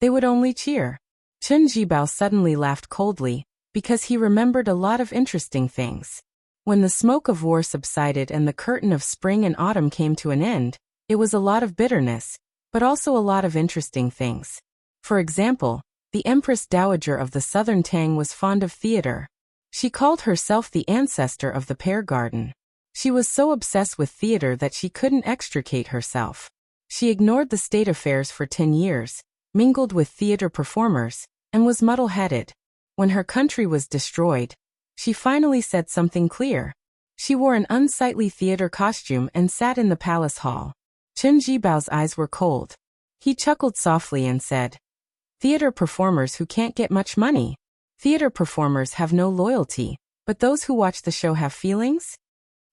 they would only cheer. Chen Jibao suddenly laughed coldly, because he remembered a lot of interesting things. When the smoke of war subsided and the curtain of spring and autumn came to an end, it was a lot of bitterness, but also a lot of interesting things. For example, the Empress Dowager of the Southern Tang was fond of theater. She called herself the ancestor of the pear garden. She was so obsessed with theater that she couldn't extricate herself. She ignored the state affairs for 10 years, mingled with theater performers, and was muddle-headed. When her country was destroyed, she finally said something clear. She wore an unsightly theater costume and sat in the palace hall. Chen Jibao's eyes were cold. He chuckled softly and said, "Theater performers who can't get much money. Theater performers have no loyalty, but those who watch the show have feelings?"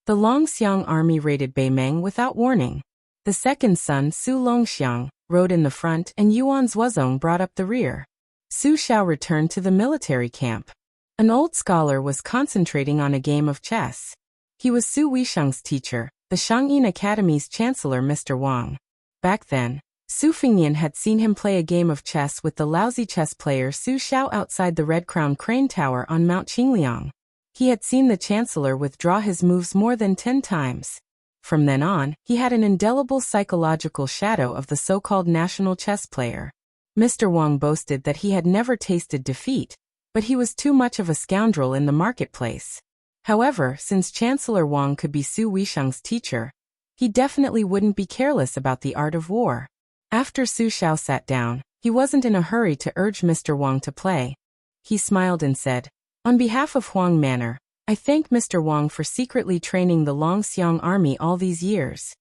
The Longxiang army raided Beimeng without warning. The second son, Su Longxiang, rode in the front and Yuan Zuozong brought up the rear. Su Xiao returned to the military camp. An old scholar was concentrating on a game of chess. He was Su Weisheng's teacher, the Shangyin Academy's chancellor Mr. Wang. Back then, Su Fingyan had seen him play a game of chess with the lousy chess player Su Xiao outside the Red Crown Crane Tower on Mount Qingliang. He had seen the chancellor withdraw his moves more than 10 times. From then on, he had an indelible psychological shadow of the so-called national chess player. Mr. Wang boasted that he had never tasted defeat, but he was too much of a scoundrel in the marketplace. However, since Chancellor Wang could be Su Weisheng's teacher, he definitely wouldn't be careless about the art of war. After Su Xiao sat down, he wasn't in a hurry to urge Mr. Wang to play. He smiled and said, "On behalf of Huang Manor, I thank Mr. Wang for secretly training the Longxiang army all these years."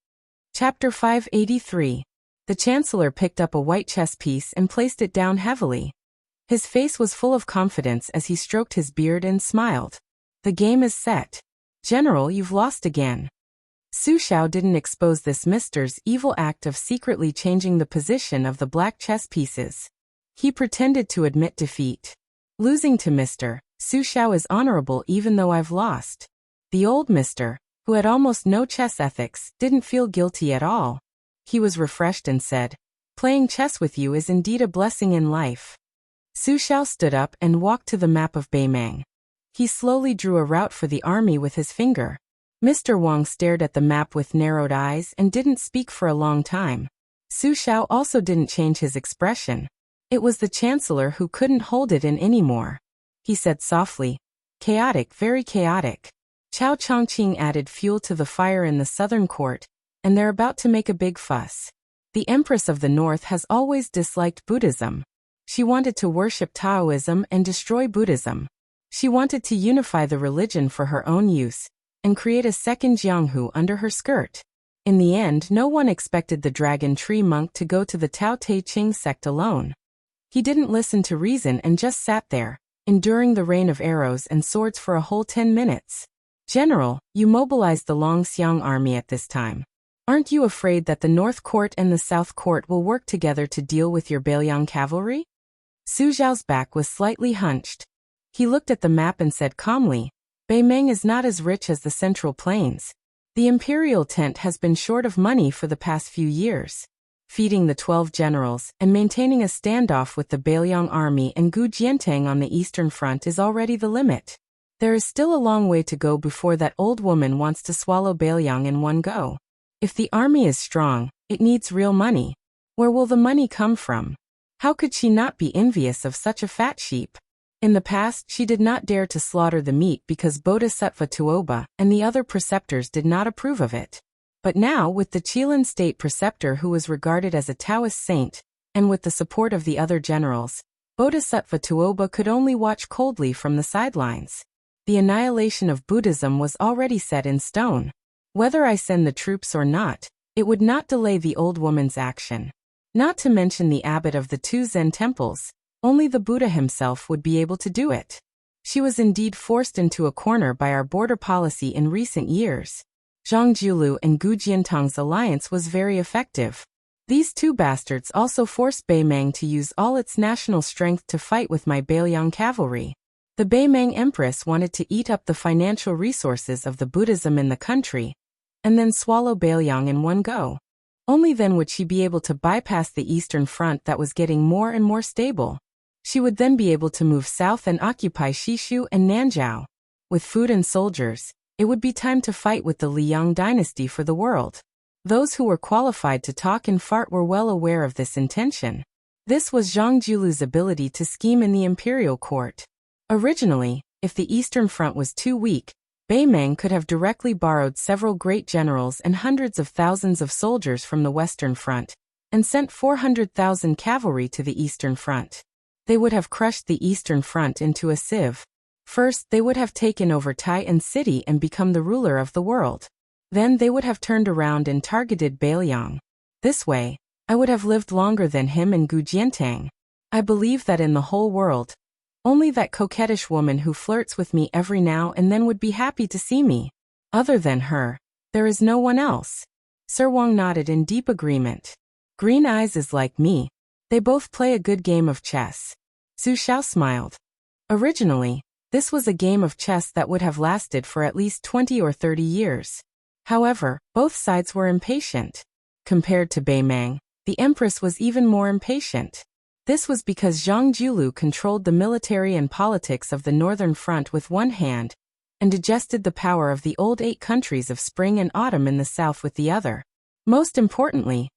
Chapter 583. The Chancellor picked up a white chess piece and placed it down heavily. His face was full of confidence as he stroked his beard and smiled. "The game is set. General, you've lost again." Su Xiao didn't expose this mister's evil act of secretly changing the position of the black chess pieces. He pretended to admit defeat. "Losing to Mr. Su Xiao is honorable even though I've lost." The old mister, who had almost no chess ethics, didn't feel guilty at all. He was refreshed and said, "Playing chess with you is indeed a blessing in life." Su Xiao stood up and walked to the map of Beimeng. He slowly drew a route for the army with his finger. Mr. Wang stared at the map with narrowed eyes and didn't speak for a long time. Su Xiao also didn't change his expression. It was the Chancellor who couldn't hold it in anymore. He said softly, "Chaotic, very chaotic." Chao Chongqing added fuel to the fire in the southern court, and they're about to make a big fuss. The Empress of the North has always disliked Buddhism. She wanted to worship Taoism and destroy Buddhism. She wanted to unify the religion for her own use and create a second Jianghu under her skirt. In the end, no one expected the Dragon Tree monk to go to the Tao Te Ching sect alone. He didn't listen to reason and just sat there, enduring the rain of arrows and swords for a whole 10 minutes. "General, you mobilized the Longxiang army at this time. Aren't you afraid that the North Court and the South Court will work together to deal with your Bailiang cavalry?" Su Xiao's back was slightly hunched. He looked at the map and said calmly, "Beimeng is not as rich as the Central Plains. The imperial tent has been short of money for the past few years. Feeding the 12 generals and maintaining a standoff with the Beiliang army and Gu Jiantang on the eastern front is already the limit. There is still a long way to go before that old woman wants to swallow Beiliang in one go. If the army is strong, it needs real money. Where will the money come from? How could she not be envious of such a fat sheep? In the past, she did not dare to slaughter the meat because Bodhisattva Tuoba and the other preceptors did not approve of it. But now, with the Qilin state preceptor who was regarded as a Taoist saint, and with the support of the other generals, Bodhisattva Tuoba could only watch coldly from the sidelines. The annihilation of Buddhism was already set in stone. Whether I send the troops or not, it would not delay the old woman's action. Not to mention the abbot of the 2 Zen temples, only the Buddha himself would be able to do it. She was indeed forced into a corner by our border policy in recent years. Zhang Jiulu and Gu Jiantang's alliance was very effective. These 2 bastards also forced Beimang to use all its national strength to fight with my Beiliang cavalry. The Beimang Empress wanted to eat up the financial resources of the Buddhism in the country, and then swallow Beiliang in one go. Only then would she be able to bypass the eastern front that was getting more and more stable. She would then be able to move south and occupy Shishu and Nanzhou. With food and soldiers, it would be time to fight with the Liang dynasty for the world. Those who were qualified to talk and fart were well aware of this intention. This was Zhang Jiulu's ability to scheme in the imperial court. Originally, if the eastern front was too weak, Beimang could have directly borrowed several great generals and hundreds of thousands of soldiers from the western front, and sent 400,000 cavalry to the eastern front. They would have crushed the eastern front into a sieve. First, they would have taken over Tai'an City and become the ruler of the world. Then they would have turned around and targeted Beiliang. This way, I would have lived longer than him and Gu Jiantang. I believe that in the whole world, only that coquettish woman who flirts with me every now and then would be happy to see me. Other than her, there is no one else. Sir Wang nodded in deep agreement. Green Eyes is like me. They both play a good game of chess. Su Xiao smiled. Originally, this was a game of chess that would have lasted for at least 20 or 30 years. However, both sides were impatient. Compared to Beimang, the Empress was even more impatient. This was because Zhang Jiulu controlled the military and politics of the Northern Front with one hand, and digested the power of the old 8 countries of spring and autumn in the south with the other. Most importantly,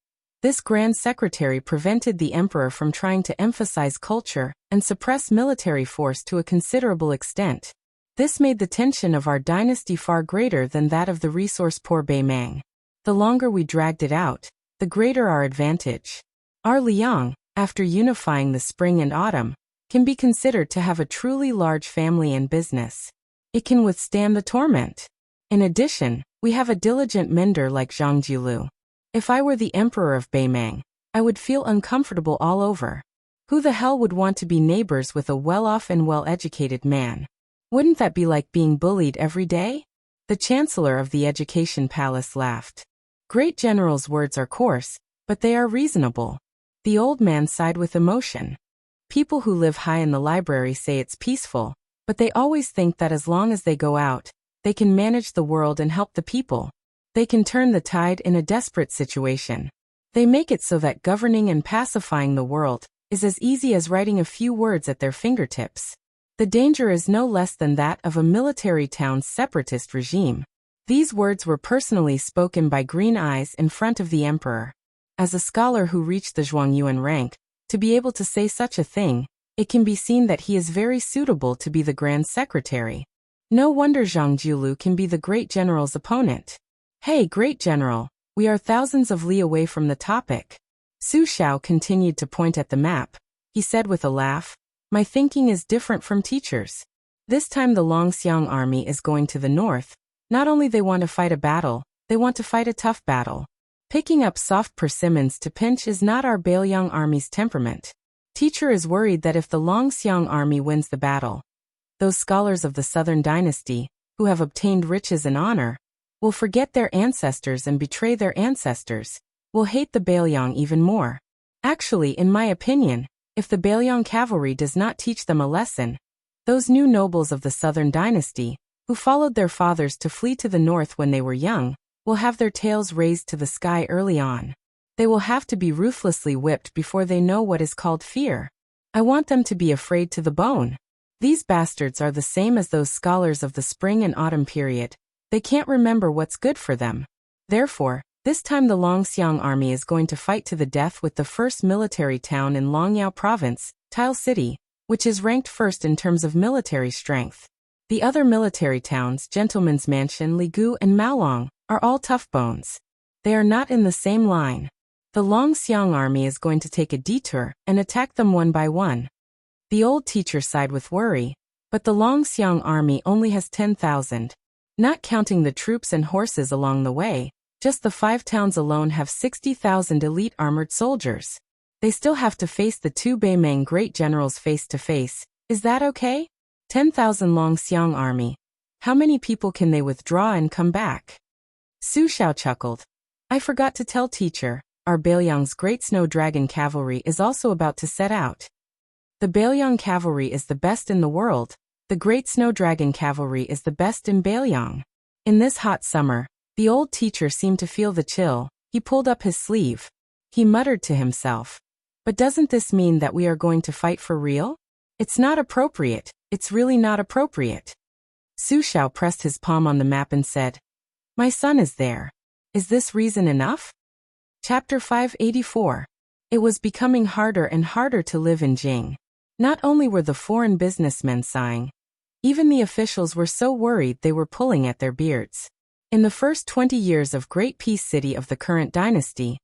this Grand Secretary prevented the Emperor from trying to emphasize culture and suppress military force to a considerable extent. This made the tension of our dynasty far greater than that of the resource-poor Beimang. The longer we dragged it out, the greater our advantage. Our Liang, after unifying the spring and autumn, can be considered to have a truly large family and business. It can withstand the torment. In addition, we have a diligent mender like Zhang Jiulu. If I were the emperor of Beimang, I would feel uncomfortable all over. Who the hell would want to be neighbors with a well-off and well-educated man? Wouldn't that be like being bullied every day? The chancellor of the education palace laughed. Great generals' words are coarse, but they are reasonable. The old man sighed with emotion. People who live high in the library say it's peaceful, but they always think that as long as they go out, they can manage the world and help the people. They can turn the tide in a desperate situation. They make it so that governing and pacifying the world is as easy as writing a few words at their fingertips. The danger is no less than that of a military town's separatist regime. These words were personally spoken by Green Eyes in front of the emperor. As a scholar who reached the Zhuangyuan rank, to be able to say such a thing, it can be seen that he is very suitable to be the Grand Secretary. No wonder Zhang Jiulu can be the great general's opponent. Hey, great general, we are thousands of li away from the topic. Su Xiao continued to point at the map. He said with a laugh, my thinking is different from teachers. This time the Longxiang army is going to the north. Not only they want to fight a battle, they want to fight a tough battle. Picking up soft persimmons to pinch is not our Beiliang army's temperament. Teacher is worried that if the Longxiang army wins the battle, those scholars of the southern dynasty, who have obtained riches and honor, will forget their ancestors and betray their ancestors, will hate the Beiliang even more. Actually, in my opinion, if the Beiliang cavalry does not teach them a lesson, those new nobles of the southern dynasty, who followed their fathers to flee to the north when they were young, will have their tails raised to the sky early on. They will have to be ruthlessly whipped before they know what is called fear. I want them to be afraid to the bone. These bastards are the same as those scholars of the spring and autumn period. They can't remember what's good for them. Therefore, this time the Longxiang army is going to fight to the death with the first military town in Longyao province, Tile City, which is ranked first in terms of military strength. The other military towns, Gentleman's Mansion, Ligu and Maolong, are all tough bones. They are not in the same line. The Longxiang army is going to take a detour and attack them one by one. The old teacher sighed with worry, but the Longxiang army only has 10,000. Not counting the troops and horses along the way, just the 5 towns alone have 60,000 elite armored soldiers. They still have to face the 2 Beimeng great generals face to face. Is that okay? 10,000 Longxiang army. How many people can they withdraw and come back? Su Xiao chuckled. I forgot to tell teacher, our Bailiang's Great Snow Dragon Cavalry is also about to set out. The Bailiang Cavalry is the best in the world. The Great Snow Dragon Cavalry is the best in Bailiang. In this hot summer, the old teacher seemed to feel the chill. He pulled up his sleeve. He muttered to himself. But doesn't this mean that we are going to fight for real? It's not appropriate. It's really not appropriate. Su Xiao pressed his palm on the map and said, My son is there. Is this reason enough? Chapter 584. It was becoming harder and harder to live in Jing. Not only were the foreign businessmen sighing, even the officials were so worried they were pulling at their beards. In the first 20 years of Great Peace City of the current dynasty,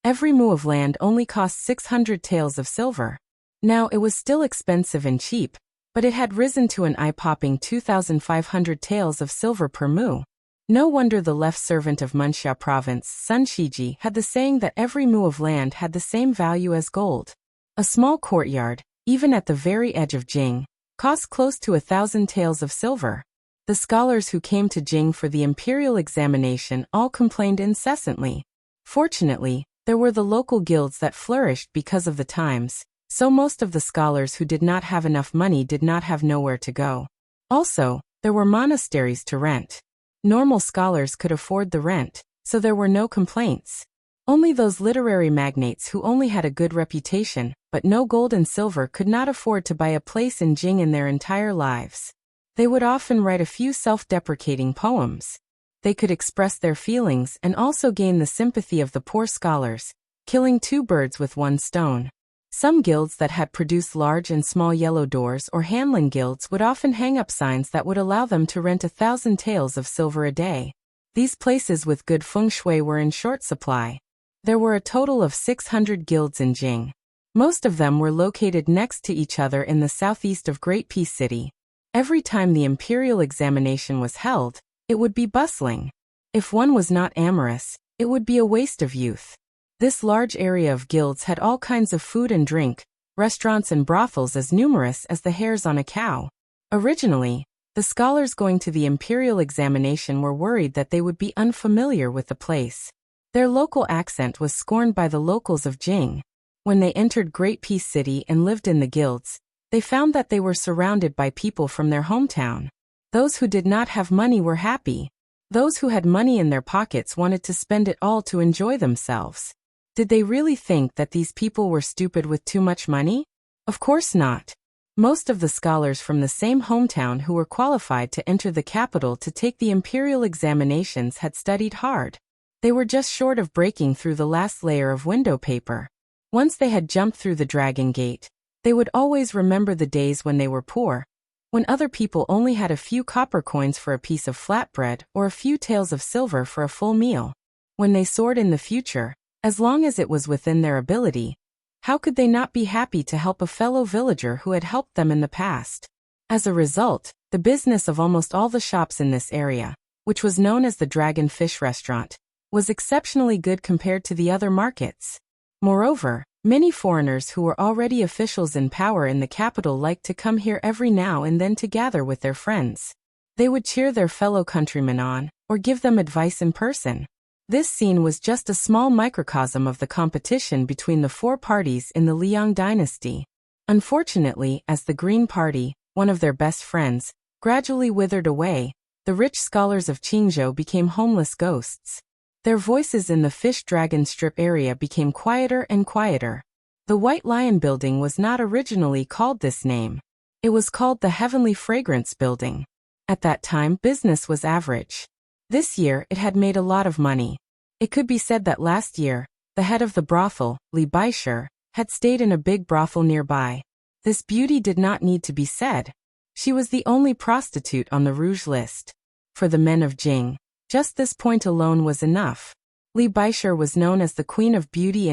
every mu of land only cost 600 taels of silver. Now it was still expensive and cheap, but it had risen to an eye-popping 2,500 taels of silver per mu. No wonder the left servant of Munxia province, Sun Shiji, had the saying that every mu of land had the same value as gold. A small courtyard, even at the very edge of Jing, cost close to 1,000 taels of silver. The scholars who came to Jing for the imperial examination all complained incessantly. Fortunately, there were the local guilds that flourished because of the times, so most of the scholars who did not have enough money did not have nowhere to go. Also, there were monasteries to rent. Normal scholars could afford the rent, so there were no complaints. Only those literary magnates who only had a good reputation, but no gold and silver could not afford to buy a place in Jing in their entire lives. They would often write a few self-deprecating poems. They could express their feelings and also gain the sympathy of the poor scholars, killing 2 birds with 1 stone. Some guilds that had produced large and small yellow doors or Hanlin guilds would often hang up signs that would allow them to rent 1,000 taels of silver a day. These places with good feng shui were in short supply. There were a total of 600 guilds in Jing. Most of them were located next to each other in the southeast of Great Peace City. Every time the imperial examination was held, it would be bustling. If one was not amorous, it would be a waste of youth. This large area of guilds had all kinds of food and drink, restaurants and brothels as numerous as the hairs on a cow. Originally, the scholars going to the imperial examination were worried that they would be unfamiliar with the place. Their local accent was scorned by the locals of Jing. When they entered Great Peace City and lived in the guilds, they found that they were surrounded by people from their hometown. Those who did not have money were happy. Those who had money in their pockets wanted to spend it all to enjoy themselves. Did they really think that these people were stupid with too much money? Of course not. Most of the scholars from the same hometown who were qualified to enter the capital to take the imperial examinations had studied hard. They were just short of breaking through the last layer of window paper. Once they had jumped through the dragon gate, they would always remember the days when they were poor, when other people only had a few copper coins for a piece of flatbread or a few taels of silver for a full meal. When they soared in the future, as long as it was within their ability, how could they not be happy to help a fellow villager who had helped them in the past? As a result, the business of almost all the shops in this area, which was known as the Dragon Fish Restaurant, was exceptionally good compared to the other markets. Moreover, many foreigners who were already officials in power in the capital liked to come here every now and then to gather with their friends. They would cheer their fellow countrymen on, or give them advice in person. This scene was just a small microcosm of the competition between the 4 parties in the Liang dynasty. Unfortunately, as the Green Party, one of their best friends, gradually withered away, the rich scholars of Qingzhou became homeless ghosts. Their voices in the Fish Dragon Strip area became quieter and quieter. The White Lion Building was not originally called this name. It was called the Heavenly Fragrance Building. At that time, business was average. This year, it had made a lot of money. It could be said that last year, the head of the brothel, Li Baisher, had stayed in a big brothel nearby. This beauty did not need to be said. She was the only prostitute on the rouge list. For the men of Jing, just this point alone was enough. Li Baisher was known as the Queen of Beauty,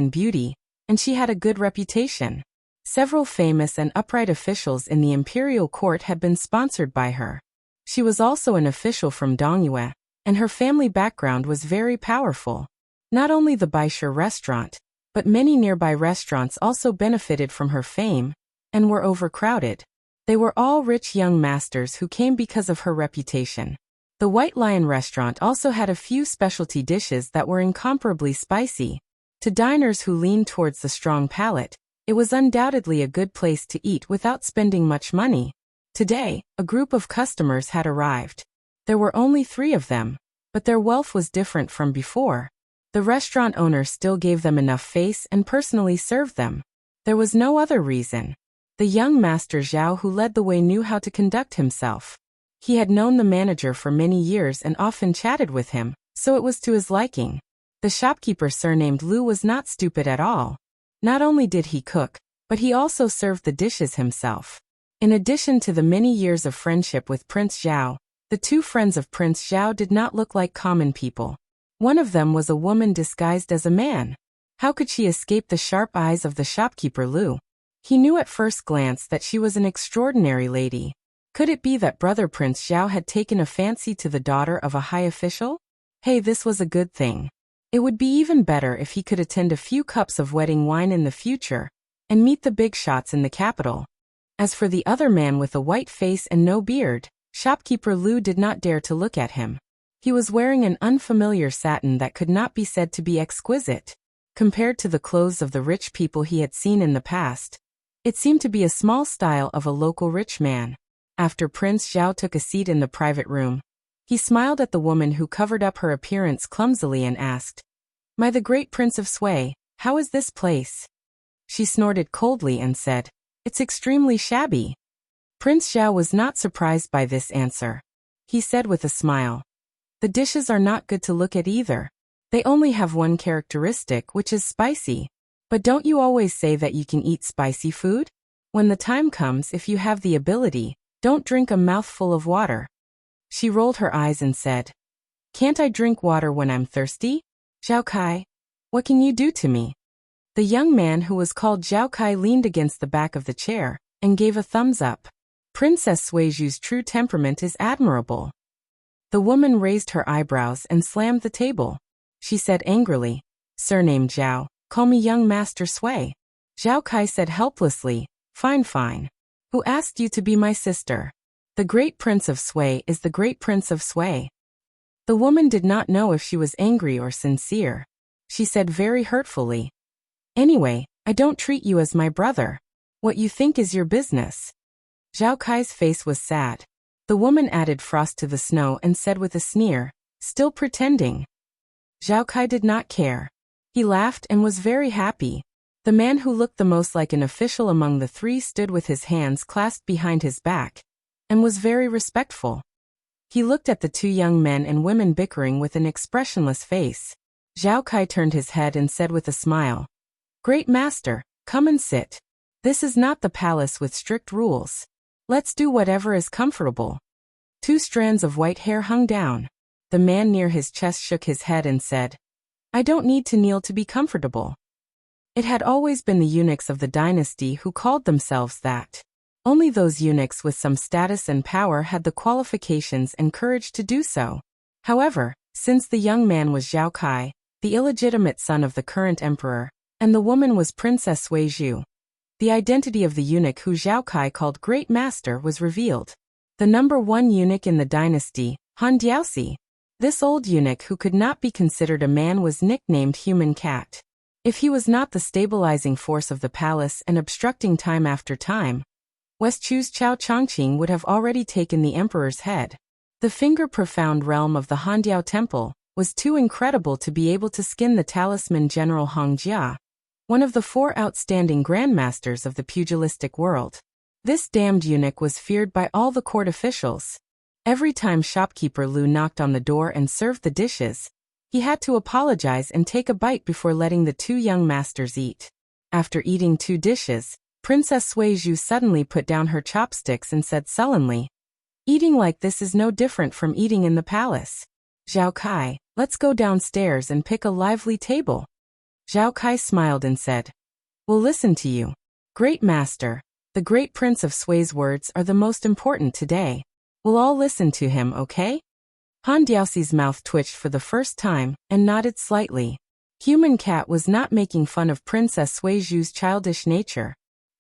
and she had a good reputation. Several famous and upright officials in the imperial court had been sponsored by her. She was also an official from Dongyue, and her family background was very powerful. Not only the Baisher restaurant, but many nearby restaurants also benefited from her fame, and were overcrowded. They were all rich young masters who came because of her reputation. The White Lion restaurant also had a few specialty dishes that were incomparably spicy. To diners who leaned towards the strong palate, it was undoubtedly a good place to eat without spending much money. Today, a group of customers had arrived. There were only 3 of them, but their wealth was different from before. The restaurant owner still gave them enough face and personally served them. There was no other reason. The young master Zhao who led the way knew how to conduct himself. He had known the manager for many years and often chatted with him, so it was to his liking. The shopkeeper surnamed Lu was not stupid at all. Not only did he cook, but he also served the dishes himself. In addition to the many years of friendship with Prince Zhao, the 2 friends of Prince Zhao did not look like common people. One of them was a woman disguised as a man. How could she escape the sharp eyes of the shopkeeper Lu? He knew at first glance that she was an extraordinary lady. Could it be that brother Prince Zhao had taken a fancy to the daughter of a high official? Hey, this was a good thing. It would be even better if he could attend a few cups of wedding wine in the future, and meet the big shots in the capital. As for the other man with a white face and no beard, shopkeeper Lu did not dare to look at him. He was wearing an unfamiliar satin that could not be said to be exquisite. Compared to the clothes of the rich people he had seen in the past, it seemed to be a small style of a local rich man. After Prince Zhao took a seat in the private room, he smiled at the woman who covered up her appearance clumsily and asked, "My the great Prince of Sui, how is this place?" She snorted coldly and said, "It's extremely shabby." Prince Zhao was not surprised by this answer. He said with a smile, "The dishes are not good to look at either. They only have one characteristic, which is spicy. But don't you always say that you can eat spicy food? When the time comes, if you have the ability, don't drink a mouthful of water." She rolled her eyes and said, "Can't I drink water when I'm thirsty? Zhao Kai, what can you do to me?" The young man who was called Zhao Kai leaned against the back of the chair and gave a thumbs up. Princess Suizhu's true temperament is admirable. The woman raised her eyebrows and slammed the table. She said angrily, "Surnamed Zhao, call me young Master Sui." Zhao Kai said helplessly, "Fine, fine. Who asked you to be my sister? The great Prince of Sui is the great Prince of Sui." The woman did not know if she was angry or sincere. She said very hurtfully, "Anyway, I don't treat you as my brother. What you think is your business." Zhao Kai's face was sad. The woman added frost to the snow and said with a sneer, still pretending. Zhao Kai did not care. He laughed and was very happy. The man who looked the most like an official among the 3 stood with his hands clasped behind his back, and was very respectful. He looked at the 2 young men and women bickering with an expressionless face. Zhao Kai turned his head and said with a smile, "Great master, come and sit. This is not the palace with strict rules. Let's do whatever is comfortable." 2 strands of white hair hung down. The man near his chest shook his head and said, "I don't need to kneel to be comfortable." It had always been the eunuchs of the dynasty who called themselves that. Only those eunuchs with some status and power had the qualifications and courage to do so. However, since the young man was Zhao Kai, the illegitimate son of the current emperor, and the woman was Princess Suizhu, the identity of the eunuch who Zhao Kai called Great Master was revealed. The number 1 eunuch in the dynasty, Han Diaoxi. This old eunuch who could not be considered a man was nicknamed Human Cat. If he was not the stabilizing force of the palace and obstructing time after time, West Chu's Chao Chongqing would have already taken the emperor's head. The finger-profound realm of the Handiao Temple was too incredible to be able to skin the talisman General Hong Jia, one of the 4 outstanding grandmasters of the pugilistic world. This damned eunuch was feared by all the court officials. Every time shopkeeper Lu knocked on the door and served the dishes, he had to apologize and take a bite before letting the 2 young masters eat. After eating 2 dishes, Princess Suizhu suddenly put down her chopsticks and said sullenly, "Eating like this is no different from eating in the palace. Zhao Kai, let's go downstairs and pick a lively table." Zhao Kai smiled and said, "We'll listen to you. Great master, the great prince of Sui's words are the most important today. We'll all listen to him, okay?" Han Diaoxi's mouth twitched for the first time and nodded slightly. Human Cat was not making fun of Princess Suizhu's childish nature.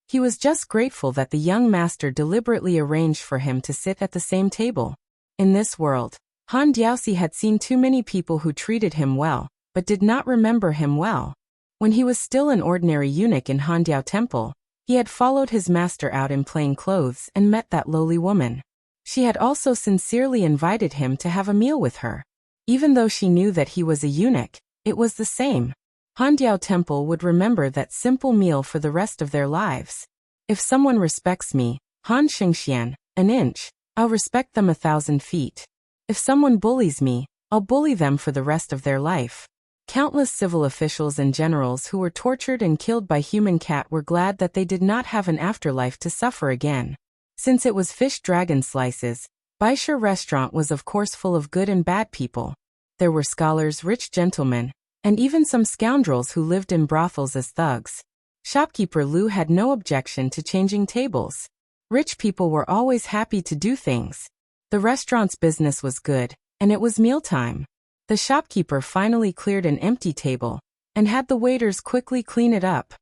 He was just grateful that the young master deliberately arranged for him to sit at the same table. In this world, Han Diaoxi had seen too many people who treated him well, but did not remember him well. When he was still an ordinary eunuch in Handiao Temple, he had followed his master out in plain clothes and met that lowly woman. She had also sincerely invited him to have a meal with her. Even though she knew that he was a eunuch, it was the same. Handiao Temple would remember that simple meal for the rest of their lives. If someone respects me, Han Xingxian, an inch, I'll respect them 1,000 feet. If someone bullies me, I'll bully them for the rest of their life. Countless civil officials and generals who were tortured and killed by Human Cat were glad that they did not have an afterlife to suffer again. Since it was fish dragon slices, Baisha restaurant was of course full of good and bad people. There were scholars, rich gentlemen, and even some scoundrels who lived in brothels as thugs. Shopkeeper Lu had no objection to changing tables. Rich people were always happy to do things. The restaurant's business was good, and it was mealtime. The shopkeeper finally cleared an empty table, and had the waiters quickly clean it up.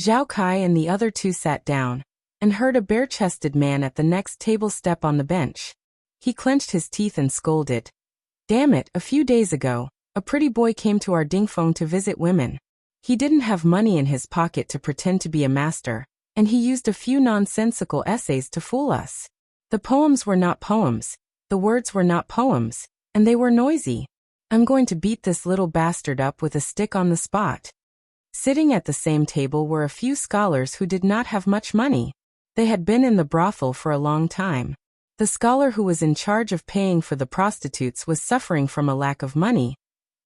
Zhao Kai and the other 2 sat down, and heard a bare-chested man at the next table step on the bench. He clenched his teeth and scolded. "Damn it, a few days ago, a pretty boy came to our dingfeng to visit women. He didn't have money in his pocket to pretend to be a master, and he used a few nonsensical essays to fool us. The poems were not poems, the words were not poems, and they were noisy. I'm going to beat this little bastard up with a stick on the spot." Sitting at the same table were a few scholars who did not have much money. They had been in the brothel for a long time. The scholar who was in charge of paying for the prostitutes was suffering from a lack of money,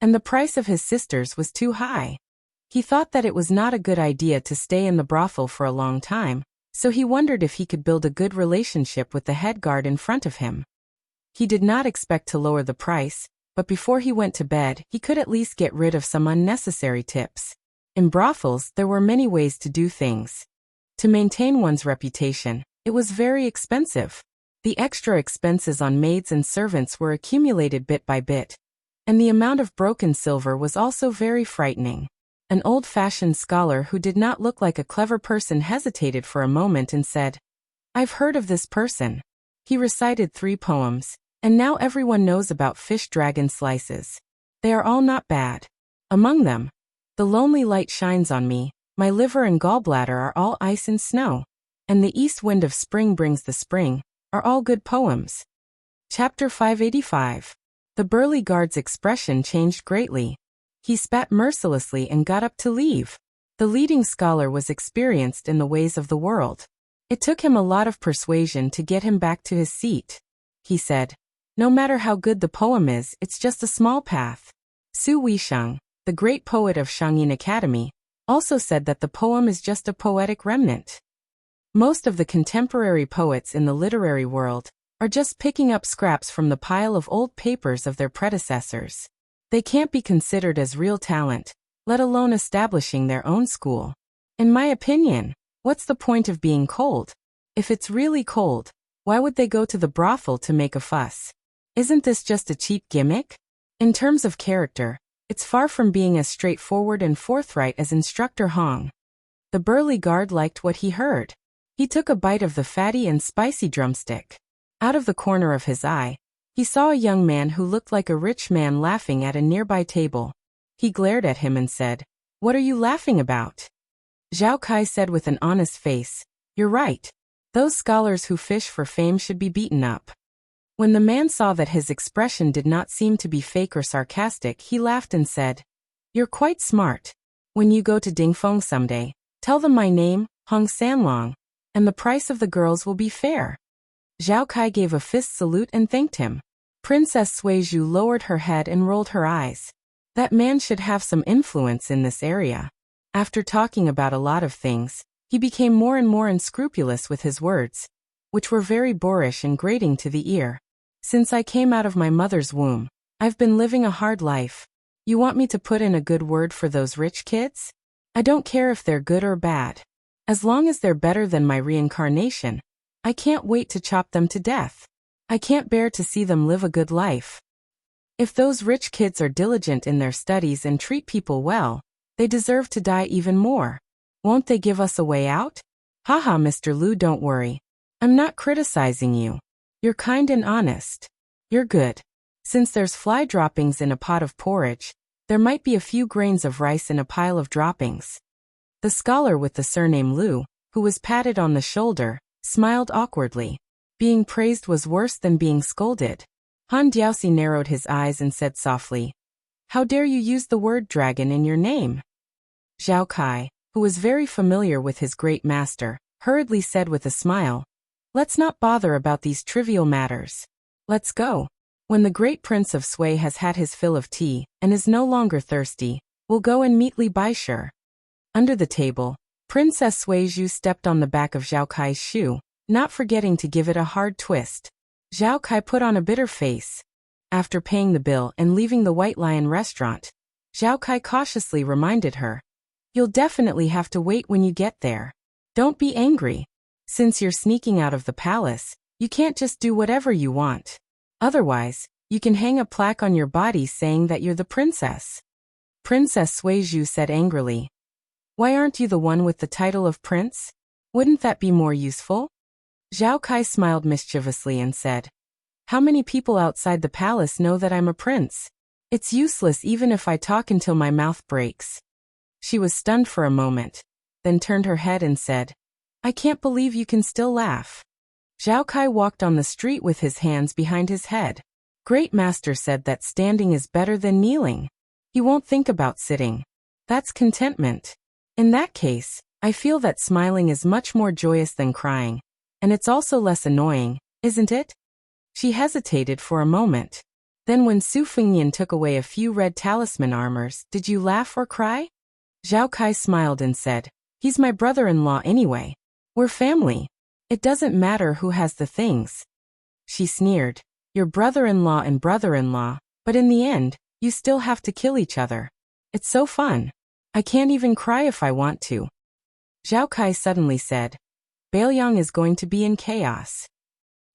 and the price of his sisters was too high. He thought that it was not a good idea to stay in the brothel for a long time, so he wondered if he could build a good relationship with the head guard in front of him. He did not expect to lower the price, but before he went to bed, he could at least get rid of some unnecessary tips. In brothels, there were many ways to do things. To maintain one's reputation, it was very expensive. The extra expenses on maids and servants were accumulated bit by bit, and the amount of broken silver was also very frightening. An old-fashioned scholar who did not look like a clever person hesitated for a moment and said, "I've heard of this person." He recited 3 poems, and now everyone knows about fish dragon slices. They are all not bad. Among them, "The lonely light shines on me, my liver and gallbladder are all ice and snow, and the east wind of spring brings the spring," are all good poems. Chapter 585. The burly guard's expression changed greatly. He spat mercilessly and got up to leave. The leading scholar was experienced in the ways of the world. It took him a lot of persuasion to get him back to his seat. He said, "No matter how good the poem is, it's just a small path." Su Weisheng, the great poet of Shangyin Academy, also said that the poem is just a poetic remnant. Most of the contemporary poets in the literary world are just picking up scraps from the pile of old papers of their predecessors. They can't be considered as real talent, let alone establishing their own school. In my opinion, what's the point of being cold? If it's really cold, why would they go to the brothel to make a fuss? Isn't this just a cheap gimmick? In terms of character, it's far from being as straightforward and forthright as Instructor Hong. The burly guard liked what he heard. He took a bite of the fatty and spicy drumstick. Out of the corner of his eye, he saw a young man who looked like a rich man laughing at a nearby table. He glared at him and said, "What are you laughing about?" Zhao Kai said with an honest face, "You're right. Those scholars who fish for fame should be beaten up." When the man saw that his expression did not seem to be fake or sarcastic, he laughed and said, "You're quite smart. When you go to Dingfeng someday, tell them my name, Hong Sanlong, and the price of the girls will be fair." Zhao Kai gave a fist salute and thanked him. Princess Suizhu lowered her head and rolled her eyes. That man should have some influence in this area. After talking about a lot of things, he became more and more unscrupulous with his words, which were very boorish and grating to the ear. "Since I came out of my mother's womb, I've been living a hard life. You want me to put in a good word for those rich kids? I don't care if they're good or bad. As long as they're better than my reincarnation, I can't wait to chop them to death. I can't bear to see them live a good life. If those rich kids are diligent in their studies and treat people well, they deserve to die even more. Won't they give us a way out?" "Haha, Mr. Lu, don't worry. I'm not criticizing you. You're kind and honest. You're good. Since there's fly droppings in a pot of porridge, there might be a few grains of rice in a pile of droppings." The scholar with the surname Lu, who was patted on the shoulder, smiled awkwardly. Being praised was worse than being scolded. Han Diaoxi narrowed his eyes and said softly, "How dare you use the word dragon in your name?" Zhao Kai, who was very familiar with his great master, hurriedly said with a smile, "Let's not bother about these trivial matters. Let's go. When the great prince of Sui has had his fill of tea and is no longer thirsty, we'll go and meet Li Baishe." Under the table, Princess Suizhu stepped on the back of Zhao Kai's shoe, not forgetting to give it a hard twist. Zhao Kai put on a bitter face. After paying the bill and leaving the White Lion restaurant, Zhao Kai cautiously reminded her, "You'll definitely have to wait when you get there. Don't be angry. Since you're sneaking out of the palace, you can't just do whatever you want. Otherwise, you can hang a plaque on your body saying that you're the princess." Princess Suizhu said angrily, "Why aren't you the one with the title of prince? Wouldn't that be more useful?" Zhao Kai smiled mischievously and said, "How many people outside the palace know that I'm a prince? It's useless even if I talk until my mouth breaks." She was stunned for a moment, then turned her head and said, "I can't believe you can still laugh." Zhao Kai walked on the street with his hands behind his head. Great Master said that standing is better than kneeling. He won't think about sitting. That's contentment. In that case, I feel that smiling is much more joyous than crying, and it's also less annoying, isn't it? She hesitated for a moment. Then when Su Fengnian took away a few red talisman armors, did you laugh or cry? Zhao Kai smiled and said, "He's my brother-in-law anyway. We're family. It doesn't matter who has the things." She sneered, "Your brother-in-law and brother-in-law, but in the end, you still have to kill each other. It's so fun. I can't even cry if I want to." Zhao Kai suddenly said, "Bailiang is going to be in chaos."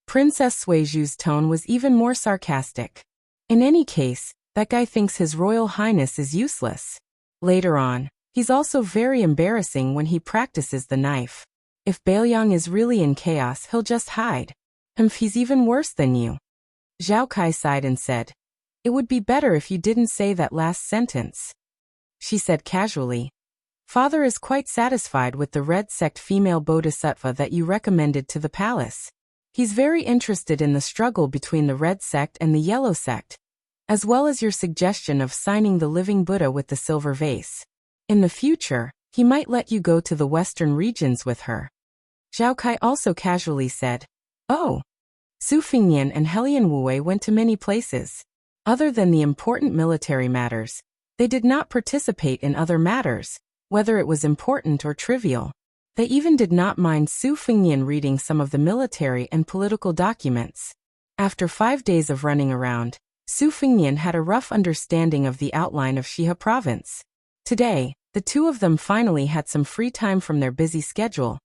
Princess Suizhu's tone was even more sarcastic. "In any case, that guy thinks His Royal Highness is useless. Later on, he's also very embarrassing when he practices the knife. If Bailiang is really in chaos, he'll just hide. He's even worse than you." Zhao Kai sighed and said, "It would be better if you didn't say that last sentence." She said casually, "Father is quite satisfied with the red sect female bodhisattva that you recommended to the palace. He's very interested in the struggle between the red sect and the yellow sect, as well as your suggestion of signing the living Buddha with the silver vase. In the future, he might let you go to the western regions with her." Zhao Kai also casually said, "Oh." Su Fengnian and Helian Wue went to many places. Other than the important military matters, they did not participate in other matters, whether it was important or trivial. They even did not mind Su Fengnian reading some of the military and political documents. After 5 days of running around, Su Fengnian had a rough understanding of the outline of Shihe province. Today, the two of them finally had some free time from their busy schedule,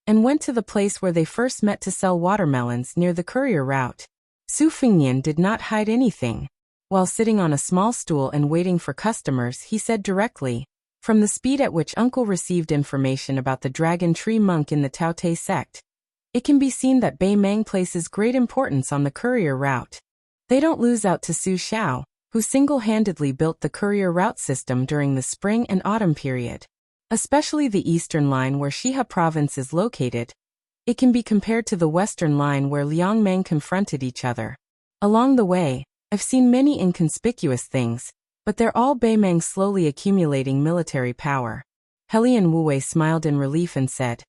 and went to the place where they first met to sell watermelons near the courier route. Su Fengnian did not hide anything. While sitting on a small stool and waiting for customers, he said directly, "From the speed at which Uncle received information about the Dragon Tree Monk in the Taote sect, it can be seen that Bei Meng places great importance on the courier route. They don't lose out to Su Xiao, who single-handedly built the courier route system during the spring and autumn period. Especially the eastern line where Shihe province is located. It can be compared to the western line where Liangmeng confronted each other. Along the way, I've seen many inconspicuous things, but they're all Beimeng slowly accumulating military power. Helian Wuwei smiled in relief and said,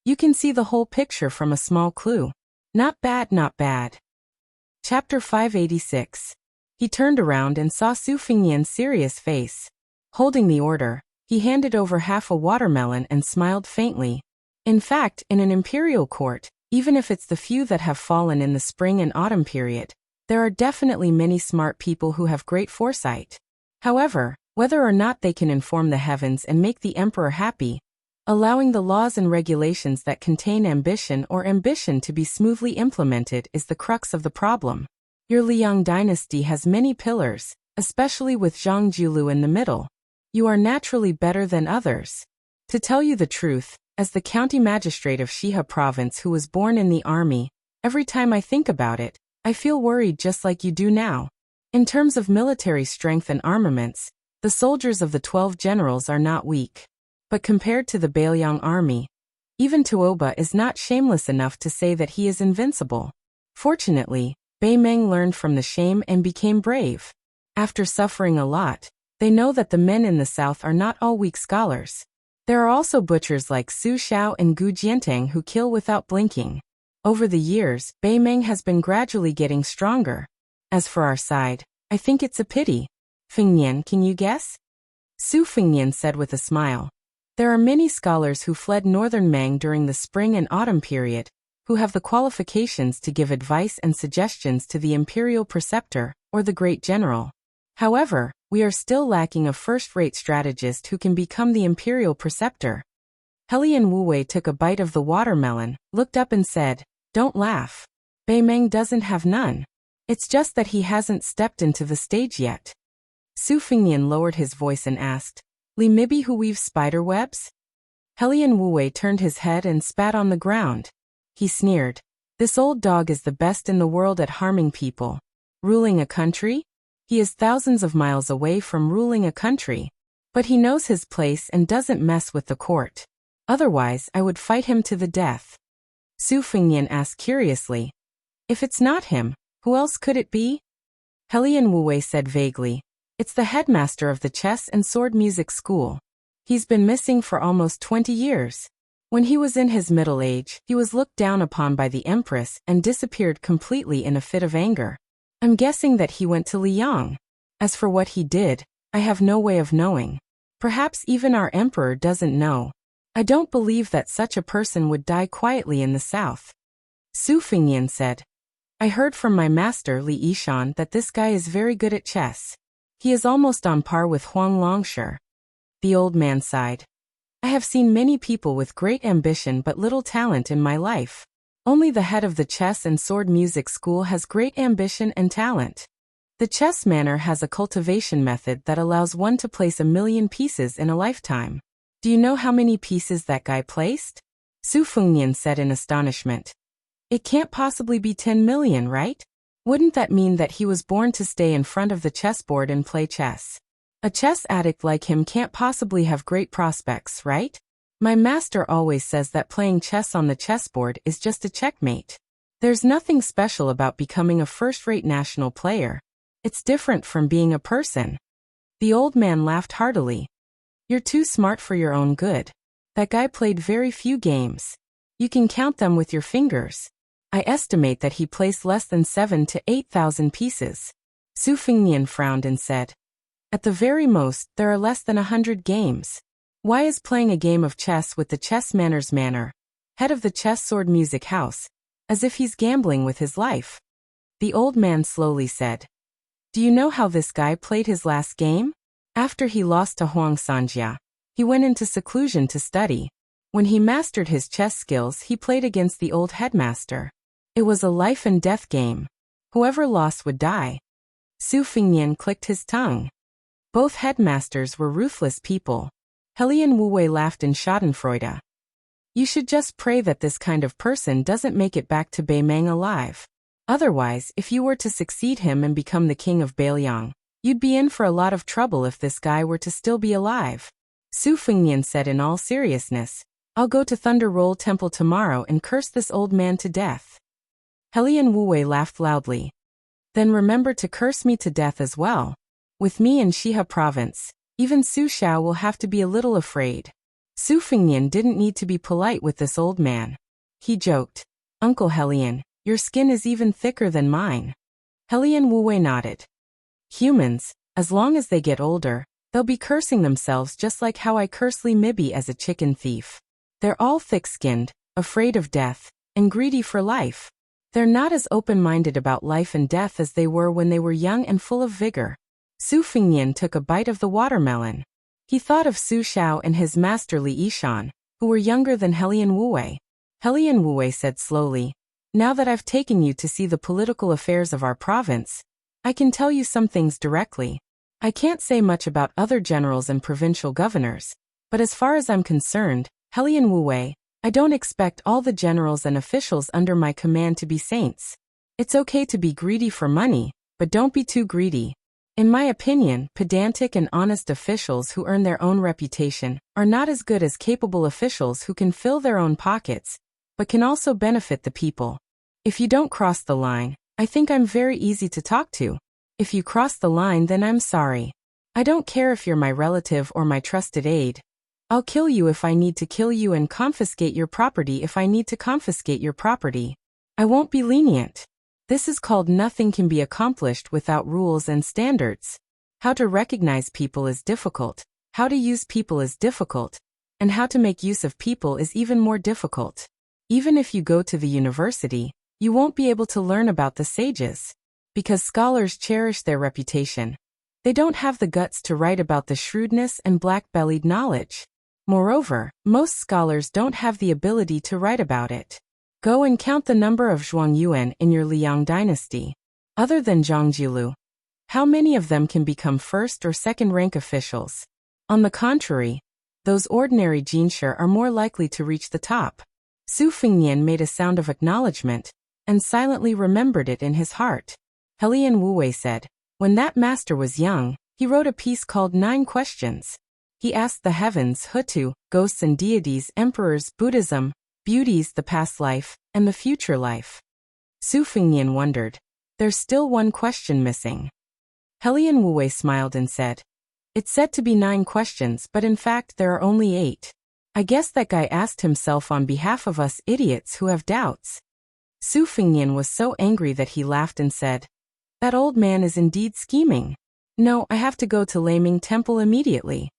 "You can see the whole picture from a small clue. Not bad, not bad." Chapter 586. He turned around and saw Su Fingnian's serious face. Holding the order, he handed over half a watermelon and smiled faintly. In fact, in an imperial court, even if it's the few that have fallen in the spring and autumn period, there are definitely many smart people who have great foresight. However, whether or not they can inform the heavens and make the emperor happy, allowing the laws and regulations that contain ambition or ambition to be smoothly implemented is the crux of the problem. Your Liang dynasty has many pillars, especially with Zhang Julu in the middle. You are naturally better than others. To tell you the truth, as the county magistrate of Shiha province who was born in the army, every time I think about it, I feel worried just like you do now. In terms of military strength and armaments, the soldiers of the 12 generals are not weak. But compared to the Beiliang army, even Tuoba is not shameless enough to say that he is invincible. Fortunately, Beimeng learned from the shame and became brave. After suffering a lot, they know that the men in the south are not all weak scholars. There are also butchers like Su Xiao and Gu Jiantang who kill without blinking. Over the years, Beimeng has been gradually getting stronger. As for our side, I think it's a pity. Fingnian, can you guess? Su Fingnian said with a smile. There are many scholars who fled northern Meng during the spring and autumn period, who have the qualifications to give advice and suggestions to the imperial preceptor, or the great general. However, we are still lacking a first-rate strategist who can become the imperial preceptor. Helian Wuwei took a bite of the watermelon, looked up and said, "Don't laugh. Beimeng doesn't have none. It's just that he hasn't stepped into the stage yet." Su Fingnian lowered his voice and asked, "Li Mibi who weaves spider webs?" Helian Wuwei turned his head and spat on the ground. He sneered, "This old dog is the best in the world at harming people. Ruling a country? He is thousands of miles away from ruling a country. But he knows his place and doesn't mess with the court. Otherwise, I would fight him to the death." Su Fingnian asked curiously, "If it's not him, who else could it be?" Helian Wuwei said vaguely, "It's the headmaster of the chess and sword music school. He's been missing for almost 20 years. When he was in his middle age, he was looked down upon by the empress and disappeared completely in a fit of anger. I'm guessing that he went to Liang. As for what he did, I have no way of knowing. Perhaps even our emperor doesn't know. I don't believe that such a person would die quietly in the south." Su Fingnian said, "I heard from my master Li Yishan that this guy is very good at chess. He is almost on par with Huang Longsher." The old man sighed. "I have seen many people with great ambition but little talent in my life. Only the head of the chess and sword music school has great ambition and talent. The chess manor has a cultivation method that allows one to place 1,000,000 pieces in a lifetime. Do you know how many pieces that guy placed?" Su Fengnian said in astonishment. "It can't possibly be 10 million, right? Wouldn't that mean that he was born to stay in front of the chessboard and play chess? A chess addict like him can't possibly have great prospects, right? My master always says that playing chess on the chessboard is just a checkmate. There's nothing special about becoming a first-rate national player. It's different from being a person." The old man laughed heartily. "You're too smart for your own good. That guy played very few games. You can count them with your fingers. I estimate that he placed less than 7,000 to 8,000 pieces." Su Fingnian frowned and said, "At the very most, there are less than 100 games. Why is playing a game of chess with the chess manor's manor, head of the chess sword music house, as if he's gambling with his life?" The old man slowly said, "Do you know how this guy played his last game? After he lost to Huang Sanjia, he went into seclusion to study. When he mastered his chess skills, he played against the old headmaster. It was a life and death game. Whoever lost would die." Su Fingnian clicked his tongue. Both headmasters were ruthless people. Helian Wuwei laughed in schadenfreude. "You should just pray that this kind of person doesn't make it back to Beimeng alive. Otherwise, if you were to succeed him and become the king of Beiliang, you'd be in for a lot of trouble if this guy were to still be alive." Su Fingnian said in all seriousness, "I'll go to Thunder Roll Temple tomorrow and curse this old man to death." Helian Wuwei laughed loudly. Then remember to curse me to death as well. With me in Shihe province, even Su Xiao will have to be a little afraid. Su Fengnian didn't need to be polite with this old man. He joked, Uncle Helian, your skin is even thicker than mine. Helian Wuwei nodded. Humans, as long as they get older, they'll be cursing themselves just like how I curse Li Mibi as a chicken thief. They're all thick-skinned, afraid of death, and greedy for life. They're not as open-minded about life and death as they were when they were young and full of vigor. Su Fengnian took a bite of the watermelon. He thought of Su Xiao and his master Li Yishan, who were younger than Helian Wuwei. Helian Wuwei said slowly, now that I've taken you to see the political affairs of our province, I can tell you some things directly. I can't say much about other generals and provincial governors, but as far as I'm concerned, Helian Wuwei, I don't expect all the generals and officials under my command to be saints. It's okay to be greedy for money, but don't be too greedy. In my opinion, pedantic and honest officials who earn their own reputation are not as good as capable officials who can fill their own pockets, but can also benefit the people. If you don't cross the line, I think I'm very easy to talk to. If you cross the line, then I'm sorry. I don't care if you're my relative or my trusted aide. I'll kill you if I need to kill you and confiscate your property if I need to confiscate your property. I won't be lenient. This is called nothing can be accomplished without rules and standards. How to recognize people is difficult, how to use people is difficult, and how to make use of people is even more difficult. Even if you go to the university, you won't be able to learn about the sages. Because scholars cherish their reputation. They don't have the guts to write about the shrewdness and black-bellied knowledge. Moreover, most scholars don't have the ability to write about it. Go and count the number of Zhuangyuan in your Liang dynasty. Other than Zhang Jilu, how many of them can become first or second rank officials? On the contrary, those ordinary jinshi are more likely to reach the top. Su Fengnian made a sound of acknowledgement, and silently remembered it in his heart. Helian Wuwei said, when that master was young, he wrote a piece called 9 Questions. He asked the heavens, Hutu, ghosts and deities, emperors, Buddhism, beauties, the past life, and the future life. Su Fengnian wondered, there's still one question missing. Helian Wuwei smiled and said, it's said to be 9 questions, but in fact there are only 8. I guess that guy asked himself on behalf of us idiots who have doubts. Su Fengnian was so angry that he laughed and said, that old man is indeed scheming. No, I have to go to Laming Temple immediately.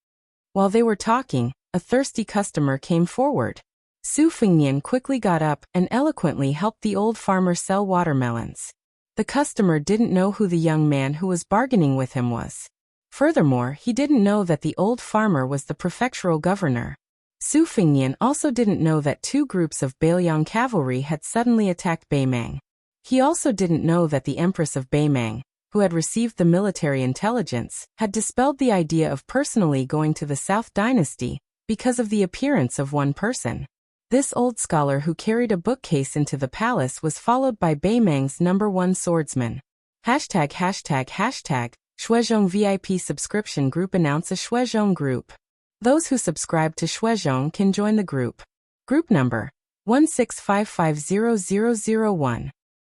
While they were talking, a thirsty customer came forward. Su Fengnian quickly got up and eloquently helped the old farmer sell watermelons. The customer didn't know who the young man who was bargaining with him was. Furthermore, he didn't know that the old farmer was the prefectural governor. Su Fengnian also didn't know that 2 groups of Bailiang cavalry had suddenly attacked Beimang. He also didn't know that the Empress of Beimang, who had received the military intelligence, had dispelled the idea of personally going to the South Dynasty because of the appearance of one person. This old scholar who carried a bookcase into the palace was followed by Beimang's #1 swordsman. Shuizhong VIP subscription group announce a Shuizhong group. Those who subscribe to Shuizhong can join the group. Group number 165500001.